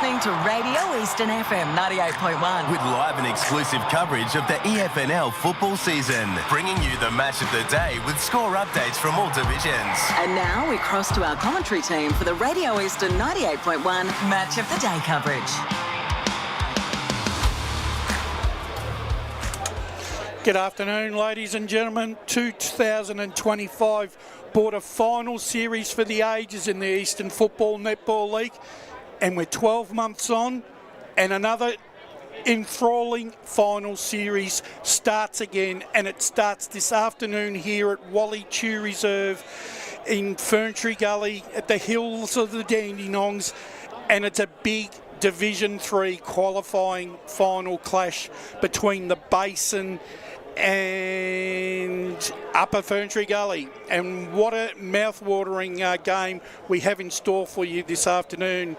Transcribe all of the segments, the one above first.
listening to Radio Eastern FM 98.1. With live and exclusive coverage of the EFNL football season. Bringing you the match of the day with score updates from all divisions. And now we cross to our commentary team for the Radio Eastern 98.1 Match of the Day coverage. Good afternoon, ladies and gentlemen. 2025 brought a final series for the ages in the Eastern Football Netball League, and we're 12 months on, and another enthralling final series starts again, and it starts this afternoon here at Wally Chew Reserve in Ferntree Gully at the hills of the Dandenongs, and it's a big Division 3 qualifying final clash between the Basin and Upper Ferntree Gully. And what a mouth-watering game we have in store for you this afternoon.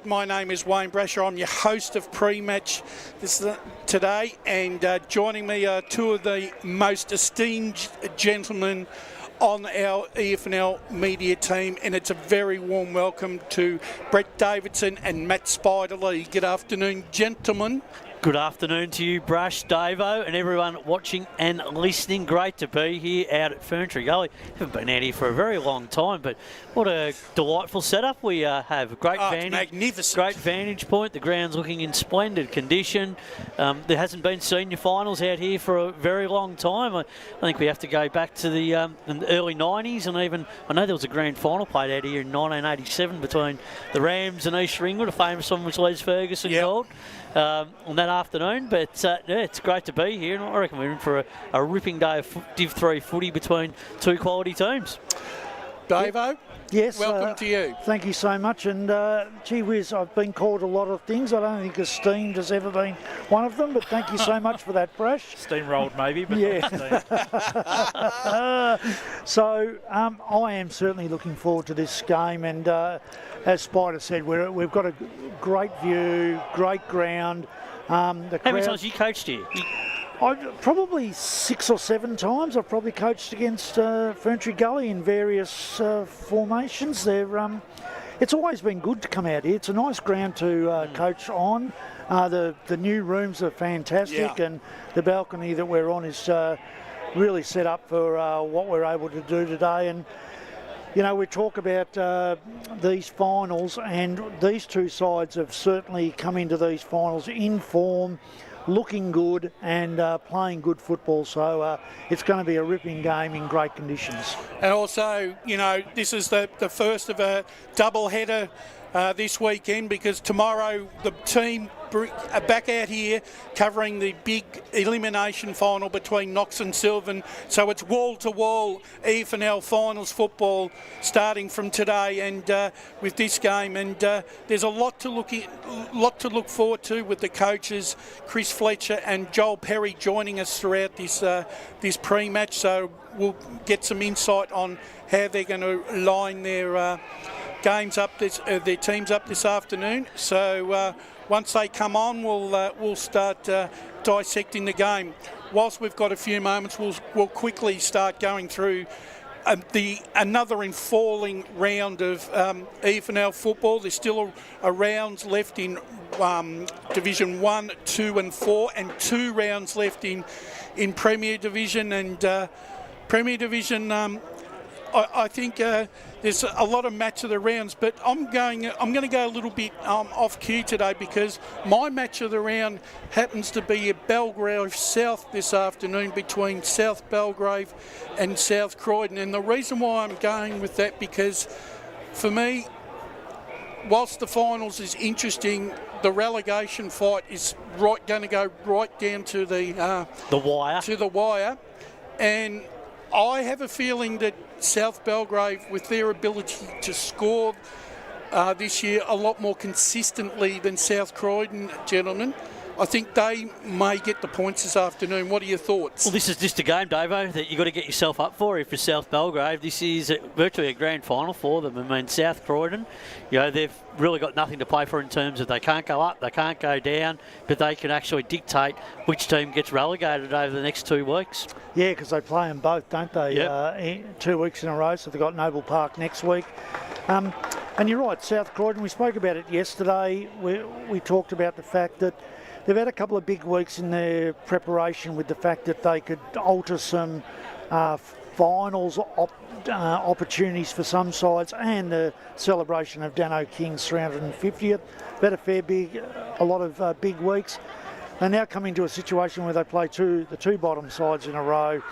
My name is Wayne Brasher. I'm your host of pre-match today, and joining me are two of the most esteemed gentlemen on our EFNL media team, and it's a very warm welcome to Brett Davidson and Matt Spiderlee. Good afternoon, gentlemen. Good afternoon to you, Brush, Davo, and everyone watching and listening. Great to be here out at Ferntree Gully. Haven't been out here for a very long time, but what a delightful setup we have. A great vantage, magnificent. Great vantage point. The ground's looking in splendid condition. There hasn't been senior finals out here for a very long time. I think we have to go back to the early 90s, and even I know there was a grand final played out here in 1987 between the Rams and East Ringwood. A famous one was Les Ferguson called. On that afternoon, but it's great to be here, and I reckon we're in for a ripping day of Div 3 footy between two quality teams. Davo? Yes. Welcome to you. Thank you so much, and gee whiz, I've been called a lot of things. I don't think esteemed has ever been one of them, but thank you so much for that, Brash. Steamrolled maybe, but yeah. So I am certainly looking forward to this game, and as Spider said, we've got a great view, great ground. How many times have you coached here? I've probably 6 or 7 times. I've probably coached against Ferntree Gully in various formations. It's always been good to come out here. It's a nice ground to coach on. The new rooms are fantastic, and the balcony that we're on is really set up for what we're able to do today. And you know, we talk about these finals, and these two sides have certainly come into these finals in form, looking good and playing good football. So it's going to be a ripping game in great conditions. And also, you know, this is the first of a double header this weekend, because tomorrow the team are back out here covering the big elimination final between Knox and Sylvan. So it's wall-to-wall EFNL finals football starting from today, and with this game, and there's a lot to look forward to with the coaches Chris Fletcher and Joel Perry joining us throughout this pre-match. So we'll get some insight on how they're going to line their games up, their teams up this afternoon. So once they come on, we'll start dissecting the game. Whilst we've got a few moments, we'll quickly start going through another enthralling round of EFNL football. There's still a rounds left in Division 1, 2 and 4, and 2 rounds left in Premier Division. And Premier Division, I think there's a lot of match of the rounds, but I'm going to go a little bit off cue today, because my match of the round happens to be at Belgrave South this afternoon between South Belgrave and South Croydon. And the reason why I'm going with that, because for me, whilst the finals is interesting, the relegation fight is going to go right down to the wire. To the wire, and I have a feeling that South Belgrave, with their ability to score this year a lot more consistently than South Croydon, gentlemen, I think they may get the points this afternoon. What are your thoughts? Well, this is just a game, Davo, that you've got to get yourself up for. If you're South Belgrave, this is virtually a grand final for them. I mean, South Croydon, you know, they've really got nothing to play for in terms of they can't go up, they can't go down, but they can actually dictate which team gets relegated over the next 2 weeks. Yeah, because they play them both, don't they? Yep. 2 weeks in a row, so they've got Noble Park next week. And you're right, South Croydon, we spoke about it yesterday. We talked about the fact that they've had a couple of big weeks in their preparation with the fact that they could alter some finals opportunities for some sides, and the celebration of Dan O'King's 350th. They've had a lot of big weeks. They're now coming to a situation where they play the two bottom sides in a row.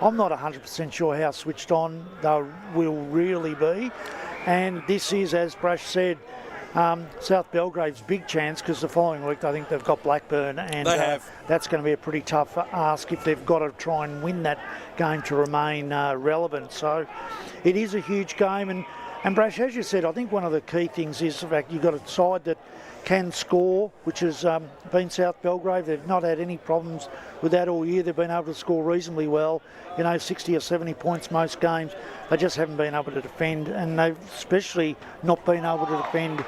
I'm not 100% sure how switched on they will really be. And this is, as Brash said, South Belgrave's big chance, because the following week I think they've got Blackburn, and that's going to be a pretty tough ask if they've got to try and win that game to remain relevant. So it is a huge game, and Brash, as you said, I think one of the key things is the fact you've got a side that can score, which has been South Belgrave. They've not had any problems with that all year. They've been able to score reasonably well, 60 or 70 points most games. They just haven't been able to defend, and they've especially not been able to defend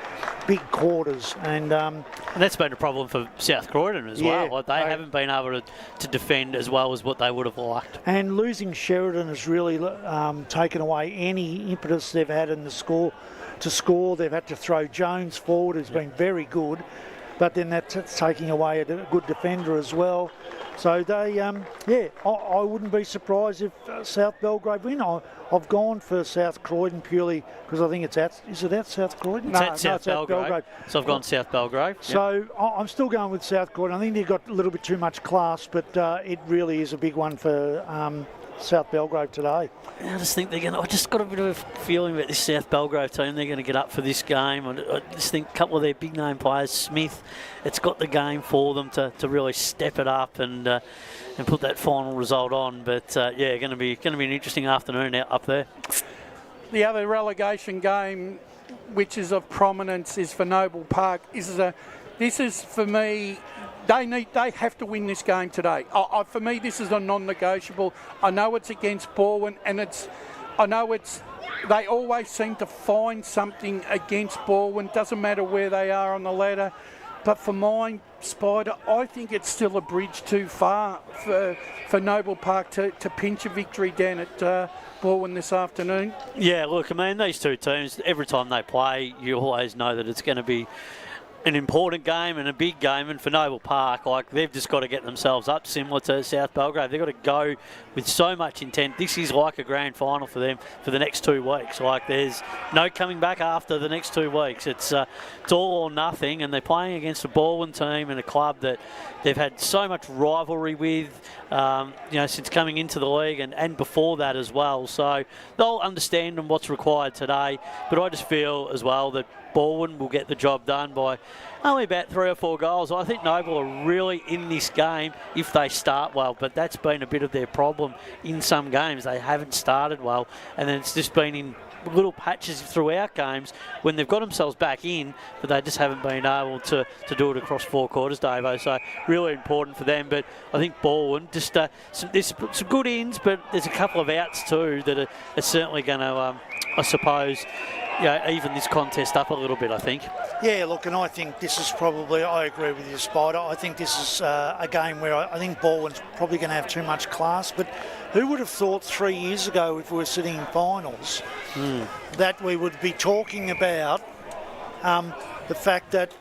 big quarters. And that's been a problem for South Croydon as well. Like, they haven't been able to defend as well as what they would have liked. And losing Sheridan has really taken away any impetus they've had in the score. To score, they've had to throw Jones forward, who's been very good, but then that's taking away a good defender as well. So they, I wouldn't be surprised if South Belgrave win. I've gone for South Croydon purely because I think it's at. Is it at South Croydon? It's South Belgrave. So I've gone South Belgrave. So I'm still going with South Croydon. I think they've got a little bit too much class, but it really is a big one for South Belgrave today. I just think they're going to. I just got a bit of a feeling about this South Belgrave team. They're going to get up for this game. I just think a couple of their big name players, Smith, it's got the game for them to really step it up and put that final result on. But going to be an interesting afternoon out up there. The other relegation game, which is of prominence, is for Noble Park. This is for me. They have to win this game today. For me, this is a non-negotiable. I know it's against Borwin, and they always seem to find something against Borwin. Doesn't matter where they are on the ladder. But for mine, Spider, I think it's still a bridge too far for Noble Park to pinch a victory down at Borwin this afternoon. Yeah, look, I mean, these two teams, every time they play, you always know that it's going to be an important game and a big game, and for Noble Park, they've just got to get themselves up, similar to South Belgrave. They've got to go with so much intent. This is like a grand final for them for the next 2 weeks. There's no coming back after the next 2 weeks. It's all or nothing, and they're playing against a Borwin team and a club that they've had so much rivalry with, since coming into the league and before that as well. So they'll understand what's required today, but I just feel as well that Borwin will get the job done by only about 3 or 4 goals. I think Noble are really in this game if they start well, but that's been a bit of their problem in some games. They haven't started well, and then it's just been in little patches throughout games when they've got themselves back in, but they just haven't been able to do it across 4 quarters, Davo. So really important for them. But I think Borwin, there's some good ins, but there's a couple of outs too that are certainly going to, I suppose, even this contest up a little bit, I think. Yeah, look, and I think this is probably, I agree with you, Spider. I think this is a game where I think Borwin's probably going to have too much class, but who would have thought 3 years ago, if we were sitting in finals, that we would be talking about the fact that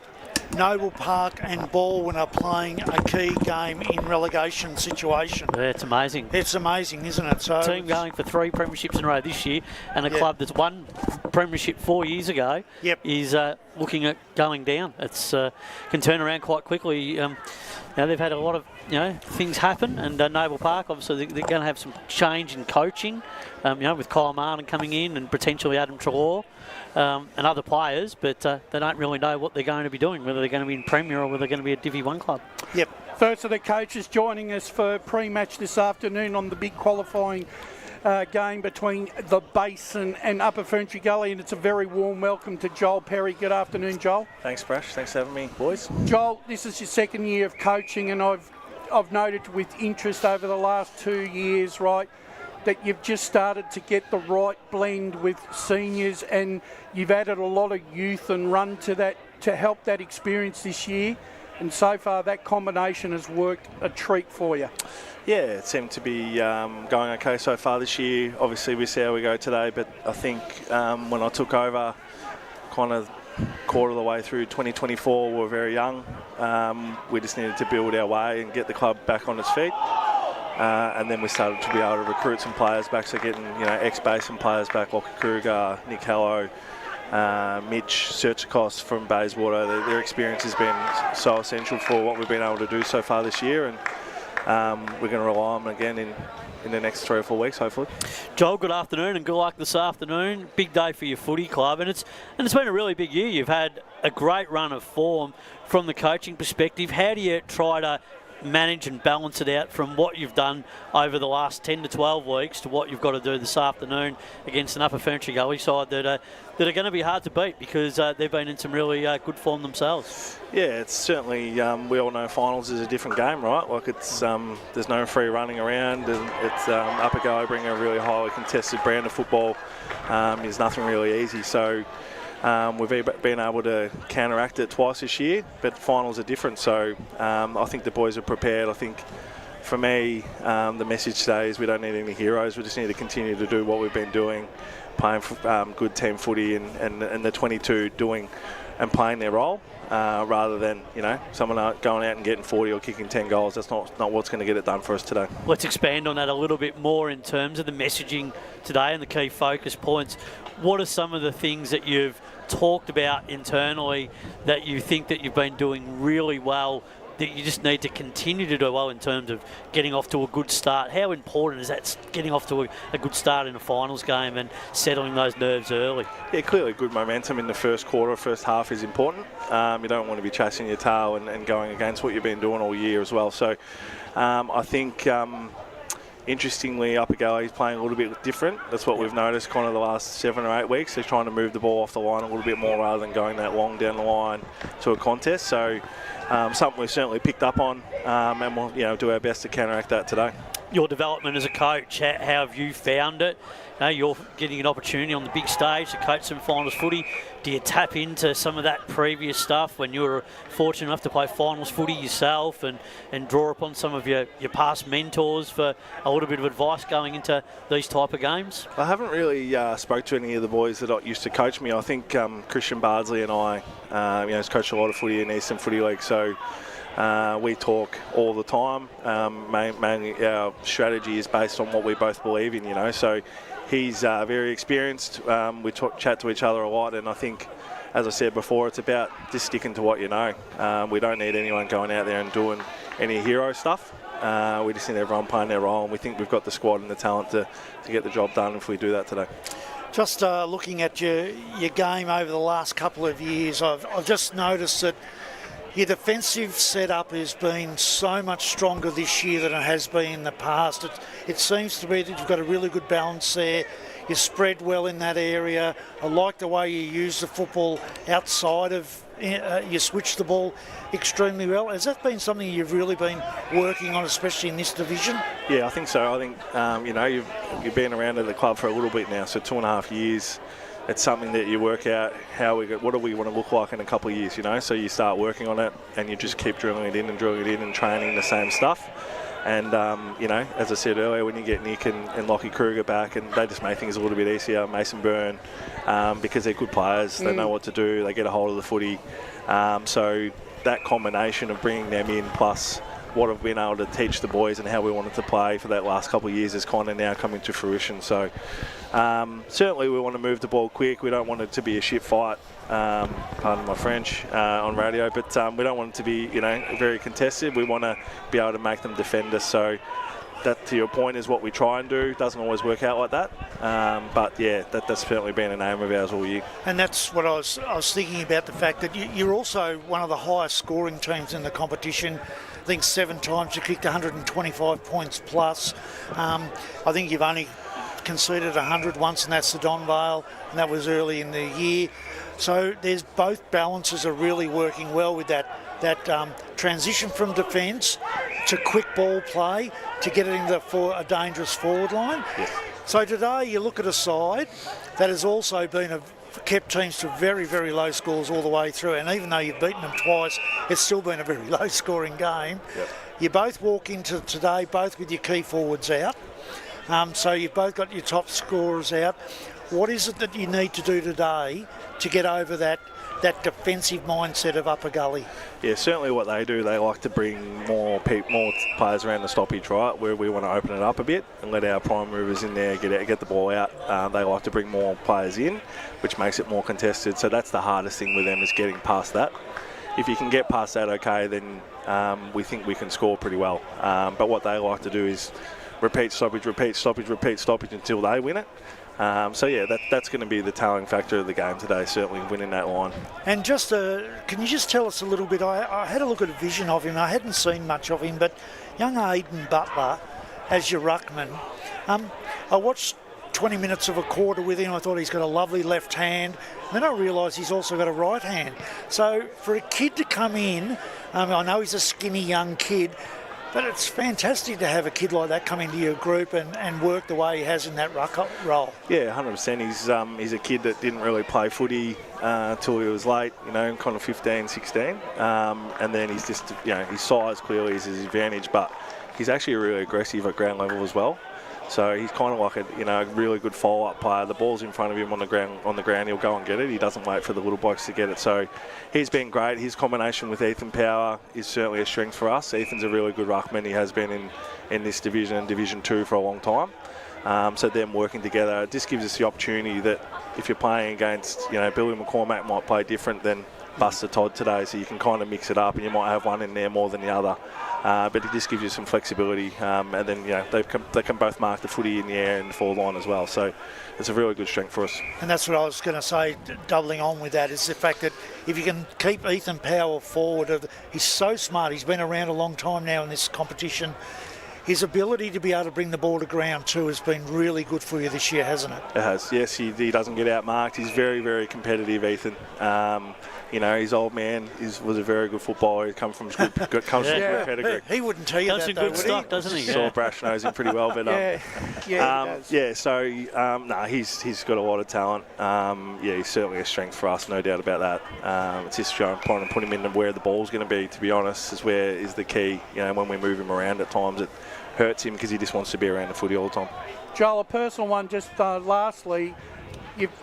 Noble Park and Borwin are playing a key game in relegation situation. Yeah, it's amazing. It's amazing, isn't it? So team going for 3 premierships in a row this year, and a club that's won premiership 4 years ago is looking at going down. It's can turn around quite quickly. They've had a lot of things happen, and Noble Park, obviously, they're going to have some change in coaching. With Kyle Martin coming in and potentially Adam Trelaw. And other players, but they don't really know what they're going to be doing, whether they're going to be in Premier or whether they're going to be a Divi 1 club. Yep. First of the coaches joining us for pre-match this afternoon on the big qualifying game between the Basin and Upper Ferntree Gully, and it's a very warm welcome to Joel Perry. Good afternoon, Joel. Thanks, Brash. Thanks for having me, boys. Joel, this is your second year of coaching, and I've noted with interest over the last 2 years, right, that you've just started to get the right blend with seniors, and you've added a lot of youth and run to that to help that experience this year. And so far, that combination has worked a treat for you. Yeah, it seemed to be going okay so far this year. Obviously, we see how we go today, but I think when I took over kind of quarter of the way through 2024, we were very young. We just needed to build our way and get the club back on its feet. And then we started to be able to recruit some players back, so getting ex-Basin players back, Lockie Kruger, Nick Hello, Mitch Serchikos from Bayswater. Their experience has been so essential for what we've been able to do so far this year, and we're going to rely on them again in the next 3 or 4 weeks, hopefully. Joel, good afternoon and good luck this afternoon. Big day for your footy club, and it's been a really big year. You've had a great run of form from the coaching perspective. How do you try to manage and balance it out from what you've done over the last 10 to 12 weeks to what you've got to do this afternoon against an Upper Ferntree Gully side that are going to be hard to beat because they've been in some really good form themselves? Yeah, it's certainly, we all know finals is a different game, right? Like it's, there's no free running around, and it's Upper Gully bring a really highly contested brand of football. There's nothing really easy, so we've been able to counteract it twice this year, but finals are different. So I think the boys are prepared. I think for me, the message today is we don't need any heroes. We just need to continue to do what we've been doing, playing good team footy and the 22 doing and playing their role, rather than someone going out and getting 40 or kicking 10 goals. That's not what's going to get it done for us today. Let's expand on that a little bit more in terms of the messaging today and the key focus points. What are some of the things that you've talked about internally that you think that you've been doing really well, that you just need to continue to do well in terms of getting off to a good start? How important is that, getting off to a good start in a finals game and settling those nerves early? Yeah, clearly good momentum in the first quarter, first half is important. You don't want to be chasing your tail and going against what you've been doing all year as well. So I think interestingly, Upper Gully is playing a little bit different. That's what we've noticed kind of the last 7 or 8 weeks. They're trying to move the ball off the line a little bit more rather than going that long down the line to a contest. So something we've certainly picked up on, and we'll do our best to counteract that today. Your development as a coach, how have you found it? You're getting an opportunity on the big stage to coach some finals footy. Do you tap into some of that previous stuff when you were fortunate enough to play finals footy yourself and draw upon some of your past mentors for a little bit of advice going into these type of games? I haven't really spoke to any of the boys that used to coach me. I think Christian Bardsley and I, has coached a lot of footy in Eastland Footy League, so we talk all the time. Mainly our strategy is based on what we both believe in, so he's very experienced. We chat to each other a lot, and I think, as I said before, it's about just sticking to what you know. We don't need anyone going out there and doing any hero stuff. We just need everyone playing their role, and we think we've got the squad and the talent to get the job done if we do that today. Just looking at your game over the last couple of years, I've just noticed that your defensive setup has been so much stronger this year than it has been in the past. It seems to be that you've got a really good balance there. You spread well in that area. I like the way you use the football outside of, you switch the ball extremely well. Has that been something you've really been working on, especially in this division? Yeah, I think so. I think, you've been around at the club for a little bit now, so 2.5 years. It's something that you work out what do we want to look like in a couple of years, So you start working on it and you just keep drilling it in and training the same stuff. And, as I said earlier, when you get Nick and Lockie Kruger back, and they just make things a little bit easier, Mason Byrne, because they're good players, they know what to do, they get a hold of the footy. So that combination of bringing them in plus what I've been able to teach the boys and how we wanted to play for that last couple of years is kind of now coming to fruition. So certainly we want to move the ball quick. We don't want it to be a shit fight, pardon my French, on radio, but we don't want it to be, very contested. We want to be able to make them defend us. So that, to your point, is what we try and do. Doesn't always work out like that, but yeah, that's certainly been an aim of ours all year. And that's what I was thinking about, the fact that you're also one of the highest scoring teams in the competition. I think 7 times you kicked 125 points plus. I think you've only conceded 100 once, and that's the Donvale, and that was early in the year. So there's both balances are really working well with that transition from defence to quick ball play to get it into a dangerous forward line. Yes. So today you look at a side that has also been kept teams to very, very low scores all the way through, and even though you've beaten them twice, it's still been a very low scoring game. Yep. You both walk into today both with your key forwards out, so you've both got your top scorers out. What is it that you need to do today to get over that defensive mindset of Upper Gully. Yeah, certainly what they do, they like to bring more players around the stoppage, right, where we want to open it up a bit and let our prime movers in there get the ball out. They like to bring more players in, which makes it more contested. So that's the hardest thing with them, is getting past that. If you can get past that, okay, then we think we can score pretty well. But what they like to do is repeat stoppage until they win it. So yeah, that's going to be the telling factor of the game today, certainly winning that line. And just, can you just tell us a little bit? I had a look at a vision of him. I hadn't seen much of him, but young Aiden Butler as your ruckman. I watched 20 minutes of a quarter with him. I thought he's got a lovely left hand. Then I realised he's also got a right hand. So for a kid to come in, I know he's a skinny young kid, but it's fantastic to have a kid like that come into your group and work the way he has in that ruck role. Yeah, 100%. He's a kid that didn't really play footy until he was late, kind of 15, 16. And then he's just, his size clearly is his advantage, but he's actually really aggressive at ground level as well. So he's kind of like a really good follow-up player. The ball's in front of him on the ground, he'll go and get it. He doesn't wait for the little blokes to get it. So he's been great. His combination with Ethan Power is certainly a strength for us. Ethan's a really good ruckman. He has been in this division and Division 2 for a long time. So them working together, it just gives us the opportunity that if you're playing against, Billy McCormack might play different than Buster Todd today, so you can kind of mix it up and you might have one in there more than the other. But it just gives you some flexibility, and then they can both mark the footy in the air and the forward line as well. So it's a really good strength for us. And that's what I was going to say, doubling on with that, is the fact that if you can keep Ethan Powell forward, he's so smart. He's been around a long time now in this competition. His ability to be able to bring the ball to ground too has been really good for you this year, hasn't it? It has, yes. He doesn't get outmarked. He's very, very competitive, Ethan. His old man was a very good footballer. He comes from good pedigree. He wouldn't tell you that, though, good stuff, doesn't he? Saw Brash knows him pretty well, but he does. He's got a lot of talent. He's certainly a strength for us, no doubt about that. It's just trying to put him in where the ball's going to be, to be honest, is the key. When we move him around at times, it hurts him because he just wants to be around the footy all the time. Joel, a personal one, just lastly,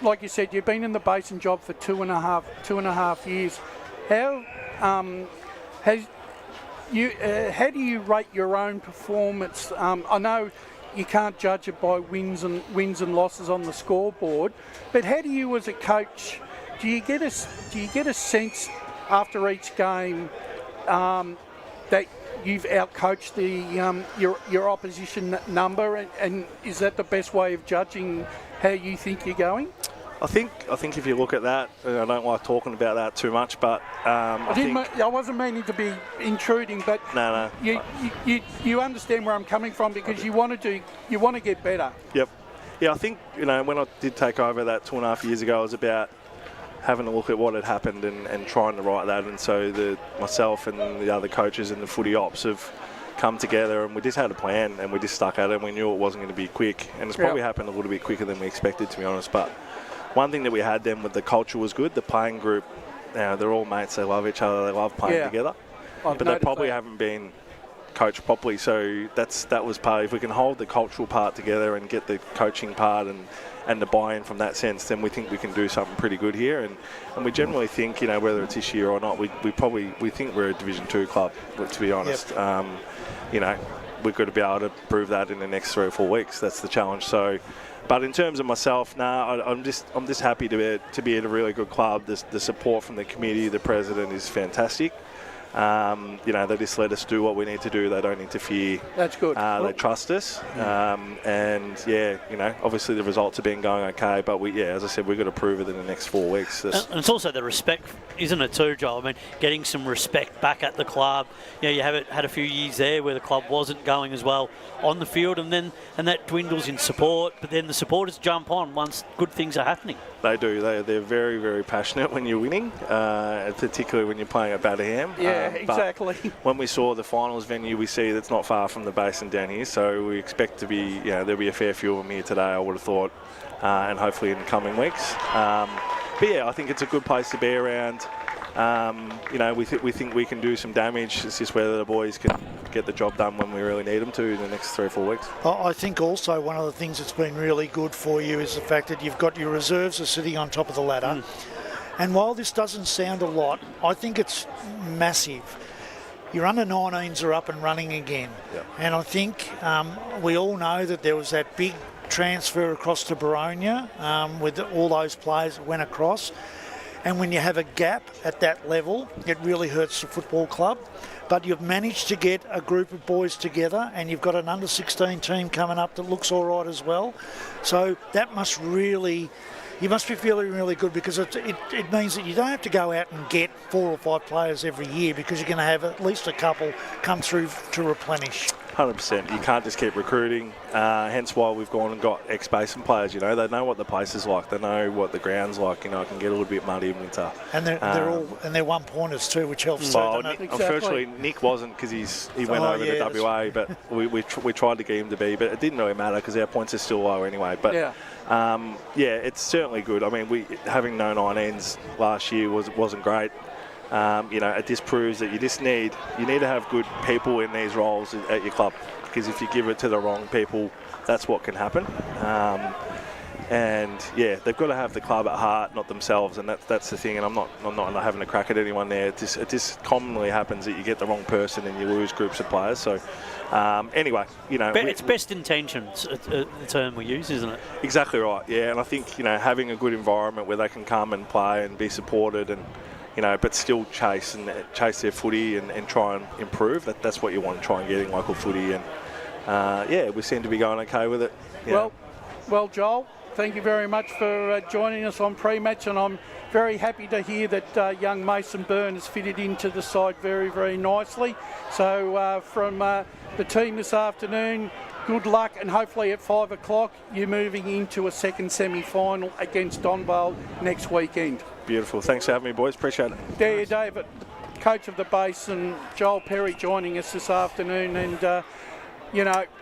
like you said, you've been in the Basin job for two and a half years. How do you rate your own performance? I know you can't judge it by wins and losses on the scoreboard, but how do you, as a coach, do you get a sense after each game that you've outcoached your opposition number, and is that the best way of judging how you think you're going? I think if you look at that, I don't like talking about that too much, but I wasn't meaning to be intruding, but no. You understand where I'm coming from, because you want to get better. Yep. Yeah, I think when I did take over that 2.5 years ago, it was about having a look at what had happened and trying to right that. And so myself and the other coaches and the footy ops have come together, and we just had a plan and we just stuck at it, and we knew it wasn't going to be quick, and it's probably happened a little bit quicker than we expected, to be honest. But one thing that we had then with the culture was good. The playing group, they're all mates, they love each other, they love playing together, but they probably haven't been coached properly. So that was part. If we can hold the cultural part together and get the coaching part and the buy-in from that sense, then we think we can do something pretty good here. And we generally think, whether it's this year or not, we think we're a Division 2 club, to be honest. Yep. We've got to be able to prove that in the next 3 or 4 weeks. That's the challenge. So, but in terms of myself, I'm just happy to be at a really good club. The support from the committee, the president is fantastic. They just let us do what we need to do. They don't interfere. That's good. They trust us. Obviously the results have been going okay, but as I said, we've got to prove it in the next 4 weeks. And it's also the respect, isn't it, too, Joel? I mean, getting some respect back at the club. You have had a few years there where the club wasn't going as well on the field, and that dwindles in support, but then the supporters jump on once good things are happening. They do. They're very, very passionate when you're winning, particularly when you're playing at Batterham. Yeah, exactly. When we saw the finals venue, we see that's not far from the Basin down here, so we expect to be, there'll be a fair few of them here today, I would have thought, and hopefully in the coming weeks. I think it's a good place to be around. We think we can do some damage. It's just whether the boys can get the job done when we really need them to in the next 3 or 4 weeks. I think also one of the things that's been really good for you is the fact that you've got your reserves are sitting on top of the ladder. And while this doesn't sound a lot, I think it's massive. Your under-19s are up and running again. Yep. And I think we all know that there was that big transfer across to Baronia with all those players that went across. And when you have a gap at that level, it really hurts the football club. But you've managed to get a group of boys together, and you've got an under-16 team coming up that looks all right as well. So that must really... You must be feeling really good, because it means that you don't have to go out and get 4 or 5 players every year, because you're going to have at least a couple come through to replenish. 100%. You can't just keep recruiting. Hence why we've gone and got ex-Basin players. You know, they know what the place is like. They know what the ground's like. You know, it can get a little bit muddy in winter. And they're one-pointers too, which helps. Well, too, unfortunately, Nick wasn't, because he went over to WA. But we tried to get him to be, but it didn't really matter because our points are still low anyway. But it's certainly good. I mean, having no 9Ns last year wasn't great. It just proves that you need to have good people in these roles at your club, because if you give it to the wrong people, that's what can happen. They've got to have the club at heart, not themselves, and that's the thing. And I'm not having a crack at anyone there. It just commonly happens that you get the wrong person and you lose groups of players. So it's best intentions, the term we use, isn't it? Exactly right. Yeah, and I think having a good environment where they can come and play and be supported and but still chase their footy and try and improve. That's what you want to try and get in local footy. And we seem to be going okay with it. Yeah. Well, Joel, thank you very much for joining us on pre-match, and I'm very happy to hear that young Mason Byrne has fitted into the side very, very nicely. So from the team this afternoon, good luck, and hopefully at 5 o'clock you're moving into a second semi-final against Donvale next weekend. Beautiful. Thanks for having me, boys. Appreciate it. There you, David, coach of the base, and Joel Perry joining us this afternoon. And,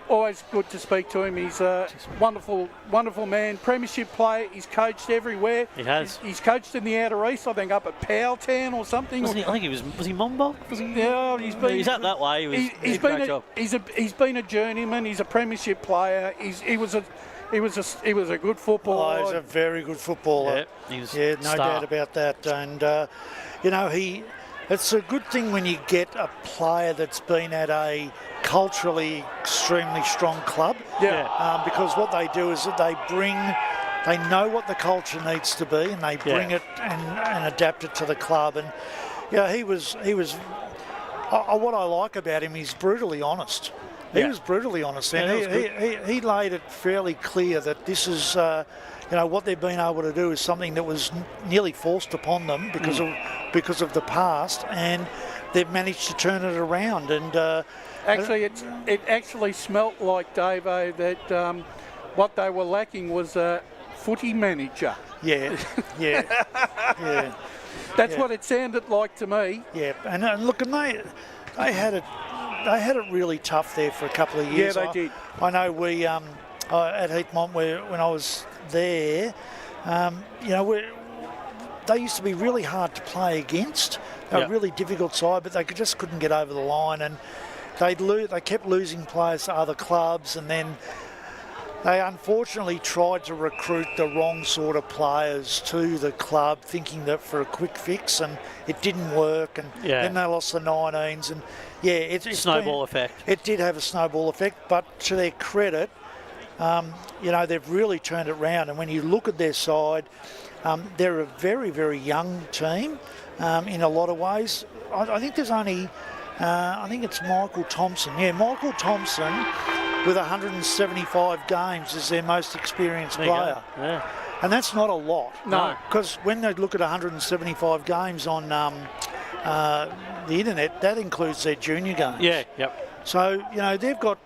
always good to speak to him. He's a wonderful, wonderful man. Premiership player. He's coached everywhere. He has. He's coached in the Outer East, I think, up at Powelltown or something. I think he was he Mombog? Yeah, he's out that way. He's been a journeyman. He's a premiership player. He was a good footballer. He's a very good footballer. No doubt about that. And it's a good thing when you get a player that's been at a culturally extremely strong club. Because what they do is that they know what the culture needs to be, and they bring it and adapt it to the club. And he was. What I like about him, he's brutally honest. He was brutally honest, and he laid it fairly clear that this is, what they've been able to do is something that was nearly forced upon them because of the past, and they've managed to turn it around. And it actually smelt like, Davo, that what they were lacking was a footy manager. That's what it sounded like to me. Yeah, and look, and they had it. They had it really tough there for a couple of years. Yeah, they did. I know we at Heathmont, when I was there, they used to be really hard to play against. They were a really difficult side, but they just couldn't get over the line, and they kept losing players to other clubs, and then they unfortunately tried to recruit the wrong sort of players to the club, thinking that for a quick fix, and it didn't work, and then they lost the 19s, and it's snowball effect. It did have a snowball effect, but to their credit, they've really turned it around. And when you look at their side, they're a very, very young team in a lot of ways. I think there's only, I think it's Michael Thompson. Yeah, Michael Thompson with 175 games is their most experienced player. Yeah. And that's not a lot. No. Because when they look at 175 games on the internet, that includes their junior games. Yeah, yep. So, they've got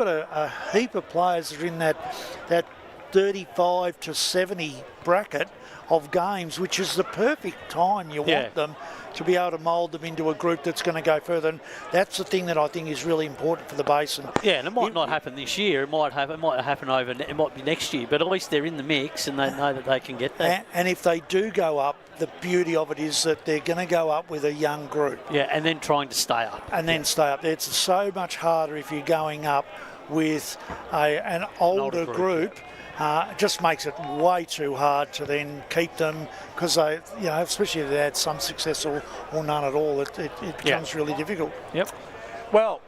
a heap of players that are in that 35 to 70 bracket of games, which is the perfect time you want them to be able to mould them into a group that's going to go further. And that's the thing that I think is really important for the Basin. Yeah, and it might not happen this year. It might happen it might be next year. But at least they're in the mix and they know that they can get there. And if they do go up, the beauty of it is that they're going to go up with a young group. Yeah, and then trying to stay up. And then stay up. It's so much harder if you're going up with an older group. Just makes it way too hard to then keep them because they, especially if they had some success or none at all, it becomes really difficult. Yep. Well,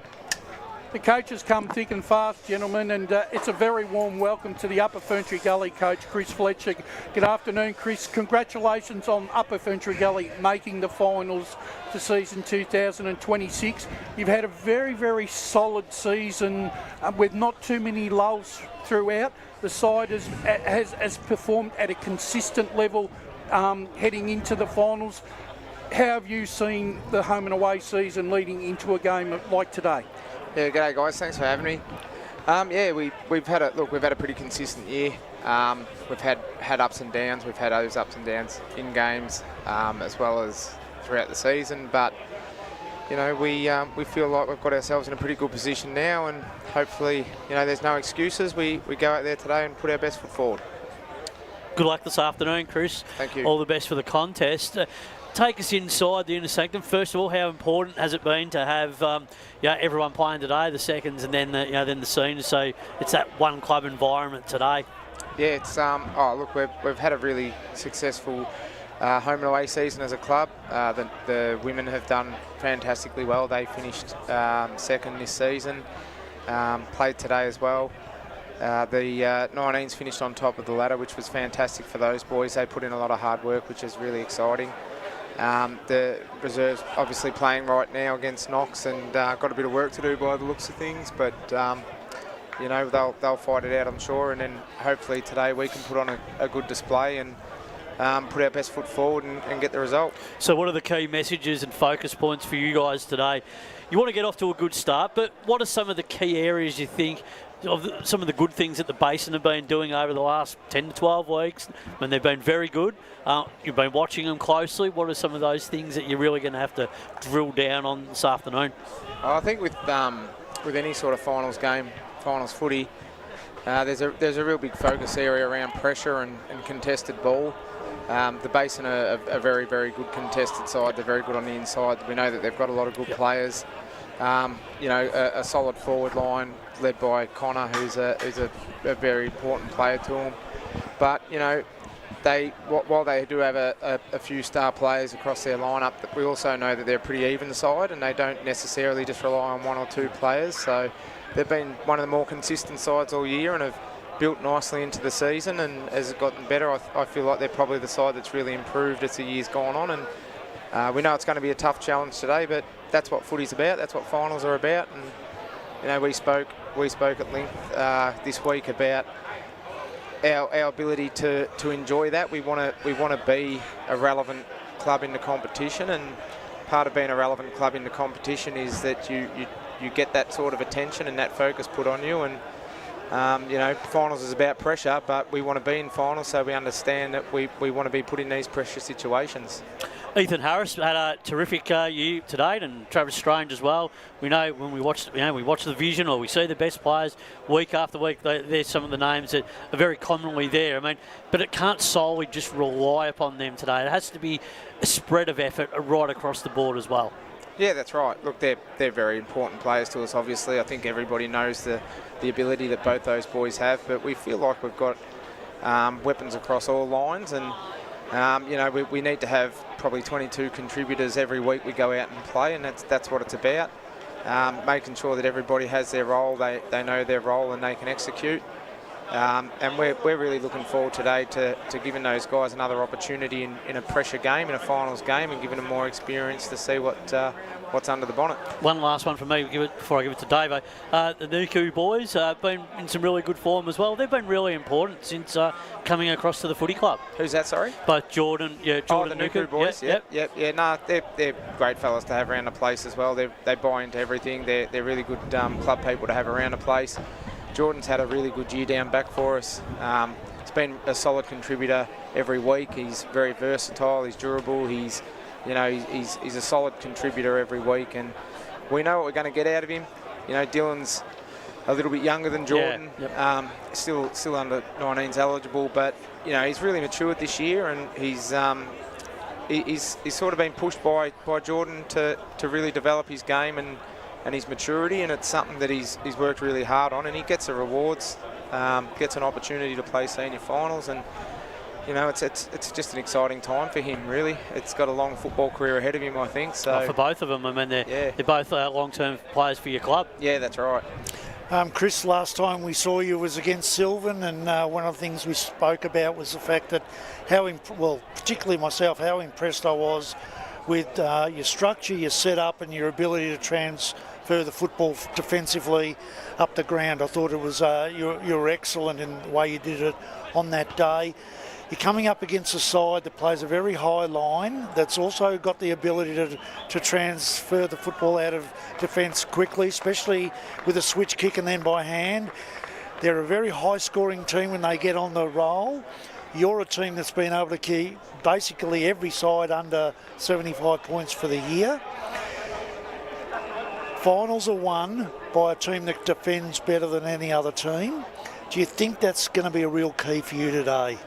the coaches come thick and fast, gentlemen, and it's a very warm welcome to the Upper Ferntree Gully coach, Chris Fletcher. Good afternoon, Chris. Congratulations on Upper Ferntree Gully making the finals for season 2026. You've had a very, very solid season with not too many lulls throughout. The side has performed at a consistent level heading into the finals. How have you seen the home and away season leading into a game like today? Yeah, g'day guys. Thanks for having me. We've had a pretty consistent year. We've had ups and downs. We've had those ups and downs in games as well as throughout the season. But we feel like we've got ourselves in a pretty good position now, and hopefully, there's no excuses. We go out there today and put our best foot forward. Good luck this afternoon, Chris. Thank you. All the best for the contest. Take us inside the inner sanctum. First of all, how important has it been to have everyone playing today, the seconds, and then the seniors? So it's that one club environment today. Yeah, it's we've had a really successful home and away season as a club. The women have done fantastically well. They finished second this season. Played today as well. The 19s finished on top of the ladder, which was fantastic for those boys. They put in a lot of hard work, which is really exciting. The reserves obviously playing right now against Knox and got a bit of work to do by the looks of things, but they'll fight it out, I'm sure, and then hopefully today we can put on a good display and put our best foot forward and get the result. So what are the key messages and focus points for you guys today? You want to get off to a good start, but what are some of the key areas you think of some of the good things that the Basin have been doing over the last 10 to 12 weeks when they've been very good? You've been watching them closely. What are some of those things that you're really going to have to drill down on this afternoon? I think with any sort of finals game, finals footy, there's a real big focus area around pressure and contested ball. The Basin are a very, very good contested side. They're very good on the inside. We know that they've got a lot of good players. A solid forward line led by Connor, who's a very important player to them. But while they do have a few star players across their lineup, we also know that they're a pretty even side, and they don't necessarily just rely on one or two players. So they've been one of the more consistent sides all year and have built nicely into the season. And as it's gotten better, I feel like they're probably the side that's really improved as the year's gone on. And we know it's going to be a tough challenge today, but that's what footy's about. That's what finals are about. And we spoke at length this week about our ability to enjoy that. We want to be a relevant club in the competition, and part of being a relevant club in the competition is that you get that sort of attention and that focus put on you. And finals is about pressure, but we want to be in finals, so we understand that we want to be put in these pressure situations. Ethan Harris had a terrific year to date, and Travis Strange as well. We know when we watch the vision, or we see the best players week after week. There's some of the names that are very commonly there. But it can't solely just rely upon them today. It has to be a spread of effort right across the board as well. Yeah, that's right. Look, they're very important players to us. Obviously, I think everybody knows the ability that both those boys have, but we feel like we've got weapons across all lines, and we need to have probably 22 contributors every week we go out and play, and that's what it's about. Making sure that everybody has their role, they know their role, and they can execute. And we're really looking forward today to giving those guys another opportunity in a pressure game, in a finals game, and giving them more experience to see what's under the bonnet. One last one from me before I give it to Davo. The Nuku boys have been in some really good form as well. They've been really important since coming across to the footy club. Who's that, sorry? Both Jordan the Nuku boys. Yep. No, they're great fellas to have around the place as well. They buy into everything. They're really good club people to have around the place. Jordan's had a really good year down back for us. He's been a solid contributor every week. He's very versatile. He's durable. He's a solid contributor every week, and we know what we're going to get out of him. Dylan's a little bit younger than Jordan. Yeah, yep. Still under 19s eligible, but he's really matured this year, and he's sort of been pushed by Jordan to really develop his game, and and his maturity, and it's something that he's worked really hard on, and he gets the rewards, gets an opportunity to play senior finals, and you know, it's just an exciting time for him, really. It's got a long football career ahead of him, I think. So for both of them, I mean, they're both long-term players for your club. Yeah, that's right. Chris, last time we saw you was against Sylvan, and one of the things we spoke about was the fact that particularly myself, how impressed I was with your structure, your setup, and your ability to transfer the football defensively up the ground. I thought it was you were excellent in the way you did it on that day. You're coming up against a side that plays a very high line, that's also got the ability to transfer the football out of defence quickly, especially with a switch kick and then by hand. They're a very high-scoring team when they get on the roll. You're a team that's been able to keep basically every side under 75 points for the year. Finals are won by a team that defends better than any other team. Do you think that's going to be a real key for you today?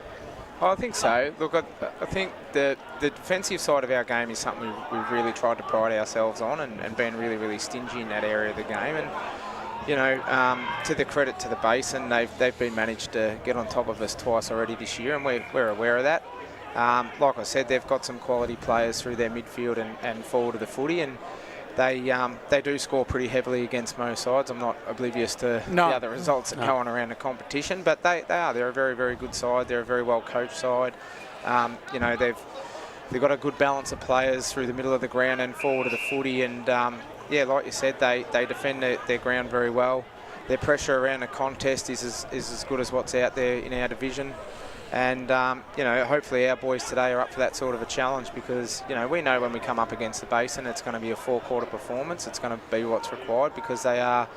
I think so. Look, I think the defensive side of our game is something we've really tried to pride ourselves on, and been really, really stingy in that area of the game. And you know, to the credit to the Basin, they've been managed to get on top of us twice already this year, and we're aware of that. Like I said, they've got some quality players through their midfield and forward of the footy, and they do score pretty heavily against most sides. I'm not oblivious to the other results that go on around the competition, but they're a very, very good side. They're a very well coached side. You know, they've got a good balance of players through the middle of the ground and forward of the footy, and yeah, like you said, they defend their ground very well. Their pressure around the contest is as good as what's out there in our division. And, you know, hopefully our boys today are up for that sort of a challenge, because, you know, we know when we come up against the Basin, it's going to be a four-quarter performance. It's going to be what's required, because they are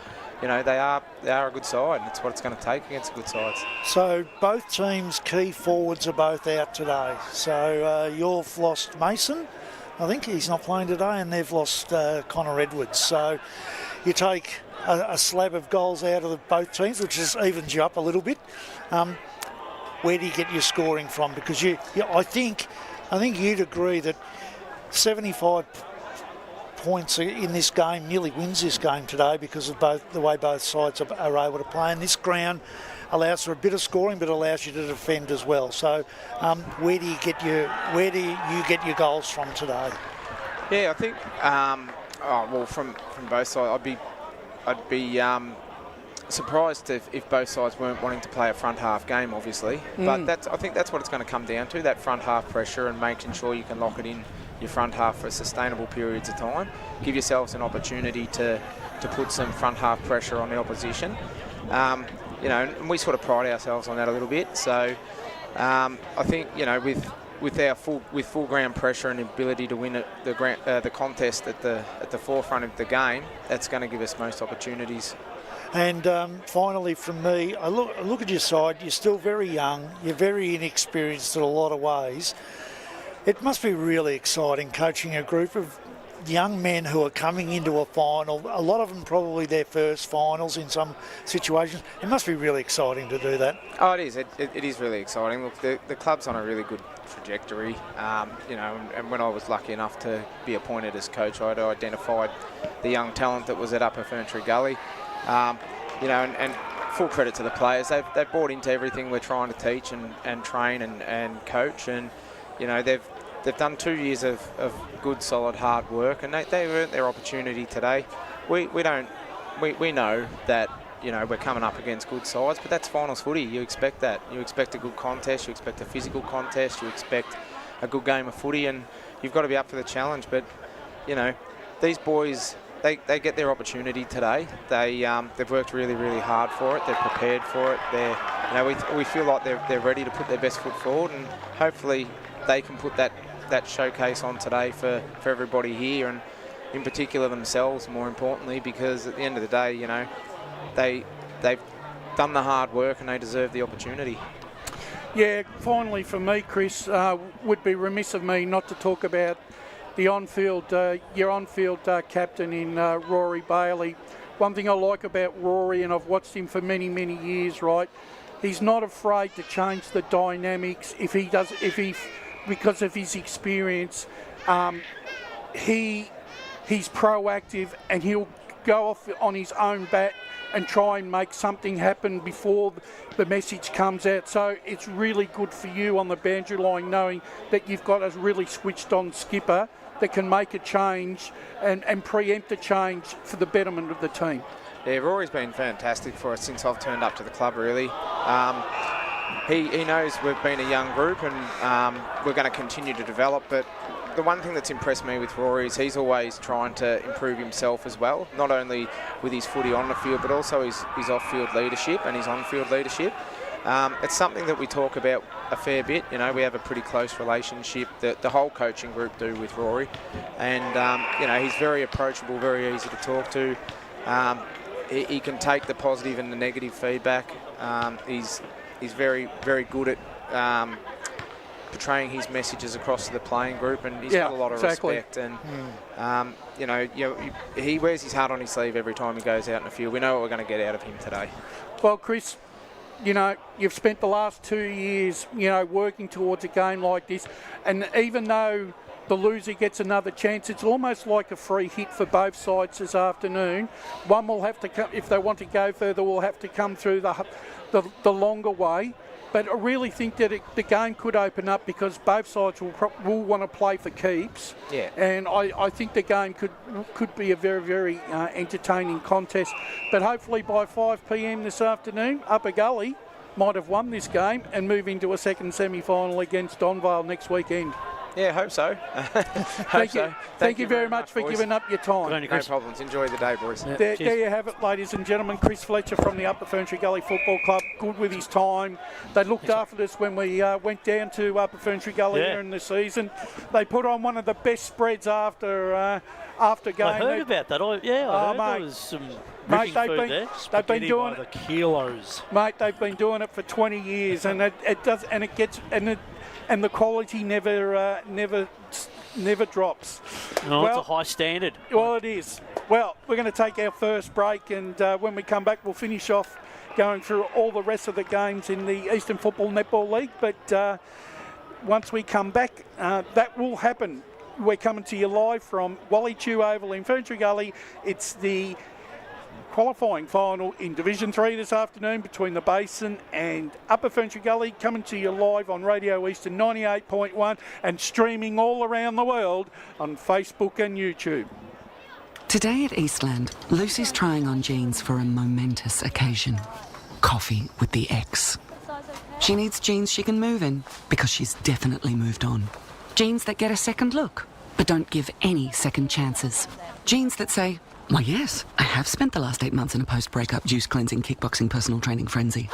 a good side. It's what it's going to take against good sides. So both teams' key forwards are both out today. So you've lost Mason. I think he's not playing today, and they've lost Connor Edwards. So you take a slab of goals out of both teams, which just evens you up a little bit. Where do you get your scoring from? Because I think you'd agree that 75 points in this game nearly wins this game today, because of the way both sides are able to play. And this ground allows for a bit of scoring, but allows you to defend as well. So where do you get your goals from today? Yeah, I think from both sides, I'd be surprised if both sides weren't wanting to play a front half game, obviously. But I think that's what it's going to come down to, that front half pressure, and making sure you can lock it in your front half for sustainable periods of time. Give yourselves an opportunity to put some front half pressure on the opposition. You know, and we sort of pride ourselves on that a little bit. So I think, you know, with full ground pressure and ability to win the contest at the forefront of the game, that's going to give us most opportunities. And finally, from me, I look at your side. You're still very young. You're very inexperienced in a lot of ways. It must be really exciting coaching a group of young men who are coming into a final. A lot of them probably their first finals in some situations. It must be really exciting to do that. Oh, it is. It is really exciting. Look, the club's on a really good trajectory. You know, and when I was lucky enough to be appointed as coach, I'd identified the young talent that was at Upper Ferntree Gully. You know, and full credit to the players. They've bought into everything we're trying to teach and train and coach, and you know, they've done 2 years of good, solid, hard work, and they earned their opportunity today. We know that, you know, we're coming up against good sides, but that's finals footy. You expect that. You expect a good contest. You expect a physical contest. You expect a good game of footy, and you've got to be up for the challenge. But you know, these boys, they get their opportunity today. They've worked really, really hard for it. They're prepared for it. You know, we feel like they're ready to put their best foot forward, and hopefully they can put that showcase on today for everybody here, and in particular themselves, more importantly, because at the end of the day, you know, they've done the hard work and they deserve the opportunity. Yeah, finally for me, Chris, would be remiss of me not to talk about the your on-field captain in Rory Bailey. One thing I like about Rory, and I've watched him for many, many years, right? He's not afraid to change the dynamics because of his experience. He's proactive, and he'll go off on his own bat and try and make something happen before the message comes out. So it's really good for you on the boundary line knowing that you've got a really switched on skipper that can make a change and preempt a change for the betterment of the team. Yeah, Rory's been fantastic for us since I've turned up to the club, really. He knows we've been a young group and we're going to continue to develop, but the one thing that's impressed me with Rory is he's always trying to improve himself as well, not only with his footy on the field, but also his off-field leadership and his on-field leadership. It's something that we talk about a fair bit. You know, we have a pretty close relationship that the whole coaching group do with Rory. And, you know, he's very approachable, very easy to talk to. He can take the positive and the negative feedback. He's very, very good at portraying his messages across to the playing group, and he's got a lot of respect. And, you know, he wears his heart on his sleeve every time he goes out in the field. We know what we're going to get out of him today. Well, Chris, you know, you've spent the last 2 years, you know, working towards a game like this, and even though the loser gets another chance, it's almost like a free hit for both sides this afternoon. One will have to come, if they want to go further, will have to come through the longer way. But I really think that the game could open up because both sides will want to play for keeps. Yeah. And I think the game could be a very, very entertaining contest. But hopefully by 5 p.m. this afternoon, Upper Gully might have won this game and move into a second semi-final against Donvale next weekend. Yeah, hope so. Thank you very much for giving up your time. No problems. Enjoy the day, boys. Yeah, there you have it, ladies and gentlemen. Chris Fletcher from the Upper Ferntree Gully Football Club. Good with his time. They looked after us when we went down to Upper Ferntree Gully during the season. They put on one of the best spreads after game. I heard about that. I heard there was some ripping food there. They've been doing the kilos. Mate, they've been doing it for 20 years, and and the quality never drops. No, it's a high standard. Well, it is. Well, we're going to take our first break, and when we come back, we'll finish off going through all the rest of the games in the Eastern Football Netball League. But once we come back, that will happen. We're coming to you live from Wally Chew Oval in Ferntree Gully. It's the qualifying final in Division 3 this afternoon between the Basin and Upper Ferntree Gully, coming to you live on Radio Eastern 98.1 and streaming all around the world on Facebook and YouTube. Today at Eastland, Lucy's trying on jeans for a momentous occasion. Coffee with the ex. She needs jeans she can move in because she's definitely moved on. Jeans that get a second look, but don't give any second chances. Jeans that say, why yes, I have spent the last 8 months in a post-breakup juice cleansing, kickboxing, personal training frenzy.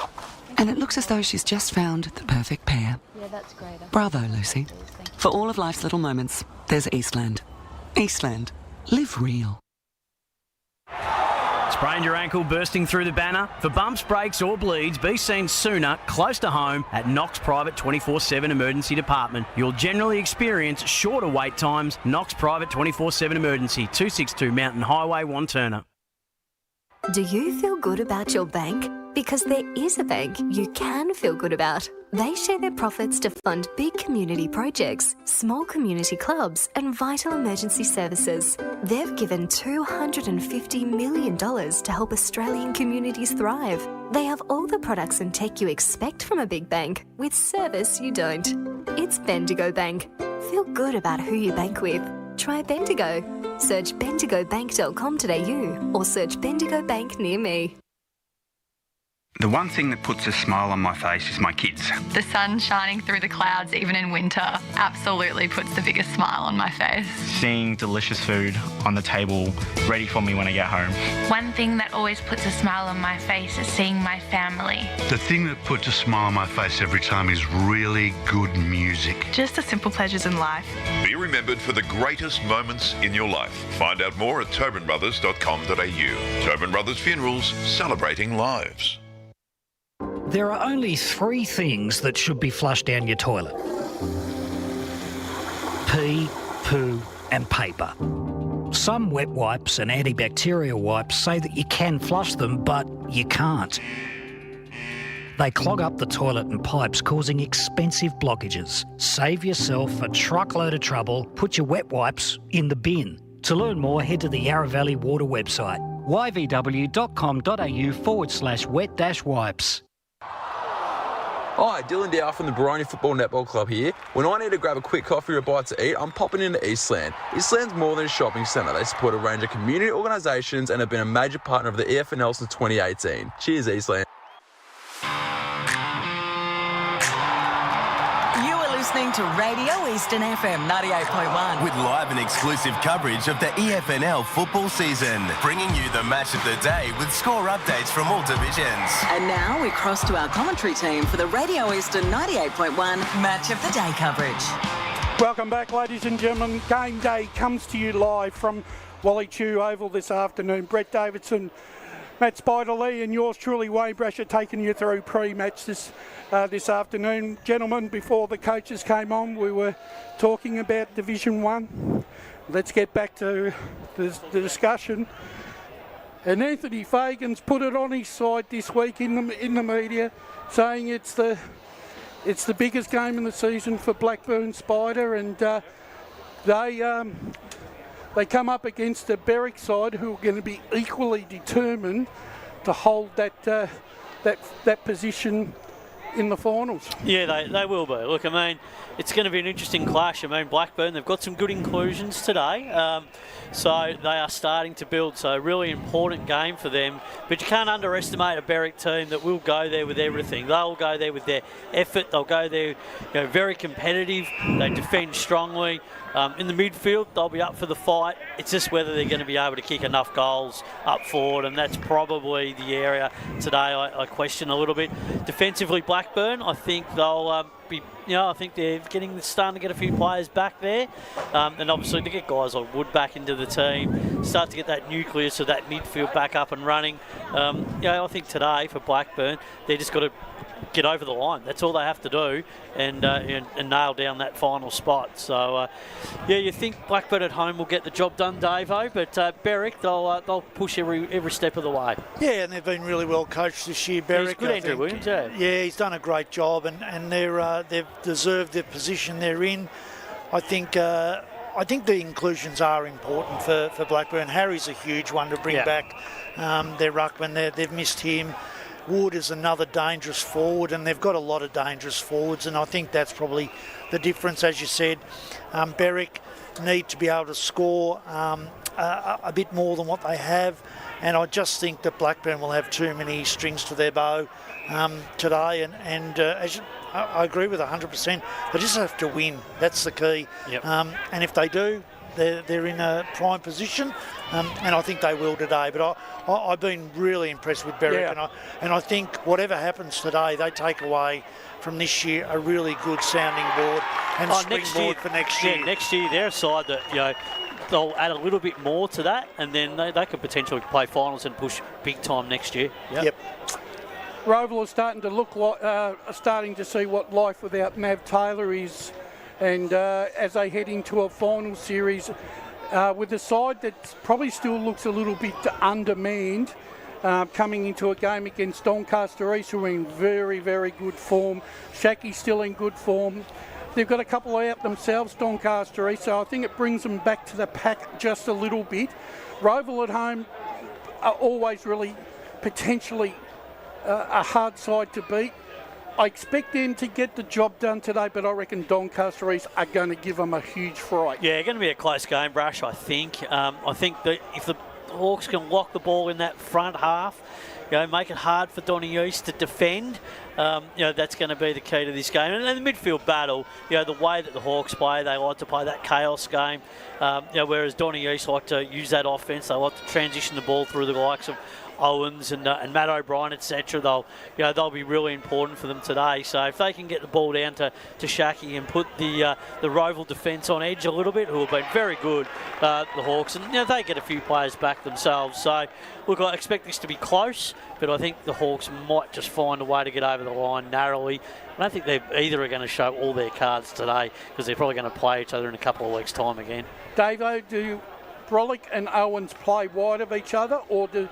And it looks as though she's just found the perfect pair. Yeah, that's great. Bravo, Lucy. For all of life's little moments, there's Eastland. Eastland. Live real. Sprained your ankle bursting through the banner? For bumps, breaks or bleeds, be seen sooner, close to home, at Knox Private 24/7 Emergency Department. You'll generally experience shorter wait times. Knox Private 24/7 Emergency, 262 Mountain Highway, Wanturna. Do you feel good about your bank? Because there is a bank you can feel good about. They share their profits to fund big community projects, small community clubs and vital emergency services. They've given $250 million to help Australian communities thrive. They have all the products and tech you expect from a big bank, with service you don't. It's Bendigo Bank. Feel good about who you bank with. Try Bendigo. Search bendigobank.com.au or search Bendigo Bank near me. The one thing that puts a smile on my face is my kids. The sun shining through the clouds, even in winter, absolutely puts the biggest smile on my face. Seeing delicious food on the table, ready for me when I get home. One thing that always puts a smile on my face is seeing my family. The thing that puts a smile on my face every time is really good music. Just the simple pleasures in life. Be remembered for the greatest moments in your life. Find out more at tobinbrothers.com.au. Tobin Brothers Funerals, celebrating lives. There are only 3 things that should be flushed down your toilet. Pee, poo and paper. Some wet wipes and antibacterial wipes say that you can flush them, but you can't. They clog up the toilet and pipes, causing expensive blockages. Save yourself a truckload of trouble. Put your wet wipes in the bin. To learn more, head to the Yarra Valley Water website. yvw.com.au/wet-wipes. Hi, Dylan Dow from the Baroni Football Netball Club here. When I need to grab a quick coffee or a bite to eat, I'm popping into Eastland. Eastland's more than a shopping centre. They support a range of community organisations and have been a major partner of the EFNL since 2018. Cheers, Eastland. Listening to Radio Eastern FM 98.1 with live and exclusive coverage of the EFNL football season, bringing you the match of the day with score updates from all divisions. And now we cross to our commentary team for the Radio Eastern 98.1 match of the day coverage. Welcome back, ladies and gentlemen. Game day comes to you live from Wally Chew Oval this afternoon. Brett Davidson, Matt Spider-Lee and yours truly, Wayne Brasher, taking you through pre-match this afternoon. Gentlemen, before the coaches came on, we were talking about Division 1. Let's get back to the discussion. And Anthony Fagan's put it on his side this week in the media, saying it's the biggest game in the season for Blackburn Spider, and they come up against a Berwick side who are going to be equally determined to hold that position in the finals. Yeah, they will be. Look, I mean, it's going to be an interesting clash. I mean, Blackburn, they've got some good inclusions today, so they are starting to build. So a really important game for them. But you can't underestimate a Berwick team that will go there with everything. They'll go there with their effort. They'll go there, very competitive. They defend strongly. In the midfield, they'll be up for the fight. It's just whether they're going to be able to kick enough goals up forward, and that's probably the area today I question a little bit. Defensively, Blackburn, I think they'll be, I think they're starting to get a few players back there, and obviously to get guys like Wood back into the team, start to get that nucleus of that midfield back up and running. I think today for Blackburn, they just got to get over the line. That's all they have to do, and nail down that final spot. So, you think Blackburn at home will get the job done, Davo, but Berwick, they'll push every step of the way. Yeah, and they've been really well coached this year, Berwick. He's good, Andrew Williams, yeah. Yeah, he's done a great job, and they've deserved the position they're in. I think the inclusions are important for Blackburn. Harry's a huge one to bring back. Their ruckman, they've missed him. Wood is another dangerous forward, and they've got a lot of dangerous forwards, and I think that's probably the difference. As you said, Berwick need to be able to score a bit more than what they have, and I just think that Blackburn will have too many strings to their bow today, and I agree with 100%. They just have to win. That's the key. Yep. And if they do, they're in a prime position, and I think they will today. But I've been really impressed with Berwick, and I think whatever happens today, they take away from this year a really good sounding board and springboard for next year. Yeah, next year they're a side that they'll add a little bit more to that, and then they could potentially play finals and push big time next year. Yep. Roval is starting to look like, starting to see what life without Mav Taylor is, and as they head into a final series with a side that probably still looks a little bit undermanned, coming into a game against Doncaster East, who are in very, very good form. Shacky's still in good form. They've got a couple out themselves, Doncaster East, so I think it brings them back to the pack just a little bit. Roval at home are always really potentially a hard side to beat. I expect them to get the job done today, but I reckon Doncaster East are going to give them a huge fright. Yeah, going to be a close game, Brash, I think. I think that if the Hawks can lock the ball in that front half, make it hard for Donny East to defend, that's going to be the key to this game. And then the midfield battle, the way that the Hawks play, they like to play that chaos game, whereas Donny East like to use that offence. They like to transition the ball through the likes of Owens and Matt O'Brien, etc. They'll be really important for them today. So if they can get the ball down to Shacky and put the Roval defence on edge a little bit, who have been very good, the Hawks, and they get a few players back themselves. So look, I expect this to be close, but I think the Hawks might just find a way to get over the line narrowly. I don't think they either are going to show all their cards today, because they're probably going to play each other in a couple of weeks' time again. Davo, do Brolick and Owens play wide of each other, or do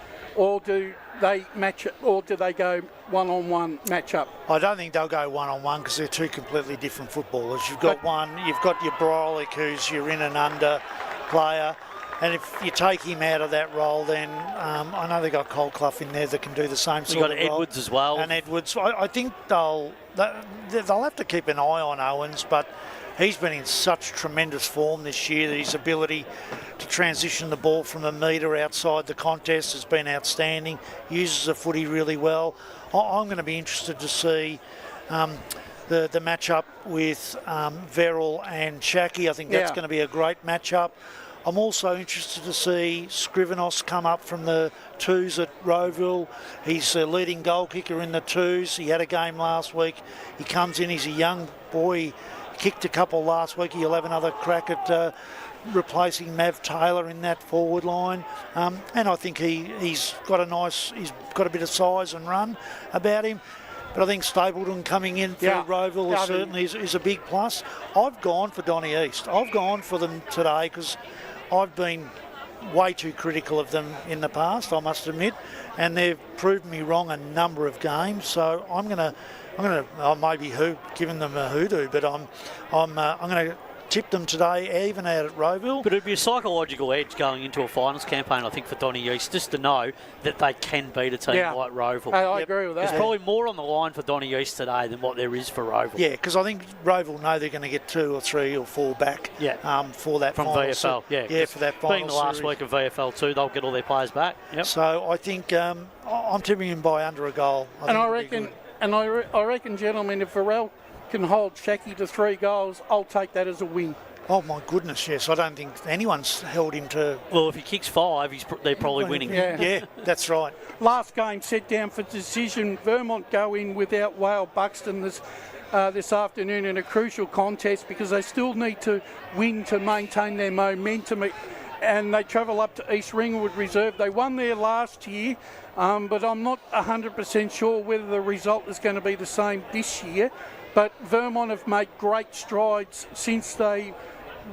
they match it, or do they go one-on-one match-up? I don't think they'll go one-on-one because they're two completely different footballers. You've got your Brolick, who's your in and under player, And if you take him out of that role, then I know they got Clough in there that can do the same sort of role. You've got Edwards as well. And Edwards, I think they'll have to keep an eye on Owens, but he's been in such tremendous form this year that his ability to transition the ball from a metre outside the contest has been outstanding. He uses the footy really well. I'm going to be interested to see the matchup with Verrill and Shaki. I think that's going to be a great matchup. I'm also interested to see Scrivenos come up from the twos at Rowville. He's a leading goal kicker in the twos. He had a game last week. He comes in, he's a young boy. He kicked a couple last week. He'll have another crack at replacing Mav Taylor in that forward line. And I think he's got a bit of size and run about him. But I think Stapleton coming in for Rowville certainly is a big plus. I've gone for Donny East. I've gone for them today because I've been way too critical of them in the past, I must admit, and they've proved me wrong a number of games. So I'm gonna maybe giving them a hoodoo, but I'm gonna tip them today, even out at Rowville. But it'd be a psychological edge going into a finals campaign, I think, for Donny East, just to know that they can beat a team like Rowville. I agree with that. There's probably more on the line for Donny East today than what there is for Rowville. Yeah, because I think Rowville know they're going to get 2 or 3 or 4 back for that from final. VFL. For that final being the last week of VFL too, they'll get all their players back. Yep. So I think I'm tipping him by under a goal. I reckon, gentlemen, if Verrill can hold Shaki to 3 goals, I'll take that as a win. Oh my goodness, yes. I don't think anyone's held him to... Well, if he kicks 5, they're probably winning. Yeah, that's right. Last game set down for decision. Vermont go in without Wale Buxton this afternoon in a crucial contest because they still need to win to maintain their momentum. And they travel up to East Ringwood Reserve. They won there last year, but I'm not 100% sure whether the result is going to be the same this year. But Vermont have made great strides since they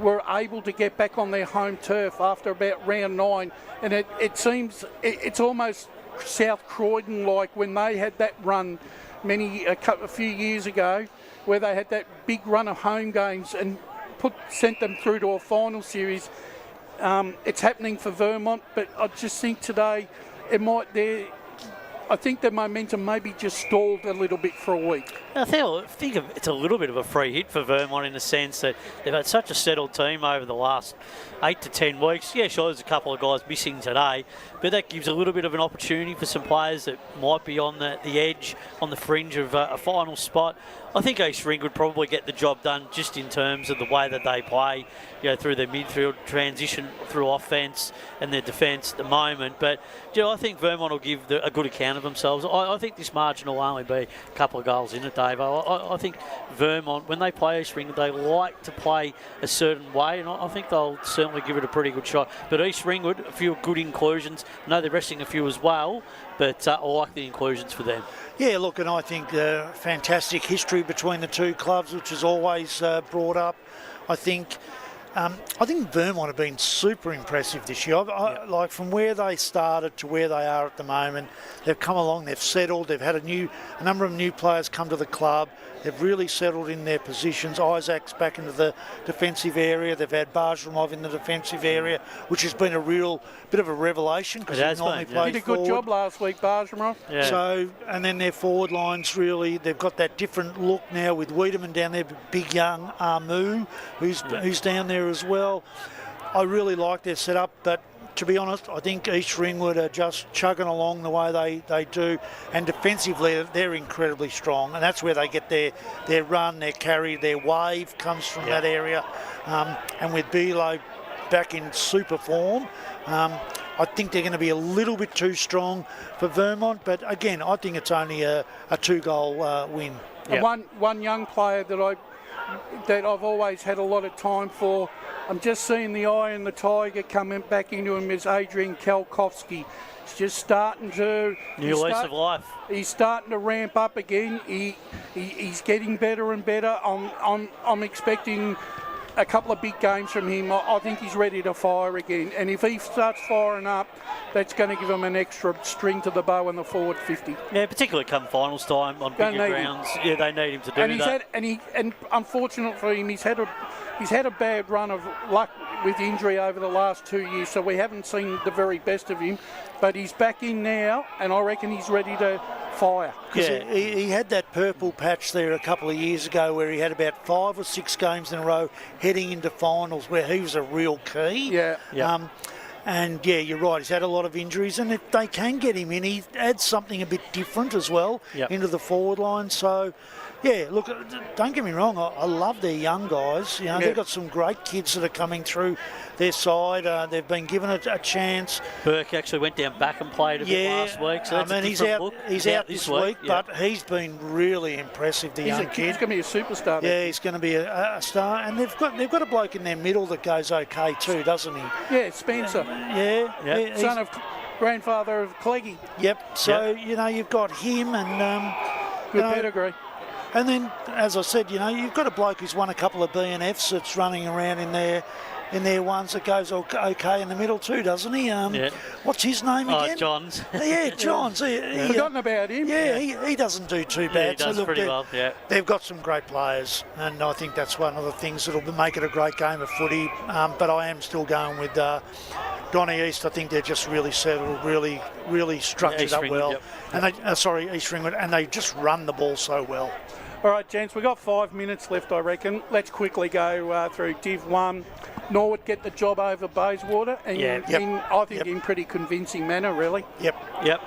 were able to get back on their home turf after about round 9. And it seems it's almost South Croydon-like when they had that run a few years ago, where they had that big run of home games and sent them through to a final series. It's happening for Vermont, but I just think today I think the momentum maybe just stalled a little bit for a week. I think it's a little bit of a free hit for Vermont in the sense that they've had such a settled team over the last 8 to 10 weeks. Yeah, sure, there's a couple of guys missing today, but that gives a little bit of an opportunity for some players that might be on the edge, on the fringe of a final spot. I think East Ring would probably get the job done just in terms of the way that they play, through their midfield transition through offence and their defence at the moment. But I think Vermont will give a good account of themselves. I think this margin will only be a couple of goals in it, Dave. I think Vermont, when they play East Ring, they like to play a certain way, and I think they'll certainly give it a pretty good shot. But East Ringwood, a few good inclusions. I know they're resting a few as well, but I like the inclusions for them. Yeah, look, and I think fantastic history between the two clubs, which is always brought up. I think Vermont have been super impressive this year. Like from where they started to where they are at the moment, they've come along, they've settled, they've had a number of new players come to the club. They've really settled in their positions. Isaac's back into the defensive area. They've had Barjamov in the defensive area, which has been a real bit of a revelation because he normally plays did a good job last week, Barjamov. Yeah. So, and then their forward lines really, they've got that different look now with Wiedemann down there, big young Armu, who's down there as well. I really like their setup, but to be honest, I think East Ringwood are just chugging along the way they do, and defensively they're incredibly strong, and that's where they get their run, their carry, their wave comes from that area. And with Bilo back in super form, I think they're going to be a little bit too strong for Vermont, but again, I think it's only a 2-goal win. Yep. One young player that I've always had a lot of time for, I'm just seeing the eye and the tiger coming back into him, is Adrian Kalkowski. He's just starting to... New lease of life. He's starting to ramp up again. He's getting better and better. I'm expecting a couple of big games from him, I think he's ready to fire again. And if he starts firing up, that's going to give him an extra string to the bow in the forward 50. Yeah, particularly come finals time on bigger grounds. Yeah, they need him to do that. And unfortunate for him, he's had a bad run of luck with injury over the last 2 years, so we haven't seen the very best of him. But he's back in now, and I reckon he's ready to fire. Yeah, he had that purple patch there a couple of years ago where he had about 5 or 6 games in a row heading into finals where he was a real key. Yeah. And yeah, you're right, he's had a lot of injuries, and if they can get him in, he adds something a bit different as well into the forward line. So, yeah, look, don't get me wrong, I love their young guys. You know, they've got some great kids that are coming through their side. They've been given a chance. Burke actually went down back and played a bit last week. So that's he's out this week, but he's been really impressive, the young kid. He's going to be a superstar. Yeah, he's going to be a star. And they've got a bloke in their middle that goes okay too, doesn't he? Yeah, Spencer. Yeah. Son of grandfather of Cleggy. Yep. So, you know, you've got him and... good pedigree. And then, as I said, you know, you've got a bloke who's won a couple of BNFs that's running around in their ones that goes okay in the middle too, doesn't he? What's his name again? Johns. Yeah, Johns. Forgotten about him. Yeah, he doesn't do too bad. Yeah, he does pretty well, They've got some great players, and I think that's one of the things that'll make it a great game of footy. But I am still going with Donny East. I think they're just really settled, really structured up well. And they, East Ringwood, and they just run the ball so well. All right, gents, we've got 5 minutes left, I reckon. Let's quickly go through Div 1. Norwood get the job over Bayswater, and I think in pretty convincing manner, really. Yep.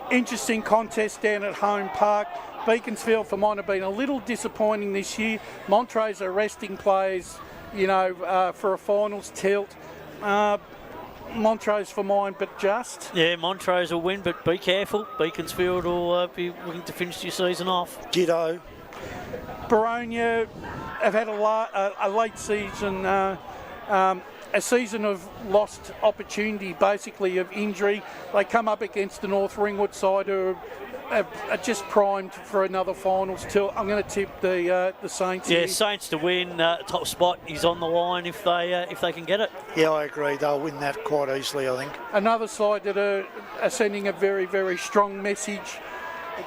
Interesting contest down at Home Park. Beaconsfield, for mine, have been a little disappointing this year. Montrose are resting players, you know, for a finals tilt. Montrose for mine, but just. Yeah, Montrose will win, but be careful. Beaconsfield will be looking to finish your season off. Ditto. Baronia have had a late season, a season of lost opportunity, basically, of injury. They come up against the North Ringwood side who are just primed for another finals tilt. I'm going to tip the Saints. Yeah, here. Saints to win. Top spot is on the line if they can get it. Yeah, I agree. They'll win that quite easily, I think. Another side that are sending a very, very strong message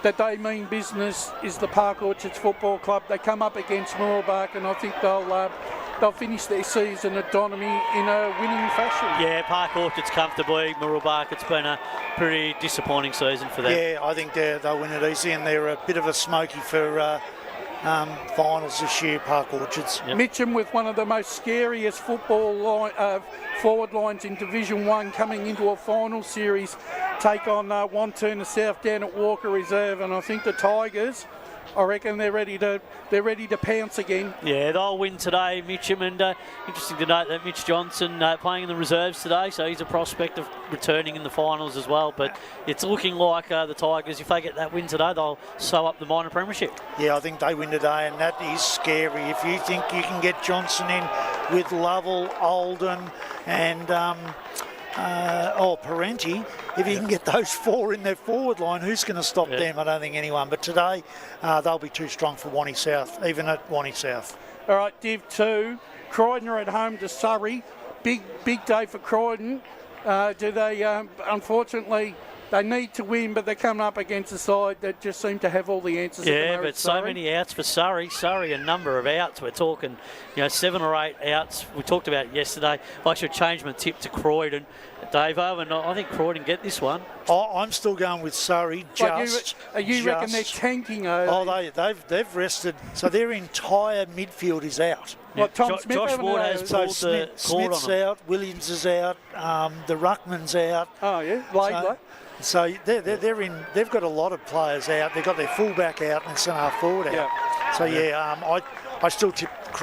that they mean business is the Park Orchards Football Club. They come up against Mooroolbark, and I think they'll finish their season at Donomy in a winning fashion. Yeah, Park Orchards comfortably. Mooroolbark, it's been a pretty disappointing season for them. Yeah, I think they'll win it easy, and they're a bit of a smoky for finals this year, Park Orchards. Mitcham with one of the most scariest forward lines in Division 1 coming into a final series, take on Wantirna South down at Walker Reserve, and I think the Tigers, I reckon they're ready to pounce again. Yeah, they'll win today, Mitcham, and interesting to note that Mitch Johnson playing in the reserves today, so he's a prospect of returning in the finals as well. But it's looking like the Tigers, if they get that win today, they'll sew up the minor premiership. Yeah, I think they win today, and that is scary. If you think you can get Johnson in with Lovell, Olden, and Parenti, if you can get those 4 in their forward line, who's going to stop them? I don't think anyone. But today, they'll be too strong for Wanty South, even at Wanty South. All right, Div 2. Croydon are at home to Surrey. Big day for Croydon. Unfortunately, they need to win, but they're coming up against a side that just seem to have all the answers. Yeah, but so many outs for Surrey. Surrey, a number of outs. We're talking, 7 or 8 outs. We talked about it yesterday. I should change my tip to Croydon, Davo, and I think Croydon get this one. I'm still going with Surrey. You reckon they're tanking over? They've rested, so their entire midfield is out. Like Tom Smith, Josh Ward has pulled the cord Smith's on them. out, Williams is out, the Ruckman's out. Oh yeah, Laidler. So they've got a lot of players out. They've got their fullback out and centre half forward out. So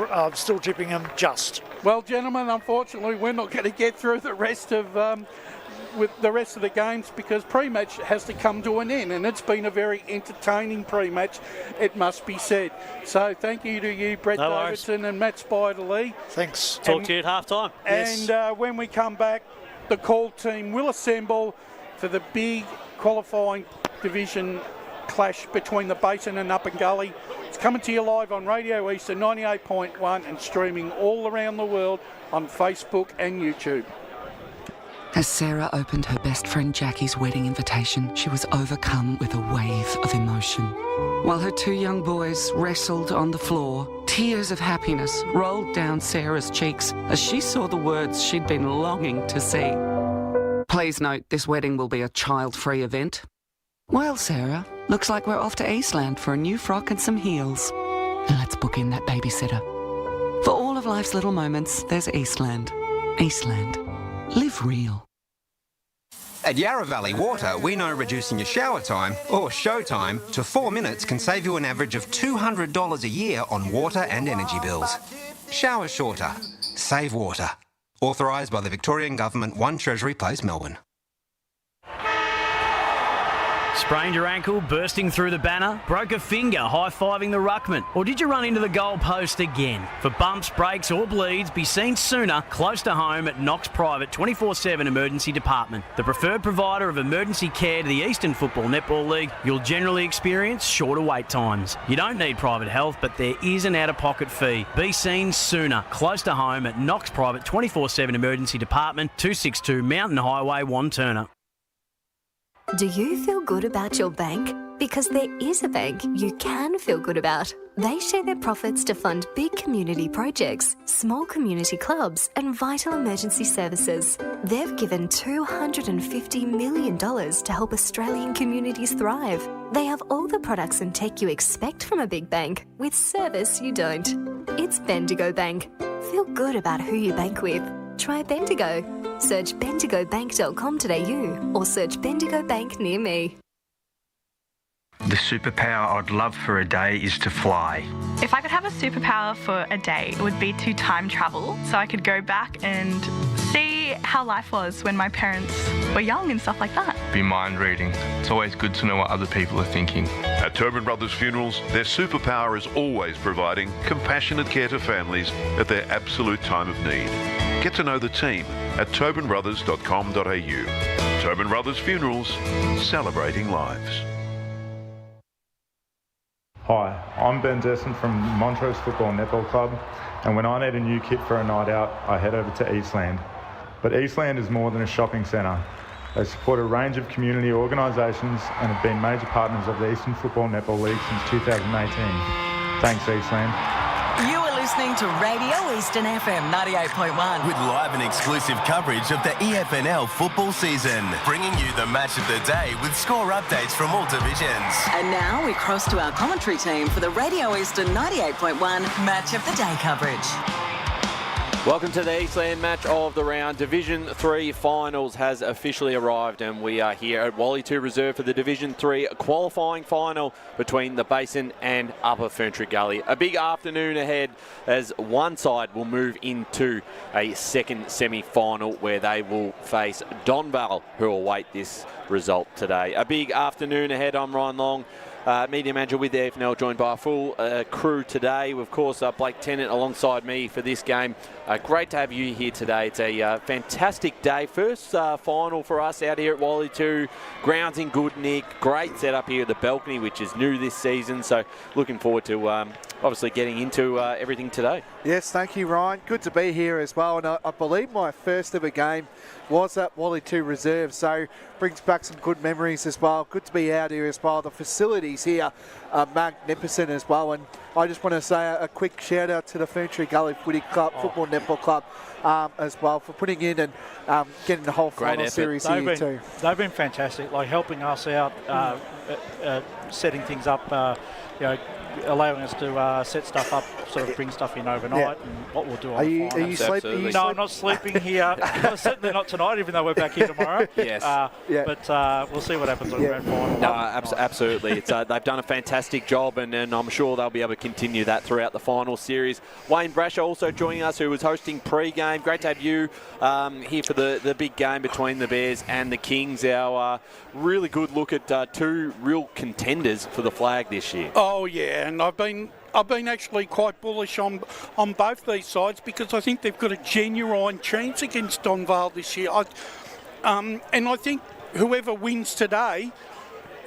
I'm still tipping them just. Well, gentlemen, unfortunately, we're not going to get through the rest of the games because pre-match has to come to an end, and it's been a very entertaining pre-match, it must be said. So thank you to you, Brett Davidson and Matt Spider-Lee. Thanks. Talk to you at half-time. And when we come back, the call team will assemble for the big qualifying division clash between the Basin and Up and Gully. It's coming to you live on Radio Eastern 98.1 and streaming all around the world on Facebook and YouTube. As Sarah opened her best friend Jackie's wedding invitation, she was overcome with a wave of emotion. While her two young boys wrestled on the floor, tears of happiness rolled down Sarah's cheeks as she saw the words she'd been longing to see. Please note, this wedding will be a child-free event. Well, Sarah, looks like we're off to Eastland for a new frock and some heels. Let's book in that babysitter. For all of life's little moments, there's Eastland. Eastland. Live real. At Yarra Valley Water, we know reducing your shower time, or show time, to 4 minutes can save you an average of $200 a year on water and energy bills. Shower shorter. Save water. Authorised by the Victorian Government, 1 Treasury Place, Melbourne. Sprained your ankle, bursting through the banner? Broke a finger, high-fiving the ruckman? Or did you run into the goal post again? For bumps, breaks or bleeds, be seen sooner, close to home at Knox Private 24/7 Emergency Department. The preferred provider of emergency care to the Eastern Football Netball League, you'll generally experience shorter wait times. You don't need private health, but there is an out-of-pocket fee. Be seen sooner, close to home at Knox Private 24/7 Emergency Department, 262 Mountain Highway, Wantirna. Do you feel good about your bank? Because there is a bank you can feel good about. They share their profits to fund big community projects, small community clubs and vital emergency services. They've given $250 million to help Australian communities thrive. They have all the products and tech you expect from a big bank, with service you don't. It's Bendigo Bank. Feel good about who you bank with. Try Bendigo. Search bendigobank.com.au or search Bendigo Bank near me. The superpower I'd love for a day is to fly. If I could have a superpower for a day, it would be to time travel so I could go back and see how life was when my parents were young and stuff like that. Be mind reading. It's always good to know what other people are thinking. At Tobin Brothers Funerals, their superpower is always providing compassionate care to families at their absolute time of need. Get to know the team at tobinbrothers.com.au. Tobin Brothers Funerals, celebrating lives. Hi, I'm Ben Desson from Montrose Football Netball Club, and when I need a new kit for a night out, I head over to Eastland. But Eastland is more than a shopping centre. They support a range of community organisations and have been major partners of the Eastern Football Netball League since 2018. Thanks, Eastland. You are listening to Radio Eastern FM 98.1. With live and exclusive coverage of the EFNL football season. Bringing you the match of the day with score updates from all divisions. And now we cross to our commentary team for the Radio Eastern 98.1 Match of the Day coverage. Welcome to the Eastland match of the round. Division 3 finals has officially arrived and we are here at Wally 2 Reserve for the Division 3 qualifying final between the Basin and Upper Ferntree Gully. A big afternoon ahead as one side will move into a second semi-final where they will face Donvale, who will await this result today. A big afternoon ahead. I'm Ryan Long, media manager with the EFNL, joined by a full crew today. Of course, Blake Tennant alongside me for this game. Great to have you here today. It's a fantastic day. First final for us out here at Wally 2. Ground's in good nick. Great setup here at the balcony, which is new this season. So looking forward to obviously getting into everything today. Yes, thank you, Ryan. Good to be here as well. And I believe my first ever game was at Wally 2 Reserve, so brings back some good memories as well. Good to be out here as well. The facilities here are magnificent as well. And I just want to say a quick shout out to the Ferntree Gully Footy Club, Football Netball Club as well for putting in and getting the whole final series here too. They've been fantastic, like helping us out, setting things up, allowing us to set stuff up, sort of bring stuff in overnight, and what we'll do on the final. Are you sleeping? No, I'm not sleeping here. Certainly not tonight, even though we're back here tomorrow. Yes. But we'll see what happens on the grand final. No, absolutely. It's, they've done a fantastic job, and I'm sure they'll be able to continue that throughout the final series. Wayne Brasher also joining us, who was hosting pre-game. Great to have you here for the big game between the Bears and the Kings. Our really good look at two real contenders for the flag this year. Oh, yeah, and I've been actually quite bullish on both these sides because I think they've got a genuine chance against Donvale this year. And I think whoever wins today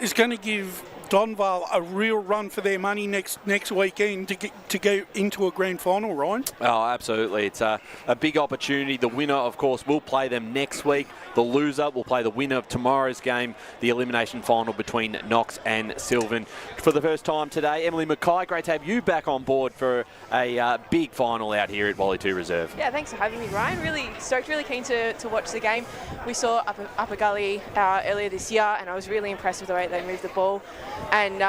is going to give Donvale a real run for their money next weekend to go into a grand final, Ryan. Oh, absolutely. It's a big opportunity. The winner, of course, will play them next week. The loser will play the winner of tomorrow's game, the elimination final between Knox and Sylvan. For the first time today, Emily Mackay, great to have you back on board for a big final out here at Wally 2 Reserve. Yeah, thanks for having me, Ryan. Really stoked, really keen to watch the game. We saw Upper Gully earlier this year, and I was really impressed with the way they moved the ball. And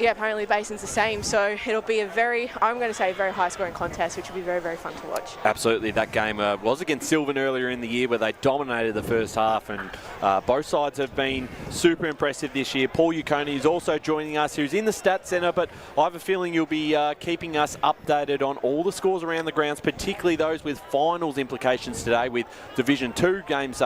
yeah, apparently Basin's the same, so it'll be I'm going to say a very high-scoring contest, which will be very, very fun to watch. Absolutely. That game was against Sylvan earlier in the year, where they dominated the first half, and both sides have been super impressive this year. Paul Uconi is also joining us, who's in the Stats Centre, but I have a feeling you'll be keeping us updated on all the scores around the grounds, particularly those with finals implications today, with Division 2 games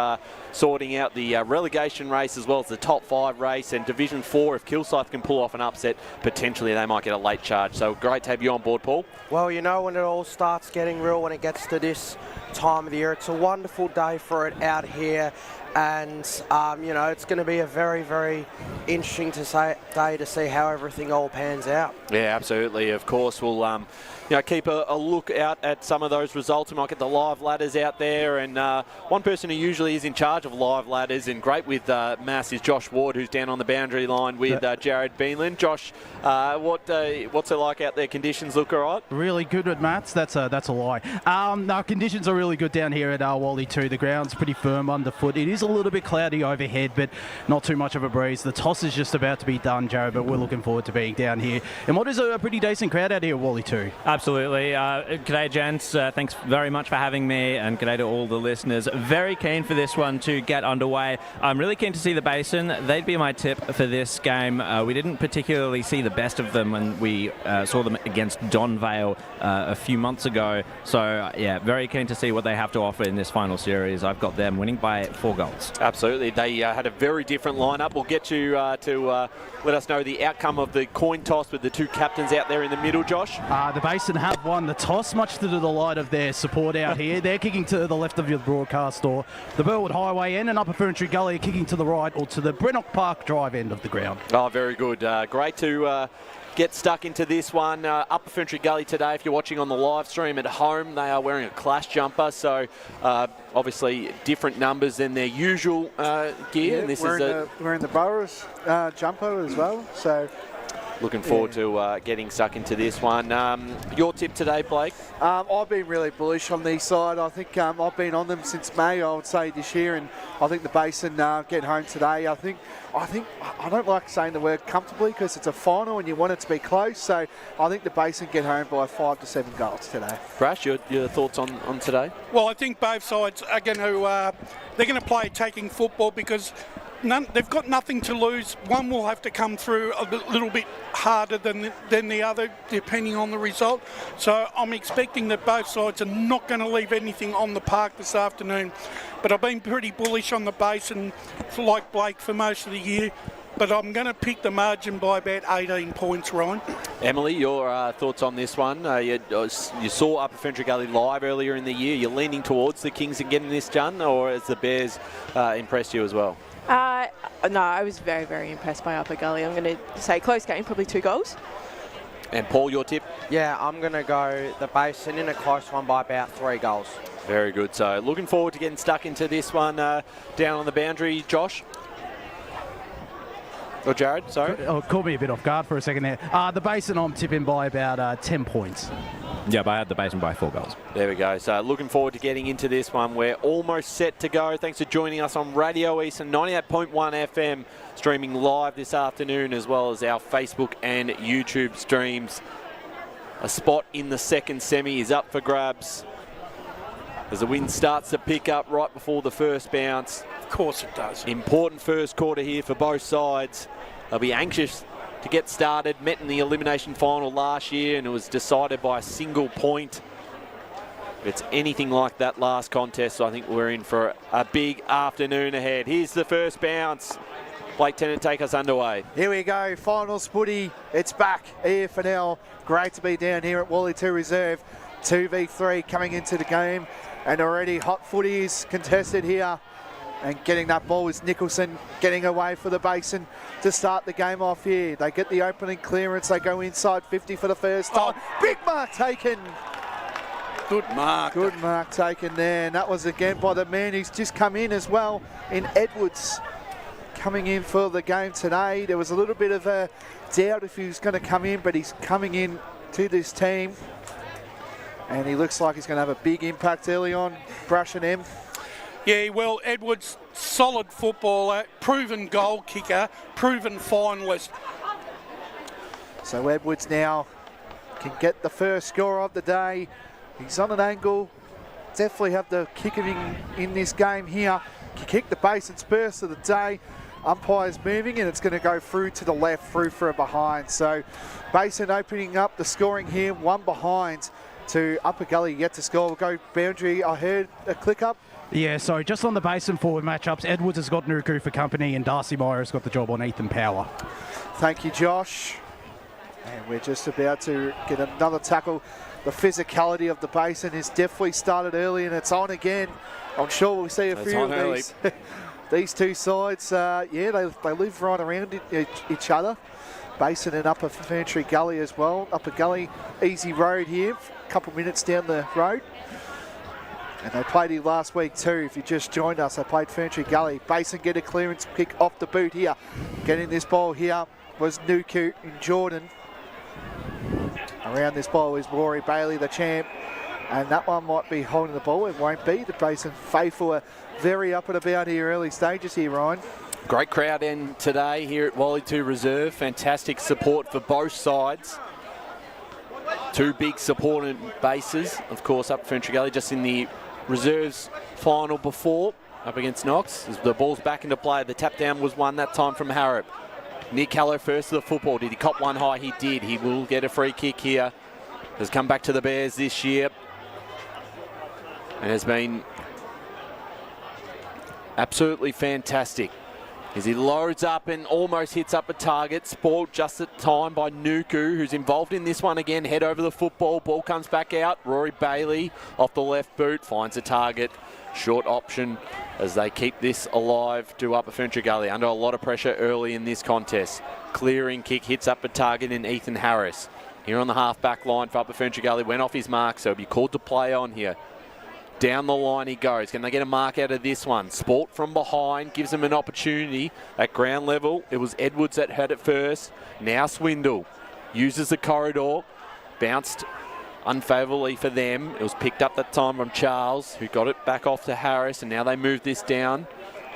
sorting out the relegation race as well as the top 5 race, and Division 4, if Kilsyth can pull off an upset, potentially they might get a late charge. So great to have you on board, Paul. Well, you know, when it all starts getting real, when it gets to this time of the year, it's a wonderful day for it out here. And, you know, it's going to be a very, very interesting day to see how everything all pans out. Yeah, absolutely. Of course, we'll keep a look out at some of those results. We might get the live ladders out there. And one person who usually is in charge of live ladders and great with Mass is Josh Ward, who's down on the boundary line with Jared Beanland. Josh, what's it like out there? Conditions look all right? Really good with Mats. That's a lie. No, conditions are really good down here at Wally 2. The ground's pretty firm underfoot. It is a little bit cloudy overhead, but not too much of a breeze. The toss is just about to be done, Jared, but we're looking forward to being down here. And what is a pretty decent crowd out here at Wally 2? Absolutely. G'day, gents. Thanks very much for having me, and g'day to all the listeners. Very keen for this one to get underway. I'm really keen to see the Basin. They'd be my tip for this game. We didn't particularly see the best of them when we saw them against Donvale a few months ago. So, yeah, very keen to see what they have to offer in this final series. I've got them winning by 4 goals. Absolutely. They had a very different lineup. We'll get you to let us know the outcome of the coin toss with the 2 captains out there in the middle, Josh. The Basin have won the toss, much to the delight of their support out here. They're kicking to the left of your broadcast, or the Burwood Highway end, and Upper Ferntree Gully are kicking to the right, or to the Brennock Park Drive end of the ground. Oh, very good. Great to get stuck into this one. Upper Ferntree Gully today, if you're watching on the live stream at home, they are wearing a Clash jumper, so obviously different numbers than their usual gear. Yeah, and this we're in the Burrows jumper as well, so looking forward to getting stuck into this one. Your tip today, Blake? I've been really bullish on these side. I think I've been on them since May, I would say, this year, and I think the Basin get home today. I think I don't like saying the word comfortably because it's a final and you want it to be close. So I think the Basin get home by 5 to 7 goals today. Brash, your thoughts on today? Well, I think both sides are going to play attacking football because they've got nothing to lose. One will have to come through a little bit harder than the other, depending on the result. So I'm expecting that both sides are not going to leave anything on the park this afternoon. But I've been pretty bullish on the Basin, like Blake, for most of the year. But I'm going to pick the margin by about 18 points, Ryan. Emily, your thoughts on this one? You saw Upper Ferntree Gully live earlier in the year. You're leaning towards the Kings and getting this done, or has the Bears impressed you as well? No, I was very, very impressed by Upper Gully. I'm going to say close game, probably 2 goals. And Paul, your tip? Yeah, I'm going to go the Basin in a close one by about 3 goals. Very good. So looking forward to getting stuck into this one down on the boundary. Josh? Or Jared, sorry? Oh, caught me a bit off guard for a second there. The Basin I'm tipping by about 10 points. Yeah, but I had the Basin by 4 goals. There we go. So looking forward to getting into this one. We're almost set to go. Thanks for joining us on Radio Eastland 98.1 FM, streaming live this afternoon, as well as our Facebook and YouTube streams. A spot in the second semi is up for grabs as the wind starts to pick up right before the first bounce. Of course it does. Important first quarter here for both sides. They'll be anxious to get started. Met in the elimination final last year and it was decided by a single point. If it's anything like that last contest, so I think we're in for a big afternoon ahead. Here's the first bounce. Blake Tennant, take us underway. Here we go, finals footy. It's back, EFNL. Great to be down here at Wally 2 Reserve. 2v3 coming into the game, and already hot footy is contested here. And getting that ball is Nicholson getting away for the Basin to start the game off here. They get the opening clearance. They go inside 50 for the first time. Big mark taken. Good mark. Good mark taken there. And that was again by the man who's just come in as well in Edwards. Coming in for the game today. There was a little bit of a doubt if he was going to come in, but he's coming in to this team. And he looks like he's going to have a big impact early on. Brushing him. Yeah, well, Edwards, solid footballer, proven goal kicker, proven finalist. So Edwards now can get the first score of the day. He's on an angle. Definitely have the kick in this game here. Can kick the Basin's burst of the day. Umpire's moving and it's going to go through to the left, through for a behind. So Basin opening up the scoring here, one behind to Upper Gully yet to score. We'll go boundary. I heard a click up. Yeah, so just on the Basin forward matchups, Edwards has got Nuku for company and Darcy Meyer has got the job on Ethan Power. Thank you, Josh. And we're just about to get another tackle. The physicality of the Basin has definitely started early and it's on again. I'm sure we'll see a few of these. These two sides, yeah, they live right around each other. Basin and Upper Ferntree Gully as well. Upper Gully, easy road here, a couple minutes down the road. And they played here last week too. If you just joined us, they played Ferntree Gully. Basin get a clearance kick off the boot here. Getting this ball here was Nuku in Jordan. Around this ball is Rory Bailey, the champ. And that one might be holding the ball. It won't be. The Basin faithful are very up and about here, early stages here, Ryan. Great crowd in today here at Wally 2 Reserve. Fantastic support for both sides. Two big supporting bases, of course, up Ferntree Gully, just in the reserves final before, up against Knox. As the ball's back into play, the tap down was won that time from Harrop. Nick Hallow first to the football. Did he cop one high? He did. He will get a free kick here. Has come back to the Bears this year and has been absolutely fantastic. As he loads up and almost hits up a target. Spoiled just at time by Nuku, who's involved in this one again. Head over the football. Ball comes back out. Rory Bailey off the left boot finds a target. Short option as they keep this alive to Upper Ferntree Gully. Under a lot of pressure early in this contest. Clearing kick hits up a target in Ethan Harris. Here on the half-back line for Upper Ferntree Gully. Went off his mark, so he'll be called to play on here. Down the line he goes. Can they get a mark out of this one? Sport from behind gives them an opportunity at ground level. It was Edwards that had it first. Now Swindle uses the corridor. Bounced unfavourably for them. It was picked up that time from Charles, who got it back off to Harris, and now they move this down.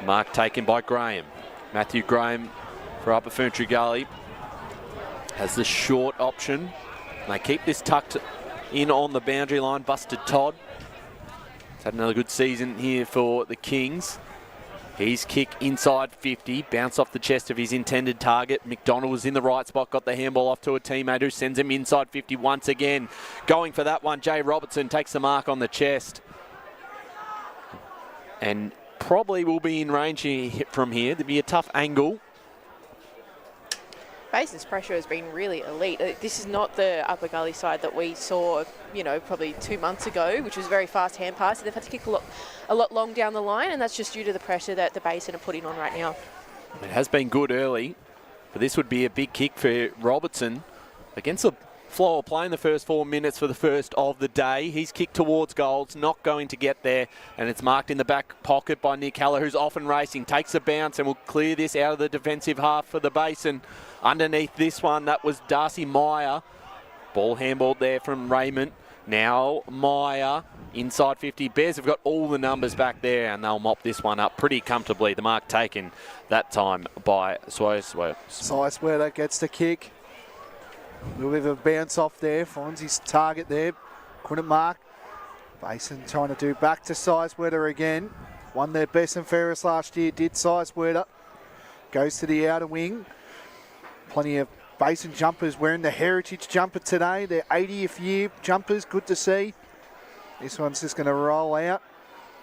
Mark taken by Graham. Matthew Graham for Upper Ferntree Gully has the short option. They keep this tucked in on the boundary line. Busted Todd. Had another good season here for the Kings. His kick inside 50, bounced off the chest of his intended target. McDonald was in the right spot, got the handball off to a teammate who sends him inside 50 once again. Going for that one, Jay Robertson takes the mark on the chest. And probably will be in range from here. There'll be a tough angle. Basin's pressure has been really elite. This is not the Upper Gully side that we saw, you know, probably 2 months ago, which was very fast hand pass. They've had to kick a lot long down the line, and that's just due to the pressure that the Basin are putting on right now. It has been good early, but this would be a big kick for Robertson against the flow of play in the first 4 minutes for the first of the day. He's kicked towards goal. It's not going to get there, and it's marked in the back pocket by Nick Haller, who's off and racing. Takes a bounce and will clear this out of the defensive half for the Basin. Underneath this one, that was Darcy Meyer. Ball handballed there from Raymond. Now Meyer inside 50. Bears have got all the numbers back there, and they'll mop this one up pretty comfortably. The mark taken that time by Sizewell gets the kick. A little bit of a bounce off there. Finds his target there. Couldn't mark. Basin trying to do back to Sizewell again. Won their best and fairest last year, did Sizewell. Goes to the outer wing. Plenty of Basin jumpers wearing the heritage jumper today. Their 80th year jumpers, good to see. This one's just going to roll out.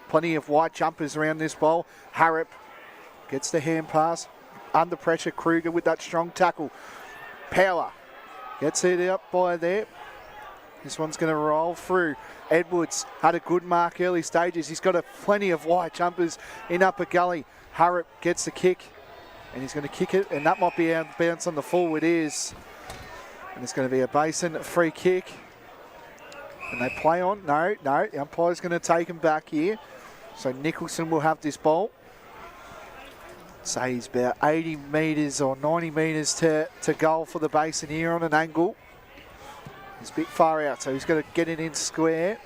Plenty of white jumpers around this bowl. Harrop gets the hand pass. Under pressure, Kruger with that strong tackle. Power gets it up by there. This one's going to roll through. Edwards had a good mark early stages. He's got plenty of wide jumpers in upper gully. Harrop gets the kick, and he's going to kick it, and that might be out of bounce on the full. It is. And it's going to be a Basin free kick. And they play on. No, the umpire's going to take him back here. So Nicholson will have this ball. Say he's about 80 metres or 90 metres to goal for the Basin here on an angle. He's a bit far out, so he's going to get it in square.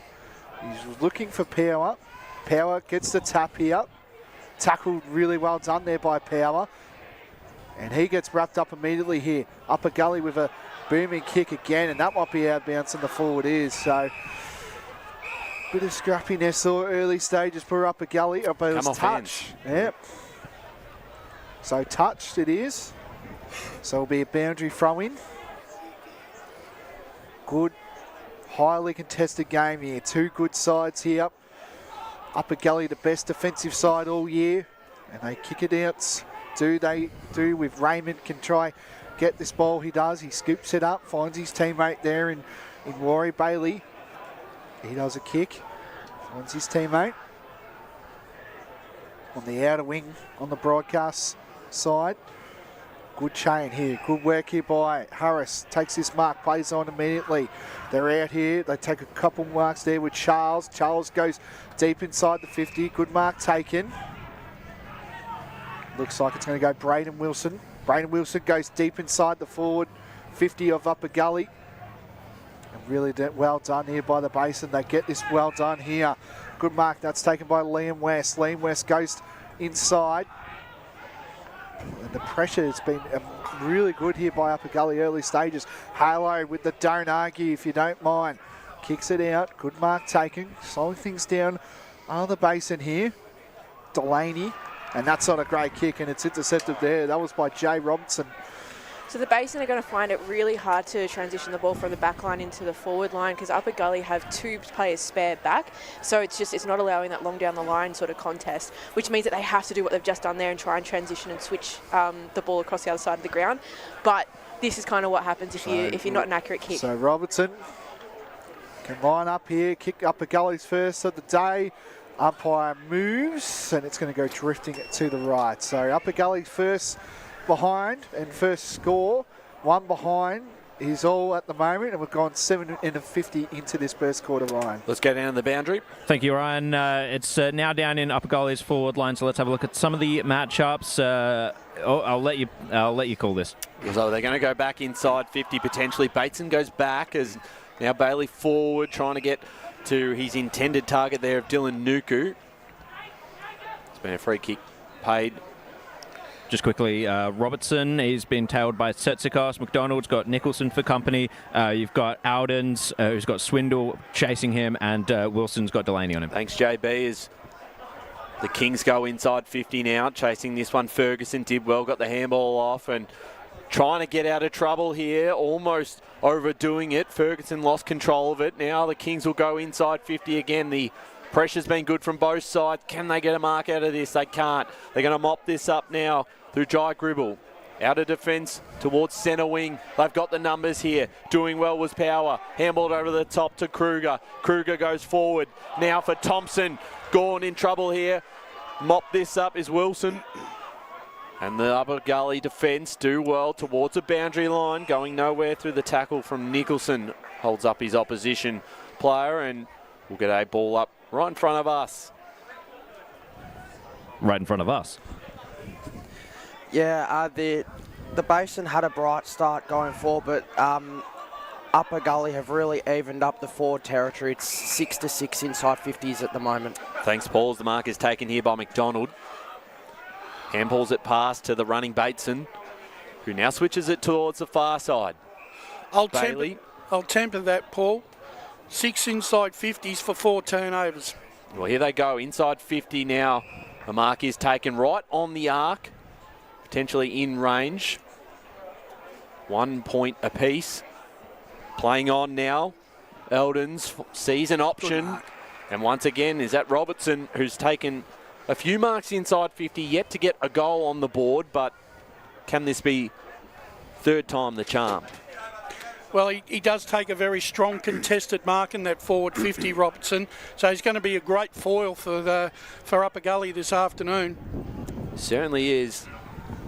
He's looking for Power. Power gets the tap here. Tackled really well done there by Power. And he gets wrapped up immediately here. Upper gully with a booming kick again, and that might be out of bounds, and the forward is. So, bit of scrappiness or early stages for upper gully. But it was touch. Yep. So touched it is. So it'll be a boundary throw in. Good, highly contested game here. Two good sides here. Upper gully, the best defensive side all year. And they kick it out. They do with Raymond can try get this ball. He does. He scoops it up, finds his teammate there in Rory Bailey. He does a kick, finds his teammate. On the outer wing on the broadcast side. Good chain here. Good work here by Harris. Takes this mark, plays on immediately. They're out here. They take a couple marks there with Charles. Charles goes deep inside the 50. Good mark taken. Looks like it's going to go Braden Wilson. Braden Wilson goes deep inside the forward 50 of Upper Gully. And really well done here by the Basin. They get this well done here. Good mark. That's taken by Liam West. Liam West goes inside. And the pressure has been really good here by Upper Gully early stages. Halo with the don't argue if you don't mind. Kicks it out. Good mark taken. Slowing things down on the Basin here. Delaney. And that's not a great kick, and it's intercepted there. That was by Jay Robertson. So the Basin are going to find it really hard to transition the ball from the back line into the forward line because Upper Gully have two players spare back. So it's not allowing that long down the line sort of contest, which means that they have to do what they've just done there and try and transition and switch the ball across the other side of the ground. But this is kind of what happens if you're not an accurate kick. So Robertson can line up here, kick Upper Gully's first of the day. Umpire moves, and it's going to go drifting to the right. So Upper Gully first behind and first score. One behind is all at the moment, and we've gone 7 and 50 into this first quarter, Ryan. Let's go down the boundary. Thank you, Ryan. It's now down in Upper Gully's forward line, so let's have a look at some of the matchups. I'll let you call this. So they're going to go back inside 50 potentially. Bateson goes back as now Bailey forward, trying to get to his intended target there of Dylan Nuku. It's been a free kick paid. Just quickly, Robertson, he's been tailed by Setsikos. McDonald's got Nicholson for company. You've got Aldens, who's got Swindle chasing him, and Wilson's got Delaney on him. Thanks, JB. As the Kings go inside 50 now, chasing this one. Ferguson did well, got the handball off, and trying to get out of trouble here, almost overdoing it. Ferguson lost control of it. Now the Kings will go inside 50 again. The pressure's been good from both sides. Can they get a mark out of this? They can't. They're going to mop this up now through Jai Gribble. Out of defence towards centre wing. They've got the numbers here. Doing well was Power. Handballed over the top to Kruger. Kruger goes forward. Now for Thompson. Gorn in trouble here. Mop this up is Wilson. And the Upper Gully defence do well towards the boundary line, going nowhere through the tackle from Nicholson. Holds up his opposition player, and we'll get a ball up right in front of us. Right in front of us? Yeah, the Basin had a bright start going forward, but Upper Gully have really evened up the forward territory. It's 6-6 inside 50s at the moment. Thanks, Paul. As the mark is taken here by McDonald. Handballs it past to the running Bateson, who now switches it towards the far side. I'll temper that, Paul. 6 inside 50s for 4 turnovers. Well, here they go, inside 50 now. The mark is taken right on the arc, potentially in range. 1 point apiece. Playing on now. Eldens sees an option. And once again, is that Robertson, who's taken a few marks inside 50, yet to get a goal on the board, but can this be third time the charm? Well, he does take a very strong contested mark in that forward 50, Robertson. So he's going to be a great foil for Upper Gully this afternoon. Certainly is.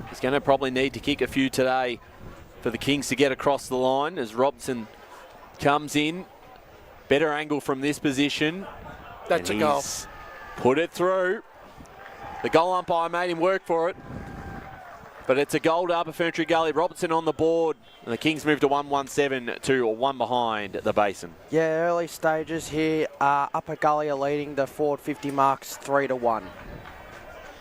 He's going to probably need to kick a few today for the Kings to get across the line as Robertson comes in. Better angle from this position. That's a goal. Put it through. The goal umpire made him work for it. But it's a goal to Upper Ferntree Gully. Robertson on the board. And the Kings move to 1-1-7 to 1 behind the Basin. Yeah, early stages here. Upper Gully are leading the forward 50 marks 3-1.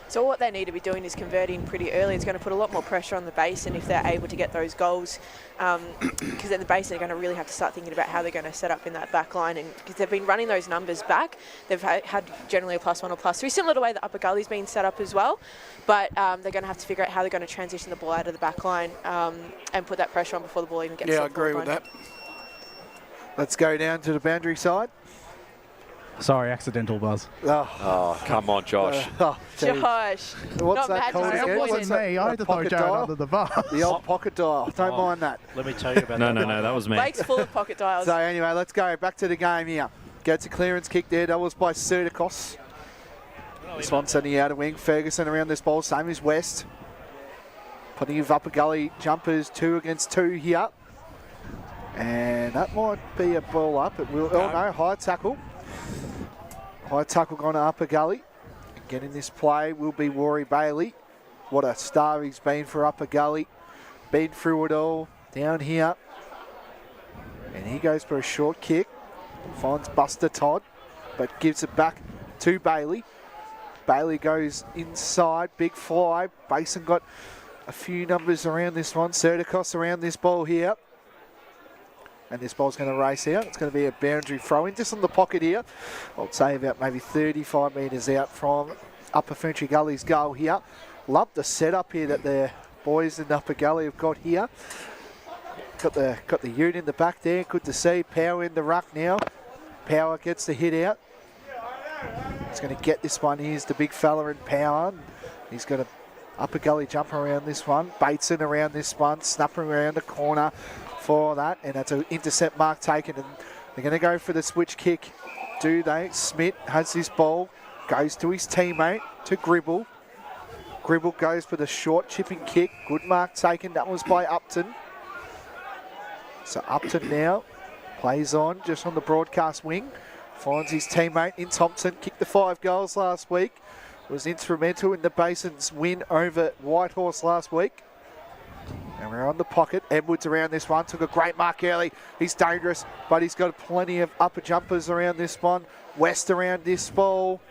So what they need to be doing is converting pretty early. It's going to put a lot more pressure on the Basin if they're able to get those goals, because then the Basin are going to really have to start thinking about how they're going to set up in that back line. And because they've been running those numbers back, they've had generally a +1 or +3, similar to the way the Upper Gully's been set up as well. But they're going to have to figure out how they're going to transition the ball out of the back line and put that pressure on before the ball even gets to the I agree with that. Let's go down to the boundary side. Sorry, accidental buzz. Oh, come on, Josh. Josh. What's that called again? It wasn't me. I had to throw Jared under the bus. The old pocket dial. Don't mind that. Let me tell you about No, that. that was me. Blake's full of pocket dials. So anyway, let's go back to the game here. Gets a clearance kick there. That was by Surdakos. This one sending out a wing. Ferguson around this ball. Same as West. Plenty of Upper Gully jumpers, 2 against 2 here. And that might be a ball up. It will. Oh no, high tackle. High tackle gone to Upper Gully. Getting this play will be Rory Bailey. What a star he's been for Upper Gully. Been through it all. Down here. And he goes for a short kick. Finds Buster Todd. But gives it back to Bailey. Bailey goes inside. Big fly. Basin got a few numbers around this one. Surdakos around this ball here. And this ball's going to race out. It's going to be a boundary throw-in just on the pocket here. I'd say about maybe 35 metres out from Upper Ferntree Gully's goal here. Love the setup here that the boys in Upper Gully have got here. Got the ute in the back there. Good to see. Power in the ruck now. Power gets the hit out. He's going to get this one. Here's the big fella in Power. He's got a Upper Gully jumper around this one. Bateson around this one. Snapper around the corner for that, and that's an intercept mark taken, and they're going to go for the switch kick. Do they? Smith has this ball, goes to his teammate, to Gribble. Gribble goes for the short chipping kick. Good mark taken. That was by Upton. So Upton now plays on just on the broadcast wing. Finds his teammate in Thompson. Kicked the 5 goals last week. Was instrumental in the Basin's win over Whitehorse last week. And we're on the pocket. Edwards around this one. Took a great mark early. He's dangerous, but he's got plenty of upper jumpers around this one. West around this ball.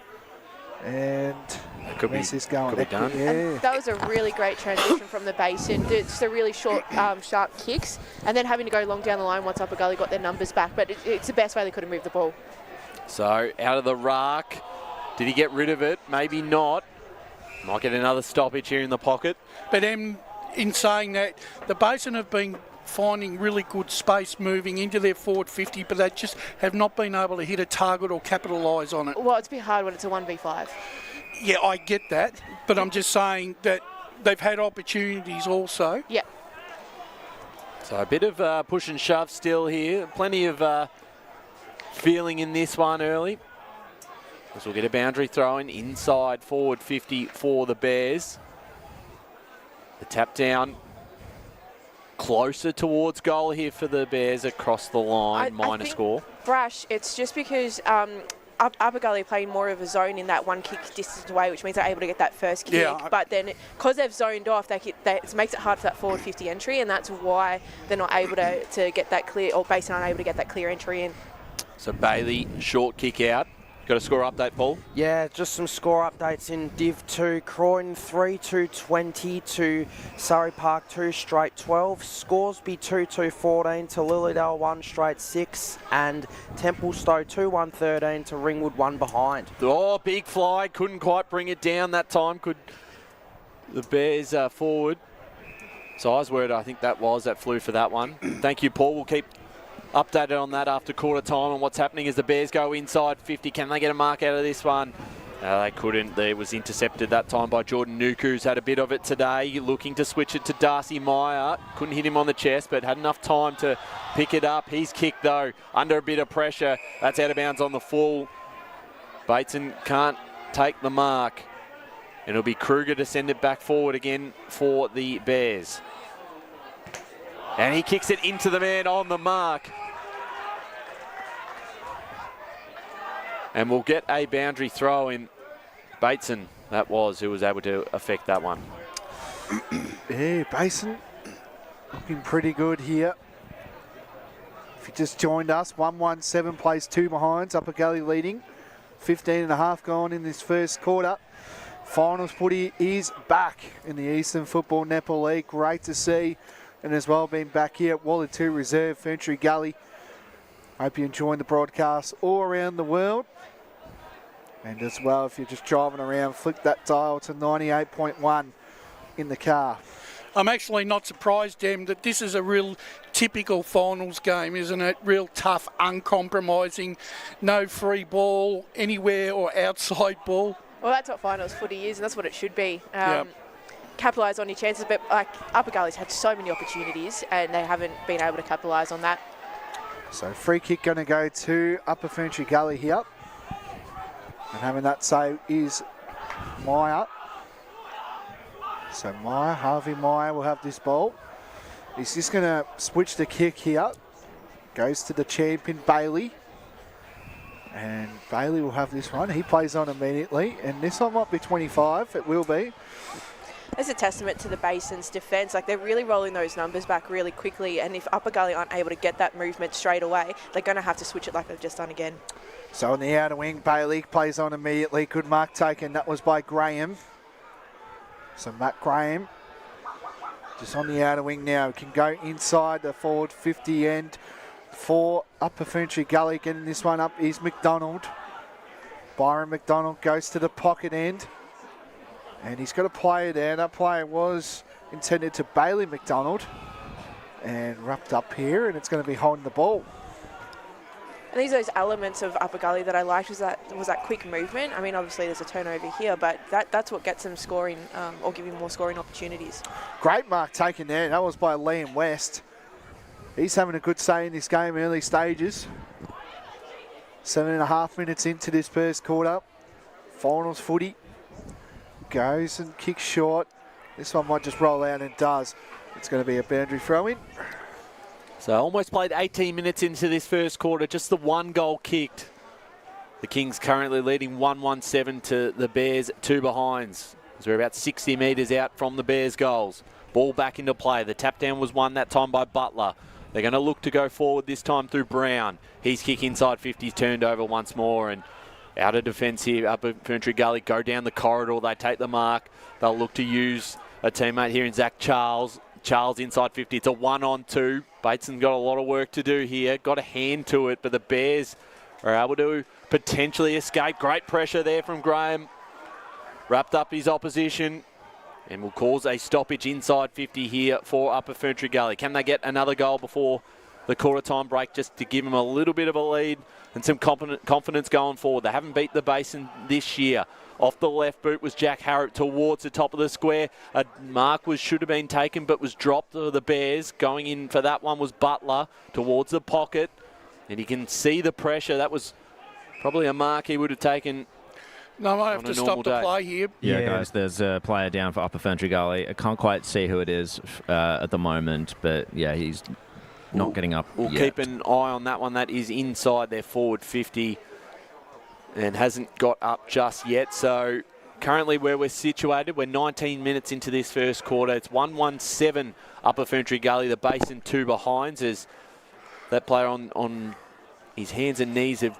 And where's this going? Could be done. Yeah. And that was a really great transition from the Basin. Just a really short, sharp kicks. And then having to go long down the line once Upper Gully got their numbers back. But it's the best way they could have moved the ball. So, out of the ruck. Did he get rid of it? Maybe not. Might get another stoppage here in the pocket. But in saying that, the Basin have been finding really good space moving into their forward 50, but they just have not been able to hit a target or capitalise on it. Well, it's a bit hard when it's a 1v5. Yeah, I get that, but I'm just saying that they've had opportunities also. Yeah. So a bit of push and shove still here. Plenty of feeling in this one early. As we'll get a boundary throw in inside forward 50 for the Bears. The tap down closer towards goal here for the Bears across the line, minor score. Brash, it's just because Upper Gully are playing more of a zone in that one kick distance away, which means they're able to get that first kick. Yeah, but then, because they've zoned off, it makes it hard for that forward 50 entry, and that's why they're not able to get that clear, or Basin aren't able to get that clear entry in. So Bailey, short kick out. Got a score update, Paul? Yeah, just some score updates in Div 2. Croydon 3-2-20 to Surrey Park 2 straight 12. Scoresby 2-2-14 to Lilydale 1 straight 6. And Templestowe 2-1-13 to Ringwood 1 behind. Oh, big fly. Couldn't quite bring it down that time. Could the Bears forward. Sizeword, I think that flew for that one. Thank you, Paul. We'll keep updated on that after quarter time and what's happening as the Bears go inside 50. Can they get a mark out of this one? They couldn't. It was intercepted that time by Jordan Nuku, who's had a bit of it today, looking to switch it to Darcy Meyer. Couldn't hit him on the chest, but had enough time to pick it up. He's kicked, though, under a bit of pressure. That's out of bounds on the full. Bateson can't take the mark. And it'll be Kruger to send it back forward again for the Bears. And he kicks it into the man on the mark. And we'll get a boundary throw in. Bateson, that was, who was able to affect that one. Yeah, Bateson looking pretty good here. If you just joined us, 1-1-7 plays 2 behinds, Upper Gully leading. 15.5 gone in this first quarter. Finals footy is back in the Eastern Football Netball League. Great to see. And as well being back here at Wally 2 Reserve, Ferntree Gully. Hope you're enjoying the broadcast all around the world. And as well, if you're just driving around, flick that dial to 98.1 in the car. I'm actually not surprised, Dem, that this is a real typical finals game, isn't it? Real tough, uncompromising, no free ball anywhere or outside ball. Well, that's what finals footy is, and that's what it should be. Capitalise on your chances, but like Upper Gully's had so many opportunities, and they haven't been able to capitalise on that. So free kick going to go to Upper Ferntree Gully here. And having that save is Meyer. So Harvey Meyer will have this ball. He's just going to switch the kick here. Goes to the champion, Bailey. And Bailey will have this one. He plays on immediately. And this one might be 25. It will be. It's a testament to the Basin's defence. Like, they're really rolling those numbers back really quickly. And if Upper Gully aren't able to get that movement straight away, they're going to have to switch it like they've just done again. So on the outer wing, Bailey plays on immediately. Good mark taken. That was by Graham. So Matt Graham just on the outer wing now. Can go inside the forward 50 end for Upper Ferntree Gully. Getting this one up is McDonald. Byron McDonald goes to the pocket end. And he's got a player there. That player was intended to Bailey McDonald. And wrapped up here, and it's going to be holding the ball. And these are those elements of Upper Gully that I liked, was that quick movement. I mean, obviously there's a turnover here, but that's what gets them scoring or giving more scoring opportunities. Great mark taken there. That was by Liam West. He's having a good say in this game, early stages. 7.5 minutes into this first quarter. Finals footy. Goes and kicks short. This one might just roll out and does. It's going to be a boundary throw in. So almost played 18 minutes into this first quarter, just the 1 goal kicked. The Kings currently leading 1-1-7 to the Bears 2 behinds. So we're about 60 metres out from the Bears goals. Ball back into play. The tap down was won that time by Butler. They're going to look to go forward this time through Brown. His kick inside 50's turned over once more, and out of defence here, Upper Ferntree Gully go down the corridor. They take the mark. They'll look to use a teammate here in Zach Charles. Charles inside 50. It's a 1-on-2. Bateson's got a lot of work to do here. Got a hand to it, but the Bears are able to potentially escape. Great pressure there from Graham. Wrapped up his opposition and will cause a stoppage inside 50 here for Upper Ferntree Gully. Can they get another goal before the quarter time break just to give them a little bit of a lead and some confidence going forward? They haven't beat the Basin this year. Off the left boot was Jack Harrop towards the top of the square. A mark should have been taken but was dropped to the Bears. Going in for that one was Butler towards the pocket. And you can see the pressure. That was probably a mark he would have taken. No, I might have to stop the play here. Yeah, guys, there's a player down for Upper Ferntree Gully. I can't quite see who it is at the moment, but yeah, he's not getting up We'll yet. keep an eye on that one. That is inside their forward 50 and hasn't got up just yet. So currently where we're situated, we're 19 minutes into this first quarter. It's 1-1-7 Upper Ferntree Gully. The Basin 2 behinds as that player on his hands and knees have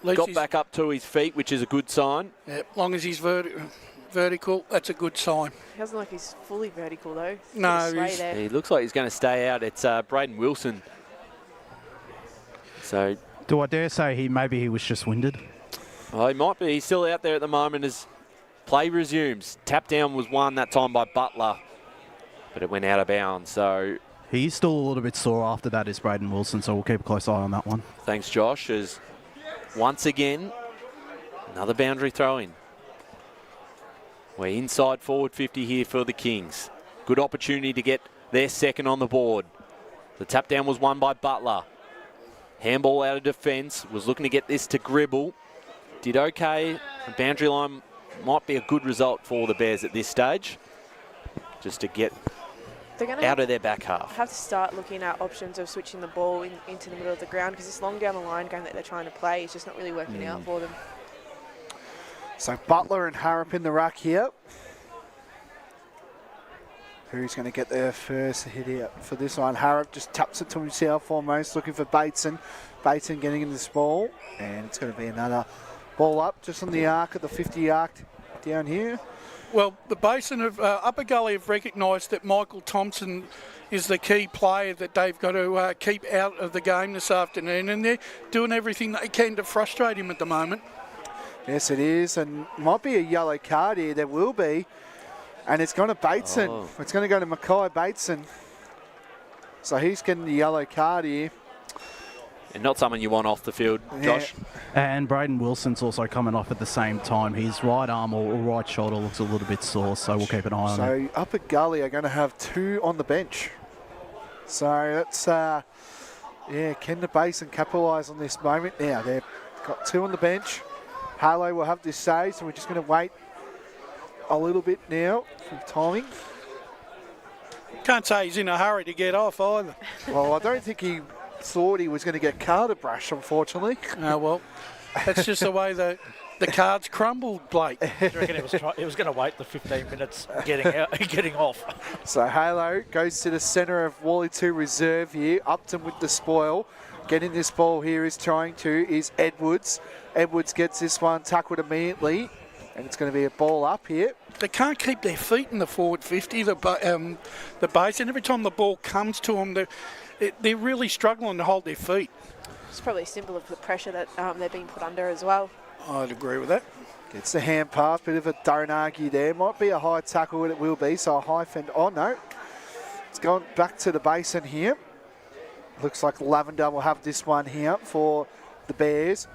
got back up to his feet, which is a good sign. Yeah, as long as he's vertical, that's a good sign. He doesn't look like he's fully vertical though. No, he looks like he's going to stay out. It's Braden Wilson. So, do I dare say maybe he was just winded? Well, he might be. He's still out there at the moment as play resumes. Tap down was won that time by Butler, but it went out of bounds. So he's still a little bit sore after that, is Braden Wilson, so we'll keep a close eye on that one. Thanks, Josh, as once again, another boundary throw-in. We're inside forward 50 here for the Kings. Good opportunity to get their second on the board. The tap down was won by Butler. Handball out of defence, was looking to get this to Gribble. Did okay. The boundary line might be a good result for the Bears at this stage, just to get out of their back half. Have to start looking at options of switching the ball into the middle of the ground, because this long down the line game that they're trying to play is just not really working out for them. So Butler and Harrop in the ruck here. Who's going to get their first hit here for this one? Harrop just taps it to himself almost, looking for Bateson. Bateson getting in this ball, and it's going to be another ball up just on the arc at the 50 arc down here. Well, the Basin of Upper Gully have recognised that Michael Thompson is the key player that they've got to keep out of the game this afternoon, and they're doing everything they can to frustrate him at the moment. Yes, it is, and might be a yellow card here. There will be, and it's gone to Bateson. Oh. It's going to go to Mackay Bateson. So he's getting the yellow card here. And not someone you want off the field, Josh. And Braden Wilson's also coming off at the same time. His right arm or right shoulder looks a little bit sore, so we'll keep an eye on it. So Upper Gully are going to have 2 on the bench. So that's, can the Basin capitalise on this moment now? They've got 2 on the bench. Harlow will have this save, so we're just going to wait a little bit now for timing. Can't say he's in a hurry to get off either. Well, I don't think he thought he was going to get carded brush, unfortunately. Oh, well, that's just the way the cards crumbled, Blake. Do you reckon he was going to wait the 15 minutes getting off? So Halo goes to the centre of Wally 2 reserve here. Upton with the spoil. Getting this ball here is Edwards. Edwards gets this one tackled immediately, and it's going to be a ball up here. They can't keep their feet in the forward 50, the base, and every time the ball comes to them, they're really struggling to hold their feet. It's probably a symbol of the pressure that they're being put under as well. I'd agree with that. Gets the hand pass, bit of a don't argue there. Might be a high tackle, it will be, so a high fend. Oh, no. It's gone back to the Basin here. Looks like Lavender will have this one here for the Bears.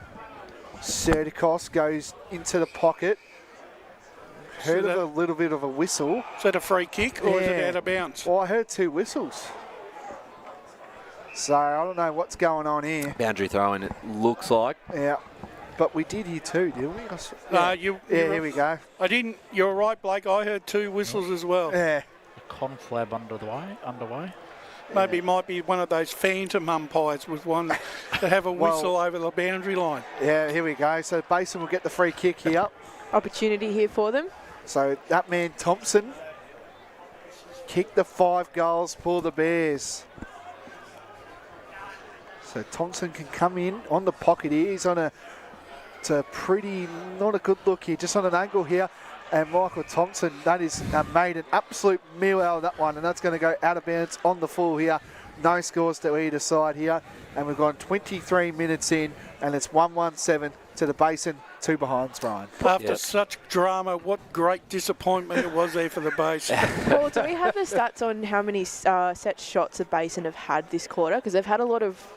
Sertikos goes into the pocket. Heard of a little bit of a whistle. Is that a free kick or is it out of bounds? Well, I heard 2 whistles. So I don't know what's going on here. Boundary throw-in, it looks like. Yeah, but we did hear 2, didn't we? Here we go. I didn't. You're right, Blake. I heard 2 whistles as well. Yeah. Conflab underway. Maybe it might be one of those phantom umpires with one that have a whistle over the boundary line. Yeah, here we go. So Basin will get the free kick here. Opportunity here for them. So that man Thompson kicked the 5 goals for the Bears. So Thompson can come in on the pocket here. He's on it's a pretty, not a good look here, just on an angle here. And Michael Thompson, that is made an absolute meal out of that one. And that's going to go out of bounds on the full here. No scores to either side here. And we've gone 23 minutes in, and it's 1-1-7 to the Basin, 2 behinds, Brian. After such drama, what great disappointment it was there for the Basin. Paul, do we have the stats on how many set shots the Basin have had this quarter? Because they've had a lot of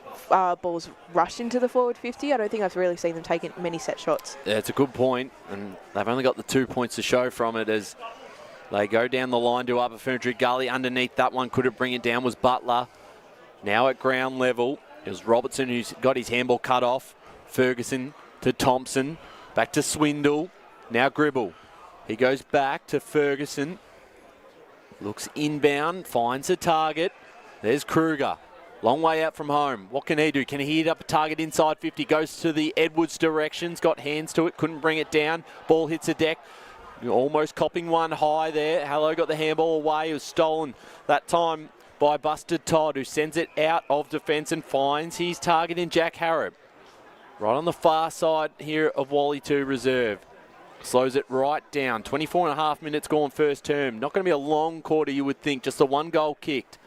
balls rushed into the forward 50. I don't think I've really seen them taking many set shots. Yeah, it's a good point, and they've only got the 2 points to show from it as they go down the line to Upper Ferntree Gully. Underneath that one, could it bring it down, was Butler. Now at ground level, it was Robertson who's got his handball cut off. Ferguson to Thompson, back to Swindle. Now Gribble. He goes back to Ferguson. Looks inbound, finds a target. There's Kruger. Long way out from home. What can he do? Can he hit up a target inside 50? Goes to the Edwards directions. Got hands to it. Couldn't bring it down. Ball hits a deck. Almost copping one high there. Hello got the handball away. It was stolen that time by Busted Todd, who sends it out of defence and finds his target in Jack Harrop. Right on the far side here of Wally 2 reserve. Slows it right down. 24 and a half minutes gone first term. Not going to be a long quarter, you would think. Just the 1 goal kicked.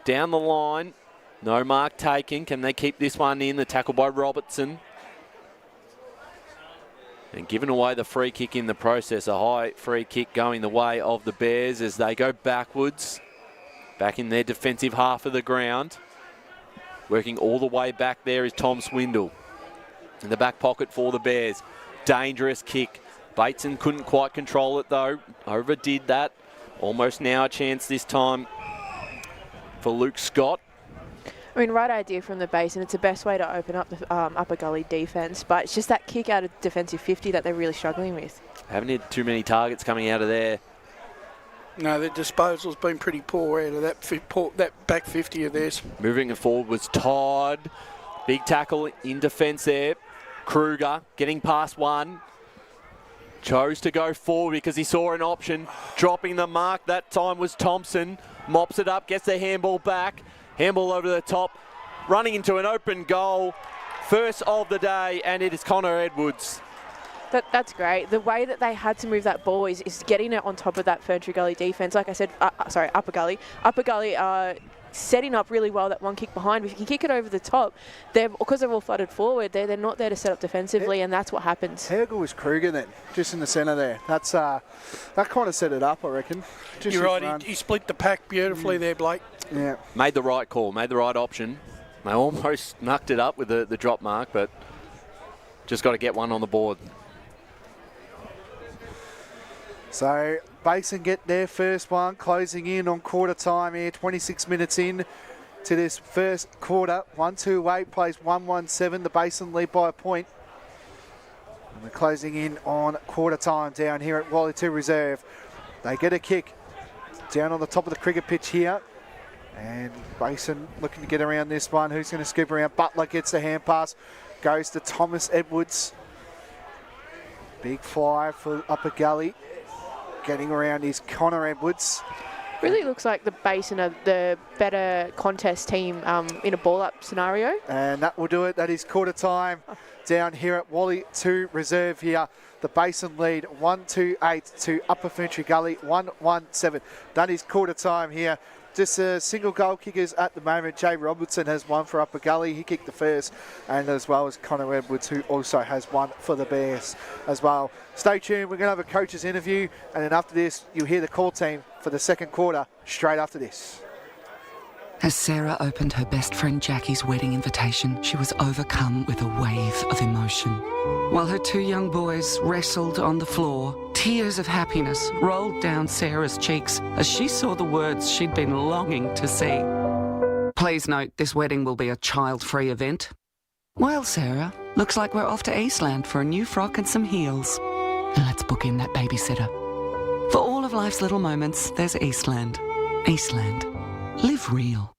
Down the line. No mark taken. Can they keep this one in? The tackle by Robertson. And giving away the free kick in the process. A high free kick going the way of the Bears as they go backwards. Back in their defensive half of the ground. Working all the way back there is Tom Swindle. In the back pocket for the Bears. Dangerous kick. Bateson couldn't quite control it though. Overdid that. Almost now a chance this time for Luke Scott. I mean, right idea from the base, and it's the best way to open up the upper gully defence, but it's just that kick out of defensive 50 that they're really struggling with. Haven't had too many targets coming out of there. No, their disposal's been pretty poor out of that back 50 of theirs. Moving it forward was Todd. Big tackle in defence there. Kruger getting past one. Chose to go forward because he saw an option. Dropping the mark. That time was Thompson. Mops it up, gets the handball back. Handball over the top. Running into an open goal. First of the day, and it is Connor Edwards. That's great. The way that they had to move that ball is getting it on top of that Ferntree Gully defence. Like I said, Upper Gully. Upper Gully setting up really well that one kick behind. If you can kick it over the top, because they're all flooded forward, they're not there to set up defensively, and that's what happens. How good was Kruger then, just in the centre there? That's that kind of set it up, I reckon. Just You're right, he split the pack beautifully there, Blake. Yeah. Made the right call, made the right option. They almost mucked it up with the drop mark, but just got to get one on the board. So Basin get their first one, closing in on quarter time here, 26 minutes in to this first quarter. 1-2-8 plays 1-1-7. The Basin lead by a point. And we're closing in on quarter time down here at Wally 2 Reserve. They get a kick down on the top of the cricket pitch here. And Basin looking to get around this one. Who's going to scoop around? Butler gets the hand pass. Goes to Thomas Edwards. Big fly for Upper Gully. Getting around is Connor Edwards. Really looks like the Basin are the better contest team in a ball-up scenario. And that will do it. That is quarter time down here at Wally 2 Reserve here. The Basin lead 1-2-8 to Upper Ferntree Gully 1-1-7. That is quarter time here. Just single goal kickers at the moment. Jay Robertson has one for Upper Gully. He kicked the first, and as well as Connor Edwards, who also has one for the Bears as well. Stay tuned. We're going to have a coach's interview, and then after this, you'll hear the call team for the second quarter straight after this. As Sarah opened her best friend Jackie's wedding invitation, she was overcome with a wave of emotion. While her two young boys wrestled on the floor, tears of happiness rolled down Sarah's cheeks as she saw the words she'd been longing to see. Please note, this wedding will be a child-free event. Well, Sarah, looks like we're off to Eastland for a new frock and some heels. And let's book in that babysitter. For all of life's little moments, there's Eastland. Eastland. Live real.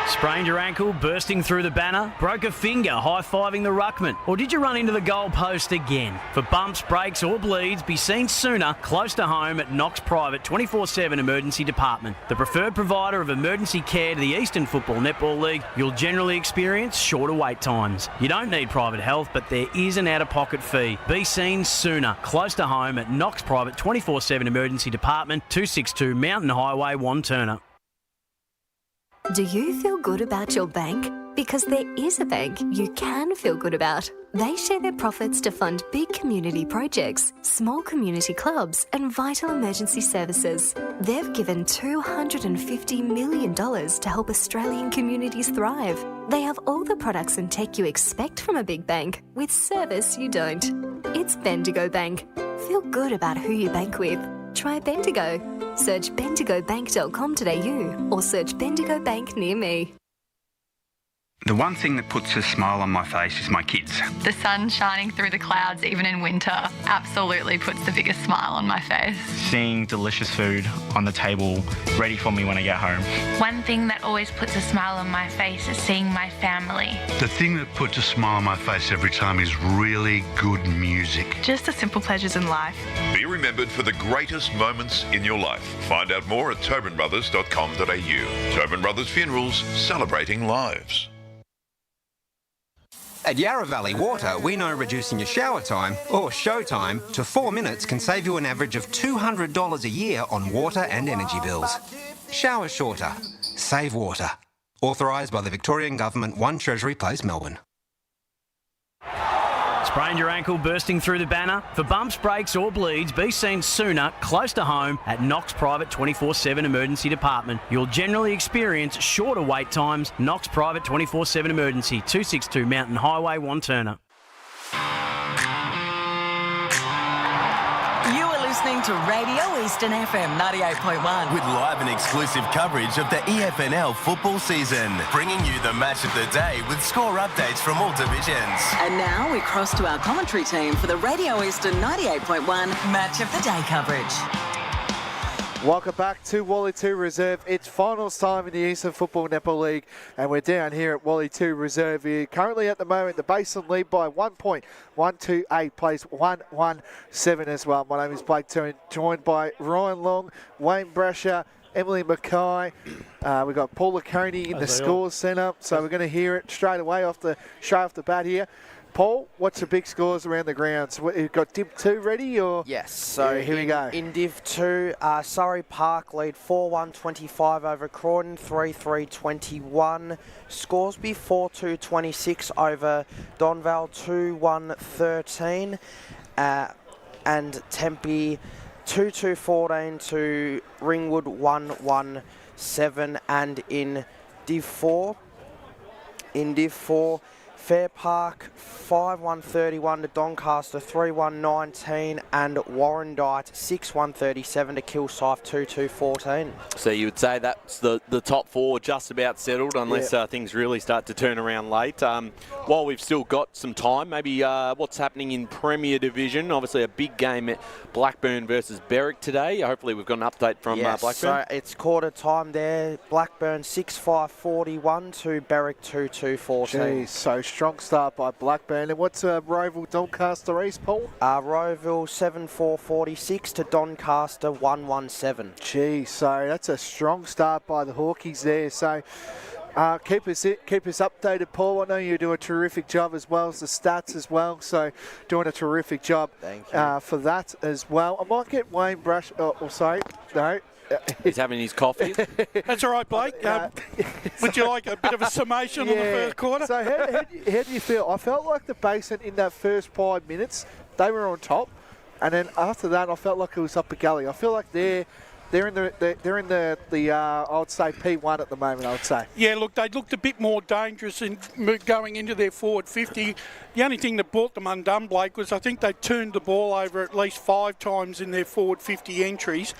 Sprained your ankle, bursting through the banner? Broke a finger, high-fiving the ruckman? Or did you run into the goal post again? For bumps, breaks or bleeds, be seen sooner, close to home at Knox Private 24/7 Emergency Department. The preferred provider of emergency care to the Eastern Football Netball League, you'll generally experience shorter wait times. You don't need private health, but there is an out-of-pocket fee. Be seen sooner, close to home at Knox Private 24/7 Emergency Department, 262 Mountain Highway, Wanturna. Do you feel good about your bank? Because there is a bank you can feel good about. They share their profits to fund big community projects, small community clubs, and vital emergency services. They've given $250 million to help Australian communities thrive. They have all the products and tech you expect from a big bank, with service you don't. It's Bendigo Bank. Feel good about who you bank with. Try Bendigo. Search bendigobank.com.au or search Bendigo Bank near me. The one thing that puts a smile on my face is my kids. The sun shining through the clouds, even in winter, absolutely puts the biggest smile on my face. Seeing delicious food on the table ready for me when I get home. One thing that always puts a smile on my face is seeing my family. The thing that puts a smile on my face every time is really good music. Just the simple pleasures in life. Be remembered for the greatest moments in your life. Find out more at tobinbrothers.com.au. Tobin Brothers Funerals, celebrating lives. At Yarra Valley Water, we know reducing your shower time, or show time, to 4 minutes can save you an average of $200 a year on water and energy bills. Shower shorter. Save water. Authorised by the Victorian Government, 1 Treasury Place, Melbourne. Sprained your ankle, bursting through the banner? For bumps, breaks or bleeds, be seen sooner, close to home at Knox Private 24/7 Emergency Department. You'll generally experience shorter wait times. Knox Private 24/7 Emergency, 262 Mountain Highway, Wanturna. listening to Radio Eastern FM 98.1. With live and exclusive coverage of the EFNL football season, bringing you the match of the day with score updates from all divisions. And now we cross to our commentary team for the Radio Eastern 98.1 Match of the Day coverage. Welcome back to Wally 2 Reserve. It's finals time in the Eastern Football Netball League, and we're down here at Wally 2 Reserve here. Currently at the moment, the Basin lead by 1 point. 128 plays 117 as well. My name is Blake Turin, joined by Ryan Long, Wayne Brasher, Emily Mackay. We've got Paula Coney in the scores centre, so we're going to hear it straight away off the bat here. Paul, what's the big scores around the grounds? You've got Div 2 ready, or? Yes, so yeah, here we go. In Div 2, Surrey Park lead 4-1-25 over Croydon, 3-3-21. Scoresby 4-2-26 over Donvale, 2-1-13. And Tempe 2-2-14 to Ringwood, 1-1-7. And in Div 4, Fair Park 5-1-31 to Doncaster, 3-1-19, and Warrandyte 6-1-37 to Kilsyth, 2-2-14. So you would say that's the top four just about settled, unless things really start to turn around late. While we've still got some time, maybe what's happening in Premier Division? Obviously a big game at Blackburn versus Berwick today. Hopefully we've got an update from Blackburn. So it's quarter time there. Blackburn 6-5-41 to Berwick 2-2-14. Geez, so strong start by Blackburn. And what's Rowville Doncaster East, Paul? Rowville 7-4-46 to Doncaster 1-1-7. Geez, so that's a strong start by the Hawkies there. So keep us updated, Paul. I know you do a terrific job as well as the stats as well. So doing a terrific job for that as well. I might get Wayne Brush. No. He's having his coffee. That's all right, Blake. Would you like a bit of a summation on the first quarter? So how do you feel? I felt like the Basin in that first 5 minutes, they were on top, and then after that, I felt like it was up a gully. I feel like they're in the I would say P1 at the moment. I would say. Yeah, look, they looked a bit more dangerous in going into their forward 50. The only thing that brought them undone, Blake, was I think they turned the ball over at least 5 times in their forward 50 entries.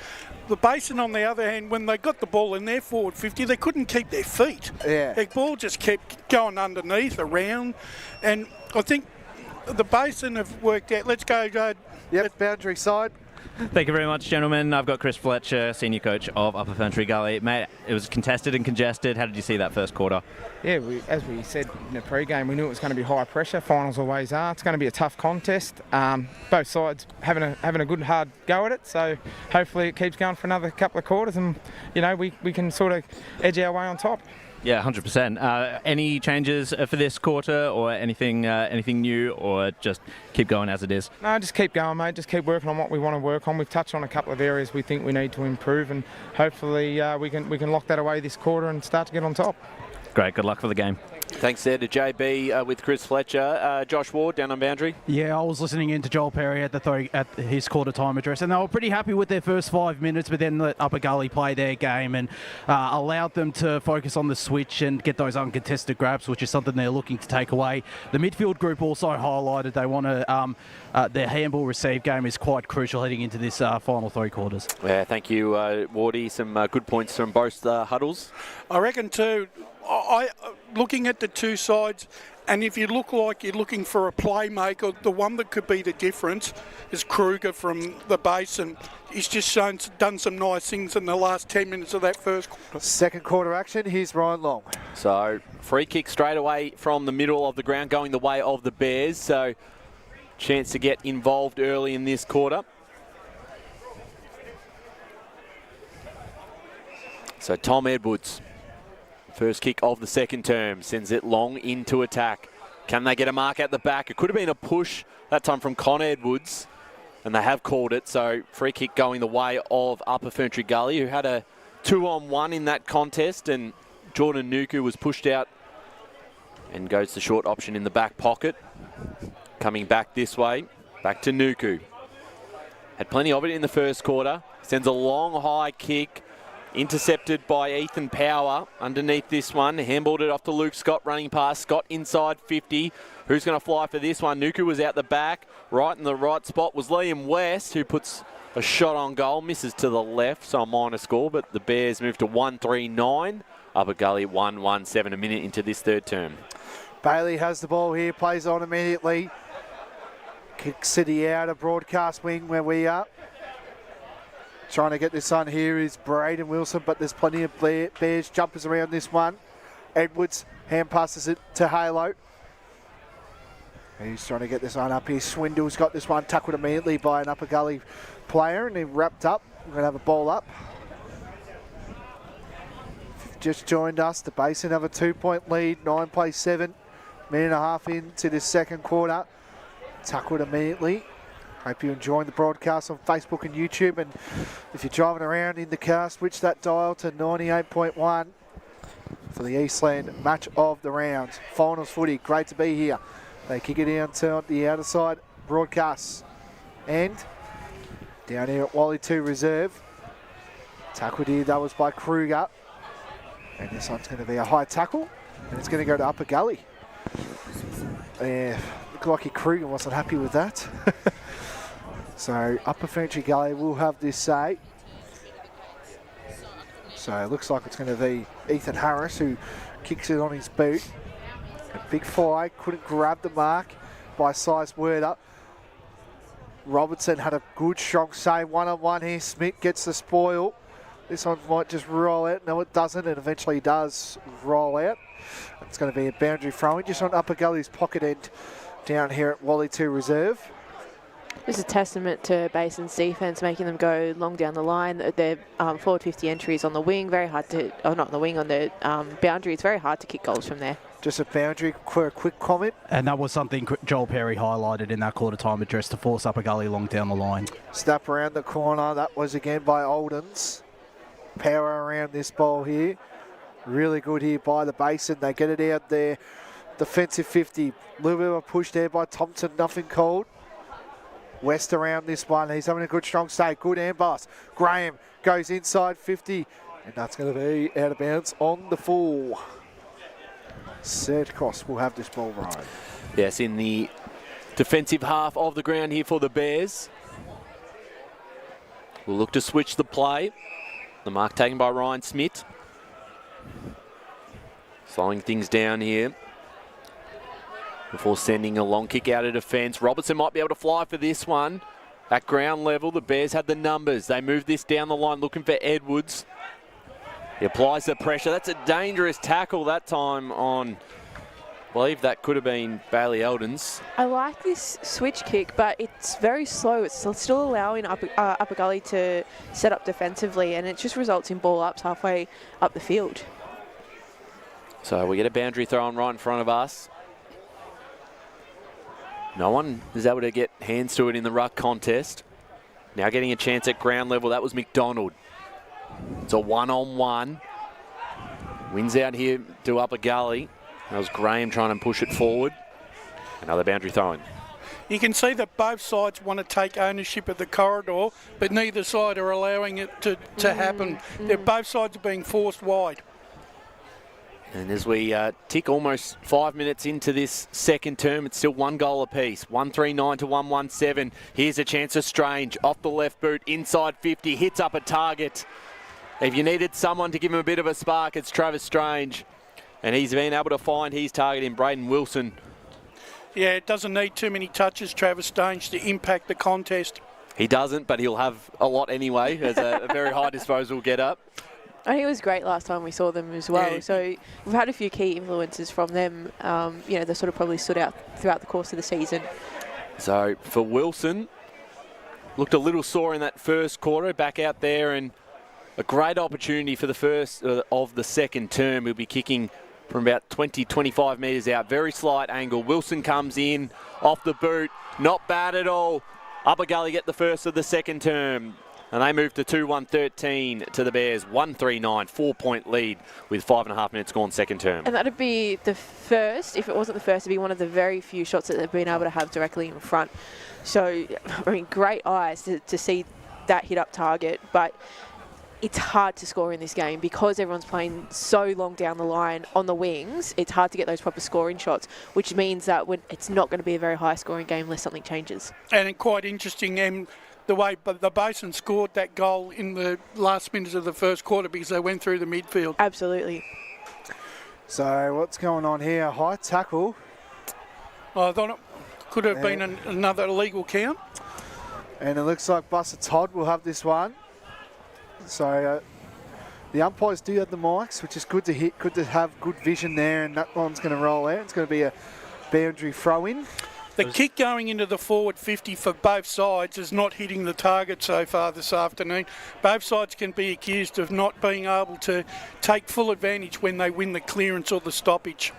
The Basin, on the other hand, when they got the ball in their forward 50, they couldn't keep their feet. Yeah. Their ball just kept going underneath, around, and I think the Basin have worked out. Let's go. Boundary side. Thank you very much, gentlemen. I've got Chris Fletcher, senior coach of Upper Ferntree Gully. Mate, it was contested and congested. How did you see that first quarter? Yeah, as we said in the pre-game, we knew it was going to be high pressure. Finals always are. It's going to be a tough contest. Both sides having a good hard go at it. So hopefully it keeps going for another couple of quarters, and we can sort of edge our way on top. Yeah, 100%. Any changes for this quarter, or anything new, or just keep going as it is? No, just keep going, mate. Just keep working on what we want to work on. We've touched on a couple of areas we think we need to improve, and hopefully we can lock that away this quarter and start to get on top. Great. Good luck for the game. Thanks there to JB with Chris Fletcher. Josh Ward down on Boundary. Yeah, I was listening in to Joel Perry at his quarter time address, and they were pretty happy with their first 5 minutes, but then let Upper Gully play their game and allowed them to focus on the switch and get those uncontested grabs, which is something they're looking to take away. The midfield group also highlighted they want to their handball receive game is quite crucial heading into this final 3 quarters. Yeah, thank you, Wardy. Some good points from both huddles. I reckon too. Looking at the two sides, and if you look like you're looking for a playmaker, the one that could be the difference is Kruger from the Basin. He's just done some nice things in the last 10 minutes of that first quarter. Second quarter action, here's Ryan Long. So, free kick straight away from the middle of the ground, going the way of the Bears. So, chance to get involved early in this quarter. So, Tom Edwards. First kick of the second term, sends it long into attack. Can they get a mark at the back? It could have been a push that time from Con Edwards, and they have called it. So free kick going the way of Upper Ferntree Gully, who had a 2-on-1 in that contest, and Jordan Nuku was pushed out and goes the short option in the back pocket. Coming back this way, back to Nuku. Had plenty of it in the first quarter. Sends a long high kick. Intercepted by Ethan Power underneath this one. Handballed it off to Luke Scott running past. Scott inside 50. Who's going to fly for this one? Nuku was out the back. Right in the right spot was Liam West, who puts A shot on goal, misses to the left, so a minor score, but the Bears move to 1-3-9. Upper Gully 1-1-7 a minute into this third term. Bailey has the ball here, plays on immediately. Kicks to the outer broadcast wing where we are. Trying to get this on here is Braden Wilson, but there's plenty of Bears jumpers around this one. Edwards hand passes it to Halo. He's trying to get this one up here. Swindle's got this one tackled immediately by an Upper Gully player, and he wrapped up. We're going to have a ball up. Just joined us. The Basin have a 2-point lead. 9-7. Minute and a half into this second quarter. Tackled immediately. Hope you're enjoying the broadcast on Facebook and YouTube. And if you're driving around in the car, switch that dial to 98.1 for the Eastland match of the round. Finals footy. Great to be here. They kick it down to the outer side broadcast. And down here at Wally 2 Reserve. Tackled here, that was by Kruger. And this one's going to be a high tackle. And it's going to go to Upper Gully. Looked like Kruger wasn't happy with that. So Upper Ferntree Gully will have this say. So it looks like it's going to be Ethan Harris who kicks it on his boot. A big fly, couldn't grab the mark by Size Werder. Robertson had a good strong save, one-on-one here. Smith gets the spoil. This one might just roll out. No, it doesn't, and eventually does roll out. It's going to be a boundary throw-in just on Upper Gully's pocket end down here at Wally 2 Reserve. This is a testament to Basin's defence, making them go long down the line. Their forward 50 entries on the wing, very hard to, not on the wing, on the boundary. It's very hard to kick goals from there. Just a boundary for a quick comment. And that was something Joel Perry highlighted in that quarter-time address to force Upper Gully long down the line. Snap around the corner. That was again by Oldens. Power around this ball here. Really good here by the Basin. They get it out there. Defensive 50. A little bit of a push there by Thompson. Nothing called. West around this one. He's having a good strong save. Good handpass. Graham goes inside 50. And that's going to be out of bounds on the full. Serge Cross will have this ball right. Yes, in the defensive half of the ground here for the Bears. We'll look to switch the play. The mark taken by Ryan Smith. Slowing things down here before sending a long kick out of defence. Robertson might be able to fly for this one. At ground level, the Bears had the numbers. They move this down the line looking for Edwards. He applies the pressure. That's a dangerous tackle that time on, I believe that could have been Bailey Eldens. I like this switch kick, but it's very slow. It's still allowing Upper Gully to set up defensively, and it just results in ball ups halfway up the field. So we get a boundary thrown right in front of us. No one is able to get hands to it in the ruck contest. Now getting a chance at ground level. That was McDonald. It's a one-on-one. Wins out here to Upper Gully. That was Graham trying to push it forward. Another boundary throw-in. You can see that both sides want to take ownership of the corridor, but neither side are allowing it to happen. Both sides are being forced wide. And as we tick almost 5 minutes into this second term, it's still 1 goal apiece. 1-3-9 to 1-1-7. Here's a chance of Strange. Off the left boot, inside 50, hits up a target. If you needed someone to give him a bit of a spark, it's Travis Strange. And he's been able to find his target in Braden Wilson. Yeah, it doesn't need too many touches, Travis Strange, to impact the contest. He doesn't, but he'll have a lot anyway, as a very high disposal get up. And he was great last time we saw them as well. Yeah. So we've had a few key influences from them. They sort of probably stood out throughout the course of the season. So for Wilson, looked a little sore in that first quarter, back out there, and a great opportunity for the first of the second term. He'll be kicking from about 20, 25 metres out. Very slight angle. Wilson comes in off the boot. Not bad at all. Upper Gully get the first of the second term. And they move to 2-1-13 to the Bears. 1-3-9, 4-point lead with 5.5 minutes gone second term. And that'd be the first, if it wasn't the first, it'd be one of the very few shots that they've been able to have directly in front. So, I mean, great eyes to see that hit up target. But it's hard to score in this game because everyone's playing so long down the line on the wings. It's hard to get those proper scoring shots, which means that it's not going to be a very high scoring game unless something changes. And quite interesting, the way the Basin scored that goal in the last minutes of the first quarter because they went through the midfield. Absolutely. So what's going on here? High tackle. I thought it could have been another illegal count. And it looks like Buster Todd will have this one. So the umpires do have the mics, which is good to hit, good to have good vision there, and that one's going to roll out. It's going to be a boundary throw-in. The kick going into the forward 50 for both sides is not hitting the target so far this afternoon. Both sides can be accused of not being able to take full advantage when they win the clearance or the stoppage.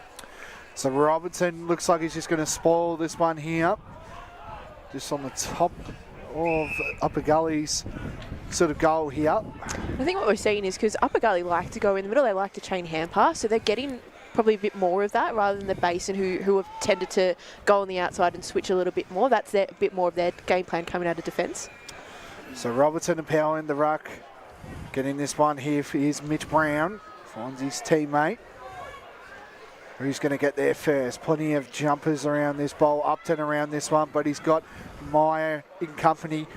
So Robertson looks like he's just going to spoil this one here. Just on the top of Upper Gully's sort of goal here. I think what we're seeing is because Upper Gully like to go in the middle, they like to chain hand pass, so they're getting probably a bit more of that rather than the Basin who have tended to go on the outside and switch a little bit more. That's a bit more of their game plan coming out of defence. So Robertson and Powell in the ruck. Getting this one here for his Mitch Brown. Finds his teammate. Who's going to get there first? Plenty of jumpers around this bowl. Upton around this one, but he's got Meyer in company.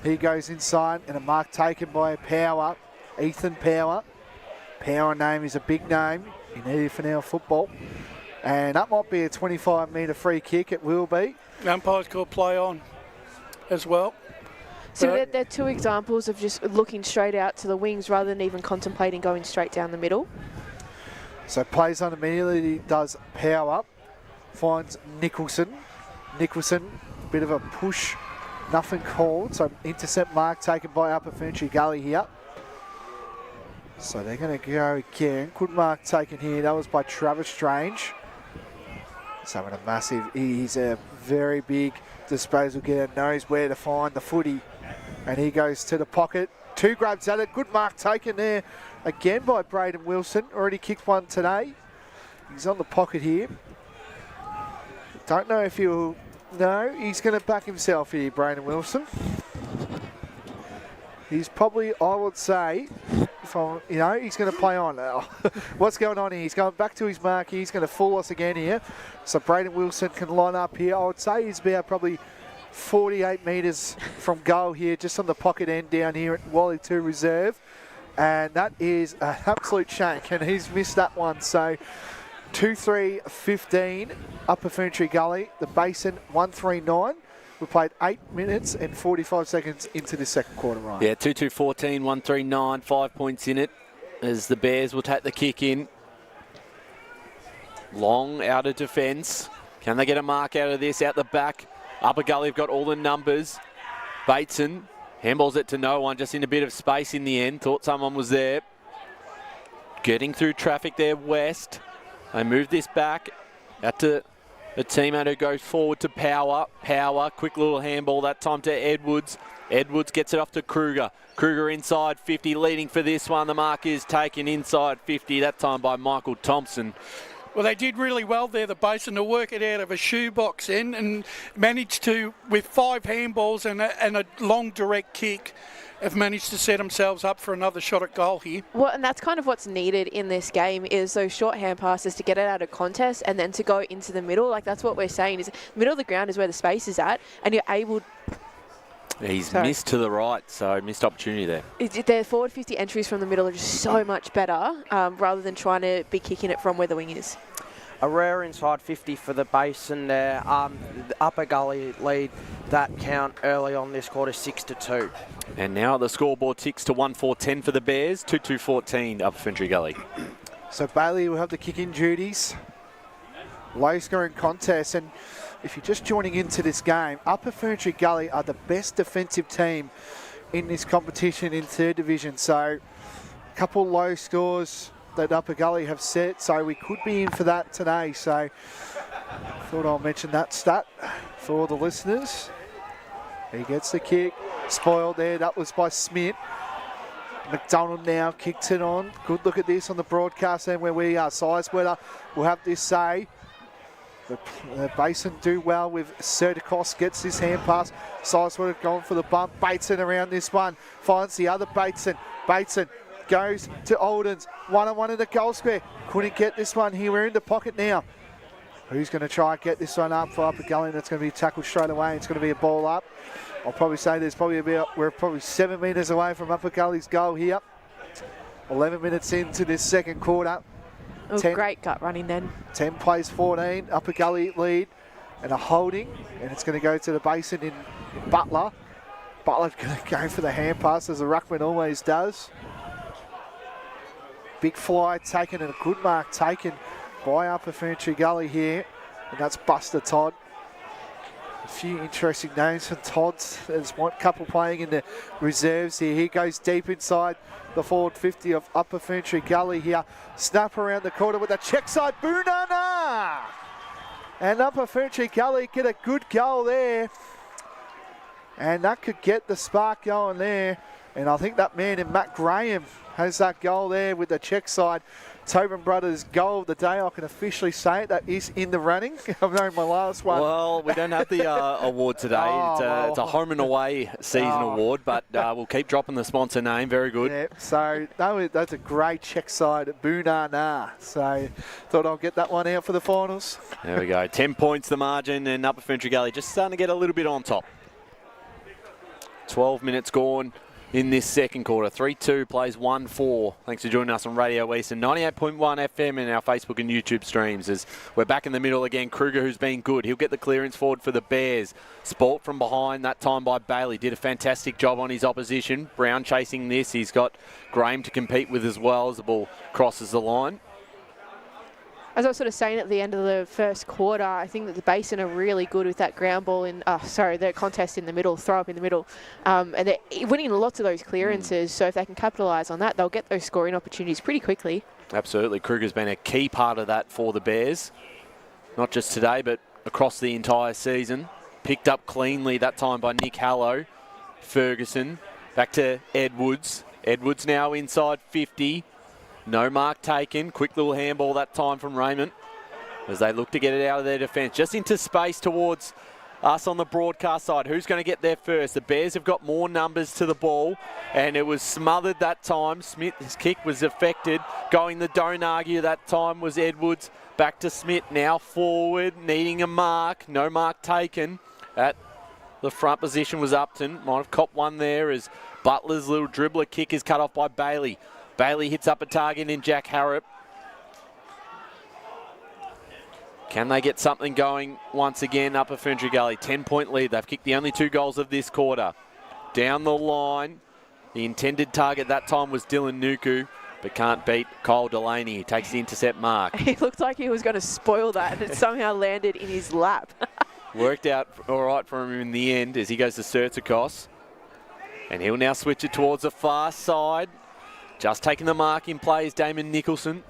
He goes inside and a mark taken by Power. Ethan Power. Power name is a big name in EFNL football. And that might be a 25-metre free kick. It will be. The umpire's called play on as well. So they're two examples of just looking straight out to the wings rather than even contemplating going straight down the middle. So plays on immediately, does Power. Finds Nicholson. Nicholson, bit of a push. Nothing called. So intercept mark taken by Upper Ferntree Gully here. So they're going to go again. Good mark taken here. That was by Travis Strange. So with a massive, he's a very big disposal getter, knows where to find the footy. And he goes to the pocket. 2 grabs at it. Good mark taken there again by Braden Wilson. Already kicked one today. He's on the pocket here. Don't know if he'll... No, he's going to back himself here, Braden Wilson. He's probably, I would say, he's going to play on now. What's going on here? He's going back to his mark. He's going to fool us again here. So Braden Wilson can line up here. I would say he's about probably 48 metres from goal here, just on the pocket end down here at Wally 2 Reserve. And that is an absolute shank, and he's missed that one. So 2-3-15, Upper Ferntree Gully, the Basin 1-3-9. We played 8 minutes and 45 seconds into the second quarter, Ryan. Yeah, 2-2-14, 1-3-9, 5 points in it as the Bears will take the kick in. Long out of defence. Can they get a mark out of this? Out the back. Upper Gully have got all the numbers. Bateson handballs it to no one, just in a bit of space in the end. Thought someone was there. Getting through traffic there, West. They move this back out to the teammate who goes forward to Power. Power, quick little handball that time to Edwards. Edwards gets it off to Kruger. Kruger inside 50, leading for this one. The mark is taken inside 50, that time by Michael Thompson. Well, they did really well there, the Basin, to work it out of a shoebox end and managed to, with 5 handballs and a long direct kick, have managed to set themselves up for another shot at goal here. Well, and that's kind of what's needed in this game is those short hand passes to get it out of contest and then to go into the middle. Like, that's what we're saying is the middle of the ground is where the space is at, and you're able... He's missed to the right, so missed opportunity there. Their forward 50 entries from the middle are just so much better rather than trying to be kicking it from where the wing is. A rare inside 50 for the Basin there. The Upper Gully lead that count early on this quarter, 6-2. And now the scoreboard ticks to 1-4-10 for the Bears, 2-2-14 Upper Ferntree Gully. So Bailey will have the kick-in duties. Low scoring contest, and if you're just joining into this game, Upper Ferntree Gully are the best defensive team in this competition in 3rd Division. So a couple low scores that Upper Gully have set, so we could be in for that today. So thought I'll mention that stat for the listeners. He gets the kick, spoiled there, that was by Smith. McDonald now kicks it on. Good look at this on the broadcast and where we are. Sizewell will have this say. The Basin do well with Sertikos, gets this hand pass. Sizewell going for the bump. Bateson around this one, finds the other Bateson. Bateson goes to Oldens, 1-on-1 in the goal square. Couldn't get this one here. We're in the pocket now. Who's going to try and get this one up for Upper Gully? That's going to be tackled straight away. It's going to be a ball up. I'll probably say we're probably 7 metres away from Upper Gully's goal here. 11 minutes into this second quarter. Great gut running then. 10 plays 14. Upper Gully lead and a holding. And it's going to go to the basin in Butler. Butler's going to go for the hand pass as the ruckman always does. Big fly taken and a good mark taken by Upper Ferntree Gully here, and that's Buster Todd. A few interesting names for Todds. There's one couple playing in the reserves here. He goes deep inside the forward 50 of Upper Ferntree Gully here. Snap around the corner with a check side. Boonana! And Upper Ferntree Gully get a good goal there. And that could get the spark going there. And I think that man in Matt Graham has that goal there with the check side. Tobin Brothers goal of the day. I can officially say it. That is in the running. I've known my last one. Well, we don't have the award today. It's a home and away season award, but we'll keep dropping the sponsor name. Very good. Yeah, so that's a great check side at Boonana. So thought I'll get that one out for the finals. There we go. 10 points the margin, and Upper Ferntree Gully just starting to get a little bit on top. 12 minutes gone in this second quarter. 3-2 plays 1-4. Thanks for joining us on Radio Eastern 98.1 FM and our Facebook and YouTube streams as we're back in the middle again. Kruger, who's been good. He'll get the clearance forward for the Bears. Sport from behind, that time by Bailey. Did a fantastic job on his opposition. Brown chasing this. He's got Graham to compete with as well as the ball crosses the line. As I was sort of saying at the end of the first quarter, I think that the Basin are really good with that ground ball the contest in the middle, throw up in the middle. And they're winning lots of those clearances, so if they can capitalise on that, they'll get those scoring opportunities pretty quickly. Absolutely. Kruger's been a key part of that for the Bears. Not just today, but across the entire season. Picked up cleanly that time by Nick Hallow. Ferguson, back to Edwards. Edwards now inside 50. No mark taken. Quick little handball that time from Raymond as they look to get it out of their defence. Just into space towards us on the broadcast side. Who's going to get there first? The Bears have got more numbers to the ball, and it was smothered that time. Smith's kick was affected. Going the don't argue that time was Edwards. Back to Smith now forward, needing a mark. No mark taken. At the front position was Upton. Might have copped one there as Butler's little dribbler kick is cut off by Bailey. Bailey hits up a target in Jack Harrop. Can they get something going once again? Upper Ferntree Gully, 10-point lead. They've kicked the only 2 goals of this quarter. Down the line, the intended target that time was Dylan Nuku, but can't beat Kyle Delaney. He takes the intercept mark. He looked like he was going to spoil that, and it somehow landed in his lap. Worked out all right for him in the end as he goes to Sertikos. And he'll now switch it towards the far side. Just taking the mark in play is Damon Nicholson.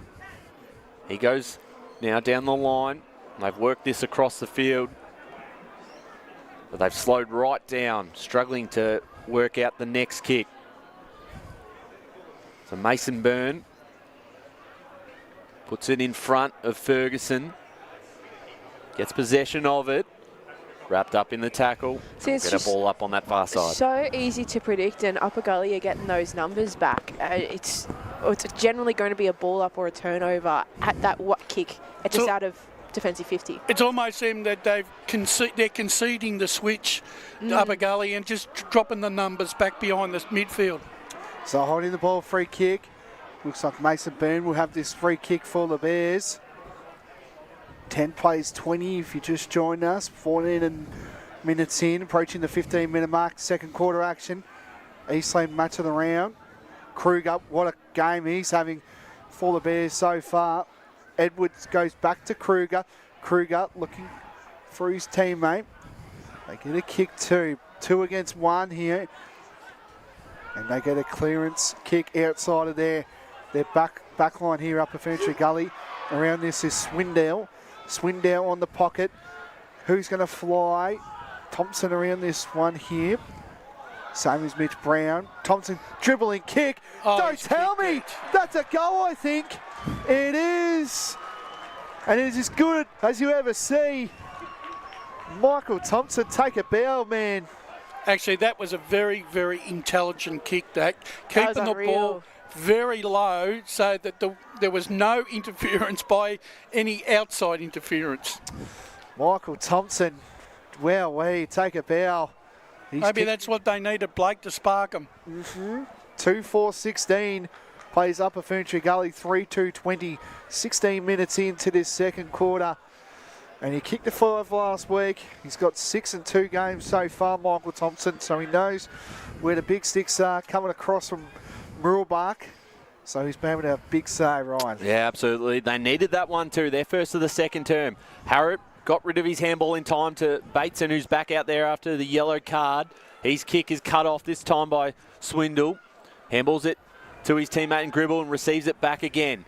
He goes now down the line. They've worked this across the field. But they've slowed right down, struggling to work out the next kick. So Mason Byrne puts it in front of Ferguson. Gets possession of it. Wrapped up in the tackle. See, it's get a ball up on that far side. So easy to predict, and Upper Gully are getting those numbers back. It's generally going to be a ball up or a turnover at that kick, just out of defensive 50. It's almost them that they're conceding the switch to Upper Gully and just dropping the numbers back behind the midfield. So holding the ball, free kick. Looks like Mason Byrne will have this free kick for the Bears. 10 plays 20 if you just joined us. 14 minutes in, approaching the 15-minute mark. Second quarter action. Eastland match of the round. Kruger, what a game he's having for the Bears so far. Edwards goes back to Kruger. Kruger looking for his teammate. They get a kick 2. 2 against 1 here. And they get a clearance kick outside of their back line here, Upper Ferntree Gully. Around this is Swindell. Swindell on the pocket. Who's going to fly? Thompson around this one here. Same as Mitch Brown. Thompson dribbling kick. Don't tell me that's a goal, I think. It is. And it is as good as you ever see. Michael Thompson, take a bow, man. Actually, that was a very, very intelligent kick, keeping the ball very low so that there was no interference by any outside interference. Michael Thompson, wow, take a bow. Maybe that's what they needed, Blake, to spark them. 2-4-16 plays Upper Ferntree Gully, 3-2-20, 16 minutes into this second quarter. And he kicked a 5 last week. He's got 6 in 2 games so far, Michael Thompson, so he knows where the big sticks are coming across from Muralbark. So he's been able to have a big say, Ryan. Yeah, absolutely. They needed that one too. Their first of the second term. Harrop got rid of his handball in time to Bateson, who's back out there after the yellow card. His kick is cut off this time by Swindle. Handballs it to his teammate in Gribble and receives it back again.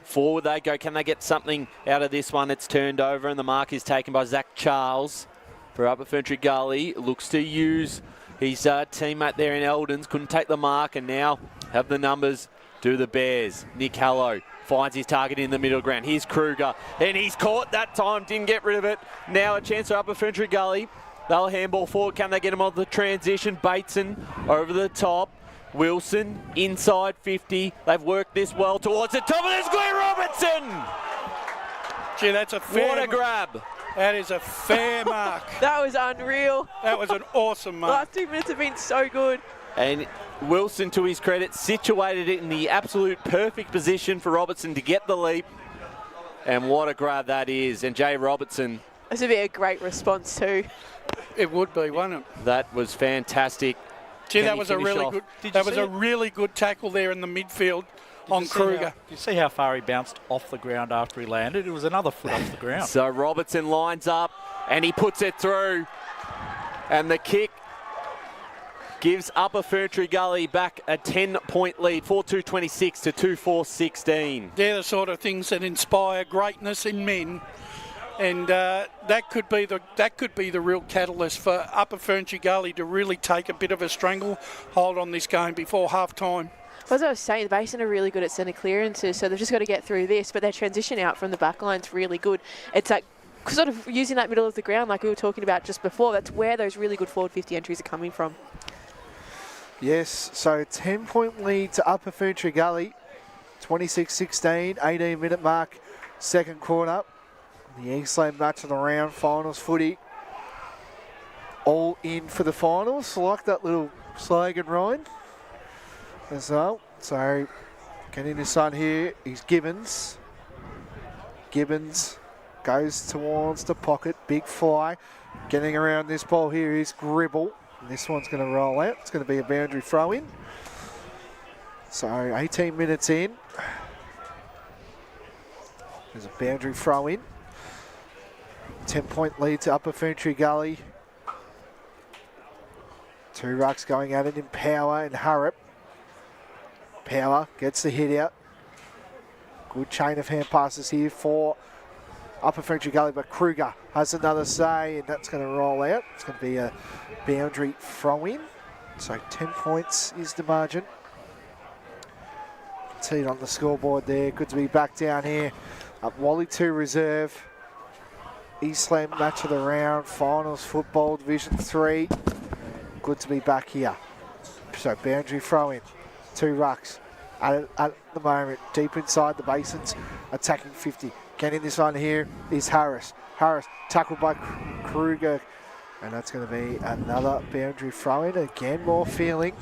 Forward they go. Can they get something out of this one? It's turned over and the mark is taken by Zach Charles for Upper Ferntree Gully. Looks to use his teammate there in Eldons. Couldn't take the mark and now have the numbers do the Bears. Nick Hallow finds his target in the middle ground. Here's Kruger and he's caught that time. Didn't get rid of it. Now a chance for Upper Ferntree Gully. They'll handball forward. Can they get him on the transition? Bateson over the top. Wilson inside 50. They've worked this well towards the top, and there's Glenn Robertson. Gee, that's a fair What a grab. That is a fair mark. That was unreal. That was an awesome mark. Last 2 minutes have been so good. And Wilson, to his credit, situated it in the absolute perfect position for Robertson to get the leap. And what a grab that is. And Jay Robertson. This would be a great response too. It would be, wouldn't it? That was fantastic. Gee, that was a really good. That was a really good tackle there in the midfield on Kruger. Did you see how far he bounced off the ground after he landed? It was another foot off the ground. So Robertson lines up and he puts it through. And the kick gives Upper Ferntree Gully back a 10-point lead, 4-2-26 to 2-4-16. They're the sort of things that inspire greatness in men. And that could be the real catalyst for Upper Ferntree Gully to really take a bit of a stranglehold on this game before half time. As I was saying, the Basin are really good at centre clearances, so they've just got to get through this, but their transition out from the back line's really good. It's like sort of using that middle of the ground like we were talking about just before. That's where those really good forward 50 entries are coming from. Yes, so 10-point lead to Upper Ferntree Gully, 26-16, 18-minute mark, second quarter. The Eastland match of the round, finals footy. All in for the finals. I like that little slogan, Ryan, as well. So, getting this on here is Gibbons. Gibbons goes towards the pocket, big fly. Getting around this ball here is Gribble. And this one's going to roll out. It's going to be a boundary throw in. So, 18 minutes in. There's a boundary throw in. 10-point lead to Upper Ferntree Gully. 2 rucks going at it in Power and Harrop. Power gets the hit out. Good chain of hand passes here for Upper Ferntree Gully, but Kruger has another say, and that's going to roll out. It's going to be a boundary throw-in. So 10 points is the margin. See it on the scoreboard there. Good to be back down here at Wally 2 Reserve. Eastland match of the round, finals football, Division 3. Good to be back here. So boundary throw in, 2 rucks at the moment, deep inside the Basins, attacking 50. Getting this on here is Harris. Harris tackled by Kruger, and that's going to be another boundary throw in. Again, more feeling.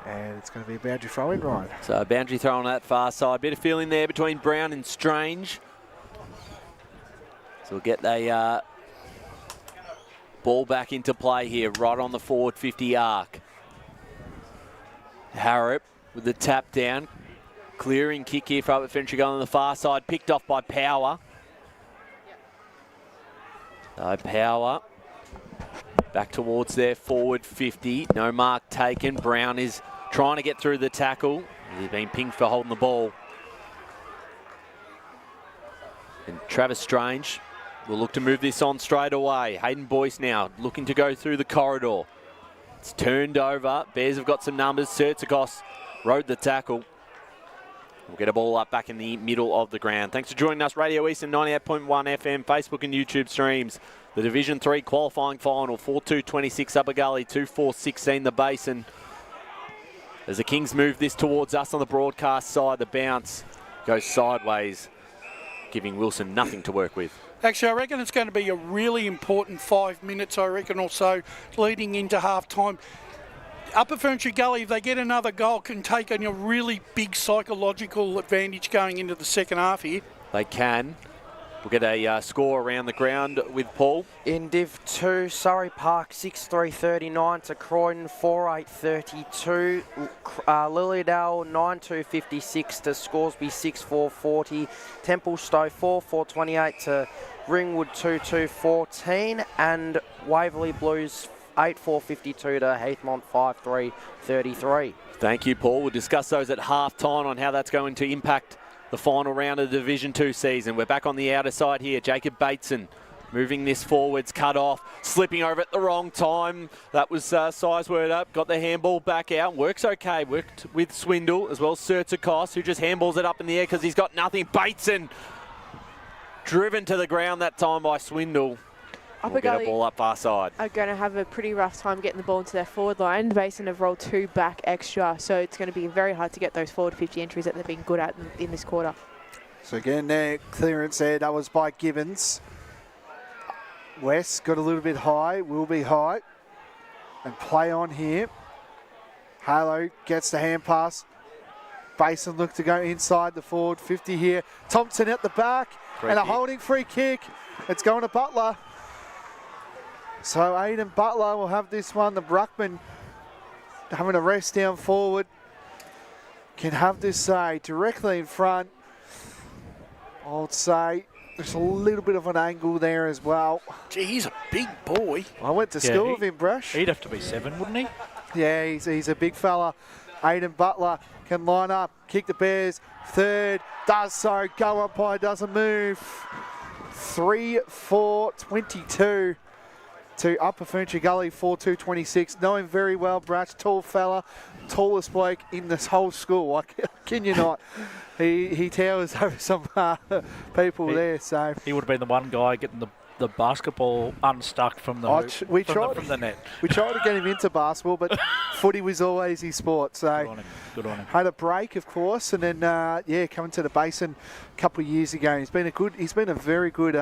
And it's going to be a boundary throw in, Ryan. So a boundary throw on that far side. Bit of feeling there between Brown and Strange. So we'll get the ball back into play here, right on the forward 50 arc. Harrop with the tap down. Clearing kick here for Upper Ferntree Gully on the far side, picked off by Power. So Power back towards their forward 50. No mark taken. Brown is trying to get through the tackle. He's been pinged for holding the ball. And Travis Strange will look to move this on straight away. Hayden Boyce now looking to go through the corridor. It's turned over. Bears have got some numbers. Sertzikos rode the tackle. We'll get a ball up back in the middle of the ground. Thanks for joining us. Radio Eastern 98.1 FM, Facebook and YouTube streams. The Division 3 qualifying final, 4-2-26 Upper Gully, 2-4-16 the Basin. As the Kings move this towards us on the broadcast side, the bounce goes sideways, giving Wilson nothing to work with. Actually, I reckon it's going to be a really important 5 minutes, I reckon, or so, leading into half-time. Upper Ferntree Gully, if they get another goal, can take a really big psychological advantage going into the second half here. They can. We'll get a score around the ground with Paul. In Div 2, Surrey Park 6-3-39 to Croydon 4-8-32. Lilydale 9-2-56 to Scoresby 6-4-40. Templestowe 4-4-28 to Ringwood 2-2-14. And Waverley Blues 8-4-52 to Heathmont 5-3-33. Thank you, Paul. We'll discuss those at half-time on how that's going to impact the final round of the Division 2 season. We're back on the outer side here. Jacob Bateson moving this forwards, cut off, slipping over at the wrong time. That was Sizeword up, got the handball back out. Works okay, worked with Swindle as well as Sertzakos, who just handballs it up in the air because he's got nothing. Bateson driven to the ground that time by Swindle. We'll get a ball up far side. Are going to have a pretty rough time getting the ball into their forward line. Basin have rolled 2 back extra, so it's going to be very hard to get those forward 50 entries that they've been good at in this quarter. So again, there, clearance there, that was by Gibbons. West got a little bit high, will be high. And play on here. Halo gets the hand pass. Basin look to go inside the forward 50 here. Thompson at the back, and a holding free kick. It's going to Butler. So Aiden Butler will have this one. The Bruckman having a rest down forward can have this directly in front. I would say there's a little bit of an angle there as well. Gee, he's a big boy. I went to school with him, Brush. He'd have to be 7, wouldn't he? Yeah, he's a big fella. Aiden Butler can line up, kick the Bears. Third, does so. Go umpire doesn't move. 3-4-22. To Upper Ferntree Gully, 4-2-26. Know him very well, Bratch. Tall fella, tallest bloke in this whole school. I can you not? He towers over some people there. So he would have been the one guy getting the basketball unstuck from the hoop, from the net. We tried to get him into basketball, but footy was always his sport. So good on him. Had a break, of course, and then coming to the Basin a couple of years ago. He's been a very good.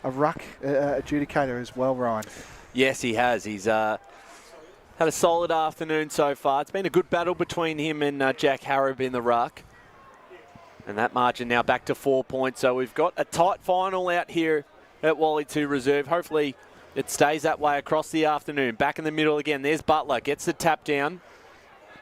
A ruck adjudicator as well, Ryan. Yes, he has. He's had a solid afternoon so far. It's been a good battle between him and Jack Harrop in the ruck. And that margin now back to 4 points. So we've got a tight final out here at Wally 2 Reserve. Hopefully it stays that way across the afternoon. Back in the middle again. There's Butler. Gets the tap down.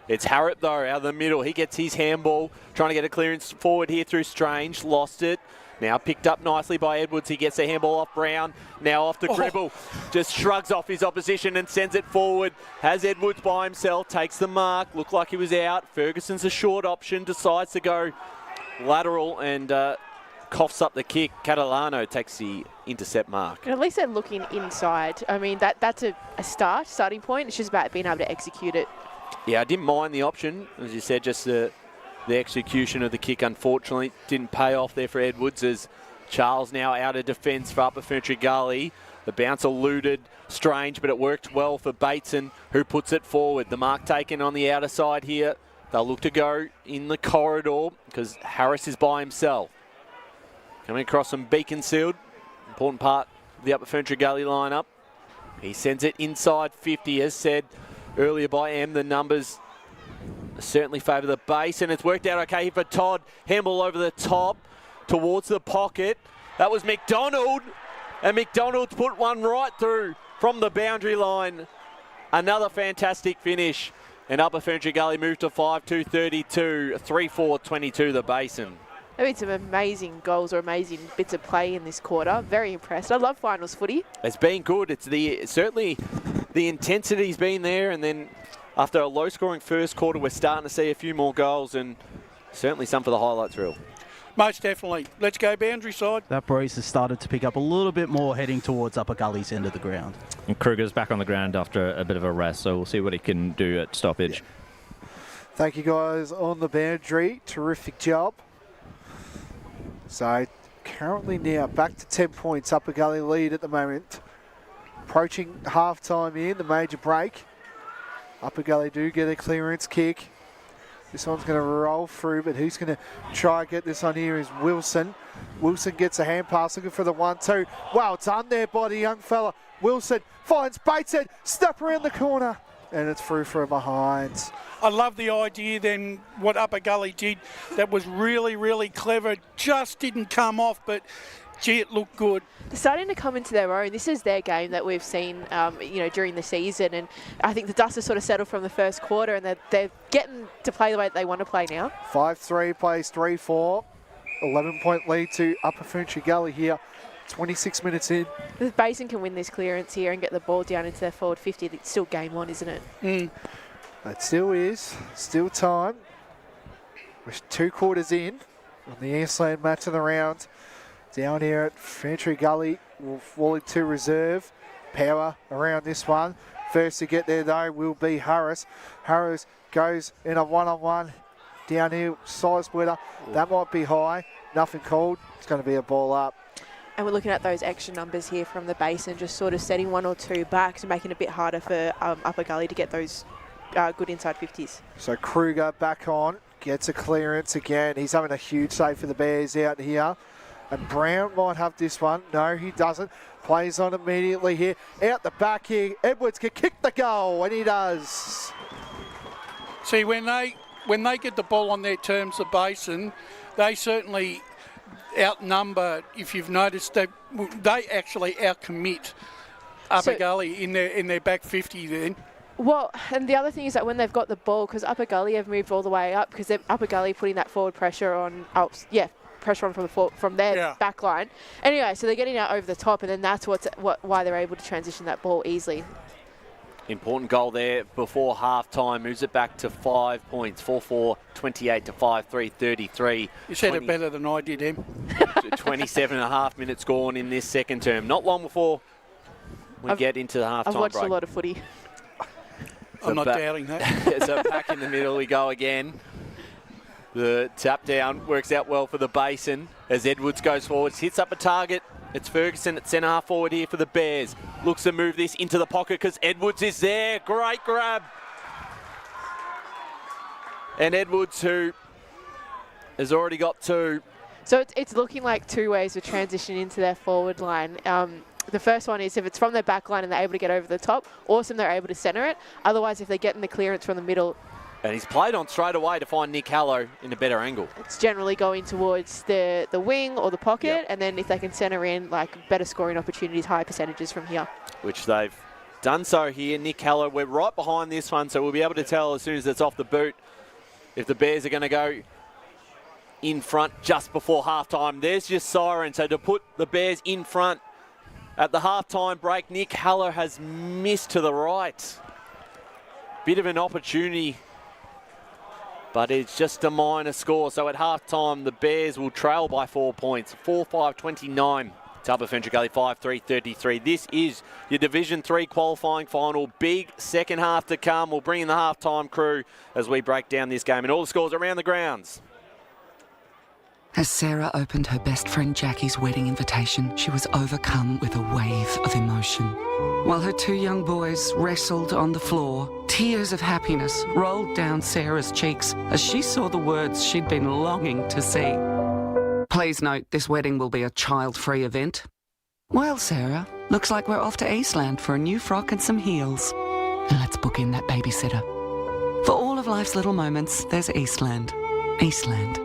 It's Harrop, though, out of the middle. He gets his handball. Trying to get a clearance forward here through Strange. Lost it. Now picked up nicely by Edwards. He gets the handball off Brown. Now off to Gribble. Just shrugs off his opposition and sends it forward. Has Edwards by himself. Takes the mark. Looked like he was out. Ferguson's a short option. Decides to go lateral and coughs up the kick. Catalano takes the intercept mark. And at least they're looking inside. I mean, that's a starting point. It's just about being able to execute it. Yeah, I didn't mind the option. As you said, just the execution of the kick, unfortunately, didn't pay off there for Edwards as Charles now out of defence for Upper Ferntree Gully. The bounce eluded Strange, but it worked well for Bateson, who puts it forward. The mark taken on the outer side here. They'll look to go in the corridor because Harris is by himself. Coming across from Beaconsfield, important part of the Upper Ferntree Gully lineup. He sends it inside 50, as said earlier by M. The numbers certainly favour the base, and it's worked out okay for Todd. Handball over the top towards the pocket. That was McDonald, and McDonald's put one right through from the boundary line. Another fantastic finish, and Upper Ferntree Gully moved to 5-2-32, 3-4-22 the Basin. There have been some amazing goals or amazing bits of play in this quarter. Very impressed. I love finals footy. It's been good. It's certainly the intensity's been there, and then after a low-scoring first quarter, we're starting to see a few more goals, and certainly some for the highlights reel. Most definitely. Let's go boundary side. That breeze has started to pick up a little bit more heading towards Upper Gully's end of the ground. And Kruger's back on the ground after a bit of a rest, so we'll see what he can do at stoppage. Yeah. Thank you guys on the boundary. Terrific job. So currently now back to 10 points. Upper Gully lead at the moment. Approaching half-time in, the major break. Upper Gully do get a clearance kick. This one's going to roll through, but who's going to try and get this on here is Wilson. Wilson gets a hand pass, looking for the 1-2. Well done there by the young fella. Wilson finds Bateshead, step around the corner, and it's through from behind. I love the idea then, what Upper Gully did. That was really, really clever. Just didn't come off, but gee, it looked good. They're starting to come into their own. This is their game that we've seen, during the season, and I think the dust has sort of settled from the first quarter, and they're getting to play the way that they want to play now. 5-3 plays 3-4. 11-point lead to Upper Ferntree Gully here. 26 minutes in. The Basin can win this clearance here and get the ball down into their forward 50. It's still game on, isn't it? It still is. Still time. We're 2 quarters in on the Eastland match of the round. Down here at Ferntree Gully, Wally 2 reserve. Power around this one. First to get there though will be Harris. Harris goes in a one-on-one. Down here, side splitter. That might be high. Nothing called. It's going to be a ball up. And we're looking at those extra numbers here from the Basin, just sort of setting 1 or 2 back to making it a bit harder for Upper Gully to get those good inside 50s. So Kruger back on, gets a clearance again. He's having a huge save for the Bears out here. And Brown might have this one. No, he doesn't. Plays on immediately here. Out the back here. Edwards can kick the goal, and he does. See, when they get the ball on their terms, the Basin, they certainly outnumber. If you've noticed, they actually outcommit Upper Gully in their back 50 then. Well, and the other thing is that when they've got the ball, because Upper Gully have moved all the way up, because Upper Gully putting that forward pressure on, pressure on from their back line. Anyway, so they're getting out over the top, and then that's why they're able to transition that ball easily. Important goal there before half-time. Moves it back to 5 points. 4-4, 28 to 5-3, 33. You said it better than I did, Em. 27.5 minutes gone in this second term. Not long before we get into the half-time break. I've watched a lot of footy. I'm not doubting that. So back in the middle we go again. The tap down works out well for the Basin as Edwards goes forwards, hits up a target. It's Ferguson at centre half forward here for the Bears. Looks to move this into the pocket because Edwards is there. Great grab. And Edwards, who has already got 2. So it's looking like 2 ways of transition into their forward line. The first one is if it's from their back line and they're able to get over the top, awesome, they're able to centre it. Otherwise, if they're getting the clearance from the middle, and he's played on straight away to find Nick Hallow in a better angle. It's generally going towards the wing or the pocket, and then if they can centre in, like better scoring opportunities, high percentages from here. Which they've done so here. Nick Hallow, we're right behind this one, so we'll be able to tell as soon as it's off the boot if the Bears are going to go in front just before halftime. There's your siren, so to put the Bears in front at the halftime break, Nick Hallow has missed to the right. Bit of an opportunity, but it's just a minor score. So at halftime, the Bears will trail by 4 points. 4-5-29. Upper Ferntree Gully 5-3-33. This is your Division 3 qualifying final. Big second half to come. We'll bring in the halftime crew as we break down this game and all the scores around the grounds. As Sarah opened her best friend Jackie's wedding invitation, she was overcome with a wave of emotion. While her 2 young boys wrestled on the floor, tears of happiness rolled down Sarah's cheeks as she saw the words she'd been longing to see. Please note, this wedding will be a child-free event. Well, Sarah, looks like we're off to Eastland for a new frock and some heels. And let's book in that babysitter. For all of life's little moments, there's Eastland. Eastland.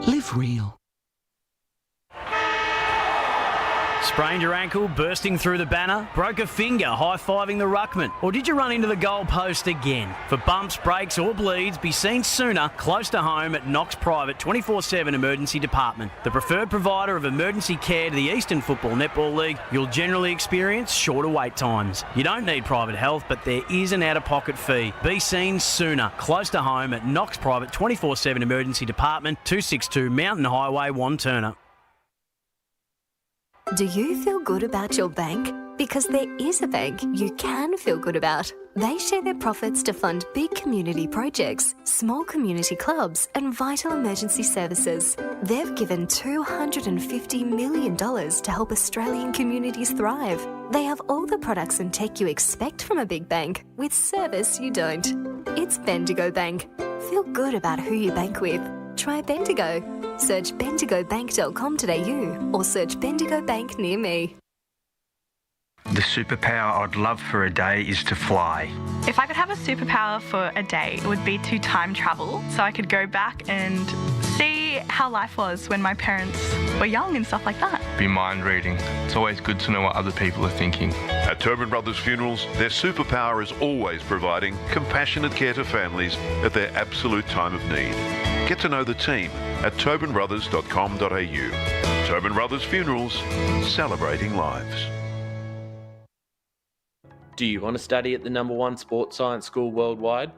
Live real. Sprained your ankle, bursting through the banner? Broke a finger, high-fiving the ruckman? Or did you run into the goal post again? For bumps, breaks or bleeds, be seen sooner, close to home at Knox Private 24/7 Emergency Department. The preferred provider of emergency care to the Eastern Football Netball League, you'll generally experience shorter wait times. You don't need private health, but there is an out-of-pocket fee. Be seen sooner, close to home at Knox Private 24/7 Emergency Department, 262 Mountain Highway, Wantirna. Do you feel good about your bank? Because there is a bank you can feel good about. They share their profits to fund big community projects, small community clubs, and vital emergency services. They've given $250 million to help Australian communities thrive. They have all the products and tech you expect from a big bank, with service you don't. It's Bendigo Bank. Feel good about who you bank with. Try Bendigo. Search bendigobank.com.au or search Bendigo Bank near me. The superpower I'd love for a day is to fly. If I could have a superpower for a day, it would be to time travel so I could go back and see how life was when my parents were young and stuff like that. Be mind reading. It's always good to know what other people are thinking. At Tobin Brothers Funerals, their superpower is always providing compassionate care to families at their absolute time of need. Get to know the team at tobinbrothers.com.au. Tobin Brothers Funerals, celebrating lives. Do you want to study at the #1 sports science school worldwide?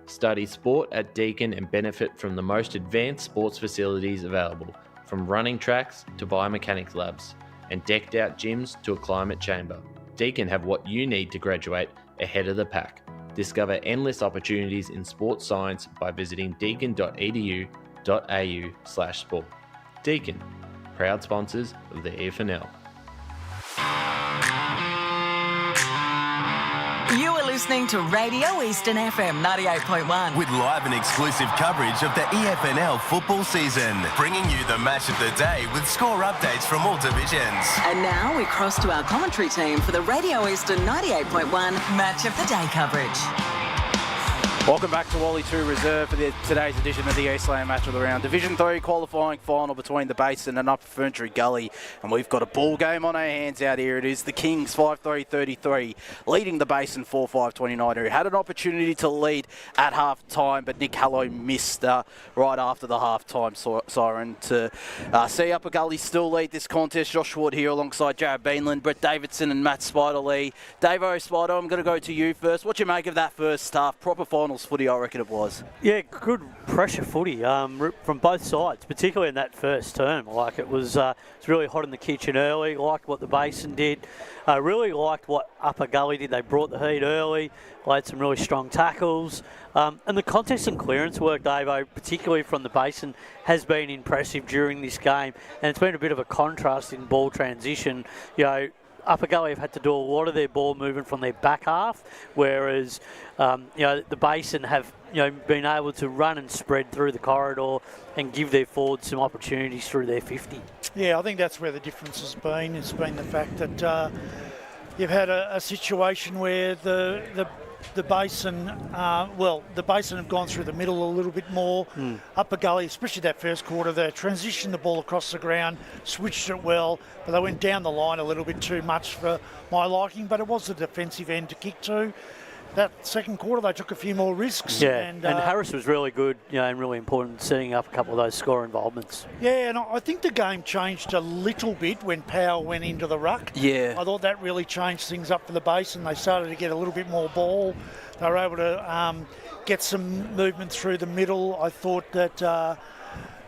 Study sport at Deakin and benefit from the most advanced sports facilities available, from running tracks to biomechanics labs, and decked out gyms to a climate chamber. Deakin have what you need to graduate ahead of the pack. Discover endless opportunities in sports science by visiting deakin.edu.au/sport. Deakin, proud sponsors of the EFNL. You are listening to Radio Eastern FM 98.1. With live and exclusive coverage of the EFNL football season, bringing you the match of the day with score updates from all divisions. And now we cross to our commentary team for the Radio Eastern 98.1 Match of the Day coverage. Welcome back to Wally 2 Reserve for today's edition of the Eastland Match of the Round. Division 3 qualifying final between the Basin and Upper Ferntree Gully. And we've got a ball game on our hands out here. It is the Kings 5-3-33 leading the Basin 4-5-29, who had an opportunity to lead at half-time, but Nick Hallow missed right after the half-time siren to see Upper Gully still lead this contest. Josh Ward here alongside Jared Beanland, Brett Davidson and Matt Spider-Lee. Davo Spider, I'm going to go to you first. What do you make of that first half? Proper final footy, I reckon it was. Yeah, good pressure footy from both sides, particularly in that first term. Like it was really hot in the kitchen early. Liked what the Basin did. Really liked what Upper Gully did. They brought the heat early. Laid some really strong tackles. And the contest and clearance work, Davo, particularly from the Basin, has been impressive during this game. And it's been a bit of a contrast in ball transition. You know, Upper Gully have had to do a lot of their ball movement from their back half, whereas the Basin have been able to run and spread through the corridor and give their forwards some opportunities through their 50. Yeah, I think that's where the difference has been. It's been the fact that you've had a situation where the Basin, the Basin have gone through the middle a little bit more. Upper Gully, especially that first quarter, they transitioned the ball across the ground, switched it well, but they went down the line a little bit too much for my liking, but it was the defensive end to kick to. That second quarter, they took a few more risks. Yeah, and Harris was really good, and really important, setting up a couple of those score involvements. Yeah, and I think the game changed a little bit when Power went into the ruck. Yeah. I thought that really changed things up for the Basin. They started to get a little bit more ball. They were able to get some movement through the middle. I thought that...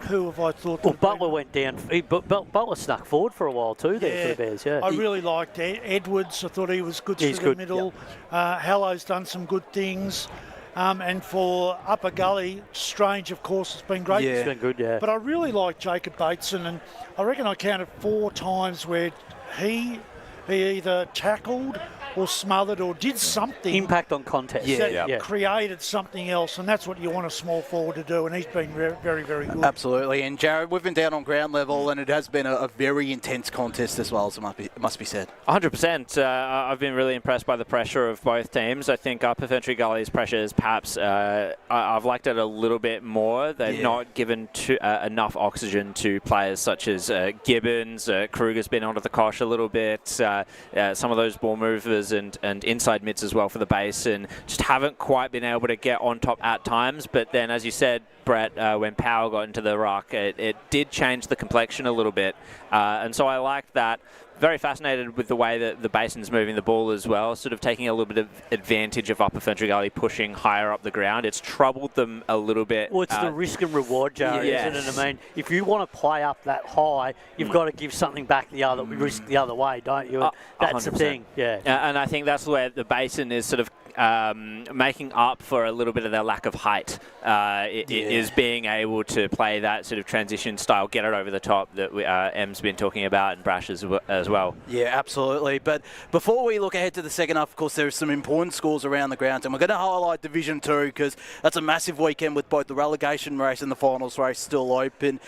who have I thought? Well, Butler went down. Butler snuck forward for a while too there for the Bears. Yeah, I really liked Edwards. I thought he was good through the middle. Yep. Hallow's done some good things. And for Upper Gully, Strange, of course, has been great. Yeah, it's been good, yeah. But I really like Jacob Bateson, and I reckon I counted 4 times where he either tackled or smothered or did something. Impact on contest. That created something else, and that's what you want a small forward to do, and he's been very, very good. Absolutely. And Jared, we've been down on ground level, and it has been a very intense contest as well, as it must be said. 100%. I've been really impressed by the pressure of both teams. I think Upper Ferntree Gully's pressure is perhaps, I've liked it a little bit more. They've not given enough oxygen to players such as Gibbons. Kruger's been onto the cosh a little bit. Some of those ball movers and inside mids as well for the Basin just haven't quite been able to get on top at times. But then, as you said, Brett, when Power got into the ruck, it did change the complexion a little bit. And so I liked that. Very fascinated with the way that the Basin's moving the ball as well, sort of taking a little bit of advantage of Upper Ferntree Gully pushing higher up the ground. It's troubled them a little bit. Well, it's the risk and reward, Jared, isn't it? I mean, if you want to play up that high, you've got to give something back risk the other way, don't you? That's 100%. the thing, yeah. And I think that's where the Basin is sort of making up for a little bit of their lack of height is being able to play that sort of transition style, get it over the top that Em's been talking about, and Brash as well. Yeah, absolutely. But before we look ahead to the second half, of course, there are some important scores around the grounds, and we're going to highlight Division 2 because that's a massive weekend with both the relegation race and the finals race still open.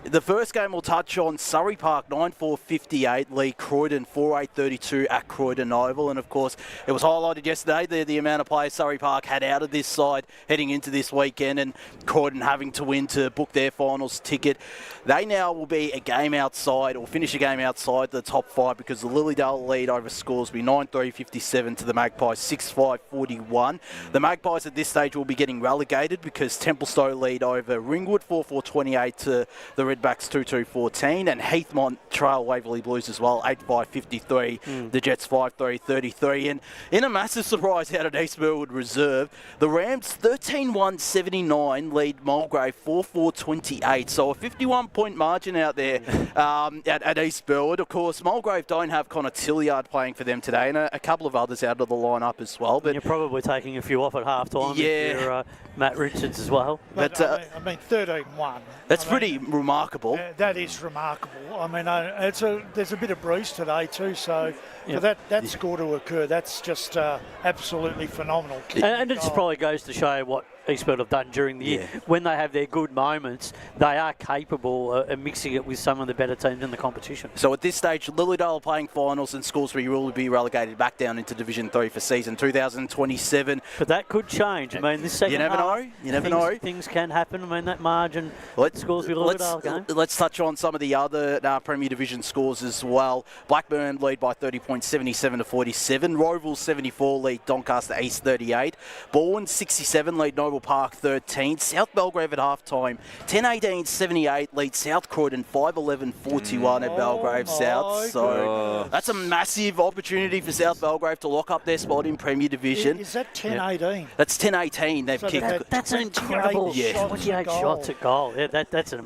The first game we'll touch on, Surrey Park 9-4-58 lead Croydon 4-8-32 at Croydon Oval. And of course, it was highlighted yesterday the amount of players Surrey Park had out of this side heading into this weekend, and Croydon having to win to book their finals ticket. They now will be a game outside, or finish a game outside the top 5, because the Lilydale lead over Scoresby 9-3-57 to the Magpies 6-5-41. The Magpies at this stage will be getting relegated because Templestowe lead over Ringwood 4-4-28 to the Redbacks 2-2-14, and Heathmont trail Waverley Blues as well 8-5-53. The Jets 5-3-33, and in a massive surprise out at East Burwood Reserve, the Rams 13-1-79 lead Mulgrave 4-4-28. So a 51-point margin out there at East Burwood. Of course, Mulgrave don't have Connor Tilliard playing for them today, and a couple of others out of the lineup as well. But you're probably taking a few off at half time. Yeah, if you're, Matt Richards as well. But I mean 13-1. That's pretty remarkable. That is remarkable. I mean, there's a bit of breeze today too, so for that score to occur, that's just absolutely phenomenal. And it just probably goes to show what Eastbourne have done during the year. When they have their good moments, they are capable of mixing it with some of the better teams in the competition. So at this stage, Lilydale are playing finals, and Scoresby will be relegated back down into Division 3 for season 2027. But that could change. I mean, this second half, You never know. Things can happen. I mean, that margin, Scoresby-Lilydale game. Let's touch on some of the other Premier Division scores as well. Blackburn lead by 30 points, 77-47. Roval 74 lead Doncaster East 38. Bourne 67 lead Noble Park 13. South Belgrave at halftime 10-18-78 lead South Croydon 5-11-41 at Belgrave South. So that's a massive opportunity for South Belgrave to lock up their spot in Premier Division. Is that 10-18? That's 10-18 they've kicked. That's an incredible 28 shots at goal. Yeah, that's an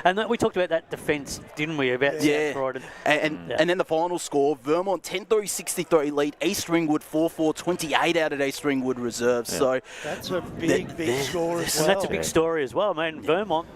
and we talked about that defence, didn't we, about South Croydon. And then the final score, Vermont 10-3-63 lead East Ringwood 4-4-28 out at East Ringwood Reserve. Yeah. So that's a big score as well. And that's a big story as well. I mean, Vermont,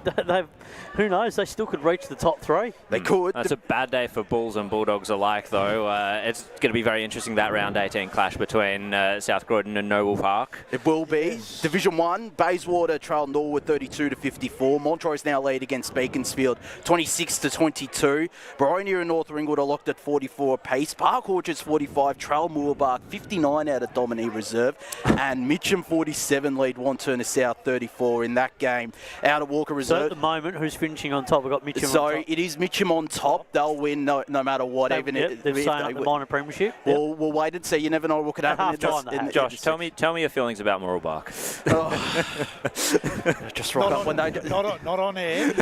who knows, they still could reach the top 3. They could. That's a bad day for Bulls and Bulldogs alike, though. It's going to be very interesting, that round 18 clash between South Croydon and Noble Park. It will be. Division 1, Bayswater trail Norwood 32-54. Montrose now lead against Beaconsfield 26-22. Baronia and North Ringwood are locked at 44 apiece. Park Orchards 45, trail Moorbark 59 out of Dominee Reserve. And Mitcham 47 lead Wanturna South 34 in that game out at Walker Reserve. So at the moment, who's finishing on top? We've got Mitcham on top. So it is Mitcham on top. They'll win no matter what. They've signed up the minor premiership. We'll wait and see. You never know what could happen. Josh, tell me your feelings about Moorbark. Just rock up one day. Not on air.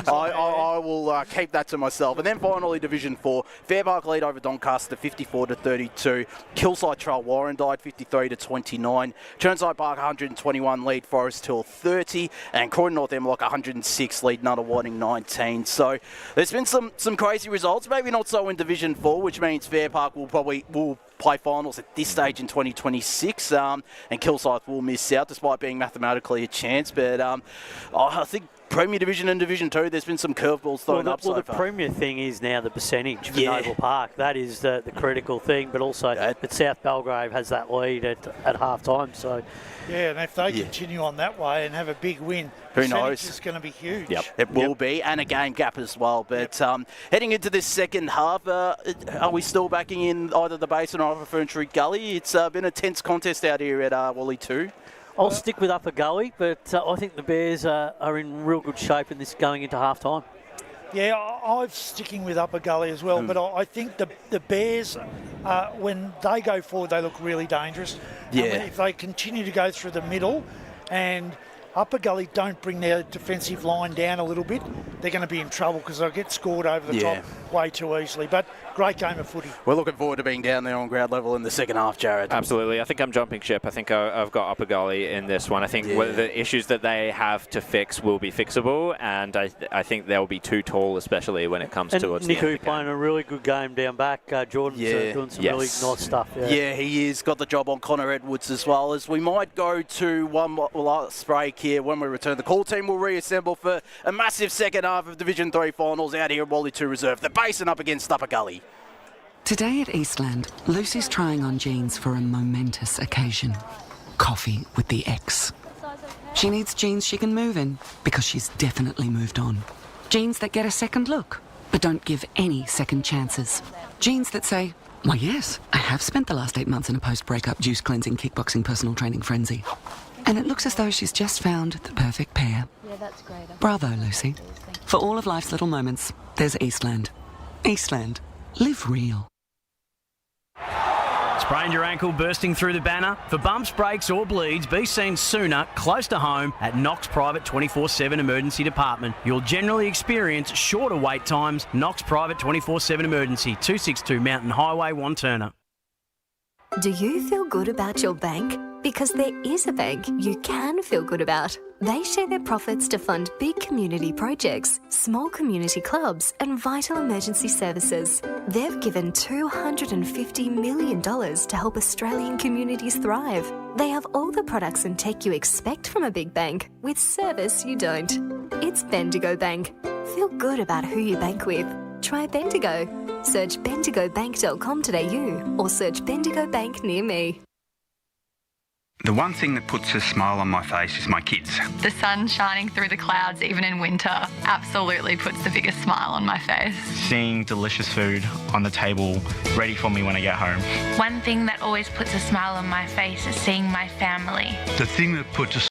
I will keep that to myself. And then finally, Division 4, Fairpark lead over Doncaster 54-32. Kilsyde trail Warrandyte 53-29. Churnside Park 121 lead Forest Hill 30, and Croydon North Emlock 106 lead Nunawading 19. So there's been some crazy results. Maybe not so in Division 4, which means Fairpark will play finals at this stage in 2026, and Kilsyth will miss out despite being mathematically a chance. But I think Premier Division and Division 2, there's been some curveballs thrown up so far. The Premier thing is now the percentage for Noble Park. That is the critical thing, but also that South Belgrave has that lead at half-time. So, yeah, and if they continue on that way and have a big win, who knows? It's going to be huge. Yep, it will be, and a game gap as well. But heading into this second half, are we still backing in either the Basin or Upper Ferntree Gully? It's been a tense contest out here at Wally 2. I'll stick with Upper Gully, but I think the Bears are in real good shape in this going into half-time. Yeah, I'm sticking with Upper Gully as well, but I think the Bears, when they go forward, they look really dangerous. Yeah. If they continue to go through the middle and Upper Gully don't bring their defensive line down a little bit, they're going to be in trouble because they'll get scored over the top way too easily. But great game of footy. We're looking forward to being down there on ground level in the second half, Jared. Absolutely. I think I'm jumping ship. I think I've got Upper Gully in this one. I think the issues that they have to fix will be fixable, and I think they'll be too tall, especially when it comes towards the end. Niku playing a really good game down back. Jordan's doing some really nice stuff. Yeah, he is. Got the job on Connor Edwards as well. As we might go to one last break here. When we return, the call team will reassemble for a massive second half of Division 3 finals out here at Wally 2 Reserve. The Basin up against Upper Gully. Today at Eastland, Lucy's trying on jeans for a momentous occasion. Coffee with the ex. She needs jeans she can move in because she's definitely moved on. Jeans that get a second look, but don't give any second chances. Jeans that say, why yes, I have spent the last 8 months in a post-breakup juice cleansing, kickboxing, personal training frenzy. And it looks as though she's just found the perfect pair. Yeah, that's great. Bravo, Lucy. For all of life's little moments, there's Eastland. Eastland. Live real. Sprained your ankle bursting through the banner? For bumps, breaks or bleeds, be seen sooner, close to home, at Knox Private 24/7 Emergency Department. You'll generally experience shorter wait times. Knox Private 24/7 Emergency, 262 Mountain Highway, Wanturna. Do you feel good about your bank? Because there is a bank you can feel good about. They share their profits to fund big community projects, small community clubs, and vital emergency services. They've given $250 million to help Australian communities thrive. They have all the products and tech you expect from a big bank, with service you don't. It's Bendigo Bank. Feel good about who you bank with. Try Bendigo. Search bendigobank.com.au or search Bendigo Bank near me. The one thing that puts a smile on my face is my kids. The sun shining through the clouds, even in winter, absolutely puts the biggest smile on my face. Seeing delicious food on the table ready for me when I get home. One thing that always puts a smile on my face is seeing my family. The thing that puts a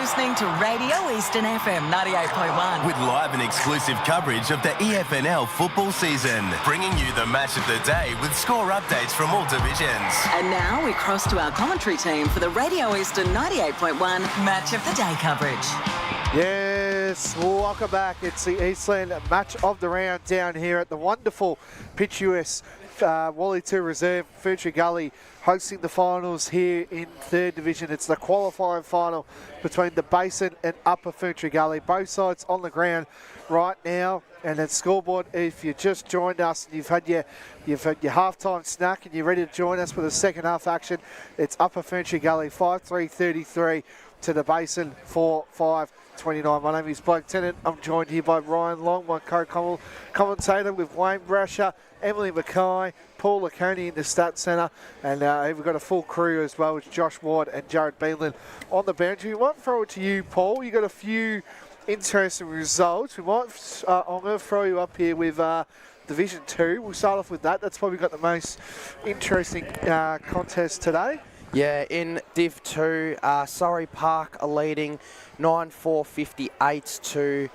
Listening to Radio Eastern FM 98.1. With live and exclusive coverage of the EFNL football season, bringing you the match of the day with score updates from all divisions. And now we cross to our commentary team for the Radio Eastern 98.1 Match of the Day coverage. Yes, welcome back. It's the Eastland match of the round down here at the wonderful picturesque Wally 2 Reserve, Ferntree Gully, hosting the finals here in 3rd Division. It's the qualifying final between the Basin and Upper Ferntree Gully. Both sides on the ground right now. And at scoreboard, if you just joined us and you've had your halftime snack and you're ready to join us for the second half action, it's Upper Ferntree Gully 5-3-33 to the Basin 4-5-29. My name is Blake Tennant. I'm joined here by Ryan Long, my co-commentator, with Wayne Brasher, Emily Mackay, Paul Laconey in the Stats Centre, and we've got a full crew as well with Josh Ward and Jared Beanland on the boundary. We might throw it to you, Paul. You've got a few interesting results. I'm going to throw you up here with Division 2. We'll start off with that. That's probably got the most interesting contest today. Yeah, in Div 2, Surrey Park are leading 9-4-58 to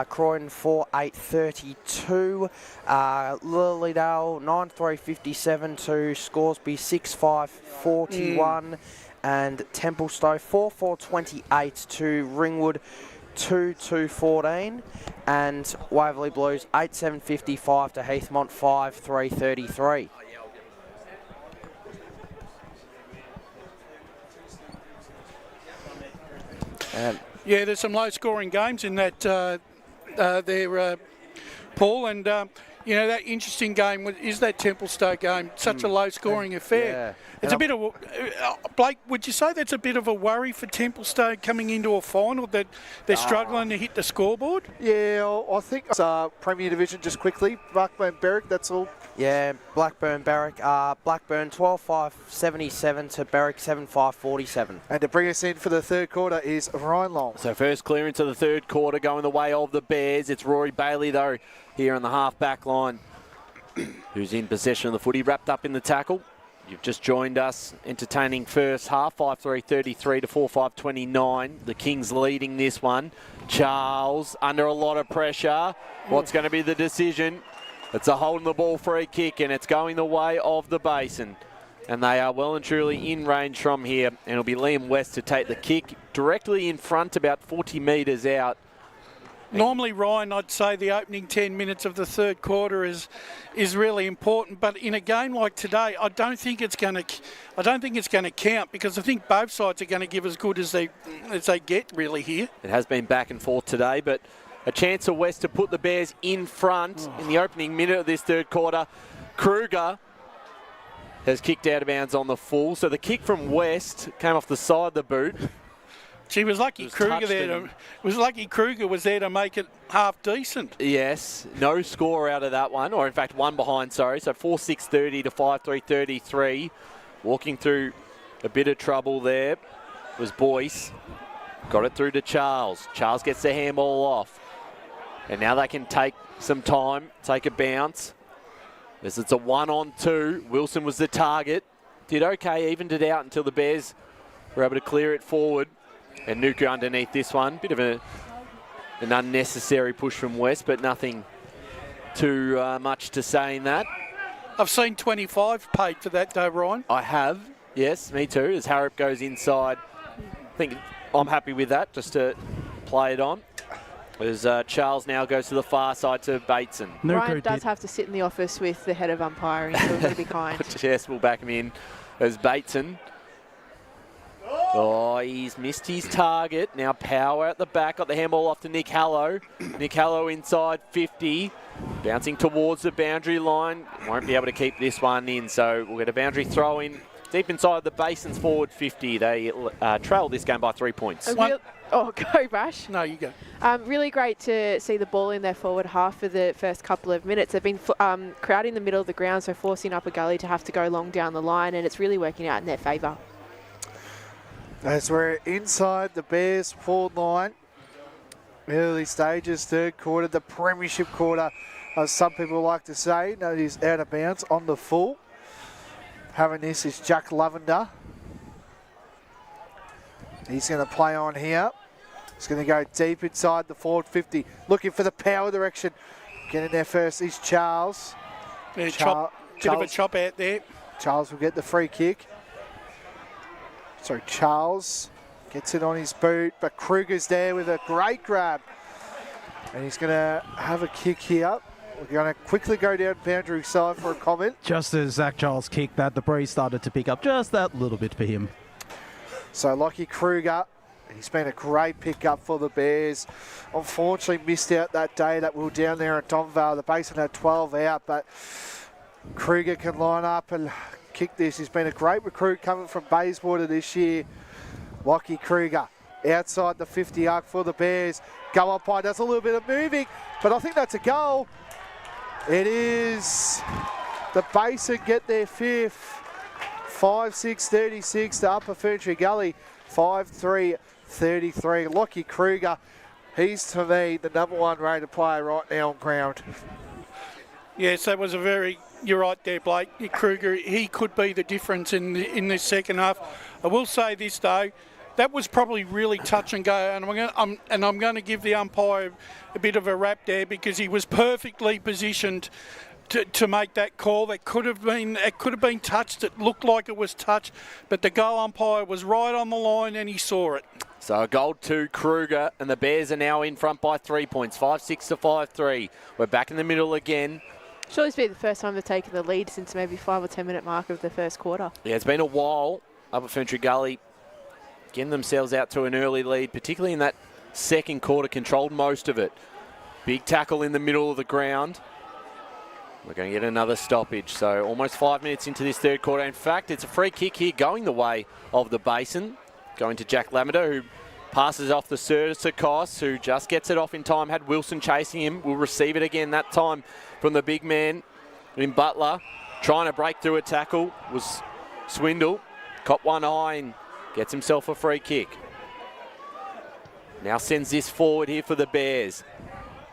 Croydon 4-8-32. Lilydale 9-3-57 to Scoresby 6-5-41. And Templestowe 4-4-28 to Ringwood 2-2-14. And Waverley Blues 8-7-55 to Heathmont 5-3-33. Yeah, there's some low-scoring games in that there, Paul, and that interesting game is that Templestowe game. Such a low-scoring affair. Yeah. It's a bit of Blake. Would you say that's a bit of a worry for Templestowe coming into a final, that they're struggling to hit the scoreboard? Yeah, I think it's Premier Division just quickly. Blackburn Berwick, that's all. Yeah, Blackburn Berwick. Blackburn 12-5-77 to Berwick 7-5-47. And to bring us in for the third quarter is Ryan Long. So first clearance of the third quarter going the way of the Bears. It's Rory Bailey though here on the half-back line, who's in possession of the footy, wrapped up in the tackle. You've just joined us, entertaining first half, 5-3-33 to 4-5-29. The Kings leading this one. Charles under a lot of pressure. What's going to be the decision? It's a holding the ball free kick, and it's going the way of the Basin. And they are well and truly in range from here. And it'll be Liam West to take the kick directly in front, about 40 metres out. Normally, Ryan, I'd say the opening 10 minutes of the third quarter is really important. But in a game like today, I don't think it's going to count, because I think both sides are going to give as good as they get really here. It has been back and forth today, but a chance for West to put the Bears in front in the opening minute of this third quarter. Kruger has kicked out of bounds on the full. So the kick from West came off the side of the boot. She was lucky Kruger was there to make it half decent. Yes, no score out of that one, or in fact one behind, sorry. So 4-6-30 to 5-3-33. Walking through a bit of trouble there was Boyce. Got it through to Charles. Charles gets the handball off. And now they can take some time, take a bounce. As it's a 1-on-2. Wilson was the target. Did okay, evened it out until the Bears were able to clear it forward. And Nuku underneath this one. Bit of an unnecessary push from West, but nothing too much to say in that. I've seen 25 paid for that though, Ryan. I have, yes, me too. As Harrop goes inside, I think I'm happy with that, just to play it on. As Charles now goes to the far side to Bateson. Ryan does have to sit in the office with the head of umpiring, so we've got to be kind. Yes, we'll back him in as Bateson. Oh, he's missed his target. Now Power at the back. Got the handball off to Nick Hallow. Nick Hallow inside 50. Bouncing towards the boundary line. Won't be able to keep this one in. So we'll get a boundary throw in deep inside the Basin's forward 50. They trail this game by 3 points. Go, Bash. No, you go. Really great to see the ball in their forward half for the first couple of minutes. They've been crowding the middle of the ground, so forcing Upper Gully to have to go long down the line, and it's really working out in their favour. As we're inside the Bears forward line, early stages, third quarter, the premiership quarter, as some people like to say. No, he's out of bounds on the full. Having this is Jack Lavender. He's going to play on here. He's going to go deep inside the forward 50, looking for the power direction. Getting there first is Charles. Yeah, bit of a chop out there. Charles will get the free kick. So Charles gets it on his boot, but Kruger's there with a great grab. And he's going to have a kick here. We're going to quickly go down boundary side for a comment. Just as Zach Charles kicked that, the breeze started to pick up just that little bit for him. So Lockie Kruger, he's been a great pickup for the Bears. Unfortunately missed out that day that we were down there at Donvale. The Basin had 12 out, but Kruger can line up and kick this. He's been a great recruit coming from Bayswater this year. Lockie Kruger outside the 50 arc for the Bears. Go up high, does a little bit of moving, but I think that's a goal. It is. The Basin get their fifth. 5-6-36 to Upper Ferntree Gully. 5-3-33. Lockie Kruger, he's to me the number one rated player right now on ground. Yes, that was you're right there, Blake. Kruger, he could be the difference in this second half. I will say this though, that was probably really touch and go, and I'm going to give the umpire a bit of a rap there, because he was perfectly positioned to make that call. It could have been touched. It looked like it was touched, but the goal umpire was right on the line and he saw it. So a goal to Kruger, and the Bears are now in front by 3 points, 5-6 to 5-3. We're back in the middle again. Surely it's been the first time they've taken the lead since maybe 5 or 10 minute mark of the first quarter. Yeah, it's been a while. Upper Ferntree Gully getting themselves out to an early lead, particularly in that second quarter, controlled most of it. Big tackle in the middle of the ground. We're going to get another stoppage. So almost 5 minutes into this third quarter. In fact, it's a free kick here going the way of the Basin. Going to Jack Lamada, who passes off the Sertikos, who just gets it off in time. Had Wilson chasing him. Will receive it again that time from the big man in Butler. Trying to break through a tackle was Swindle. Cop one eye and gets himself a free kick. Now sends this forward here for the Bears.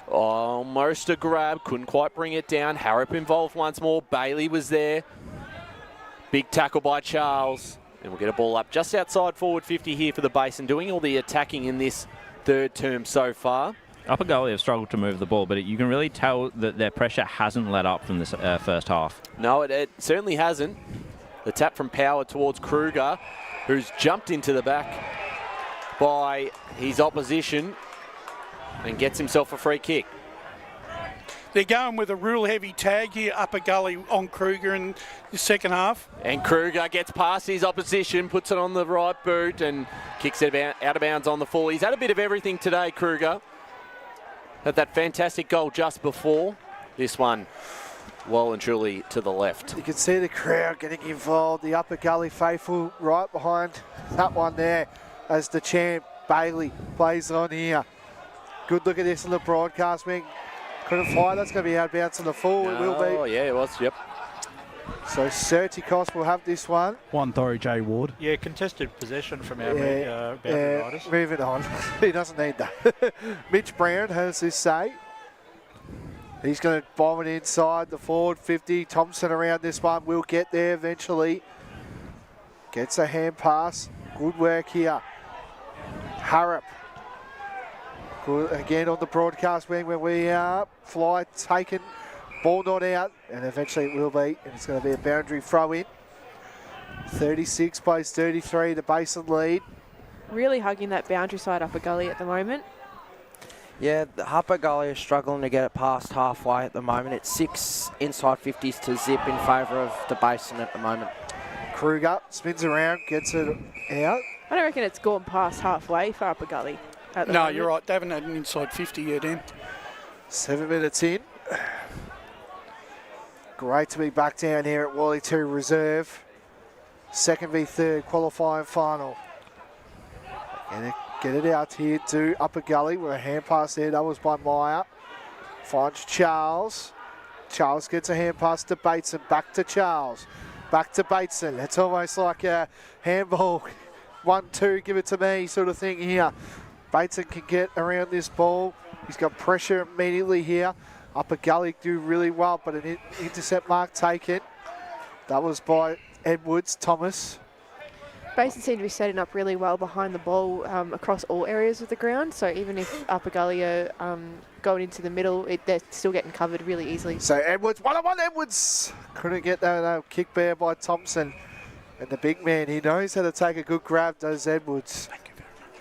Almost a grab, couldn't quite bring it down. Harrop involved once more. Bailey was there. Big tackle by Charles. And we'll get a ball up just outside forward 50 here for the Basin, doing all the attacking in this third term so far. Upper Gully have struggled to move the ball, but you can really tell that their pressure hasn't let up from this first half. No, it certainly hasn't. The tap from Power towards Kruger, who's jumped into the back by his opposition and gets himself a free kick. They're going with a real heavy tag here, upper gully on Kruger in the second half. And Kruger gets past his opposition, puts it on the right boot and kicks it out of bounds on the full. He's had a bit of everything today, Kruger. Had that fantastic goal just before. This one well and truly to the left. You can see the crowd getting involved. The upper gully faithful right behind that one there as the champ, Bailey, plays on here. Good look at this on the broadcast wing. Couldn't fly. That's going to be out of bounds on the full. It will be. Oh, yeah, it was. Yep. So Sertikos will have this one. One throw, Jay Ward. Yeah, contested possession from our boundary riders. Moving on. He doesn't need that. Mitch Brown has this say. He's going to bomb it inside the forward 50. Thompson around this one. Will get there eventually. Gets a hand pass. Good work here. Harrop. Good again on the broadcast wing when we fly taken. Ball not out, and eventually it will be, and it's going to be a boundary throw in. 36 plays 33, the Basin lead. Really hugging that boundary side upper gully at the moment. Yeah, the upper gully is struggling to get it past halfway at the moment. It's 6 inside 50s to zip in favour of the Basin at the moment. Kruger spins around, gets it out. I don't reckon it's gone past halfway for upper gully. No, moment. You're right. They haven't had an inside 50 yet, Dan. 7 minutes in. Great to be back down here at Wally 2 Reserve. Second v third qualifying final. Get it out here to upper gully with a hand pass there. That was by Meyer. Finds Charles. Charles gets a hand pass to Bateson. Back to Charles. Back to Bateson. It's almost like a handball. 1-2, give it to me sort of thing here. Bateson can get around this ball. He's got pressure immediately here. Upper gully do really well, but an intercept mark taken. That was by Edwards, Thomas. Basin seem to be setting up really well behind the ball across all areas of the ground. So even if upper gully are going into the middle, they're still getting covered really easily. So Edwards, 1-on-1 Edwards. Couldn't get that kick there by Thompson. And the big man, he knows how to take a good grab, does Edwards.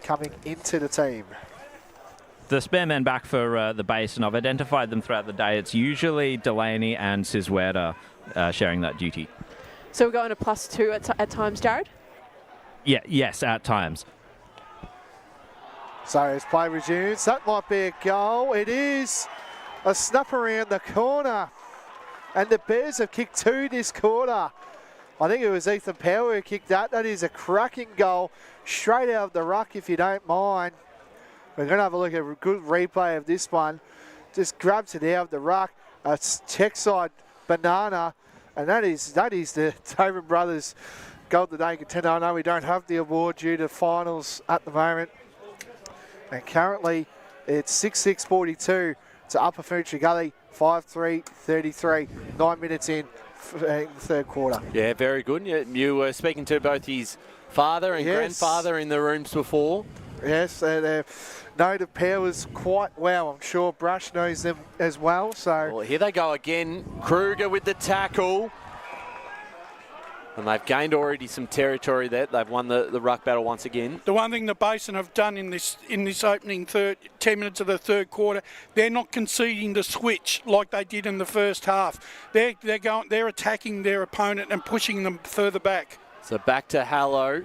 Coming into the team. The spare men back for the Basin, I've identified them throughout the day. It's usually Delaney and Sisweta sharing that duty. So we're going to +2 at times, Jared? Yeah, yes, at times. So as play resumes, that might be a goal. It is a snap around the corner. And the Bears have kicked 2 this quarter. I think it was Ethan Power who kicked that. That is a cracking goal. Straight out of the ruck, if you don't mind. We're going to have a look at a good replay of this one. Just grabs it out of the ruck. Check side banana. And that is the Tobin Brothers Golden Day contender. I know we don't have the award due to finals at the moment. And currently it's 6-6-42 to Upper Furniture Gully, 5-3-33. 9 minutes in the third quarter. Yeah, very good. You were speaking to both his father and grandfather in the rooms before. Yes, they know the Powers quite well. I'm sure Brush knows them as well. So here they go again. Kruger with the tackle. And they've gained already some territory there. They've won the ruck battle once again. The one thing the Basin have done in this opening 10 minutes of the third quarter, they're not conceding the switch like they did in the first half. They're attacking their opponent and pushing them further back. So back to Hallow.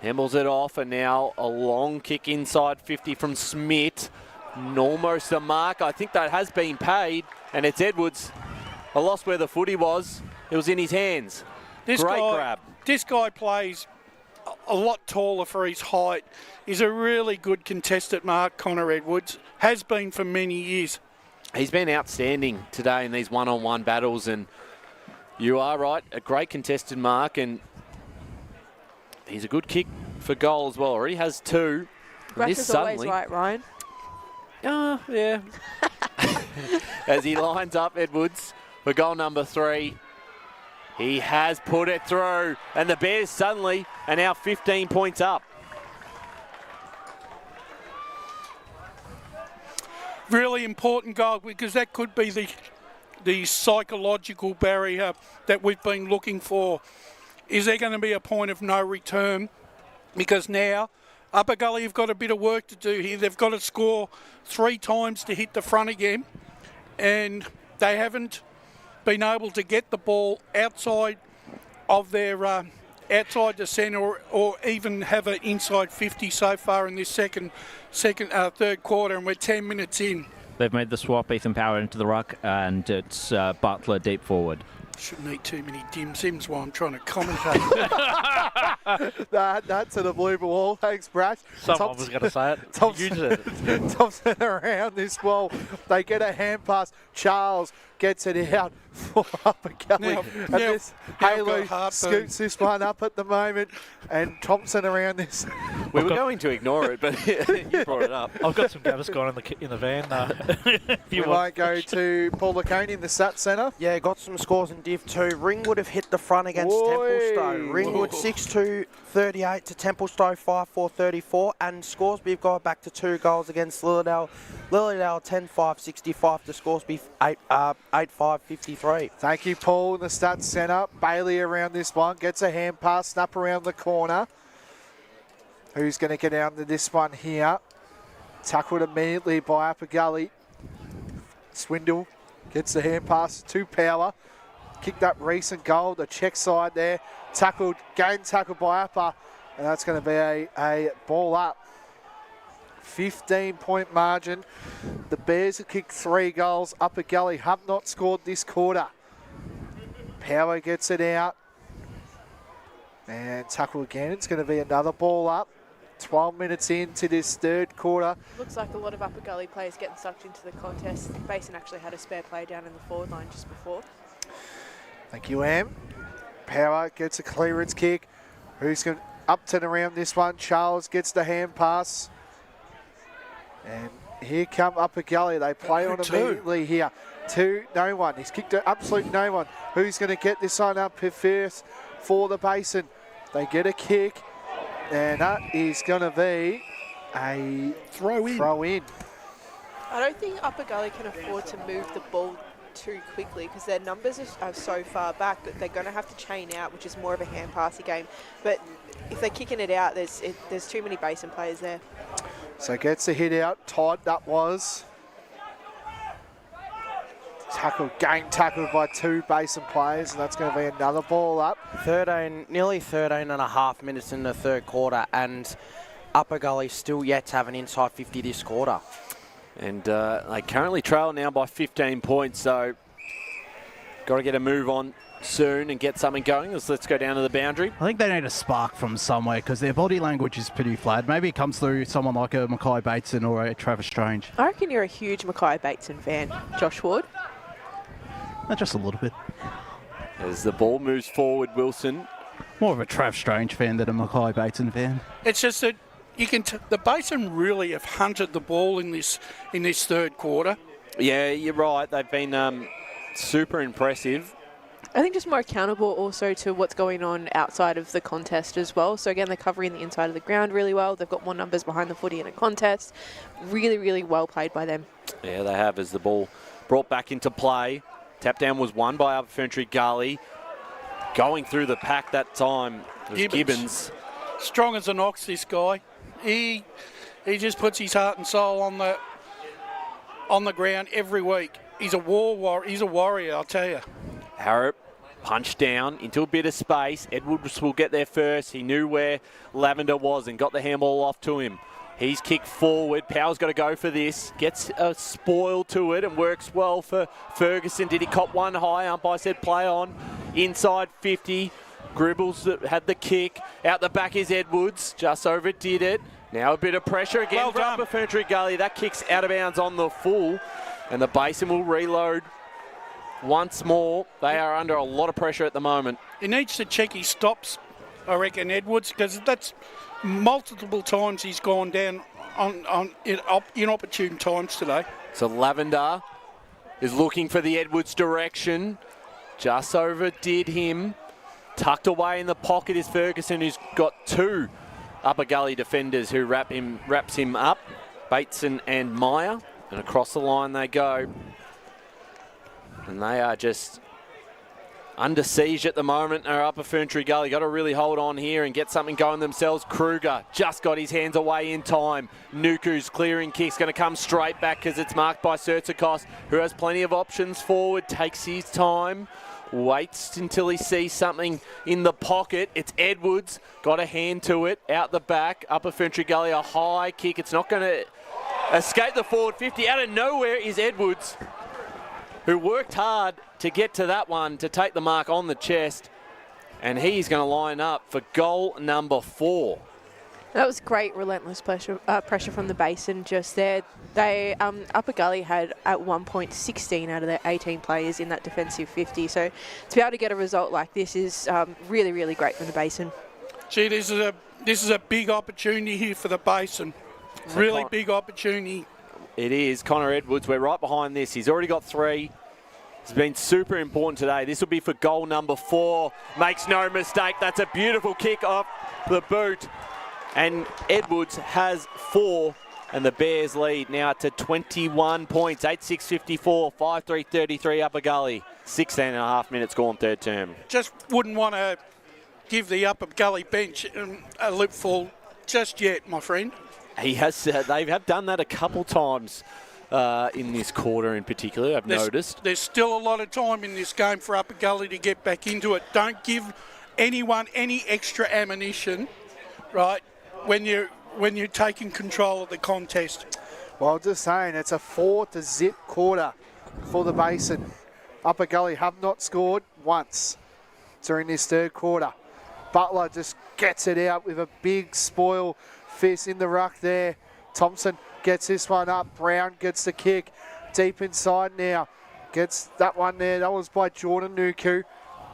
Hembles it off, and now a long kick inside 50 from Smith. Almost a mark. I think that has been paid, and it's Edwards. I lost where the footy was. It was in his hands. Great grab. This guy plays a lot taller for his height. He's a really good contested mark, Connor Edwards. Has been for many years. He's been outstanding today in these one-on-one battles, and you are right, a great contested mark, and he's a good kick for goal as well. Already has 2. Rush is always right, Ryan. Yeah. As he lines up Edwards for goal number 3. He has put it through, and the Bears suddenly are now 15 points up. Really important goal, because that could be the psychological barrier that we've been looking for. is there going to be a point of no return? Because now Upper Gully have got a bit of work to do here. They've got to score 3 times to hit the front again, and they haven't been able to get the ball outside of their outside the centre or even have an inside 50 so far in this third quarter, and we're 10 minutes in. They've made the swap, Ethan Power into the ruck, and it's Butler deep forward. Shouldn't eat too many dim sims while I'm trying to commentate. That's to the blue ball. Thanks, Brad. Someone was going to say it. Thompson around this ball. They get a hand pass. Charles gets it out for Upper Gully. Halo scoots this one up at the moment. And Thompson around this. We were going to ignore it, but you brought it up. I've got some Gaviscon in the van. We might go to Paul Laconi in the SAT Centre. Yeah, got some scores in Div 2. Ringwood have hit the front against Templestowe. Ringwood 6-2-38 to Templestowe 5-4-34. And Scoresby have gone back to 2 goals against Lilydale. Lilydale 10-5-65 to Scoresby 8-5-53. Thank you, Paul, in the Stats Centre. Bailey around this one. Gets a hand pass. Snap around the corner. Who's going to get out into this one here? Tackled immediately by Upper Gully. Swindle gets the hand pass to Power. Kicked up recent goal, the check side there. Tackled, game tackled by Upper. And that's going to be a ball up. 15-point margin. The Bears have kicked 3 goals. Upper Gully have not scored this quarter. Power gets it out. And tackle again. It's going to be another ball up. 12 minutes into this third quarter. Looks like a lot of Upper Gully players getting sucked into the contest. Basin actually had a spare play down in the forward line just before. Thank you, Am. Power gets a clearance kick. Who's going to Upton around this one? Charles gets the hand pass. And here come Upper Gully. They play on immediately here. 2, no one. He's kicked to absolute no one. Who's going to get this one up first for the Basin? They get a kick. And that is going to be a throw in. I don't think Upper Gully can afford to move the ball too quickly because their numbers are so far back that they're going to have to chain out, which is more of a hand passy game. But if they're kicking it out, there's too many Basin players there. So gets the hit out. Todd, that was. Tackled by 2 Basin players, and that's going to be another ball up. Nearly 13 and a half minutes in the third quarter, and Upper Gully still yet to have an inside 50 this quarter. And they currently trail now by 15 points, so got to get a move on soon and get something going. Let's go down to the boundary. I think they need a spark from somewhere because their body language is pretty flat. Maybe it comes through someone like a Mackay Bateson or a Travis Strange. I reckon you're a huge Mackay Bateson fan, Josh Ward. Just a little bit. As the ball moves forward, Wilson. More of a Trav Strange fan than a Mackay Bateson fan. It's just that you can. The Basin really have hunted the ball in this third quarter. Yeah, you're right. They've been super impressive. I think just more accountable also to what's going on outside of the contest as well. So again, they're covering the inside of the ground really well. They've got more numbers behind the footy in a contest. Really, really well played by them. Yeah, they have as the ball brought back into play. Tap down was won by Upper Ferntree Gully. Going through the pack that time was Gibbons. Strong as an ox, this guy. He just puts his heart and soul on the ground every week. He's a warrior, I'll tell you. Harrop punched down into a bit of space. Edwards will get there first. He knew where Lavender was and got the handball off to him. He's kicked forward. Power's got to go for this. Gets a spoil to it and works well for Ferguson. Did he cop one high? Umpire said play on. Inside 50. Gribbles had the kick. Out the back is Edwards. Just overdid it. Now a bit of pressure again for Upper Ferntree Gully. That kick's out of bounds on the full. And the Basin will reload once more. They are under a lot of pressure at the moment. He needs to check his stops, I reckon, Edwards, because that's multiple times he's gone down on inopportune times today. So Lavender is looking for the Edwards direction. Just overdid him. Tucked away in the pocket is Ferguson, who's got 2 Upper Gully defenders who wraps him up. Bateson and Meyer. And across the line they go. And they are just under siege at the moment are Upper Ferntree Gully. Got to really hold on here and get something going themselves. Kruger just got his hands away in time. Nuku's clearing kick's going to come straight back because it's marked by Sertzikos, who has plenty of options forward, takes his time, waits until he sees something in the pocket. It's Edwards, got a hand to it, out the back. Upper Ferntree Gully, a high kick. It's not going to escape the forward 50. Out of nowhere is Edwards, who worked hard to get to that one, to take the mark on the chest. And he's going to line up for goal number 4. That was great, relentless pressure from the Basin just there. They Upper Gully had at one point 16 out of their 18 players in that defensive 50. So to be able to get a result like this is really, really great from the Basin. Gee, this is a big opportunity here for the Basin. Really big opportunity. It is. Connor Edwards, we're right behind this. He's already got 3. It's been super important today. This will be for goal number 4. Makes no mistake. That's a beautiful kick off the boot. And Edwards has 4. And the Bears lead now to 21 points. 8-6-54, 5-3-33 Upper Gully. 16 and a half minutes gone third term. Just wouldn't want to give the Upper Gully bench a lipful just yet, my friend. He has. They have done that a couple times in this quarter in particular, I've noticed. There's still a lot of time in this game for Upper Gully to get back into it. Don't give anyone any extra ammunition, right, when you're taking control of the contest. Well, just saying, it's a 4-0 quarter for the Basin. Upper Gully have not scored once during this third quarter. Butler just gets it out with a big spoil fist in the ruck there. Thompson gets this one up. Brown gets the kick deep inside now. Gets that one there. That was by Jordan Nuku.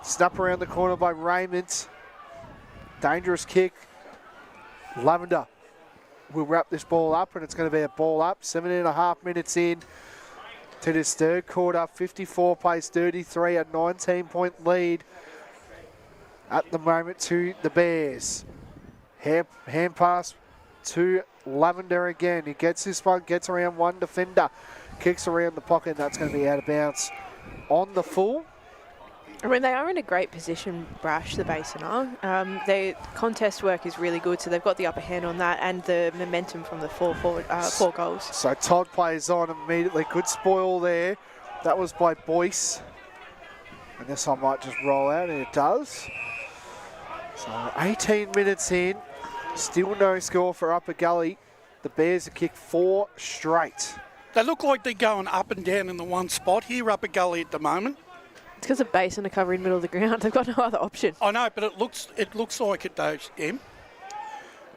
Snap around the corner by Raymond. Dangerous kick. Lavender will wrap this ball up, and it's going to be a ball up. 7.5 minutes in to this third quarter. 54 plays 33, a 19-point lead at the moment to the Bears. Hand pass to Lavender again. He gets this one, gets around one defender, kicks around the pocket, and that's going to be out of bounds on the full. I mean, they are in a great position, Brash, the Basin are. Their contest work is really good, so they've got the upper hand on that and the momentum from the 4 goals. So Todd plays on immediately. Good spoil there. That was by Boyce. And this one might just roll out, and it does. So 18 minutes in. Still no score for Upper Gully. The Bears have kicked 4 straight. They look like they're going up and down in the one spot here, Upper Gully at the moment. It's because the Basin are covering middle of the ground. They've got no other option. I know, but it looks like it does, Em.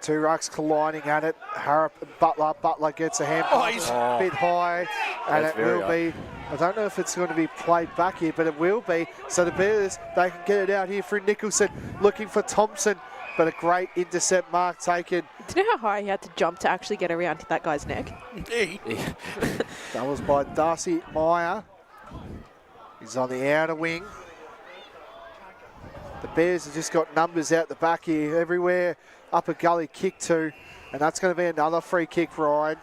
2 rucks colliding at it. Harrop and Butler. Butler gets a hand pass a bit high, and it will be. I don't know if it's going to be played back here, but it will be. So the Bears, they can get it out here for Nicholson, looking for Thompson, but a great intercept mark taken. Do you know how high he had to jump to actually get around to that guy's neck? That was by Darcy Meyer. He's on the outer wing. The Bears have just got numbers out the back here everywhere. Upper Gully kick to, and that's going to be another free kick for Ryan.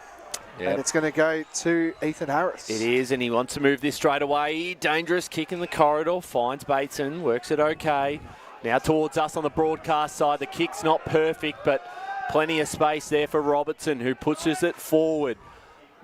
Yep. And it's going to go to Ethan Harris. It is, and he wants to move this straight away. Dangerous kick in the corridor, finds Bateson, works it okay. Now towards us on the broadcast side. The kick's not perfect, but plenty of space there for Robertson, who pushes it forward.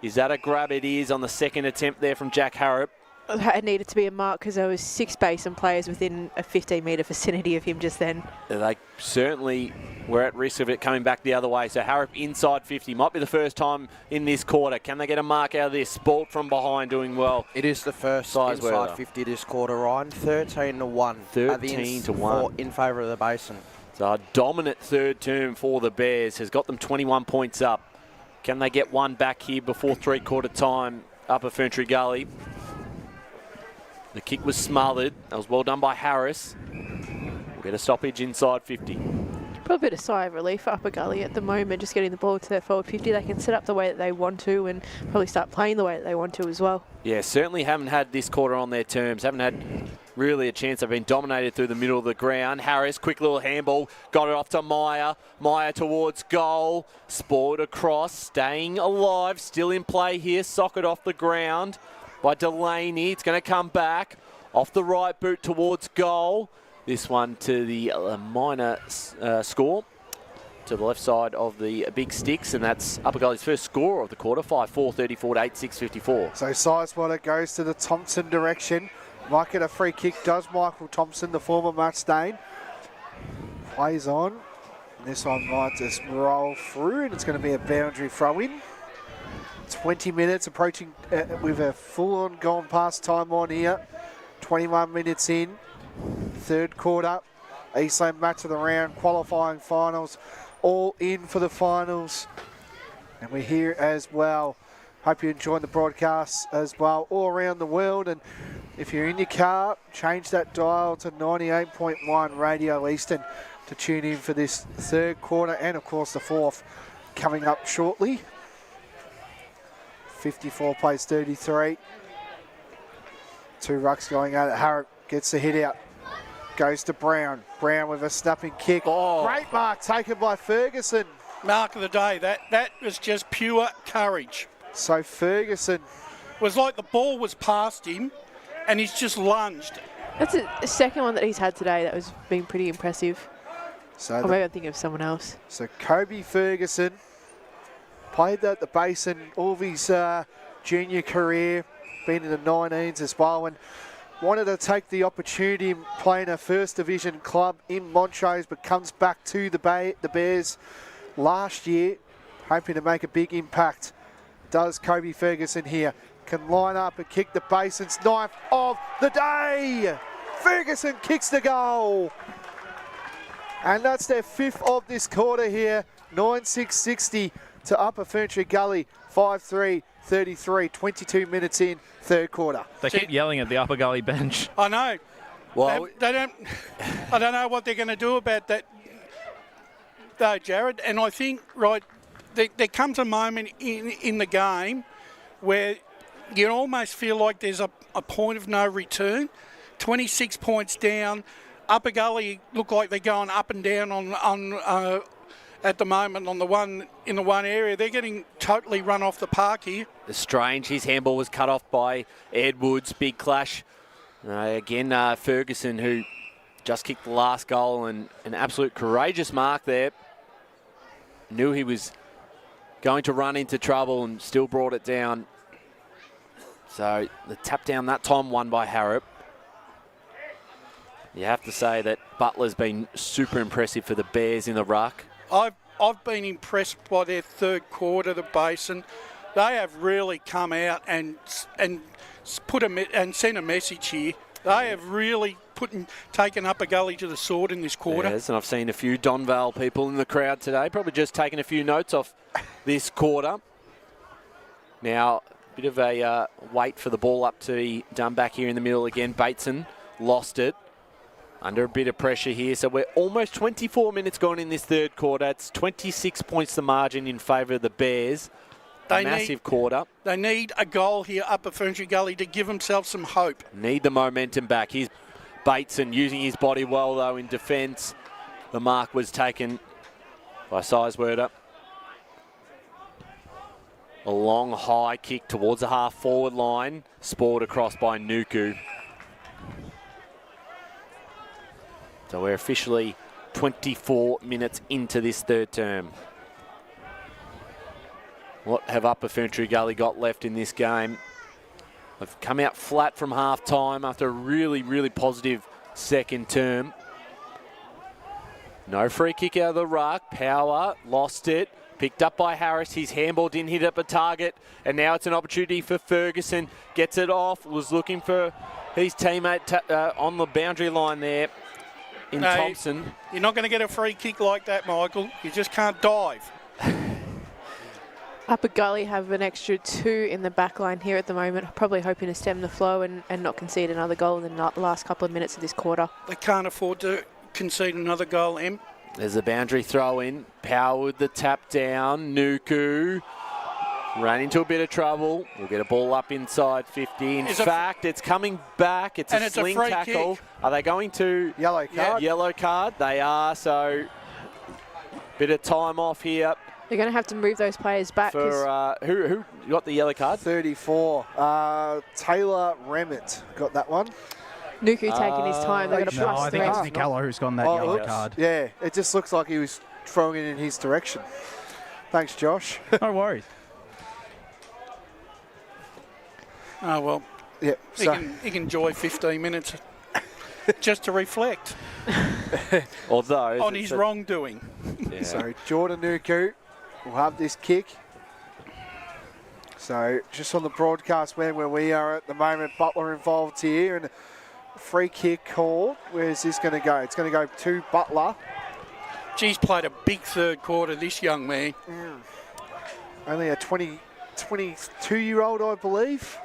Is that a grab? It is on the second attempt there from Jack Harrop. It needed to be a mark because there was 6 Basin players within a 15-metre vicinity of him just then. They certainly were at risk of it coming back the other way. So Harrop inside 50. Might be the first time in this quarter. Can they get a mark out of this? Sport from behind doing well. It is the first inside 50 this quarter, Ryan. 13-1. 13-1. In favour of the Basin. So a dominant third term for the Bears has got them 21 points up. Can they get one back here before three-quarter time? Upper Ferntree Gully. The kick was smothered. That was well done by Harris. We'll get a stoppage inside 50. Probably a bit of sigh of relief for Upper Gully at the moment, just getting the ball to their forward 50. They can set up the way that they want to and probably start playing the way that they want to as well. Yeah, certainly haven't had this quarter on their terms. Haven't had really a chance. They've been dominated through the middle of the ground. Harris, quick little handball, got it off to Meyer. Meyer towards goal. Sport across, staying alive, still in play here. Socket off the ground by Delaney. It's going to come back Off the right boot towards goal. This one to the minor score. To the left side of the big sticks, and that's Upper Gully's first score of the quarter, 5-4, 34 to 8-6-54. So Sizewell goes to the Thompson direction. Might get a free kick, does Michael Thompson, the former match stain. Plays on. This one might just roll through, and it's going to be a boundary throw-in. 20 minutes approaching with a full-on gone past time on here. 21 minutes in, third quarter. Eastland match of the round, qualifying finals. All in for the finals. And we're here as well. Hope you're enjoying the broadcasts as well all around the world. And if you're in your car, change that dial to 98.1 Radio Eastern to tune in for this third quarter and, of course, the fourth coming up shortly. 54 plays 33. 2 rucks going at it. Harrop gets the hit out. Goes to Brown. Brown with a snapping kick. Oh. Great mark taken by Ferguson. Mark of the day. That was just pure courage. So Ferguson. It was like the ball was past him and he's just lunged. That's the second one that he's had today that was been pretty impressive. So or maybe I'm thinking of someone else. So Kobe Ferguson played at the Basin all of his junior career, been in the 19s as well, and wanted to take the opportunity in playing a first division club in Montrose, but comes back to the Bears last year, hoping to make a big impact. Does Kobe Ferguson here. Can line up and kick the Basin's knife of the day. Ferguson kicks the goal. And that's their 5th of this quarter here. 9-6-60 to Upper Ferntree Gully. 5-3-33, 22 minutes in, third quarter. They keep yelling at the Upper Gully bench. I know. Well, they don't. I don't know what they're going to do about that, though, Jared. And I think, right, there comes a moment in the game where you almost feel like there's a point of no return. 26 points down. Upper Gully look like they're going up and down on at the moment in the one area. They're getting totally run off the park here. It's strange. His handball was cut off by Edwards. Big clash. Again, Ferguson, who just kicked the last goal, and an absolute courageous mark there. Knew he was going to run into trouble and still brought it down. So the tap down that time won by Harrop. You have to say that Butler's been super impressive for the Bears in the ruck. I've been impressed by their third quarter, the Basin. They have really come out and sent a message here. They have really taken Upper Gully to the sword in this quarter. Yes, and I've seen a few Donvale people in the crowd today, probably just taking a few notes off this quarter. Now, a bit of a wait for the ball up to be done back here in the middle again. Bateson lost it. Under a bit of pressure here. So we're almost 24 minutes gone in this third quarter. It's 26 points the margin in favour of the Bears. Massive quarter. They need a goal here, Upper Ferntree Gully, to give themselves some hope. Need the momentum back. Here's Bateson using his body well, though, in defence. The mark was taken by Sizewerder. A long, high kick towards the half-forward line. Spoiled across by Nuku. So we're officially 24 minutes into this third term. What have Upper Ferntree Gully got left in this game? They've come out flat from half-time after a really, really positive second term. No free kick out of the ruck. Power lost it. Picked up by Harris. His handball didn't hit up a target. And now it's an opportunity for Ferguson. Gets it off. Was looking for his teammate on the boundary line there. Thompson. You're not going to get a free kick like that, Michael. You just can't dive. Upper Gully have an extra 2 in the back line here at the moment, probably hoping to stem the flow and not concede another goal in the last couple of minutes of this quarter. They can't afford to concede another goal, Em. There's a boundary throw in. Power with the tap down. Nuku ran into a bit of trouble. We'll get a ball up inside 50. In fact, it's coming back. It's a sling tackle. Kick. Are they going to... Yellow card. Yellow card. They are, so... Bit of time off here. They're going to have to move those players back. For who got the yellow card? 34. Taylor Remmett got that one. Nuku taking his time. They're going to No, plus I think it's Nicolo who's gotten that yellow card. Yeah, it just looks like he was throwing it in his direction. Thanks, Josh. No worries. Oh, well, yeah, he can enjoy 15 minutes just to reflect Although on his wrongdoing. Yeah. So Jordan Nuku will have this kick. So just on the broadcast where we are at the moment, Butler involved here, and free kick call. Where's this going to go? It's going to go to Butler. He's played a big third quarter, this young man. Only a 22-year-old, I believe.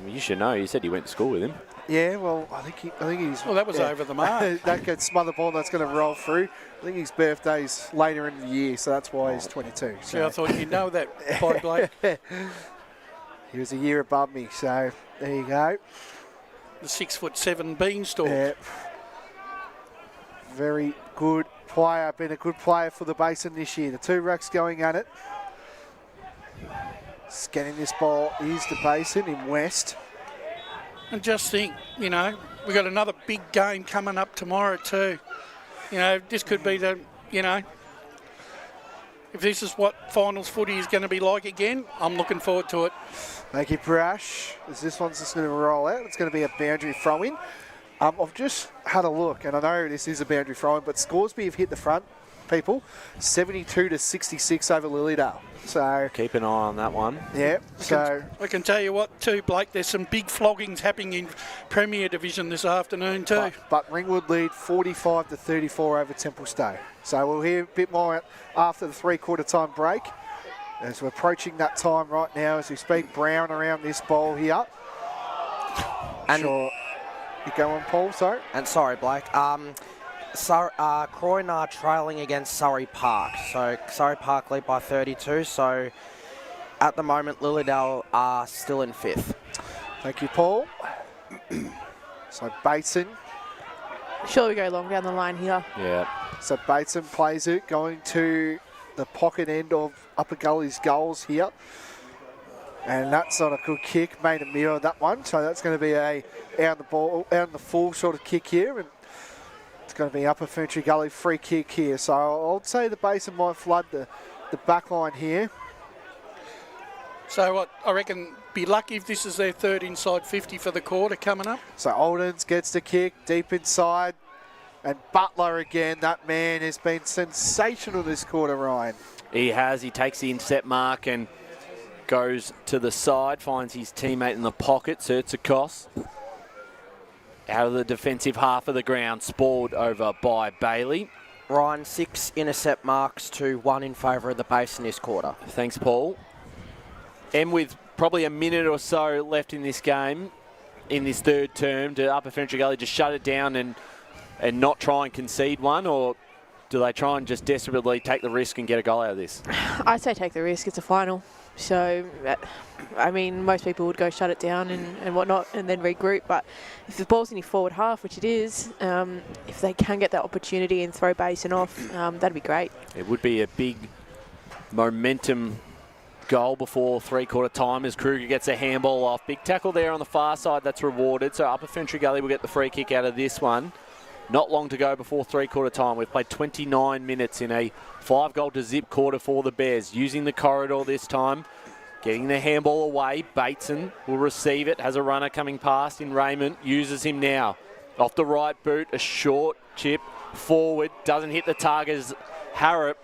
You should know. You said you went to school with him. Yeah, well, I think he's. Well, that was over the mark. That gets smothered ball. That's going to roll through. I think his birthday's later in the year, so that's why he's 22. So I thought you'd know that, Boy Blake. He was a year above me, so there you go. The 6'7" beanstalk. Yeah. Very good player. Been a good player for the Basin this year. The two racks going at it. Scanning this ball is the Basin in West. And just think, we've got another big game coming up tomorrow too. This could be the, if this is what finals footy is going to be like again, I'm looking forward to it. Thank you, Prash. This one's just going to roll out. It's going to be a boundary throw-in. I've just had a look, and I know this is a boundary throw-in, but Scoresby have hit the front, people, 72-66 over Lilydale. So keep an eye on that one. Yeah. I can tell you what too, Blake. There's some big floggings happening in Premier Division this afternoon too. But Ringwood lead 45-34 over Temple-Stowe. So we'll hear a bit more after the three-quarter time break. As we're approaching that time right now, as we speak, Brown around this ball here. And sure. You go on, Paul. Sorry. And sorry, Blake. Croydon are trailing against Surrey Park. So Surrey Park lead by 32. So at the moment, Lilydale are still in 5th. Thank you, Paul. So Bateson. Sure, we go long down the line here. Yeah. So Bateson plays it, going to the pocket end of Upper Gully's goals here. And that's not a good kick. Made a mirror of that one. So that's going to be a out the full sort of kick here. And it's going to be Upper Ferntree Gully free kick here. So I'll say the Basin might flood the back line here. So what, I reckon be lucky if this is their third inside 50 for the quarter coming up. So Oldens gets the kick deep inside. And Butler again, that man has been sensational this quarter, Ryan. He has. He takes the inset mark and goes to the side, finds his teammate in the pocket, Sertzakos. Out of the defensive half of the ground, spoiled over by Bailey. Ryan, 6 intercept marks to 1 in favour of the Basin this quarter. Thanks, Paul. And with probably a minute or so left in this game, in this third term, do Upper Ferntree Gully just shut it down and not try and concede one, or do they try and just desperately take the risk and get a goal out of this? I'd say take the risk. It's a final. So, I mean, most people would go shut it down and whatnot and then regroup. But if the ball's in your forward half, which it is, if they can get that opportunity and throw Basin off, that'd be great. It would be a big momentum goal before three-quarter time as Kruger gets a handball off. Big tackle there on the far side. That's rewarded. So Upper Ferntree Gully will get the free kick out of this one. Not long to go before three-quarter time. We've played 29 minutes in a 5-goal-to-zip quarter for the Bears. Using the corridor this time. Getting the handball away. Bateson will receive it. Has a runner coming past in Raymond. Uses him now. Off the right boot. A short chip forward. Doesn't hit the target as Harrop.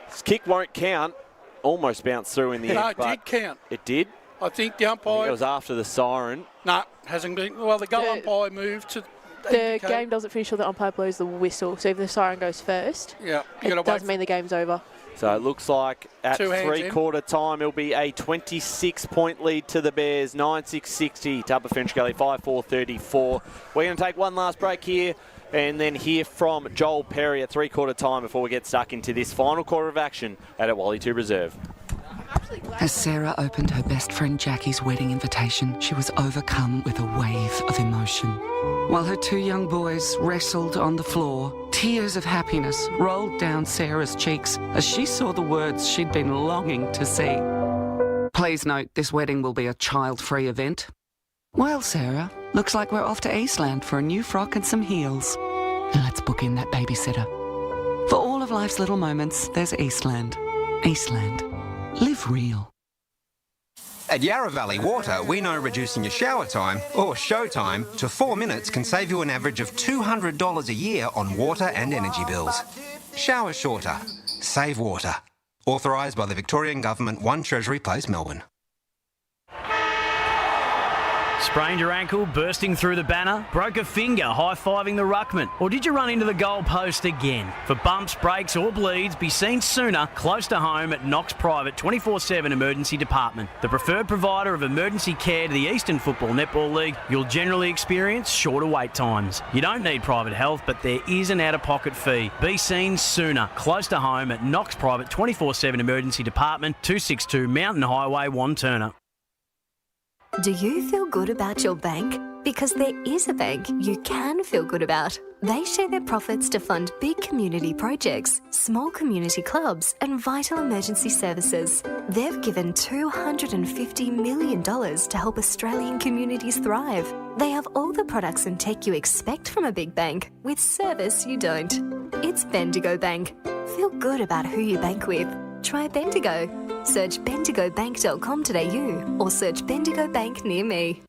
His kick won't count. Almost bounced through in the end. No, it did count. It did? I think the umpire... It was after the siren. No, hasn't been. Well, the goal umpire moved to... The game doesn't finish till the umpire blows the whistle. So if the siren goes first, it does mean the game's over. So it looks like at three-quarter time, it'll be a 26-point lead to the Bears. 9-6-60 to Upper Ferntree Gully, 5-4-34. We're going to take one last break here and then hear from Joel Perry at three-quarter time before we get stuck into this final quarter of action at Wally 2 Reserve. As Sarah opened her best friend Jackie's wedding invitation, she was overcome with a wave of emotion. While her 2 young boys wrestled on the floor, tears of happiness rolled down Sarah's cheeks as she saw the words she'd been longing to see. Please note, this wedding will be a child-free event. Well, Sarah, Looks like we're off to Eastland for a new frock and some heels. And let's book in that babysitter. For all of life's little moments, there's Eastland. Eastland. Live real. At Yarra Valley Water, we know reducing your shower time, or show time, to 4 minutes can save you an average of $200 a year on water and energy bills. Shower shorter. Save water. Authorised by the Victorian Government, 1 Treasury Place, Melbourne. Sprained your ankle, bursting through the banner? Broke a finger, high-fiving the ruckman? Or did you run into the goal post again? For bumps, breaks or bleeds, be seen sooner, close to home at Knox Private 24/7 Emergency Department. The preferred provider of emergency care to the Eastern Football Netball League, you'll generally experience shorter wait times. You don't need private health, but there is an out-of-pocket fee. Be seen sooner, close to home at Knox Private 24/7 Emergency Department, 262 Mountain Highway, Wantirna. Do you feel good about your bank? Because there is a bank you can feel good about. They share their profits to fund big community projects, small community clubs, and vital emergency services. They've given $250 million to help Australian communities thrive. They have all the products and tech you expect from a big bank, with service you don't. It's Bendigo Bank. Feel good about who you bank with. Try Bendigo. Search bendigobank.com.au or search Bendigo Bank near me.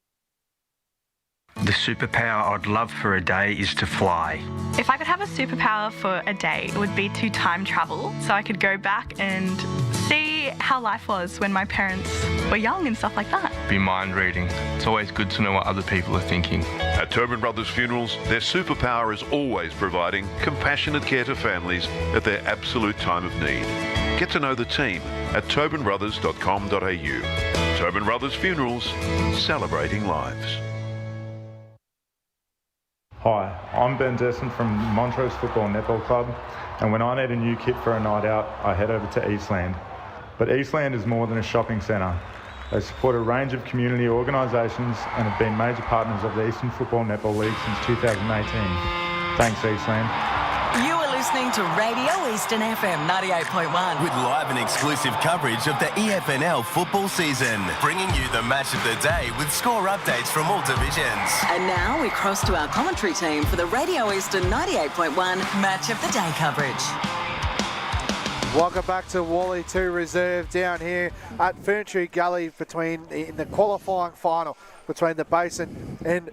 The superpower I'd love for a day is to fly. If I could have a superpower for a day, it would be to time travel so I could go back and see how life was when my parents were young and stuff like that. Be mind reading. It's always good to know what other people are thinking. At Tobin Brothers Funerals, their superpower is always providing compassionate care to families at their absolute time of need. Get to know the team at tobinbrothers.com.au. Tobin Brothers Funerals, celebrating lives. Hi, I'm Ben Desson from Montrose Football Netball Club, and when I need a new kit for a night out, I head over to Eastland. But Eastland is more than a shopping centre. They support a range of community organisations and have been major partners of the Eastern Football Netball League since 2018. Thanks, Eastland. You are listening to Radio Eastern FM 98.1. With live and exclusive coverage of the EFNL football season, bringing you the match of the day with score updates from all divisions. And now we cross to our commentary team for the Radio Eastern 98.1 Match of the Day coverage. Welcome back to Wally 2 Reserve down here at Ferntree Gully in the qualifying final between the Basin and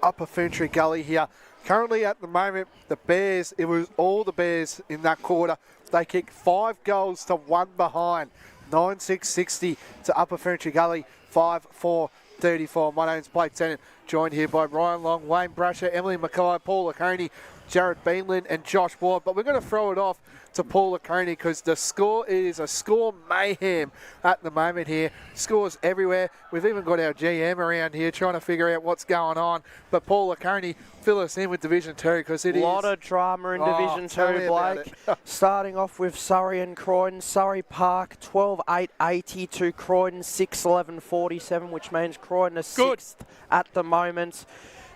Upper Ferntree Gully here. Currently at the moment, the Bears, it was all the Bears in that quarter. They kicked 5 goals to 1 behind. 9-6-60 to Upper Ferntree Gully, 5-4-34. My name's Blake Tennant, joined here by Ryan Long, Wayne Brasher, Emily Mackay, Paul Laconey, Jared Beanland and Josh Ward. But we're going to throw it off to Paul Laconey because the score is a score mayhem at the moment here. Scores everywhere. We've even got our GM around here trying to figure out what's going on. But Paul Laconey, fill us in with Division 2 because it is... A lot of drama in Division 2, Blake. Starting off with Surrey and Croydon. Surrey Park, 12-8-80 to Croydon, 6-11-47, which means Croydon are 6th at the moment.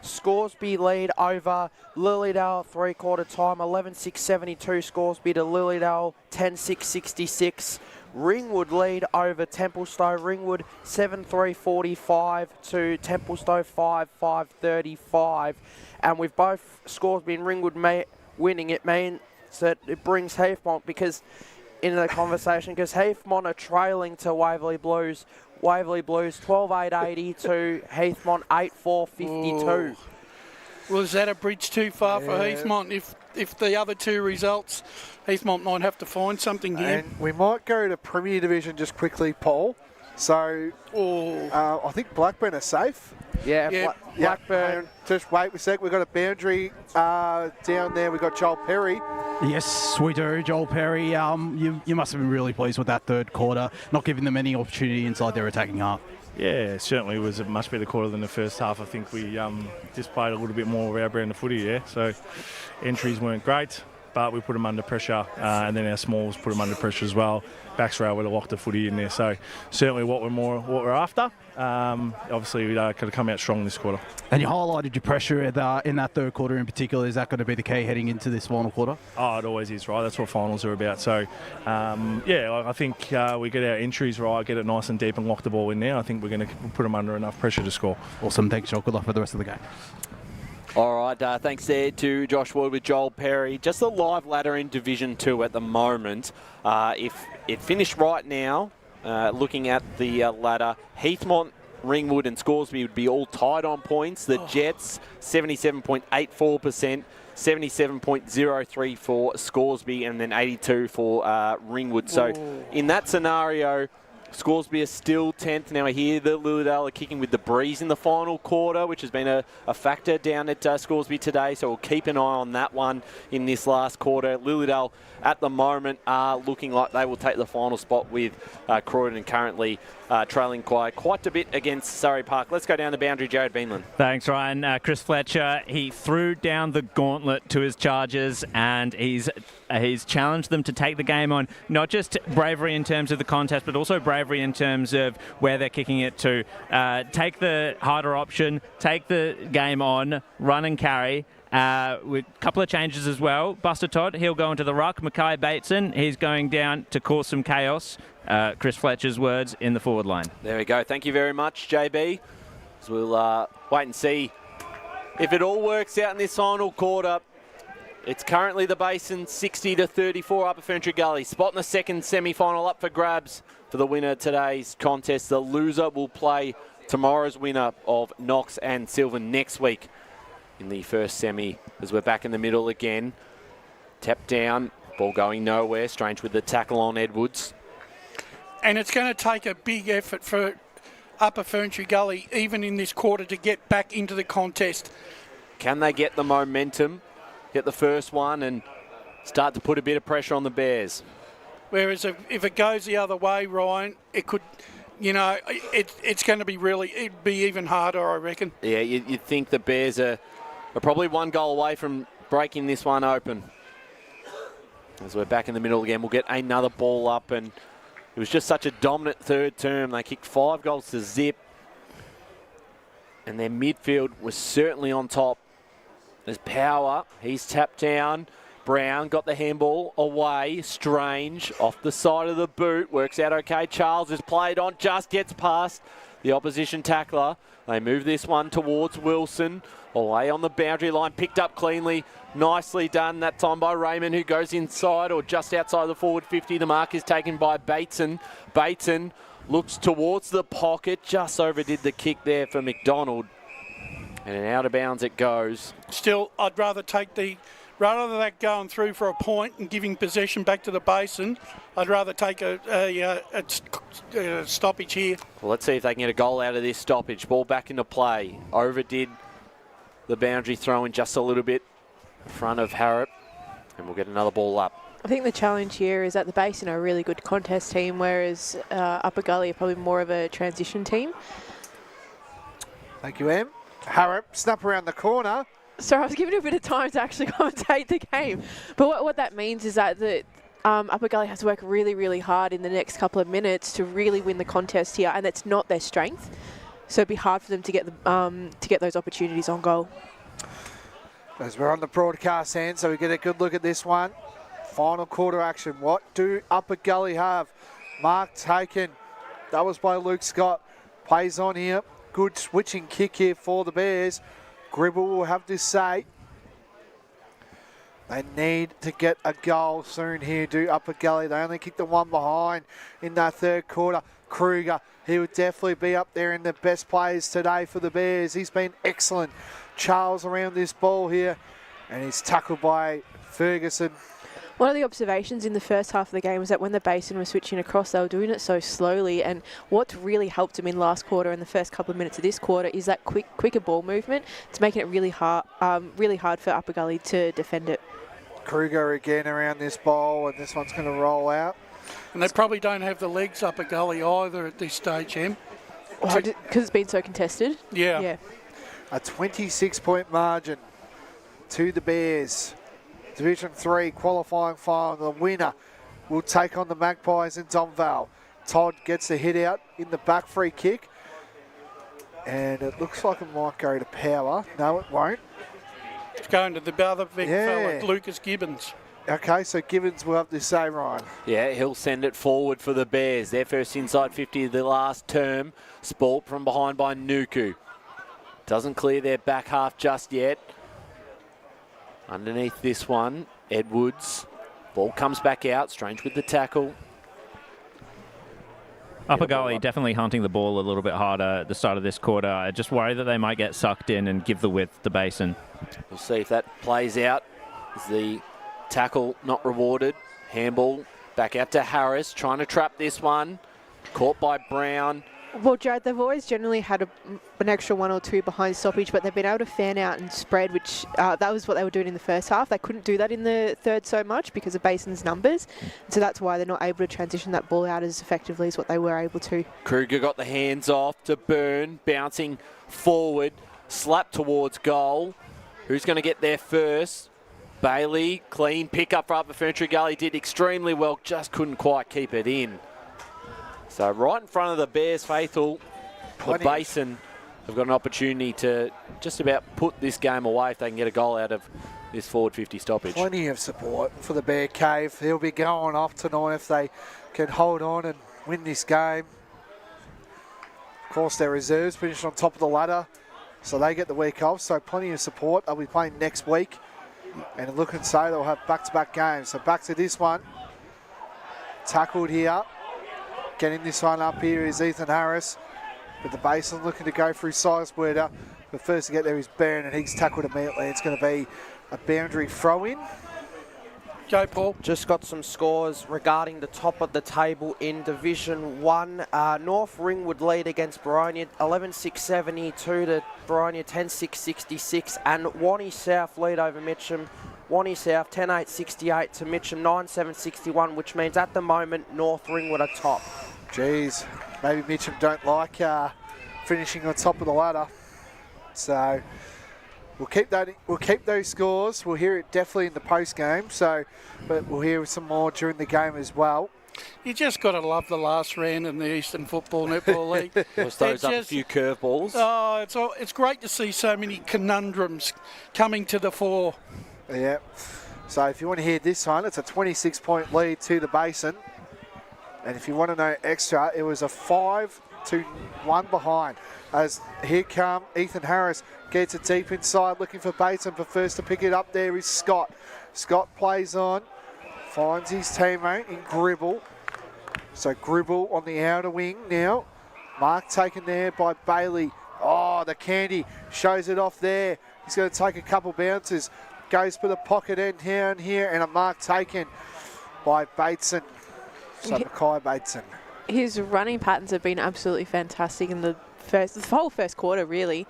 Scoresby lead over Lilydale, 3-quarter time, 11-6-72 Scoresby to Lilydale, 10-6-66. Ringwood lead over Templestowe. Ringwood 7-3-45 to Templestowe 5-5-35. And with both Scoresby and Ringwood winning, it means that it brings Heathmont into the conversation because Heathmont are trailing to Waverley Blues. Waverley Blues 12-8-80 to Heathmont 8-4-52. Well, is that a bridge too far for Heathmont? If the other two results, Heathmont might have to find something here. And we might go to Premier Division just quickly, Paul. So I think Blackburn are safe. Blackburn. Just wait a sec. We've got a boundary down there. We've got Joel Perry. Yes, we do, Joel Perry. You must have been really pleased with that third quarter, not giving them any opportunity inside their attacking half. Yeah, certainly was a much better quarter than the first half. I think we just played a little bit more of our brand of footy, So entries weren't great. but we put them under pressure, and then our smalls put them under pressure as well. Backs were able to lock the footy in there. So certainly what we're after. Obviously, we could have come out strong this quarter. And you highlighted your pressure in that third quarter in particular. Is that going to be the key heading into this final quarter? Oh, it always is, right? That's what finals are about. So, I think we get our entries right, get it nice and deep and lock the ball in there. I think we're going to put them under enough pressure to score. Awesome. Thanks, Joel. Good luck for the rest of the game. All right, thanks there to Josh Wood with Joel Perry. Just a live ladder in Division 2 at the moment. If it finished right now, looking at the ladder, Heathmont, Ringwood and Scoresby would be all tied on points. The Jets, 77.84%, 77.03 for Scoresby, and then 82 for Ringwood. So in that scenario, Scoresby are still 10th. Now I hear that Lilydale are kicking with the breeze in the final quarter, which has been a factor down at Scoresby today. So we'll keep an eye on that one in this last quarter. Lilydale at the moment are looking like they will take the final spot with Croydon currently trailing quite a bit against Surrey Park. Let's go down the boundary, Jared Beanland. Thanks, Ryan. Chris Fletcher, he threw down the gauntlet to his Chargers, and he's challenged them to take the game on. Not just bravery in terms of the contest, but also bravery in terms of where they're kicking it to. Take the harder option, take the game on, run and carry. With a couple of changes as well. Buster Todd, he'll go into the ruck. Mackay Bateson, he's going down to cause some chaos. Chris Fletcher's words in the forward line. There we go. Thank you very much, JB. So we'll wait and see if it all works out in this final quarter. It's currently the Basin 60-34 Upper Ferntree Gully. Spot in the second semi-final up for grabs for the winner of today's contest. The loser will play tomorrow's winner of Knox and Sylvan next week in the first semi, as we're back in the middle again. Tap down, ball going nowhere. Strange with the tackle on Edwards. And it's going to take a big effort for Upper Ferntree Gully, even in this quarter, to get back into the contest. Can they get the momentum, get the first one, and start to put a bit of pressure on the Bears? Whereas if it goes the other way, Ryan, it could, it's going to be it'd be even harder, I reckon. Yeah, you'd think the Bears are probably one goal away from breaking this one open. As we're back in the middle again, we'll get another ball up, and it was just such a dominant third term. They kicked 5 goals to zip, and their midfield was certainly on top. There's Power, he's tapped down. Brown got the handball away. Strange off the side of the boot, works out okay. Charles is played on, just gets past the opposition tackler. They move this one towards Wilson. Away on the boundary line, picked up cleanly. Nicely done that time by Raymond, who goes inside or just outside the forward 50. The mark is taken by Bateson. Bateson looks towards the pocket, just overdid the kick there for McDonald. And out of bounds it goes. Still, I'd rather rather than that going through for a point and giving possession back to the Basin, I'd rather take a stoppage here. Well, let's see if they can get a goal out of this stoppage. Ball back into play. Overdid the boundary throw in just a little bit in front of Harrop, and we'll get another ball up. I think the challenge here is that the Basin are a really good contest team, whereas Upper Gully are probably more of a transition team. Thank you, Em. Harrop, snap around the corner. So I was giving it a bit of time to actually commentate the game. But what that means is that the Upper Gully has to work really, really hard in the next couple of minutes to really win the contest here, and that's not their strength. So it'd be hard for them to get those opportunities on goal. As we're on the broadcast end, so we get a good look at this one. Final quarter action. What do Upper Gully have? Mark taken. That was by Luke Scott. Plays on here. Good switching kick here for the Bears. Gribble will have to say. They need to get a goal soon here, do Upper Gully. They only kicked the one behind in that third quarter. Kruger, he would definitely be up there in the best players today for the Bears. He's been excellent. Charles around this ball here, and he's tackled by Ferguson. One of the observations in the first half of the game was that when the Basin was switching across, they were doing it so slowly, and what's really helped them in last quarter and the first couple of minutes of this quarter is that quicker ball movement. It's making it really hard for Upper Gully to defend it. Kruger again around this ball, and this one's going to roll out. And they probably don't have the legs Upper Gully either at this stage, Em. Because it's been so contested? Yeah. A 26-point margin to the Bears. Division 3 qualifying final. The winner will take on the Magpies in Donvale. Todd gets the hit out in the back free kick. And it looks like it might go to Power. No, it won't. It's going to the other big fella, Lucas Gibbons. Okay, so Gibbons will have to say, Ryan. Yeah, he'll send it forward for the Bears. Their first inside 50 of the last term. Sport from behind by Nuku. Doesn't clear their back half just yet. Underneath this one, Edwards. Ball comes back out. Strange with the tackle. Upper Gully definitely hunting the ball a little bit harder at the start of this quarter. I just worry that they might get sucked in and give the width to Basin. We'll see if that plays out. Is the tackle not rewarded? Handball back out to Harris, trying to trap this one. Caught by Brown. Well, Jared, they've always generally had an extra 1 or 2 behind stoppage, but they've been able to fan out and spread, which that was what they were doing in the first half. They couldn't do that in the third so much because of Basin's numbers. So that's why they're not able to transition that ball out as effectively as what they were able to. Kruger got the hands off to Byrne, bouncing forward, slap towards goal. Who's going to get there first? Bailey, clean pick-up for Upper Ferntree Gully, did extremely well, just couldn't quite keep it in. So right in front of the Bears faithful, the Basin have got an opportunity to just about put this game away if they can get a goal out of this forward 50 stoppage. Plenty of support for the Bear Cave. He'll be going off tonight if they can hold on and win this game. Of course, their reserves finished on top of the ladder, so they get the week off. So plenty of support. They'll be playing next week. And look and say they'll have back-to-back games. So back to this one. Tackled here. Getting this one up here is Ethan Harris. But the Basin looking to go through Sizewörter. But first to get there is Byrne, and he's tackled immediately. It's going to be a boundary throw-in. Go, Paul. Just got some scores regarding the top of the table in Division 1. North Ringwood lead against Boronia 11-6-72 to Boronia 10-6-66. And Wani South lead over Mitcham. Wani South 10-8-68 to Mitcham 9-7-61, which means at the moment North Ringwood are top. Geez, maybe Mitcham don't like finishing on top of the ladder. So we'll keep those scores. We'll hear it definitely in the post game. But we'll hear some more during the game as well. You just got to love the last round in the Eastern Football Netball League. Just throws up a few curveballs. Oh, it's great to see so many conundrums coming to the fore. Yeah. So if you want to hear this one, it's a 26-point lead to the Basin. And if you want to know extra, it was a 5-1 behind. As here come Ethan Harris, gets it deep inside, looking for Basin, but first to pick it up there is Scott. Scott plays on, finds his teammate in Gribble. So Gribble on the outer wing now. Mark taken there by Bailey. Oh, the candy shows it off there. He's going to take a couple bounces. Goes for the pocket end down here, and a mark taken by Bateson. So Mackay Bateson. His running patterns have been absolutely fantastic in the whole first quarter, really.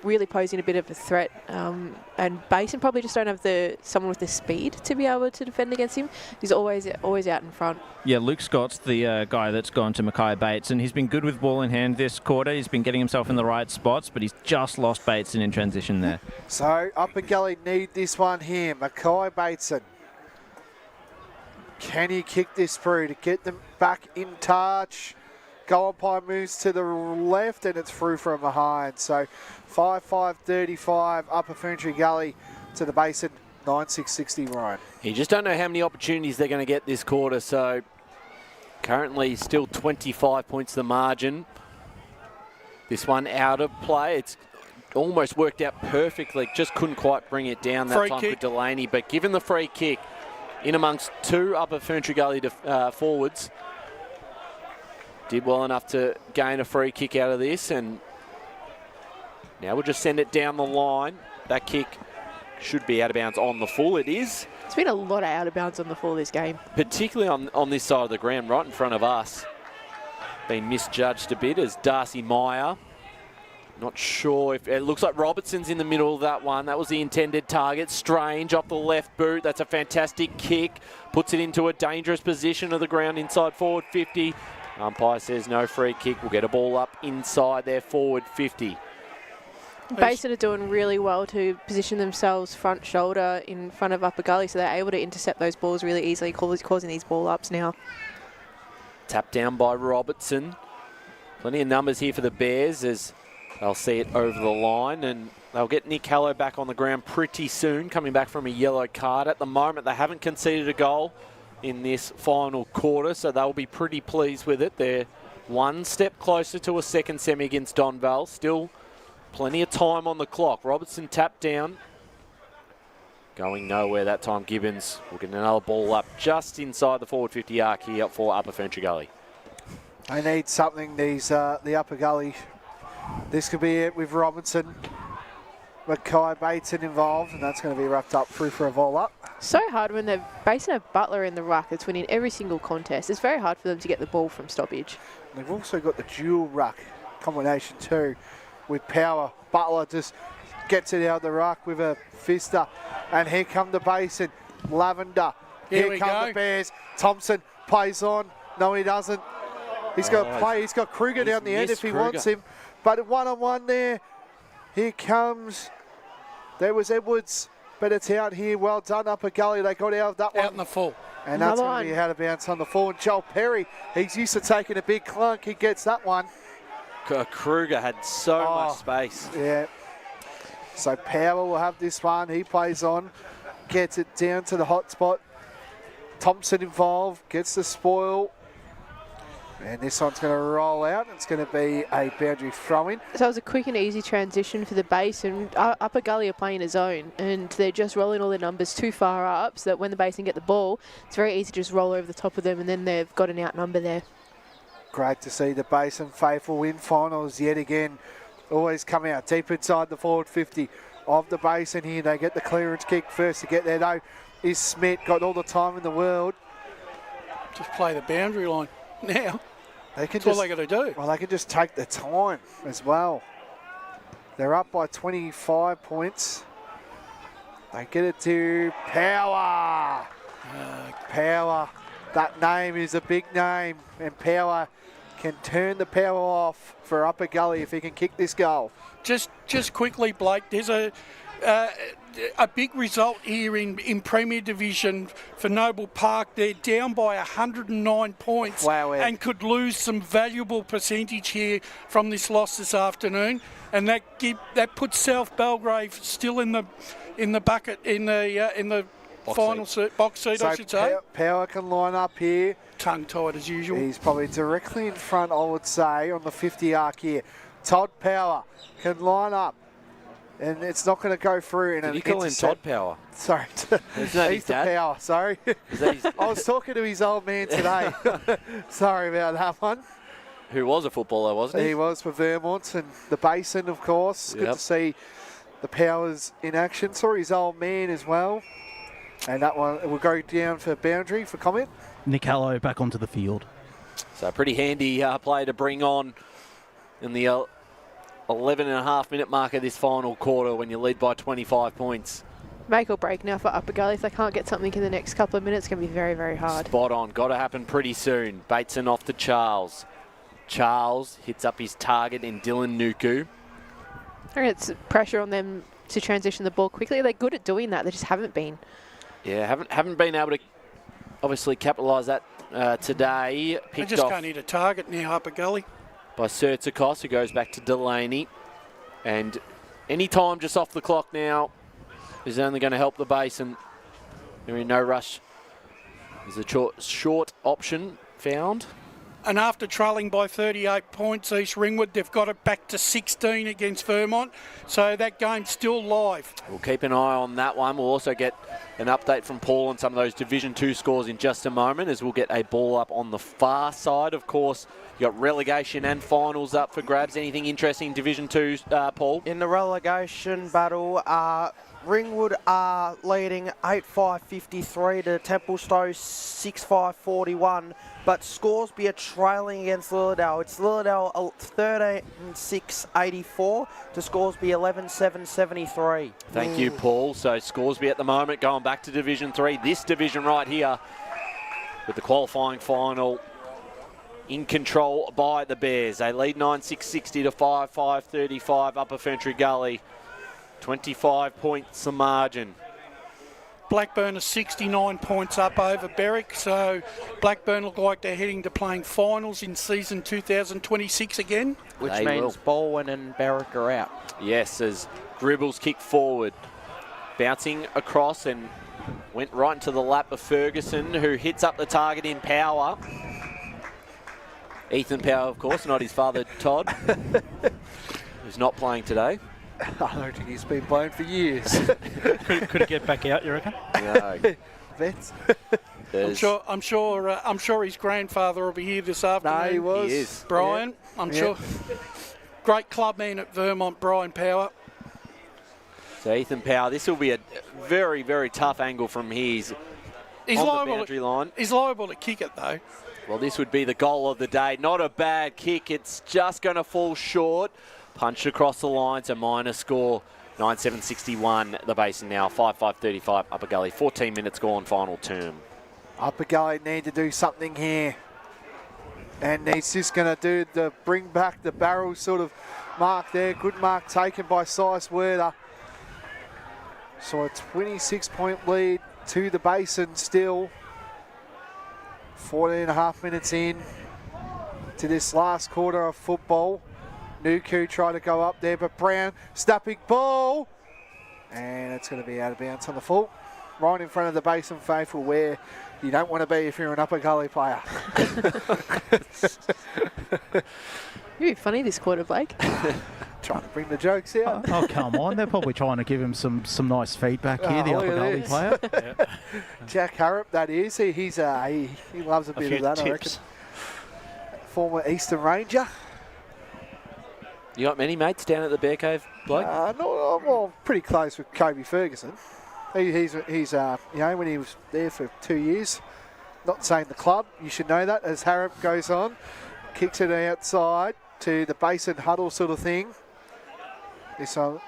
Really posing a bit of a threat. And Basin probably just don't have someone with the speed to be able to defend against him. He's always out in front. Yeah, Luke Scott's the guy that's gone to Mackay Bates, and he's been good with ball in hand this quarter. He's been getting himself in the right spots, but he's just lost Bateson in transition there. So Upper Gully need this one here. Mackay Bateson. Can he kick this through to get them back in touch? Goal umpire moves to the left, and it's through from behind. So 5-5-35 Upper Ferntree Gully to the Basin 9-6-60 Ryan. You just don't know how many opportunities they're going to get this quarter. So currently still 25 points the margin. This one out of play. It's almost worked out perfectly. Just couldn't quite bring it down that free time kick for Delaney. But given the free kick in amongst two Upper Ferntree Gully forwards, did well enough to gain a free kick out of this, and now we'll just send it down the line. That kick should be out of bounds on the full. It is. It's been a lot of out of bounds on the full this game. Particularly on this side of the ground, right in front of us. Been misjudged a bit as Darcy Meyer. Not sure if it looks like Robertson's in the middle of that one. That was the intended target. Strange off the left boot. That's a fantastic kick. Puts it into a dangerous position of the ground inside forward 50. Umpire says no free kick. We'll get a ball up inside their forward 50. Basin are doing really well to position themselves front shoulder in front of Upper Gully, so they're able to intercept those balls really easily, causing these ball ups now. Tapped down by Robertson. Plenty of numbers here for the Bears as they'll see it over the line, and they'll get Nick Hallow back on the ground pretty soon, coming back from a yellow card. At the moment, they haven't conceded a goal in this final quarter, so they'll be pretty pleased with it. They're one step closer to a second semi against Donvale. Still plenty of time on the clock. Robertson tapped down. Going nowhere that time. Gibbons will get another ball up just inside the forward 50 arc here for Upper Ferntree Gully. They need something, the Upper Gully. This could be it with Robinson, Mackay, Bateson involved, and that's going to be wrapped up through for a ball up. So hard when they're basing a Butler in the ruck that's winning every single contest. It's very hard for them to get the ball from stoppage. They've also got the dual ruck combination too with power. Butler just gets it out of the ruck with a fister. And here come the Basin. Lavender. Here come the Bears. Thompson plays on. No, he doesn't. He's got to play. He's got Kruger down the end if he wants him. But one-on-one there. Here comes. There was Edwards. But it's out here. Well done, Upper Gully. They got out of that one. Out in the full. And that's going to be out of bounds on the full. And Joel Perry, he's used to taking a big clunk. He gets that one. Kruger had so much space. Yeah. So Power will have this one. He plays on. Gets it down to the hot spot. Thompson involved. Gets the spoil. And this one's going to roll out. It's going to be a boundary throw-in. So it was a quick and easy transition for the base, and Upper Gully are playing a zone, and they're just rolling all their numbers too far up so that when the Basin get the ball, it's very easy to just roll over the top of them, and then they've got an outnumber there. Great to see the Basin faithful win finals yet again. Always come out deep inside the forward 50 of the Basin here. They get the clearance kick first to get there, though. Is Smith got all the time in the world. Just play the boundary line now. That's all they got to do. Well, they can just take the time as well. They're up by 25 points. They get it to Power. Power. That name is a big name, and Power can turn the power off for Upper Gully if he can kick this goal. Just quickly, Blake, there's a big result here in Premier Division for Noble Park. They're down by 109 points. Wow, and could lose some valuable percentage here from this loss this afternoon. And that puts South Belgrave still in the bucket in the final box seat, I should say. Power can line up here. Tongue-tied as usual. He's probably directly in front, I would say, on the 50 arc here. Todd Power can line up. And it's not going to go through in an Did you call him Todd Power? Sorry. Isn't that He's his the dad? Power, sorry. I was talking to his old man today. Sorry about that one. Who was a footballer, wasn't he? He was for Vermont and the Basin, of course. Good to see the Powers in action. Saw his old man as well. And that one will go down for boundary for comment. Nick Hallow back onto the field. So pretty handy play to bring on in the 11.5-minute mark of this final quarter when you lead by 25 points. Make or break now for Upper Gully. If they can't get something in the next couple of minutes, it's going to be very, very hard. Spot on. Got to happen pretty soon. Bateson off to Charles. Charles hits up his target in Dylan Nuku. I think it's pressure on them to transition the ball quickly. They're good at doing that. They just haven't been. Yeah, haven't been able to obviously capitalise that today. They just can't hit a target now, Upper Gully. By Sertzikos, who goes back to Delaney. And any time just off the clock now is only going to help the Basin. They're in no rush. There's a short option found. And after trailing by 38 points, East Ringwood, they've got it back to 16 against Vermont. So that game's still live. We'll keep an eye on that one. We'll also get an update from Paul on some of those Division 2 scores in just a moment as we'll get a ball up on the far side. Of course, you got relegation and finals up for grabs. Anything interesting in Division 2, Paul? In the relegation battle, Ringwood are leading 8-5-53 to Templestowe 6-5-41, but Scoresby are trailing against Lilydale. It's Lilydale 13-6-84 to Scoresby 11-7-73. Thank you, Paul. So Scoresby at the moment going back to Division 3. This division right here with the qualifying final in control by the Bears. They lead 9-6-60 to 5-5-35 Upper Ferntree Gully. 25 points the margin. Blackburn are 69 points up over Berwick, so Blackburn look like they're heading to playing finals in season 2026 again. Which They means will. Baldwin and Berwick are out. Yes, as Gribbles kick forward. Bouncing across and went right into the lap of Ferguson, who hits up the target in Power. Ethan Power, of course, not his father, Todd, who's not playing today. I don't think he's been playing for years. Could it get back out, you reckon? No. Vets. I'm sure his grandfather will be here this afternoon. No, he was. He is. Brian, Yeah. I'm Yeah. sure. Great club man at Vermont, Brian Power. So Ethan Power, this will be a very, very tough angle from here. He's on the boundary line. He's liable to kick it though. Well, this would be the goal of the day. Not a bad kick. It's just going to fall short. Punched across the line, so minor score. 9-7-61, the Basin now. 5-5-35, Upper Gully. 14 minutes gone, final term. Upper Gully need to do something here. And he's just going to do the bring back the barrel sort of mark there. Good mark taken by Sizewerther. So a 26-point lead to the Basin still. 14.5 minutes in to this last quarter of football. Nuku tried to go up there, but Brown, snapping ball. And it's going to be out of bounds on the full. Right in front of the Basin faithful, where you don't want to be if you're an Upper Gully player. You're funny this quarter, Blake. Trying to bring the jokes out. Oh, come on. They're probably trying to give him some nice feedback here, the look Upper at Gully this. player. Jack Harrop, that is. He loves a bit of that, I reckon. Former Eastern Ranger. You got many mates down at the Bear Cave, Blake? Well, pretty close with Kobe Ferguson. He's when he was there for 2 years. Not saying the club, you should know that, as Harrop goes on. Kicks it outside to the Basin huddle sort of thing. That's a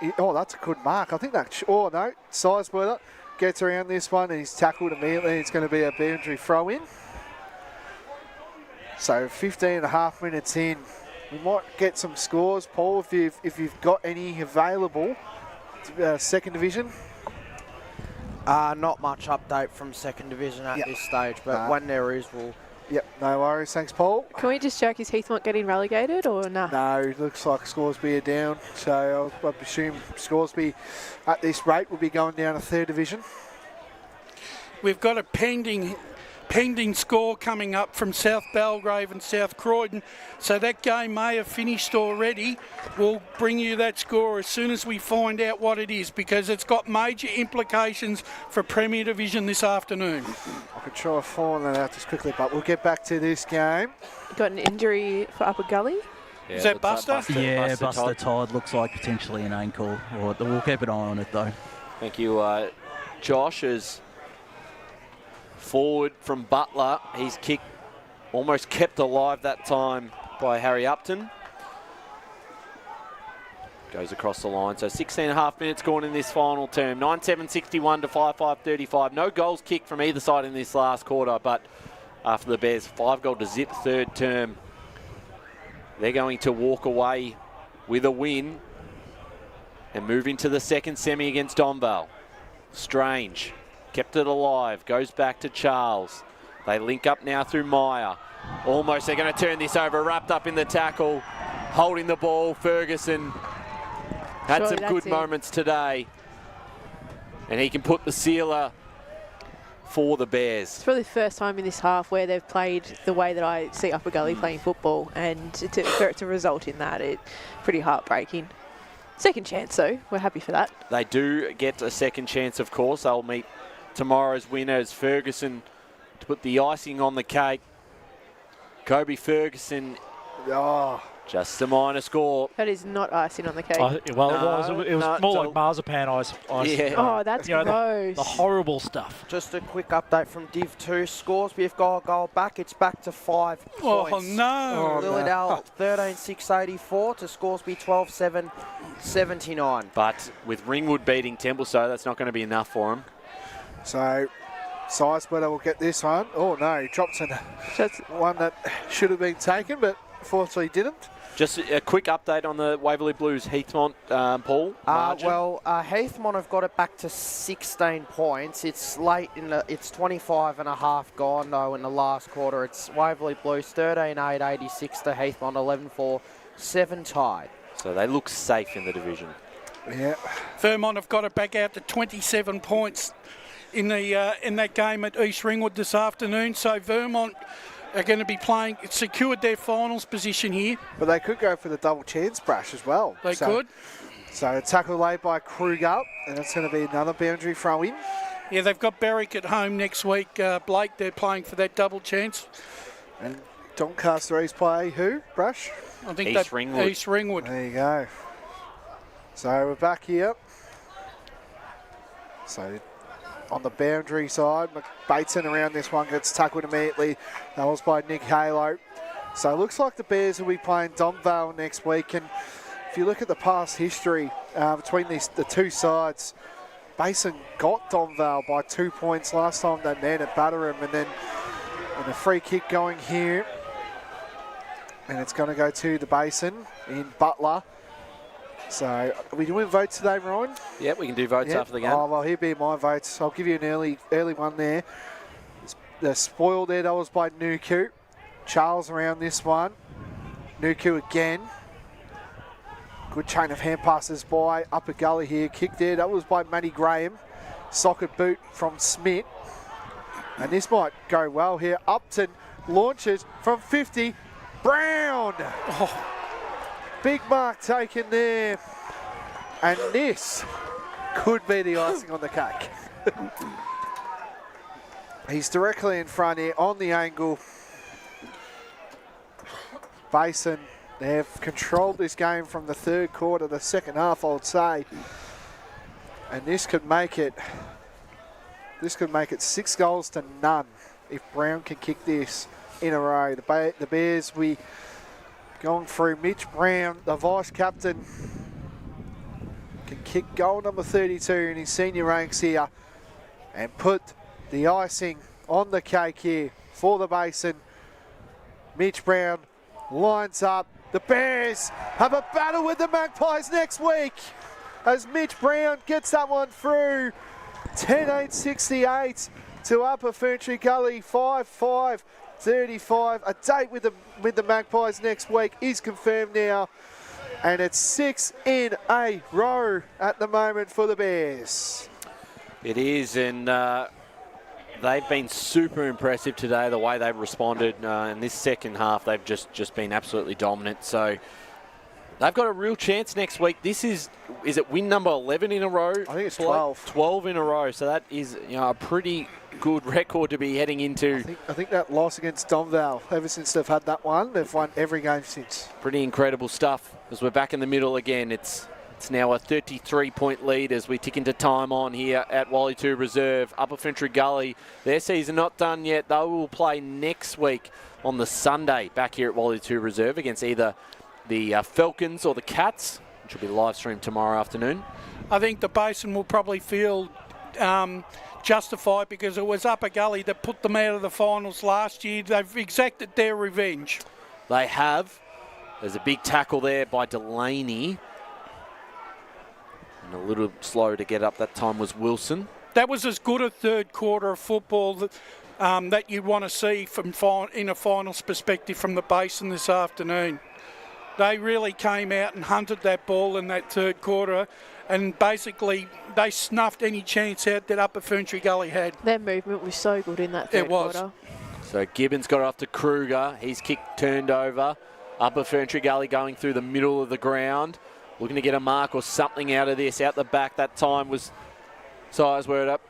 good mark. I think that, Sizewerther gets around this one and he's tackled immediately. It's going to be a boundary throw in. So 15.5 minutes in. We might get some scores, Paul, if you've got any available. Second division. Not much update from second division at this stage, but when there is, we'll... Yep, no worries. Thanks, Paul. Can we just check, is Heathmont getting relegated or nah? No, looks like Scoresby are down. So I presume Scoresby at this rate will be going down to third division. We've got a pending score coming up from South Belgrave and South Croydon, so that game may have finished already. We'll bring you that score as soon as we find out what it is, because it's got major implications for Premier Division this afternoon. I could try to find that out just quickly, but we'll get back to this game. Got an injury for Upper Gully? Yeah, is that Buster? Yeah, Buster Todd looks like potentially an ankle. We'll keep an eye on it though. Thank you, Josh. As forward from Butler, he's kicked, almost kept alive that time by Harry Upton. Goes across the line. So 16.5 minutes gone in this final term. 9-7-61 to 5-5-35. No goals kicked from either side in this last quarter, but after the Bears 5-goal to zip third term, they're going to walk away with a win and move into the second semi against Donvale. Strange kept it alive, goes back to Charles. They link up now through Meyer. Almost they're going to turn this over, wrapped up in the tackle, holding the ball. Ferguson had some good moments today, and he can put the sealer for the Bears. It's probably the first time in this half where they've played the way that I see Upper Gully playing football, and for it to result in that, it's pretty heartbreaking. Second chance though, we're happy for that. They do get a second chance, of course. They'll meet tomorrow's winners, Ferguson, to put the icing on the cake. Kobe Ferguson, just a minor score. That is not icing on the cake. It was more like marzipan ice. Yeah. Oh, that's gross. The horrible stuff. Just a quick update from Div 2. Scoresby have got a goal back. It's back to 5 points. Oh, no. Lilydale 13-6-84 to Scoresby 12-7-79. But with Ringwood beating Templestowe, that's not going to be enough for him. So Sizebletter will get this one. Oh no, he drops in one that should have been taken, but unfortunately didn't. Just a quick update on the Waverley Blues Heathmont, Paul. Heathmont have got it back to 16 points. It's late it's 25 and a half gone though in the last quarter. It's Waverley Blues 13-8, 86 to Heathmont 11-4, 7 tied. So they look safe in the division. Yeah. Vermont have got it back out to 27 points in that game at East Ringwood this afternoon. So Vermont are going to be playing, secured their finals position here. But they could go for the double chance brash as well. They could. So a tackle laid by Kruger, and it's going to be another boundary throw in. Yeah, they've got Berwick at home next week. Blake, they're playing for that double chance. And Doncaster East play who? Brash? I think East Ringwood. East Ringwood. There you go. So we're back here. So on the boundary side, Bateson around this one gets tackled immediately. That was by Nick Halo. So it looks like the Bears will be playing Donvale next week. And if you look at the past history between the two sides, Basin got Donvale by 2 points last time they met at Batterham, and then a free kick going here. And it's going to go to the Basin in Butler. So, are we doing votes today, Ryan? Yeah, we can do votes after the game. Oh, well, here be my votes. I'll give you an early one there. The spoil there, that was by Nuku. Charles around this one. Nuku again. Good chain of hand passes by Upper Gully here. Kick there, that was by Matty Graham. Socket boot from Smith. And this might go well here. Upton launches from 50. Brown! Oh. Big mark taken there. And this could be the icing on the cake. He's directly in front here on the angle. Basin, they've controlled this game from the third quarter, the second half, I would say. And this could make it 6 goals to none if Brown can kick this in a row. The Bears, we going through Mitch Brown, the vice captain, can kick goal number 32 in his senior ranks here and put the icing on the cake here for the Basin. Mitch Brown lines up. The Bears have a battle with the Magpies next week as Mitch Brown gets that one through. 10-8-68 to Upper Ferntree Gully, 5-5-35. A date with the Magpies next week is confirmed now, and it's 6 in a row at the moment for the Bears. It is, and they've been super impressive today, the way they've responded. In this second half, they've just been absolutely dominant. So they've got a real chance next week. This is it win number 11 in a row? I think it's 12. 12 in a row. So that is a pretty good record to be heading into. I think that loss against Donvale, ever since they've had that one, they've won every game since. Pretty incredible stuff as we're back in the middle again. It's now a 33-point lead as we tick into time on here at Wally 2 Reserve. Upper Ferntree Gully, their season not done yet. They will play next week on the Sunday back here at Wally 2 Reserve against either the Falcons or the Cats, which will be live streamed tomorrow afternoon. I think the Basin will probably feel justified because it was Upper Gully that put them out of the finals last year. They've exacted their revenge. They have. There's a big tackle there by Delaney. And a little slow to get up that time was Wilson. That was as good a third quarter of football that you want to see in a finals perspective from the Basin this afternoon. They really came out and hunted that ball in that third quarter, and basically they snuffed any chance out that Upper Ferntree Gully had. Their movement was so good in that third quarter. So Gibbons got it off to Kruger. His kick turned over. Upper Ferntree Gully going through the middle of the ground, looking to get a mark or something out of this. Out the back that time was Sizeword up.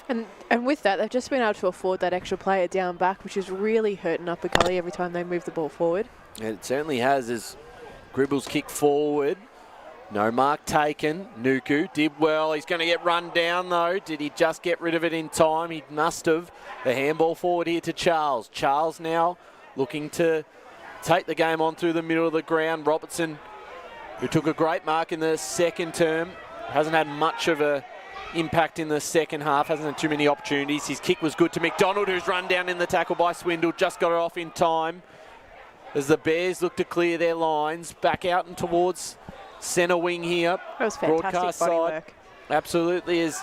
And with that, they've just been able to afford that extra player down back, which is really hurting Upper Gully every time they move the ball forward. It certainly has as Gribbles kick forward. No mark taken. Nuku did well. He's going to get run down though. Did he just get rid of it in time? He must have. The handball forward here to Charles. Charles now looking to take the game on through the middle of the ground. Robertson, who took a great mark in the second term, hasn't had much of a impact in the second half. Hasn't had too many opportunities. His kick was good to McDonald, who's run down in the tackle by Swindle. Just got it off in time as the Bears look to clear their lines. Back out and towards centre wing here. That was fantastic Broadcast body side. work. Absolutely, as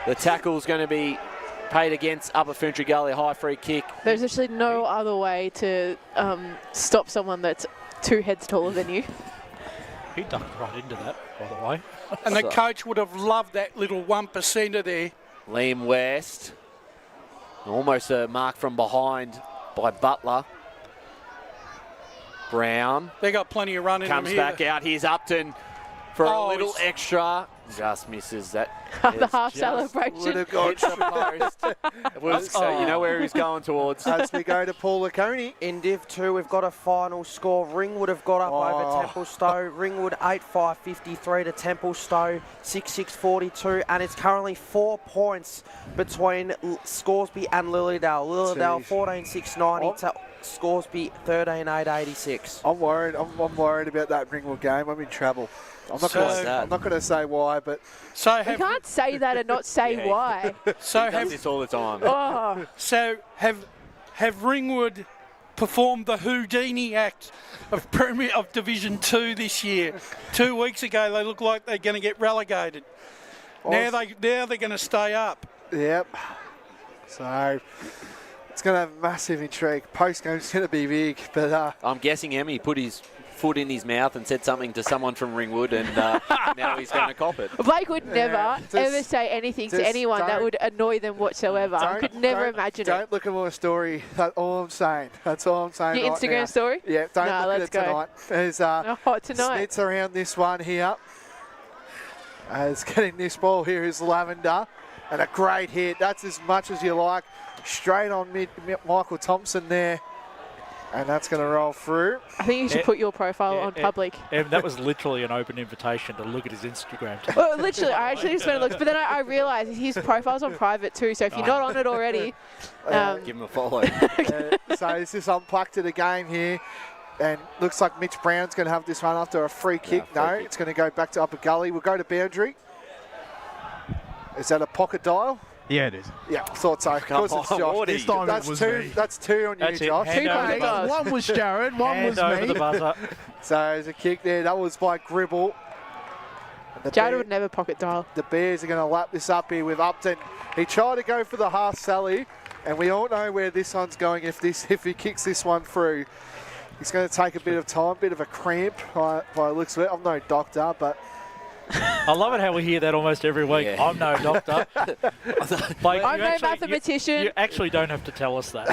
the tackle's going to be paid against Upper Ferntree Gully, high free kick. There's actually no other way to stop someone that's 2 heads taller than you. He ducked right into that, by the way. And the coach would have loved that little 1%er there. Liam West. Almost a mark from behind by Butler. Brown. They got plenty of running. Comes back out. Here's Upton for a little extra. Just misses that. The half celebration. Would have gone to post. It was, you know where he's going towards. As we go to Paul Laconey. In Div 2, we've got a final score. Ringwood have got up over Templestowe. Ringwood 8-5-53 to Templestowe 6-6-42. And it's currently 4 points between Scoresby and Lilydale. Lilydale 14-6-90 to Scoresby 13-8-86. I'm worried. I'm worried about that Ringwood game. I'm in trouble. I'm not going to say why, but You can't say that and not say why. So he does this all the time. Oh. So have Ringwood performed the Houdini act of Division 2 this year? 2 weeks ago, they look like they're going to get relegated. Now they're going to stay up. Yep. So it's going to have massive intrigue. Post-game's going to be big, but I'm guessing Emmy put his foot in his mouth and said something to someone from Ringwood, and now he's going to cop it. Blake would never ever say anything to anyone that would annoy them whatsoever. I could never imagine it. Don't look at my story. That's all I'm saying. That's all I'm saying. Your right Instagram now. story? Yeah, don't No, look at let's it go. tonight. There's tonight. snits around this one here. As getting this ball here is Lavender, and a great hit. That's as much as you like. Straight on Michael Thompson there. And that's going to roll through. I think you should put your profile on public. That was literally an open invitation to look at his Instagram. Well, literally, I actually just went and looked, but then I realised his profile's on private too, so if you're not on it already... give him a follow. So it's just unplugged to the game here. And looks like Mitch Brown's going to have this one after a free kick. It's going to go back to Upper Gully. We'll go to boundary. Is that a pocket dial? Yeah, it is. Yeah, thought so. Of course it's Josh. This time that's it was two. me. That's 2 on That's you, it. Josh. Hand over the buzzer. One was Jared, one was over me. the buzzer. So there's a kick there. That was by Gribble. Jared would never pocket dial. The Bears are going to lap this up here with Upton. He tried to go for the half sally, and we all know where this one's going if he kicks this one through. He's going to take a bit of time, bit of a cramp by the looks of it. I'm no doctor, but... I love it how we hear that almost every week. Yeah. I'm no doctor. Like, I'm no mathematician. You actually don't have to tell us that.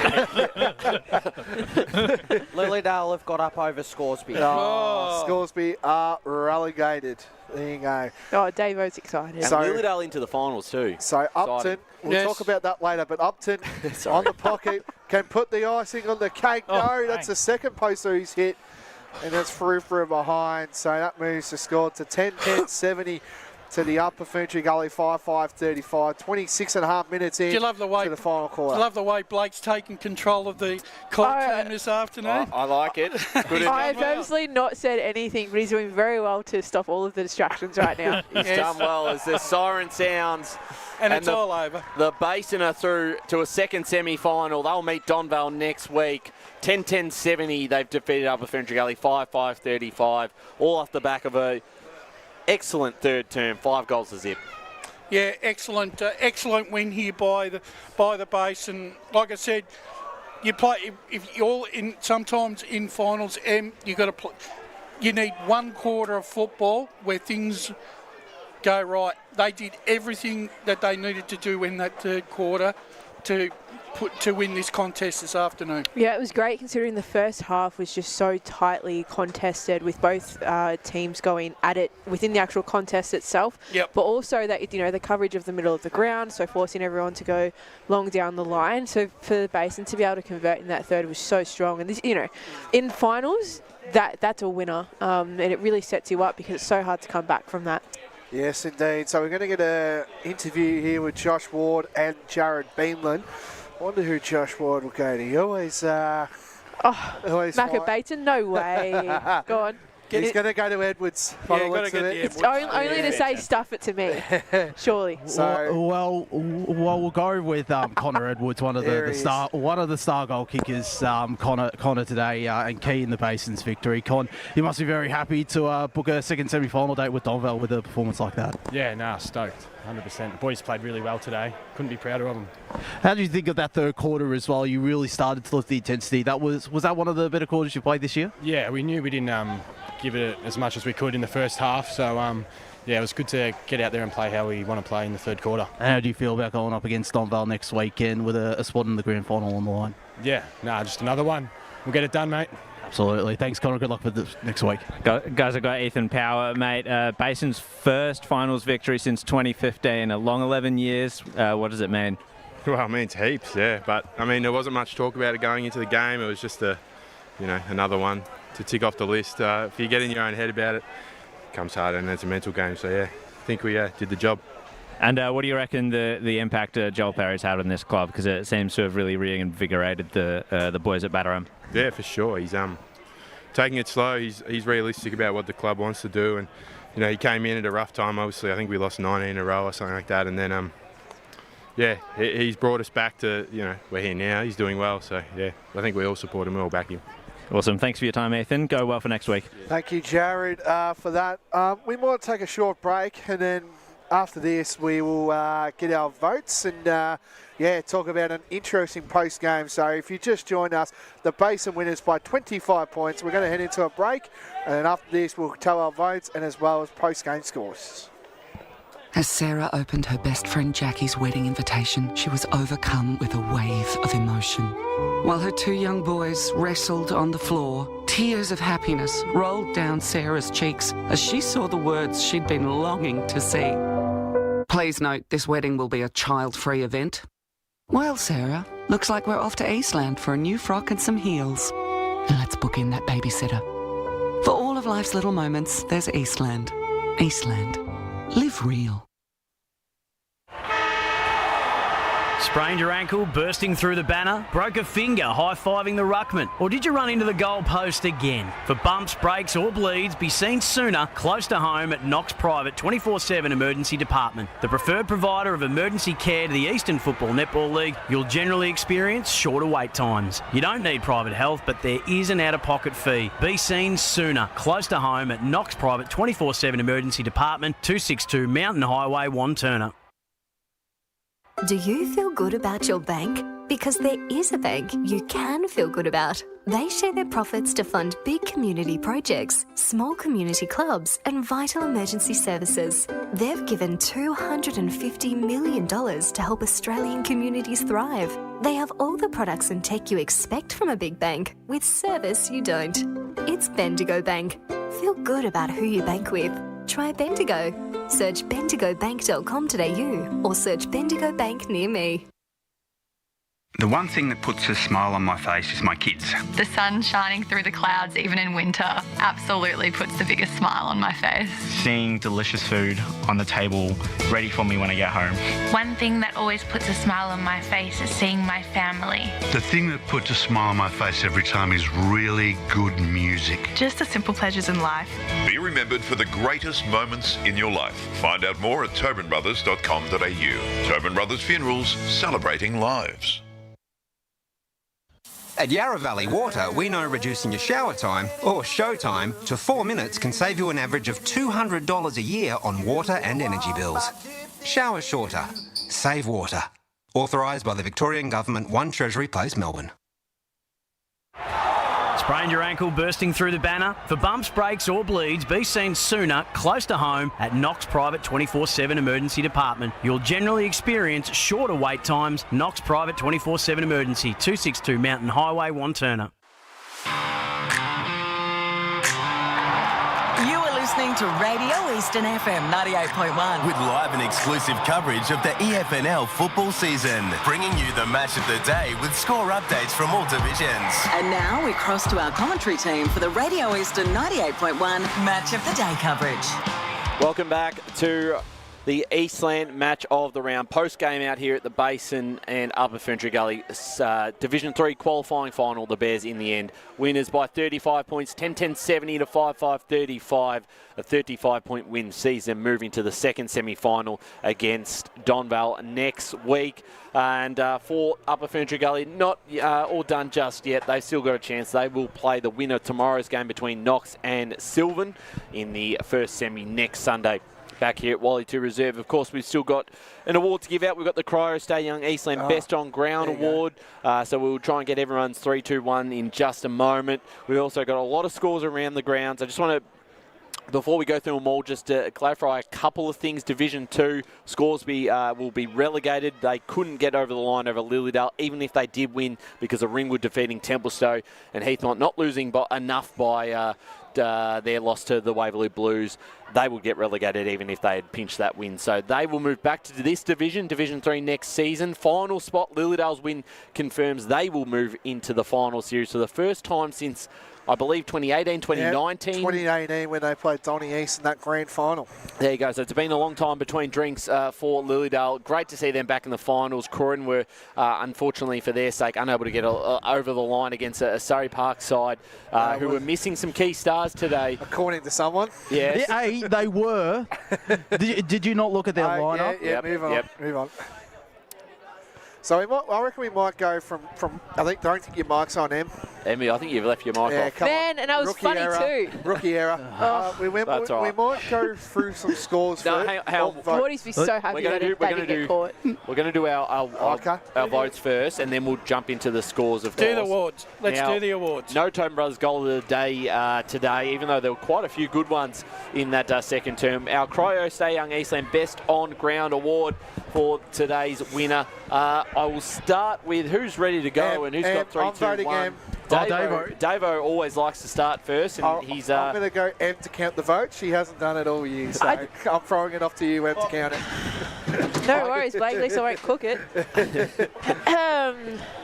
Lilydale have got up over Scoresby. Scoresby are relegated. There you go. Oh, Davo's excited. And Lilydale into the finals too. So Upton, we'll talk about that later, but Upton on the pocket can put the icing on the cake. No, that's the second poster he's hit. And that's through from behind. So that moves the score to 10-10-70 to the Upper Ferntree Gully 5-5-35. 26.5 minutes in Do you love the way, to the final quarter. Do you love the way Blake's taking control of the call team this afternoon? I like it. Good I have purposely not said anything, but he's doing very well to stop all of the distractions right now. He's done well as the siren sounds. And it's all over. The Basin are through to a second semi-final. They'll meet Donvale next week. 10-10-70, they've defeated Upper Ferntree Gully 5-5-35, all off the back of a excellent third term, 5 goals to zip. Yeah, excellent excellent win here by the Basin. Like I said, you play if you're in sometimes in finals, you got to play. You need one quarter of football where things go right. They did everything that they needed to do in that third quarter to win this contest this afternoon. Yeah, it was great considering the first half was just so tightly contested with both teams going at it within the actual contest itself. Yep. But also that, the coverage of the middle of the ground, so forcing everyone to go long down the line. So for the Basin to be able to convert in that third was so strong. And this, in finals, that's a winner. And it really sets you up because it's so hard to come back from that. Yes, indeed. So we're going to get an interview here with Josh Ward and Jared Beanland. I wonder who Josh Ward will go to. He always... Macca Baton, no way. Go on. He's going to go to Edwards. It's only to say stuff it to me, surely. Well, we'll go with Connor Edwards, one of the star goal kickers. Connor today and key in the Basin's victory. Con, you must be very happy to book a second semi-final date with Donvale with a performance like that. Yeah, stoked. 100%. The boys played really well today. Couldn't be prouder of them. How do you think of that third quarter as well? You really started to lift the intensity. Was that one of the better quarters you played this year? Yeah, we knew we didn't give it as much as we could in the first half. So, it was good to get out there and play how we want to play in the third quarter. And how do you feel about going up against Donvale next weekend with a spot in the grand final on the line? Yeah, just another one. We'll get it done, mate. Absolutely. Thanks, Connor. Good luck for this next week. Guys, I've got Ethan Power, mate. Basin's first finals victory since 2015, a long 11 years. What does it mean? Well, it means heaps, yeah. But, there wasn't much talk about it going into the game. It was just another one to tick off the list. If you get in your own head about it, it comes harder, and it's a mental game. So, yeah, I think we did the job. And what do you reckon the impact Joel Perry's had on this club? Because it seems to have really reinvigorated the boys at Batterham. Yeah, for sure. He's taking it slow. He's realistic about what the club wants to do, and he came in at a rough time. Obviously, I think we lost 19 in a row or something like that, and then he's brought us back to we're here now. He's doing well, so yeah, I think we all support him. We all back him. Awesome. Thanks for your time, Ethan. Go well for next week. Thank you, Jared, for that. We might take a short break, and then after this, we will get our votes and, talk about an interesting post-game. So if you just joined us, the Basin winners by 25 points. We're going to head into a break, and then after this, we'll tell our votes and as well as post-game scores. As Sarah opened her best friend Jackie's wedding invitation, she was overcome with a wave of emotion. While her two young boys wrestled on the floor, tears of happiness rolled down Sarah's cheeks as she saw the words she'd been longing to see. Please note, this wedding will be a child-free event. Well, Sarah, looks like we're off to Eastland for a new frock and some heels. And let's book in that babysitter. For all of life's little moments, there's Eastland. Eastland. Live real. Sprained your ankle, bursting through the banner? Broke a finger, high-fiving the ruckman? Or did you run into the goal post again? For bumps, breaks or bleeds, be seen sooner, close to home at Knox Private 24/7 Emergency Department. The preferred provider of emergency care to the Eastern Football Netball League, you'll generally experience shorter wait times. You don't need private health, but there is an out-of-pocket fee. Be seen sooner, close to home at Knox Private 24/7 Emergency Department, 262 Mountain Highway, Wantirna. Do you feel good about your bank? Because there is a bank you can feel good about. They share their profits to fund big community projects, small community clubs, and vital emergency services. They've given $250 million to help Australian communities thrive. They have all the products and tech you expect from a big bank, with service you don't. It's Bendigo Bank. Feel good about who you bank with. Try Bendigo. Search bendigobank.com.au or search Bendigo Bank near me. The one thing that puts a smile on my face is my kids. The sun shining through the clouds, even in winter, absolutely puts the biggest smile on my face. Seeing delicious food on the table, ready for me when I get home. One thing that always puts a smile on my face is seeing my family. The thing that puts a smile on my face every time is really good music. Just the simple pleasures in life. Be remembered for the greatest moments in your life. Find out more at tobinbrothers.com.au. Tobin Brothers Funerals, celebrating lives. At Yarra Valley Water, we know reducing your shower time, or show time, to 4 minutes can save you an average of $200 a year on water and energy bills. Shower shorter. Save water. Authorised by the Victorian Government, 1 Treasury Place, Melbourne. Sprained your ankle, bursting through the banner? For bumps, breaks or bleeds, be seen sooner, close to home at Knox Private 24/7 Emergency Department. You'll generally experience shorter wait times. Knox Private 24/7 Emergency, 262 Mountain Highway, Wantirna. You are listening to Radio Eastern FM 98.1. With live and exclusive coverage of the EFNL football season. Bringing you the match of the day with score updates from all divisions. And now we cross to our commentary team for the Radio Eastern 98.1 Match of the Day coverage. Welcome back to the Eastland match of the round. Post-game out here at the Basin and Upper Ferntree Gully. Division 3 qualifying final, the Bears in the end. Winners by 35 points, 10-10-70 to 5-5-35. A 35-point win sees them moving to the second semi-final against Donvale next week. And for Upper Ferntree Gully, not all done just yet. They've still got a chance. They will play the winner tomorrow's game between Knox and Sylvan in the first semi next Sunday. Back here at Wally 2 Reserve, of course, we've still got an award to give out. We've got the Cryo Stay Young Eastland Best on Ground Award. So we'll try and get everyone's 3-2-1 in just a moment. We've also got a lot of scores around the grounds. I just want to, before we go through them all, just to clarify a couple of things. Division 2 scores will be relegated. They couldn't get over the line over Lilydale, even if they did win, because of Ringwood defeating Templestowe and Heathmont not losing enough by their loss to the Waverley Blues. They will get relegated even if they had pinched that win. So they will move back to this division, Division 3 next season. Final spot, Lilydale's win confirms they will move into the final series for the first time since, I believe, 2018, 2019. 2018 when they played Donny East in that grand final. There you go. So it's been a long time between drinks for Lilydale. Great to see them back in the finals. Croydon were, unfortunately for their sake, unable to get over the line against a Surrey Park side who were missing some key stars today. According to someone. Yes. Yeah, they were. Did you not look at their lineup? Yeah, move on. So I reckon we might go from don't think your mic's on, Em. Emmy, I think you've left your mic off. Man, and that was funny too. Rookie error. We might go through some scores first. Morty's be so happy that they didn't get caught. We're going to do our votes first, and then we'll jump into the scores, of course. Do the awards. Let's do the awards. No Tobin Brothers goal of the day today, even though there were quite a few good ones in that second term. Our Cryo Stay Young Eastland Best On Ground Award for today's winner. I will start with who's ready to go and who's got 3, 2, 1. Davo always likes to start first, and I'm going to go Em to count the votes. She hasn't done it all year, so I'm throwing it off to you, Em, to count it. No worries, Blake. At least I won't cook it.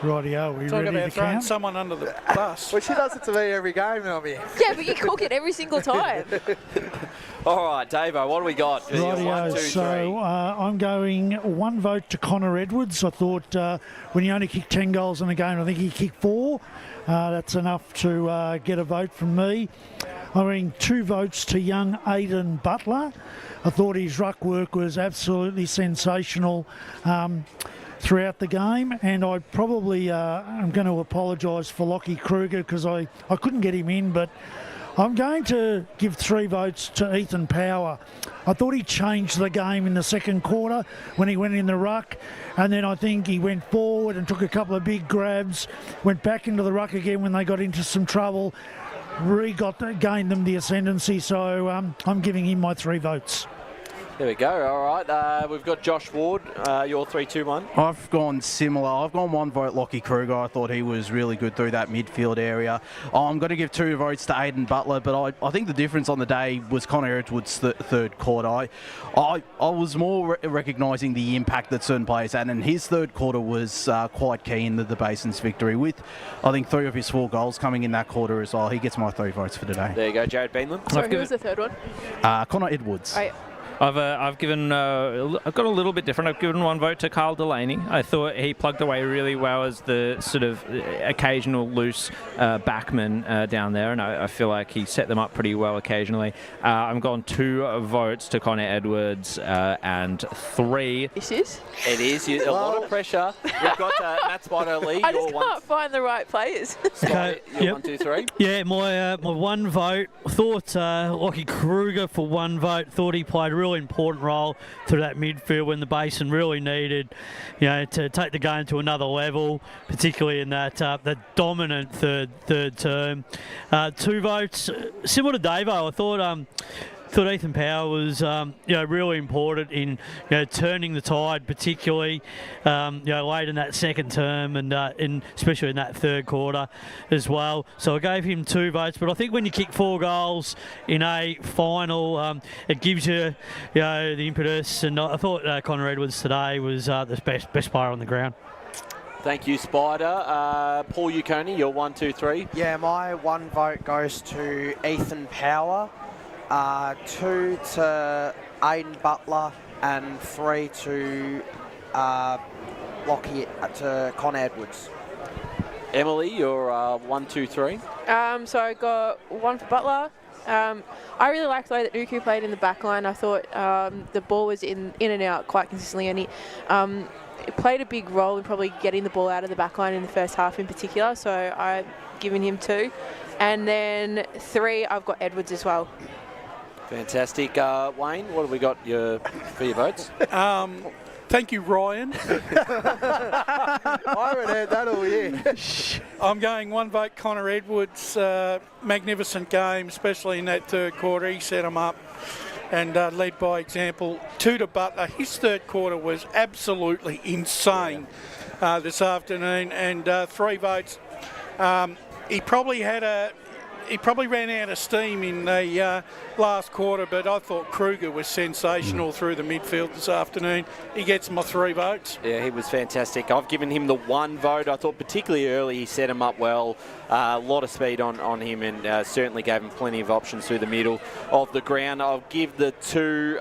Rightio, we Talk ready about to throwing count? someone under the bus. Well, she does it to me every game, Elmy. Yeah, but you cook it every single time. All right, Davo, what do we got? Rightio, 1, 2, 3. so I'm going 1 vote to Connor Edwards. I thought when he only kicked 10 goals in a game, I think he kicked 4. That's enough to get a vote from me. I'm going 2 votes to young Aidan Butler. I thought his ruck work was absolutely sensational throughout the game, and I probably am going to apologise for Lockie Kruger because I couldn't get him in, but I'm going to give 3 votes to Ethan Power. I thought he changed the game in the second quarter when he went in the ruck, and then I think he went forward and took a couple of big grabs, went back into the ruck again when they got into some trouble, gained them the ascendancy, so I'm giving him my 3 votes. There we go. All right. We've got Josh Ward. Your 3, 2, 1. I've gone similar. I've gone 1 vote Lockie Kruger. I thought he was really good through that midfield area. I'm going to give 2 votes to Aidan Butler, but I think the difference on the day was Connor Edwards' third quarter. I was more recognising the impact that certain players had, and his third quarter was quite key in the Basin's victory, with I think 3 of his 4 goals coming in that quarter as well. He gets my 3 votes for today. There you go, Jared Beanland. Sorry, who was the third one? Connor Edwards. Oh, I've given I've got a little bit different. I've given 1 vote to Carl Delaney. I thought he plugged away really well as the sort of occasional loose backman down there, and I feel like he set them up pretty well occasionally. I'm going 2 votes to Connor Edwards and 3. This is? It is. A lot of pressure. We've got Matt Spider Lee. I just can't find the right players. Spider, your 1, 2, 3. Yeah, my 1 vote. Thought Lockie Kruger for 1 vote. Thought he played a really important role through that midfield when the Basin really needed, to take the game to another level, particularly in that dominant third term. 2 votes, similar to Davo. I thought Ethan Power was, really important in, turning the tide, particularly, late in that second term and especially in that third quarter as well. So I gave him 2 votes, but I think when you kick 4 goals in a final, it gives you, the impetus. And I thought Connor Edwards today was the best player on the ground. Thank you, Spider. Paul Uconi, your 1, 2, 3. Yeah, my 1 vote goes to Ethan Power. 2 to Aidan Butler, and 3 to Lockie to Con Edwards. Emily, your 1, 2, 3. So I got 1 for Butler. I really liked the way that Nuku played in the back line. I thought the ball was in and out quite consistently, and he played a big role in probably getting the ball out of the back line in the first half in particular. So I've given him 2. And then 3, I've got Edwards as well. Fantastic. Wayne, what have we got for your votes? Thank you, Ryan. I haven't heard that all year. I'm going 1 vote, Connor Edwards. Magnificent game, especially in that third quarter. He set him up and led by example. 2 to Butler. His third quarter was absolutely insane this afternoon. And 3 votes. He probably ran out of steam in the last quarter, but I thought Kruger was sensational through the midfield this afternoon. He gets my 3 votes. Yeah, he was fantastic. I've given him the 1 vote. I thought particularly early he set him up well. A lot of speed on him, and certainly gave him plenty of options through the middle of the ground. I'll give the 2...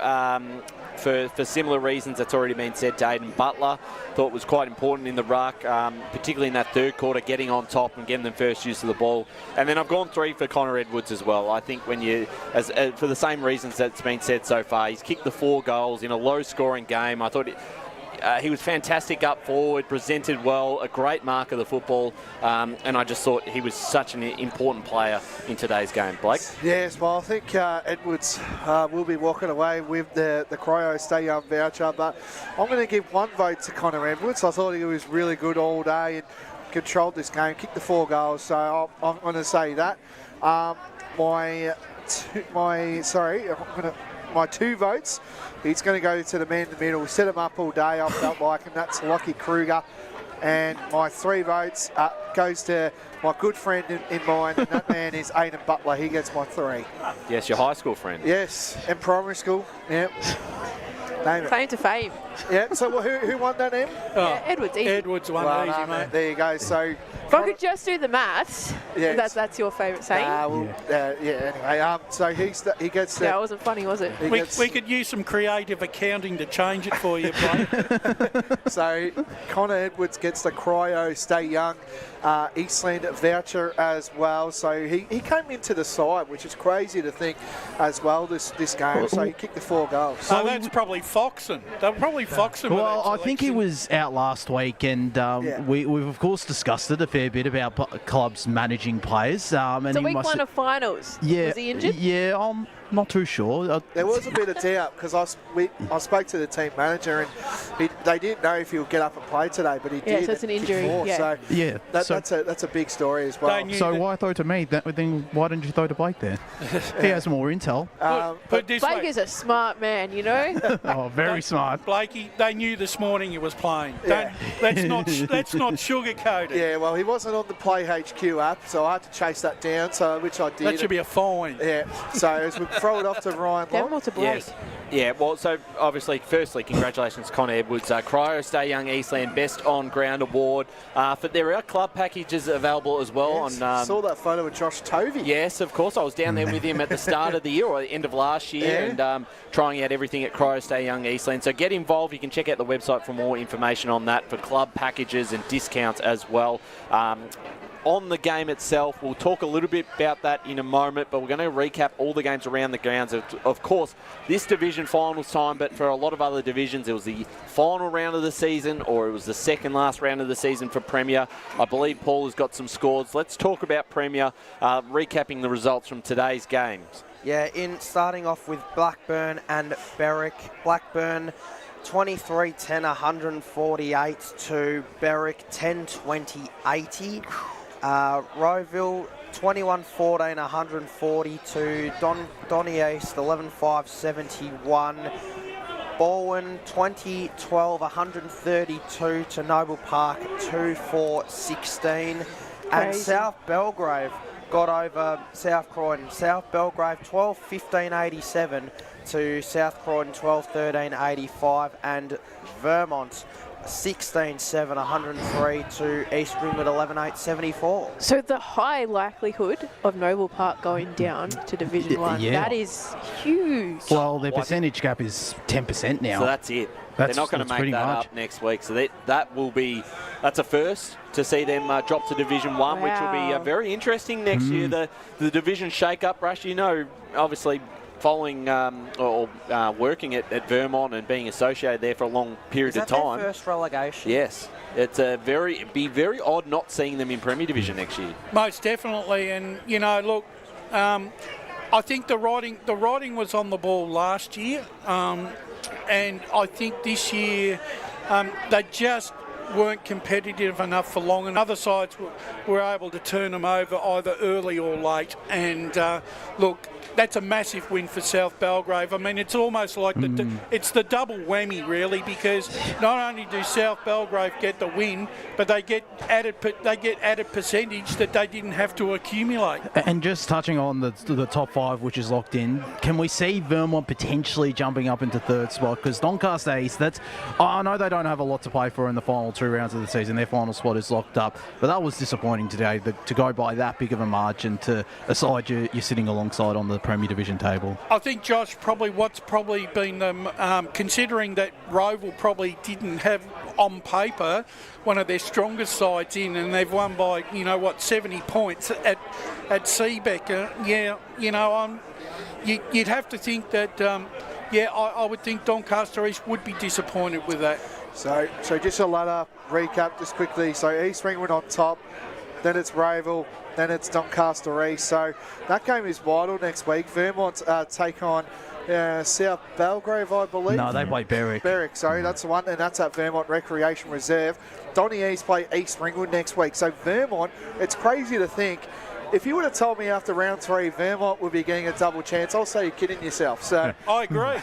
For similar reasons that's already been said to Aiden Butler. Thought was quite important in the ruck, particularly in that third quarter, getting on top and getting them first use of the ball. And then I've gone 3 for Connor Edwards as well. I think when you, for the same reasons that's been said so far, he's kicked the 4 goals in a low-scoring game. I thought he was fantastic up forward, presented well, a great mark of the football, and I just thought he was such an important player in today's game. Blake? Yes, well, I think Edwards will be walking away with the Cryo Stay Young voucher, but I'm going to give 1 vote to Connor Edwards. I thought he was really good all day and controlled this game, kicked the 4 goals, so I'm going to say that. My 2 votes, he's going to go to the man in the middle. We set him up all day, I felt like, and that's Lockie Kruger. And my 3 votes goes to my good friend in mine, and that man is Aiden Butler. He gets my 3. Yes, your high school friend. Yes, and primary school. Yep. Name it. Claim to fame. Yeah, so who won that, Em? Yeah, Edwards, easy. Edwards won easy, mate. There you go. So if I could just do the maths, yes. that's your favourite saying? Anyway, so he gets the... Yeah, it wasn't funny, was it? We could use some creative accounting to change it for you, Blake. So Connor Edwards gets the Cryo Stay Young Eastland voucher as well. So he came into the side, which is crazy to think as well this game. So he kicked the 4 goals. So that's probably Foxen. They'll probably Foxen. Well, I think he was out last week, and we've of course discussed it a fair bit about clubs managing players. And so week 1 of finals. Yeah, was he injured? Yeah, I'm not too sure. There was a bit of doubt because I spoke to the team manager, and they didn't know if he would get up and play today, but he did. Yeah, so it's an injury. That's a big story as well. So why throw to me? Then why didn't you throw to Blake there? He has more intel. But this Blake way, is a smart man, you know. Oh, very smart. Blakey, they knew this morning he was playing. Let's not sugarcoat it. Yeah, well, he wasn't on the Play HQ app, so I had to chase that down. Which I did. That should be a fine. Yeah. So as we throw it off to Ryan Long. More to Blake. Yes. Yeah, well, so obviously, firstly, congratulations, Connor Edwards. Cryo Stay Young Eastland Best On Ground Award. But there are club packages available as well. Yes, I saw that photo of Josh Tovey. Yes, of course. I was down there with him at the start of the year or the end of last year and trying out everything at Cryo Stay Young Eastland. So get involved. You can check out the website for more information on that for club packages and discounts as well. On the game itself, we'll talk a little bit about that in a moment, but we're going to recap all the games around the grounds. Of course, this division finals time, but for a lot of other divisions, it was the final round of the season or it was the second last round of the season for Premier. I believe Paul has got some scores. Let's talk about Premier, recapping the results from today's games. Yeah, starting off with Blackburn and Berwick. Blackburn 23-10, 148 to Berwick 10-20, 80. Rowville 21-14, 140 to Donny East 11-5, 71. Balwyn 20-12, 132 to Noble Park 2-4, 16. And South Belgrave got over South Croydon. South Belgrave 12-15, 87 to South Croydon 12-13, 85. And Vermont 16-7, 103 to East Ringwood 11-8, 74. So the high likelihood of Noble Park going down to Division 1, yeah. that is huge. Well, their percentage gap is 10% now. So that's it. They're not going to make that up next week. So that's a first to see them drop to Division 1, which will be very interesting next year. The division shake-up, Rush, obviously following working at Vermont and being associated there for a long period of time. Their first relegation? Yes. It'd be very odd not seeing them in Premier Division next year. Most definitely. And, look, I think the writing was on the ball last year. And I think this year they just weren't competitive enough for long, and other sides were able to turn them over either early or late. And look, that's a massive win for South Belgrave. I mean, it's almost like it's the double whammy, really, because not only do South Belgrave get the win, but they get added percentage that they didn't have to accumulate. And just touching on the top 5, which is locked in, can we see Vermont potentially jumping up into 3rd spot? Because Doncaster East, I know they don't have a lot to play for in the final 2 rounds of the season. Their final spot is locked up, but that was disappointing today to go by that big of a margin to a side you're sitting alongside on the Premier Division table. I think, Josh, what's probably been considering that Roval probably didn't have on paper one of their strongest sides in, and they've won by 70 points at Seabeck. You'd have to think that I would think Doncaster East would be disappointed with that. So just a ladder recap just quickly. So East Ringwood on top, then it's Roval, then it's Doncaster East. So that game is vital next week. Vermont take on South Belgrave, I believe. No, they play Berwick. Berwick, sorry, that's the one, and that's at Vermont Recreation Reserve. Donny East play East Ringwood next week. So Vermont, it's crazy to think, if you would have told me after round 3 Vermont would be getting a double chance, I'll say you're kidding yourself. So I agree.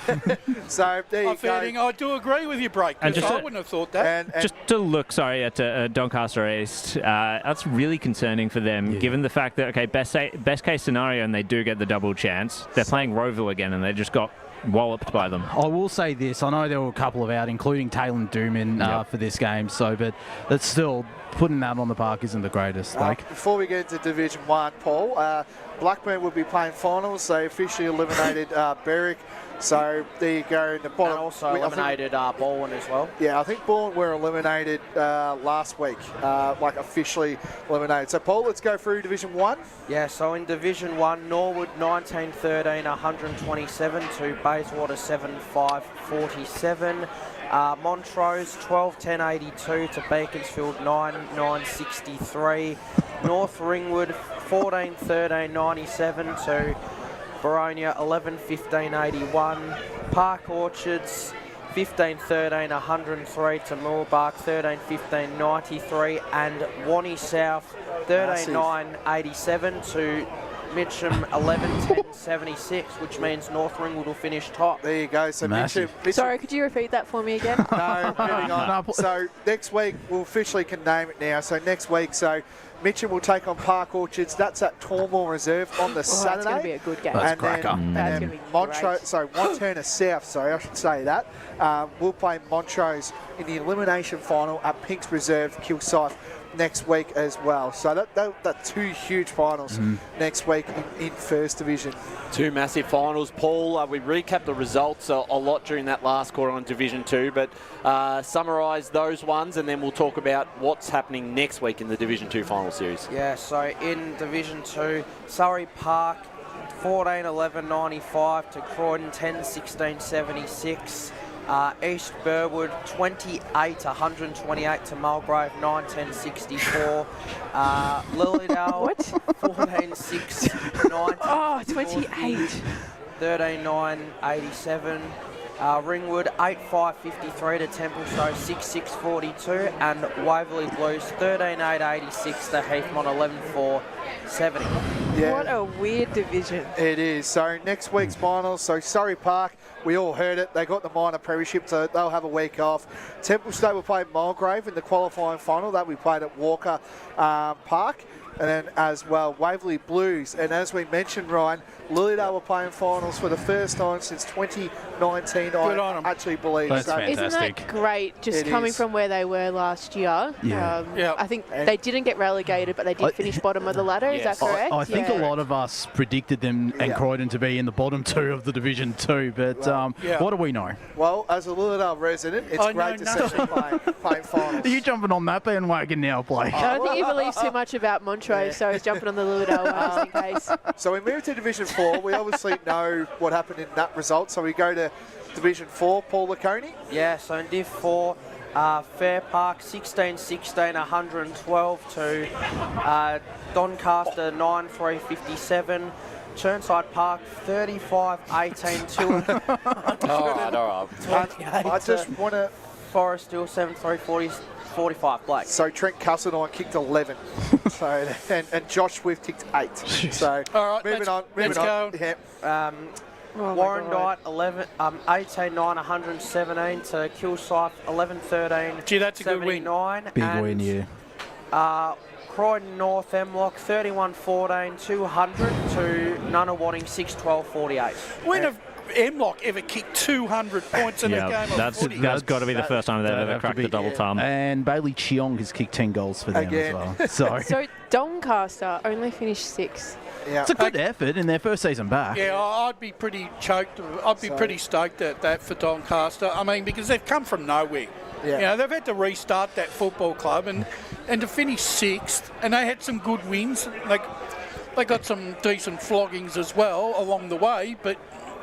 So there you go. I do agree with you, Brake, because I wouldn't have thought that. And just to look, at Doncaster East, that's really concerning for them, given the fact that, best case scenario, and they do get the double chance, they're playing Roval again, and they just got walloped by them. I will say this, I know there were a couple of out, including Taylor Dooman for this game, but that's still, putting that on the park isn't the greatest. Before we get into Division 1, Paul, Blackburn will be playing finals. They officially eliminated Berwick. So there you go. In the bottom, and also eliminated Baldwin as well. Yeah, I think Baldwin were eliminated last week, officially eliminated. So Paul, let's go through Division 1. Yeah, so in Division 1, Norwood 19-13, 127 to Bayswater 7-5, 47. Montrose 12-10, 82 to Beaconsfield 9-9, 63. North Ringwood 14-13, 97 to Baronia 11-15, 81. Park Orchards 15-13, 103 to Moorbark 13-15, 93. And Wanney South 13-9, 87 to Mitcham 11-10, 76, which means North Ringwood will finish top. There you go. So Mitcham. Sorry, could you repeat that for me again? No, moving on. So next week, we'll officially can name it now. So next week, Mitcham will take on Park Orchards. That's at Tormore Reserve on the Saturday. That's going to be a good game. That's cracker. That's going to be Montana South, I should say that. We'll play Montrose in the elimination final at Pinks Reserve, Kilsyth, next week as well. So that's 2 huge finals next week in First Division. 2 massive finals. Paul, we recapped the results a lot during that last quarter on Division 2, but summarise those ones and then we'll talk about what's happening next week in the Division 2 final series. Yeah, so in Division 2, Surrey Park 14-11, 95 to Croydon 10-16, 76. East Burwood 28, 128 to Mulgrave 9-10, 64. Lilydale 14-6, 90. Oh, 28. 13-9, 87. Ringwood 8-5, 53 to Templestowe 6-6, 42. And Waverley Blues 13-8, 86 to Heathmont 11-4, 70. Yeah. What a weird division. It is. So next week's finals, so Surrey Park, we all heard it. They got the minor premiership, so they'll have a week off. Templestowe will play Mulgrave in the qualifying final. That we played at Walker Park. and then as well Waverley Blues. And as we mentioned, Ryan, Lilydale were playing finals for the first time since 2019. I actually believe That's so. fantastic. Isn't that great? Just coming from where they were last year. Yeah. I think they didn't get relegated, but they did finish bottom of the ladder. Is that correct? I think a lot of us predicted them and Croydon to be in the bottom two of the Division 2, but what do we know? Well, as a Lilydale resident, it's great to see them playing finals. Are you jumping on that bandwagon now, Blake? I don't think he believes too much about Montrose, so he's jumping on the Lilydale one just in case. So we moved to Division 4. We obviously know what happened in that result, so we go to Division 4. Paul Laconey? Yeah, so in Div 4, Fair Park 16-16, 112 to Doncaster 9-3-57. Churnside Park 35-18 to all right. I just want to... Forest Hill 7-3-45. Blake. So Trent Cussedine kicked 11. So and Josh Swift kicked 8. So all right, moving on. Go. Yeah. Warrandyte 18-9, 117 to Kilsyth 11-13. Gee, that's a good win. 79. Big win, yeah. Croydon North Hemlock 31-14, 200 to Nunawading 6-12-48. When have Hemlock ever kicked 200 points in a game of footy? That's got to be the first time they've ever cracked the double ton. And Bailey Cheong has kicked 10 goals for them as well. So Doncaster only finished 6th. Yeah. It's a good effort in their first season back. Yeah, I'd be pretty choked. I'd be pretty stoked at that for Doncaster. I mean, because they've come from nowhere. Yeah. You know, they've had to restart that football club and to finish 6th, and they had some good wins. They got some decent floggings as well along the way, but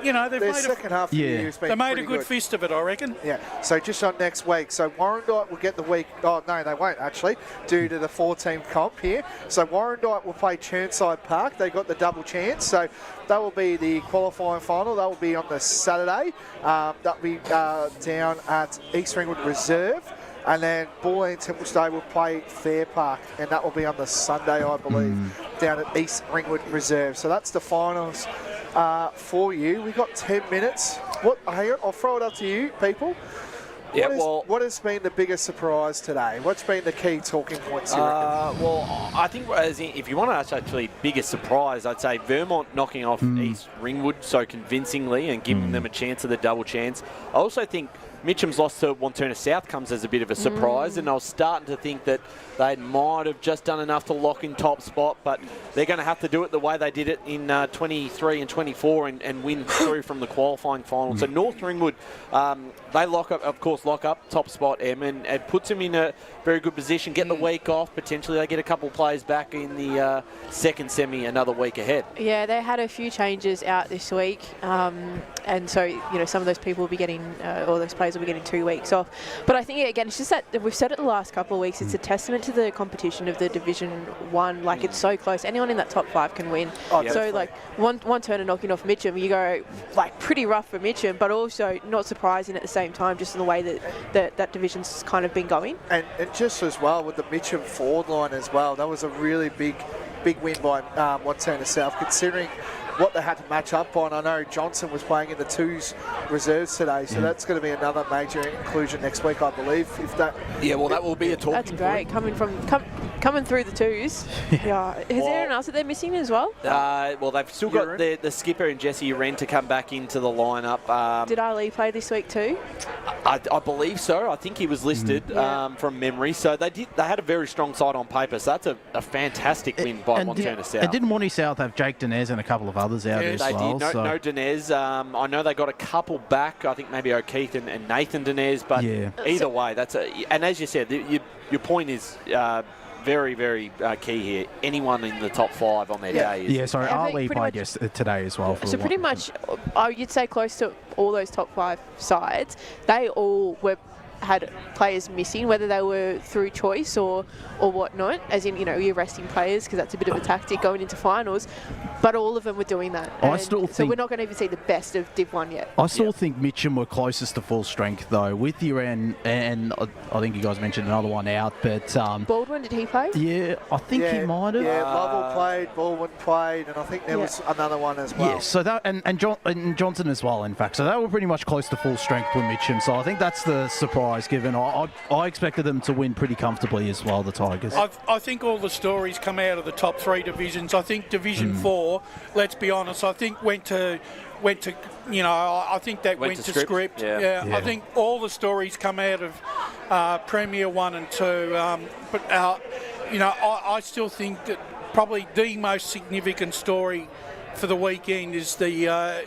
you know, they've made second half of the year has been they made a pretty good fist of it, I reckon. Yeah, so just on next week. So Warrandyte will get the week... Oh, no, they won't, actually, due to the 4-team comp here. So Warrandyte will play Churnside Park. They got the double chance. So that will be the qualifying final. That will be on the Saturday. That will be down at East Ringwood Reserve. And then Bull and Templestone will play Fair Park, and that will be on the Sunday, I believe, down at East Ringwood Reserve. So that's the finals for you. We've got 10 minutes. I'll throw it up to you, people. Yeah, what has been the biggest surprise today? What's been the key talking points, you reckon? Well, I think if you want to ask actually biggest surprise, I'd say Vermont knocking off East Ringwood so convincingly and giving them a chance of the double chance. I also think Mitcham's loss to Wanturna South comes as a bit of a surprise, and I was starting to think that they might have just done enough to lock in top spot, but they're going to have to do it the way they did it in 23 and 24 and win through from the qualifying final. So North Ringwood, they lock up top spot, and it puts them in a very good position, get the week off, potentially they get a couple of players back in the second semi another week ahead. Yeah, they had a few changes out this week, and so, you know, some of those people will be getting, or those players will be getting 2 weeks off. But I think, again, it's just that we've said it the last couple of weeks, it's a testament to the competition of the Division 1. Like, it's so close. Anyone in that top 5 can win. So, like, one turner knocking off Mitcham, you go, like, pretty rough for Mitcham, but also not surprising at the same time, just in the way that division's kind of been going. And just as well with the Mitcham forward line as well, that was a really big win by Wanturna South, considering what they had to match up on. I know Johnson was playing in the 2s reserves today, so that's going to be another major inclusion next week, I believe. Yeah, well, that will be a talking That's great, coming through the 2s. Yeah. Is there anyone else that they're missing as well? Well, they've still got the skipper and Jesse Uren to come back into the lineup. Did Ali play this week too? I believe so. I think he was listed from memory. So they had a very strong side on paper. So that's a fantastic win by Wanturna South. And didn't Monty South have Jake Denez and a couple of others out as well? They did. No Denez. I know they got a couple back. I think maybe O'Keefe and Nathan Denez. But either way, and as you said, your point is very, very key here. Anyone in the top 5 on their day. Yeah, sorry, Ali played today as well. So pretty much, you'd say close to all those top 5 sides, they all had players missing, whether they were through choice or whatnot, as in, you know, you're resting players because that's a bit of a tactic going into finals, but all of them were doing that. So we're not going to even see the best of Div 1 yet. I still think Mitcham were closest to full strength though, with Uren, and I think you guys mentioned another one out, but Baldwin, did he play? Yeah, I think he might have. Yeah, Lovell played, Baldwin played, and I think there was another one as well. Yeah, so that and Johnson as well, in fact. So they were pretty much close to full strength with Mitcham. So I think that's the surprise prize given. I expected them to win pretty comfortably as well, the Tigers. I think all the stories come out of the top three divisions. I think Division 4, let's be honest, I think went to I think that went to script. Yeah. I think all the stories come out of Premier 1 and 2. I still think that probably the most significant story for the weekend is the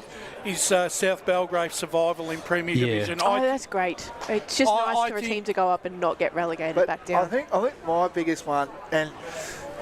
South Belgrave survival in Premier Division. That's great. It's just nice for a team to go up and not get relegated back down. I think my biggest one, and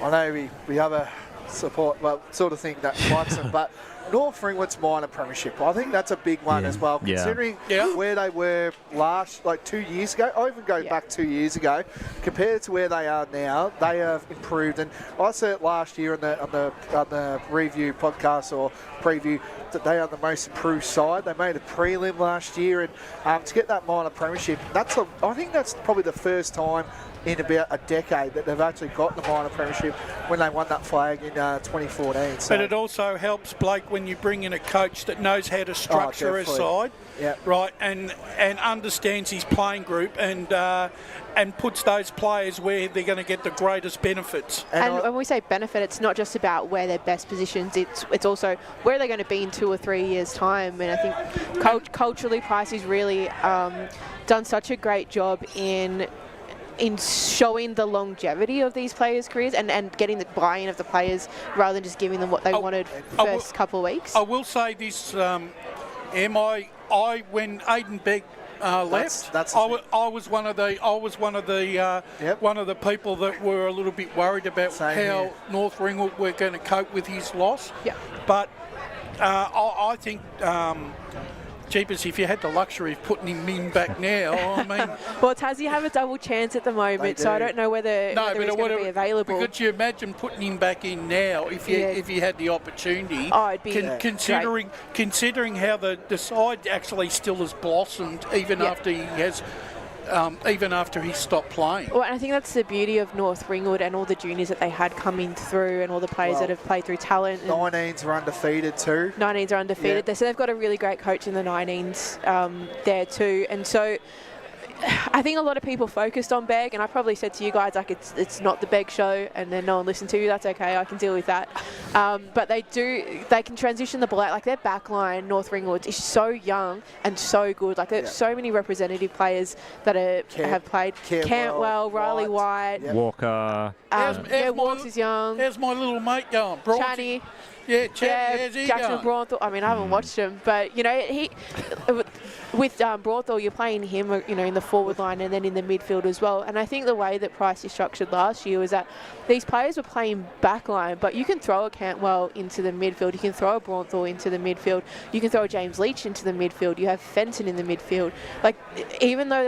I know we have a support, sort of thing that likes them, but North Ringwood's minor premiership, I think that's a big one as well, considering where they were 2 years ago. I even go back 2 years ago, compared to where they are now, they have improved. And I said it last year on the review podcast or preview that they are the most improved side. They made a prelim last year, and to get that minor premiership, I think that's probably the first time in about a decade that they've actually got the minor premiership when they won that flag in 2014. So. But it also helps, Blake, when you bring in a coach that knows how to structure a side, right, and understands his playing group and puts those players where they're going to get the greatest benefits. And when we say benefit, it's not just about where they're best positions, it's also where they're going to be in 2 or 3 years' time. And I think culturally, Pricey's really done such a great job in showing the longevity of these players' careers and getting the buy-in of the players rather than just giving them what they wanted first couple of weeks. I will say this, when Aidan Begg left, I was one of the people that were a little bit worried about how North Ringwood were going to cope with his loss. But I think. Jeepers, if you had the luxury of putting him in back now, I mean... Well, Tassie have a double chance at the moment, so I don't know whether he's going to be available. Could you imagine putting him back in now if you had the opportunity? Oh, it'd be considering how the side actually still has blossomed even after he has... even after he stopped playing. Well, and I think that's the beauty of North Ringwood and all the juniors that they had coming through and all the players that have played through talent. 19s are undefeated too. 19s are undefeated. So they've got a really great coach in the 19s there too. And so I think a lot of people focused on Begg, and I probably said to you guys, it's not the Begg show, and then no one listened to you. That's okay, I can deal with that. But they can transition the ball out. Like their back line, North Ringwood, is so young and so good. Like there's so many representative players that have played. Cantwell, Riley White, Walker. Walks is young. How's my little mate going? Channy. Jackson Braunthal. I mean, I haven't watched him, but with Braunthal, you're playing him, in the forward line and then in the midfield as well. And I think the way that Price is structured last year was that these players were playing back line, but you can throw a Cantwell into the midfield, you can throw a Braunthal into the midfield, you can throw a James Leach into the midfield, you have Fenton in the midfield. Like, even though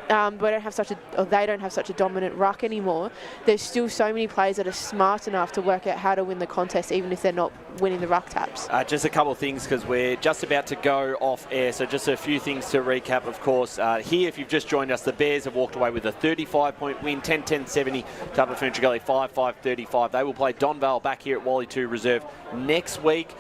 they don't have such a dominant ruck anymore, there's still so many players that are smart enough to work out how to win the contest, even if they're not winning the ruck taps. Just a couple of things, because we're just about to go off air, so just a few things to recap, of course. Here, if you've just joined us, the Bears have walked away with a 35-point win, 10-10-70 to Upper Ferntree Gully, 5-5-35. They will play Donvale back here at Wally 2 Reserve next week.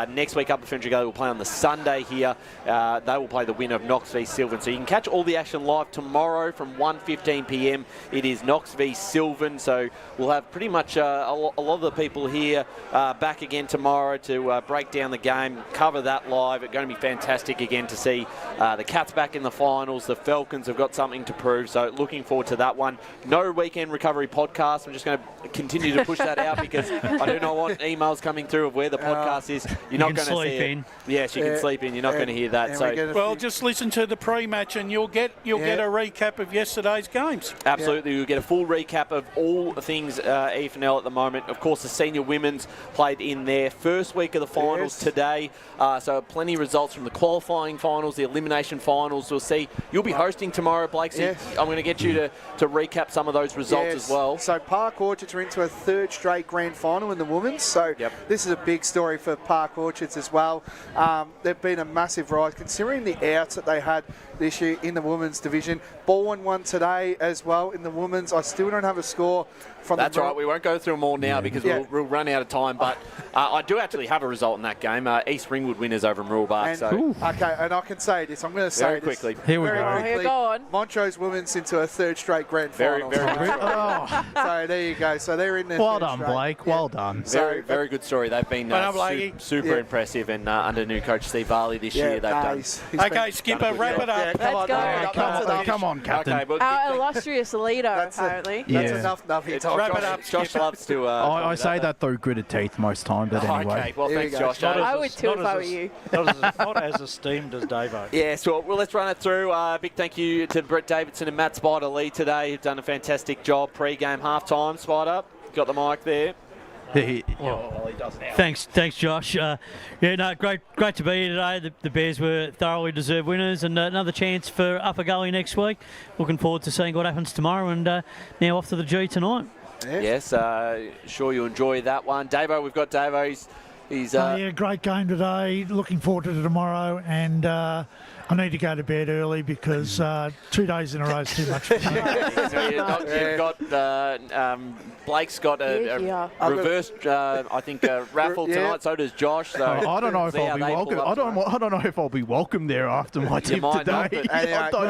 Next week, Upper Ferntree Gully will play on the Sunday here. They will play the winner of Knox v Sylvan. So you can catch all the action live tomorrow from 1:15 p.m. It is Knox v Sylvan. So we'll have pretty much a lot of the people here back again tomorrow to break down the game, cover that live. It's going to be fantastic again to see the Cats back in the finals. The Falcons have got something to prove. So looking forward to that one. No weekend recovery podcast. I'm just going to continue to push that out because I do not want emails coming through of where the podcast is. You're not going to see it. Yes, you can sleep in. You're not going to hear that. So just listen to the pre-match and you'll get a recap of yesterday's games. Absolutely, you'll get a full recap of all things EFNL at the moment. Of course, the senior women's played in their first week of the finals today. So plenty of results from the qualifying finals, the elimination finals. We'll see. You'll be hosting tomorrow, Blake. So I'm going to get you to recap some of those results as well. So Park Orchards are into a third straight grand final in the women's. So this is a big story for Park Orchards as well. They've been a massive rise considering the outs that they had this year in the women's division. Baldwin won today as well in the women's. I still don't have a score from That's right. We won't go through them all now because we'll run out of time. But I do actually have a result in that game. East Ringwood winners over Mooroolbark. Okay, and I can say this. I'm going to say very this quickly. Here we go. Quickly. Here, go on. Montrose women's into a third straight grand final. Very good. So there you go. So they're in the Well third done, straight. Blake. Well done. Very good story. They've been super impressive, and under new coach Steve Varley this year, they've done. Okay, Skipper, wrap it up. Let's go. Come on, Captain. Okay, well, Our illustrious leader, apparently. That's enough, nothing. Wrap it up, Josh loves to. I say that through gritted teeth most time, but anyway. Okay, well, Here we thanks, go. Josh. I would too if I were you. Not as esteemed as Davo. Yes, well, let's run it through. Big thank you to Brett Davidson and Matt Spider Lee today, who've done a fantastic job pre-game, half-time. Spider, got the mic there. Well, he does now. Thanks, Josh. Great to be here today. The Bears were thoroughly deserved winners, and another chance for Upper Gully next week. Looking forward to seeing what happens tomorrow, and now off to the G tonight. Yes, sure you enjoy that one. Davo, we've got Davo. He's great game today. Looking forward to tomorrow, and I need to go to bed early because 2 days in a row is too much for me. You've got Blake's got a reverse, I think, raffle tonight. So does Josh. So I don't know if I'll be welcome. I don't know if I'll be welcome there after my tip today. I don't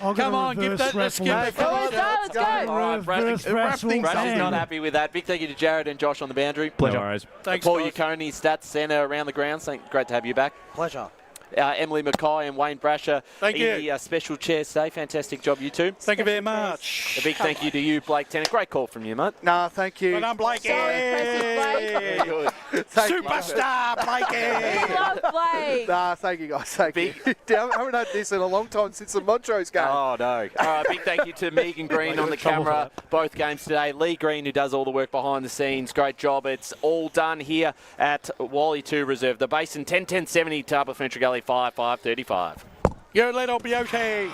know. Come on, give that a skip. Let's go. All right, Bradley's not happy with that. Big thank you to Jared and Josh on the boundary. Pleasure. Thanks, Paul guys. Uconi, stats centre around the grounds. Great to have you back. Pleasure. Emily Mackay and Wayne Brasher Thank in you. the special chair today. Fantastic job, you two. Thank you very much. A big thank you to you, Blake Tennant. Great call from you, mate. No, thank you. Well done, Blake. Very good. Superstar, Blakey. We love Blake. Nah, thank you, guys. Thank you. I haven't had this in a long time since the Montrose game. Oh, no. All right, big thank you to Megan Green on the camera, both games today. Lee Green, who does all the work behind the scenes. Great job. It's all done here at Wally 2 Reserve. The Basin 10-10-70, Tarbell Fentra Gully 5-5-35. Yo, little beauty.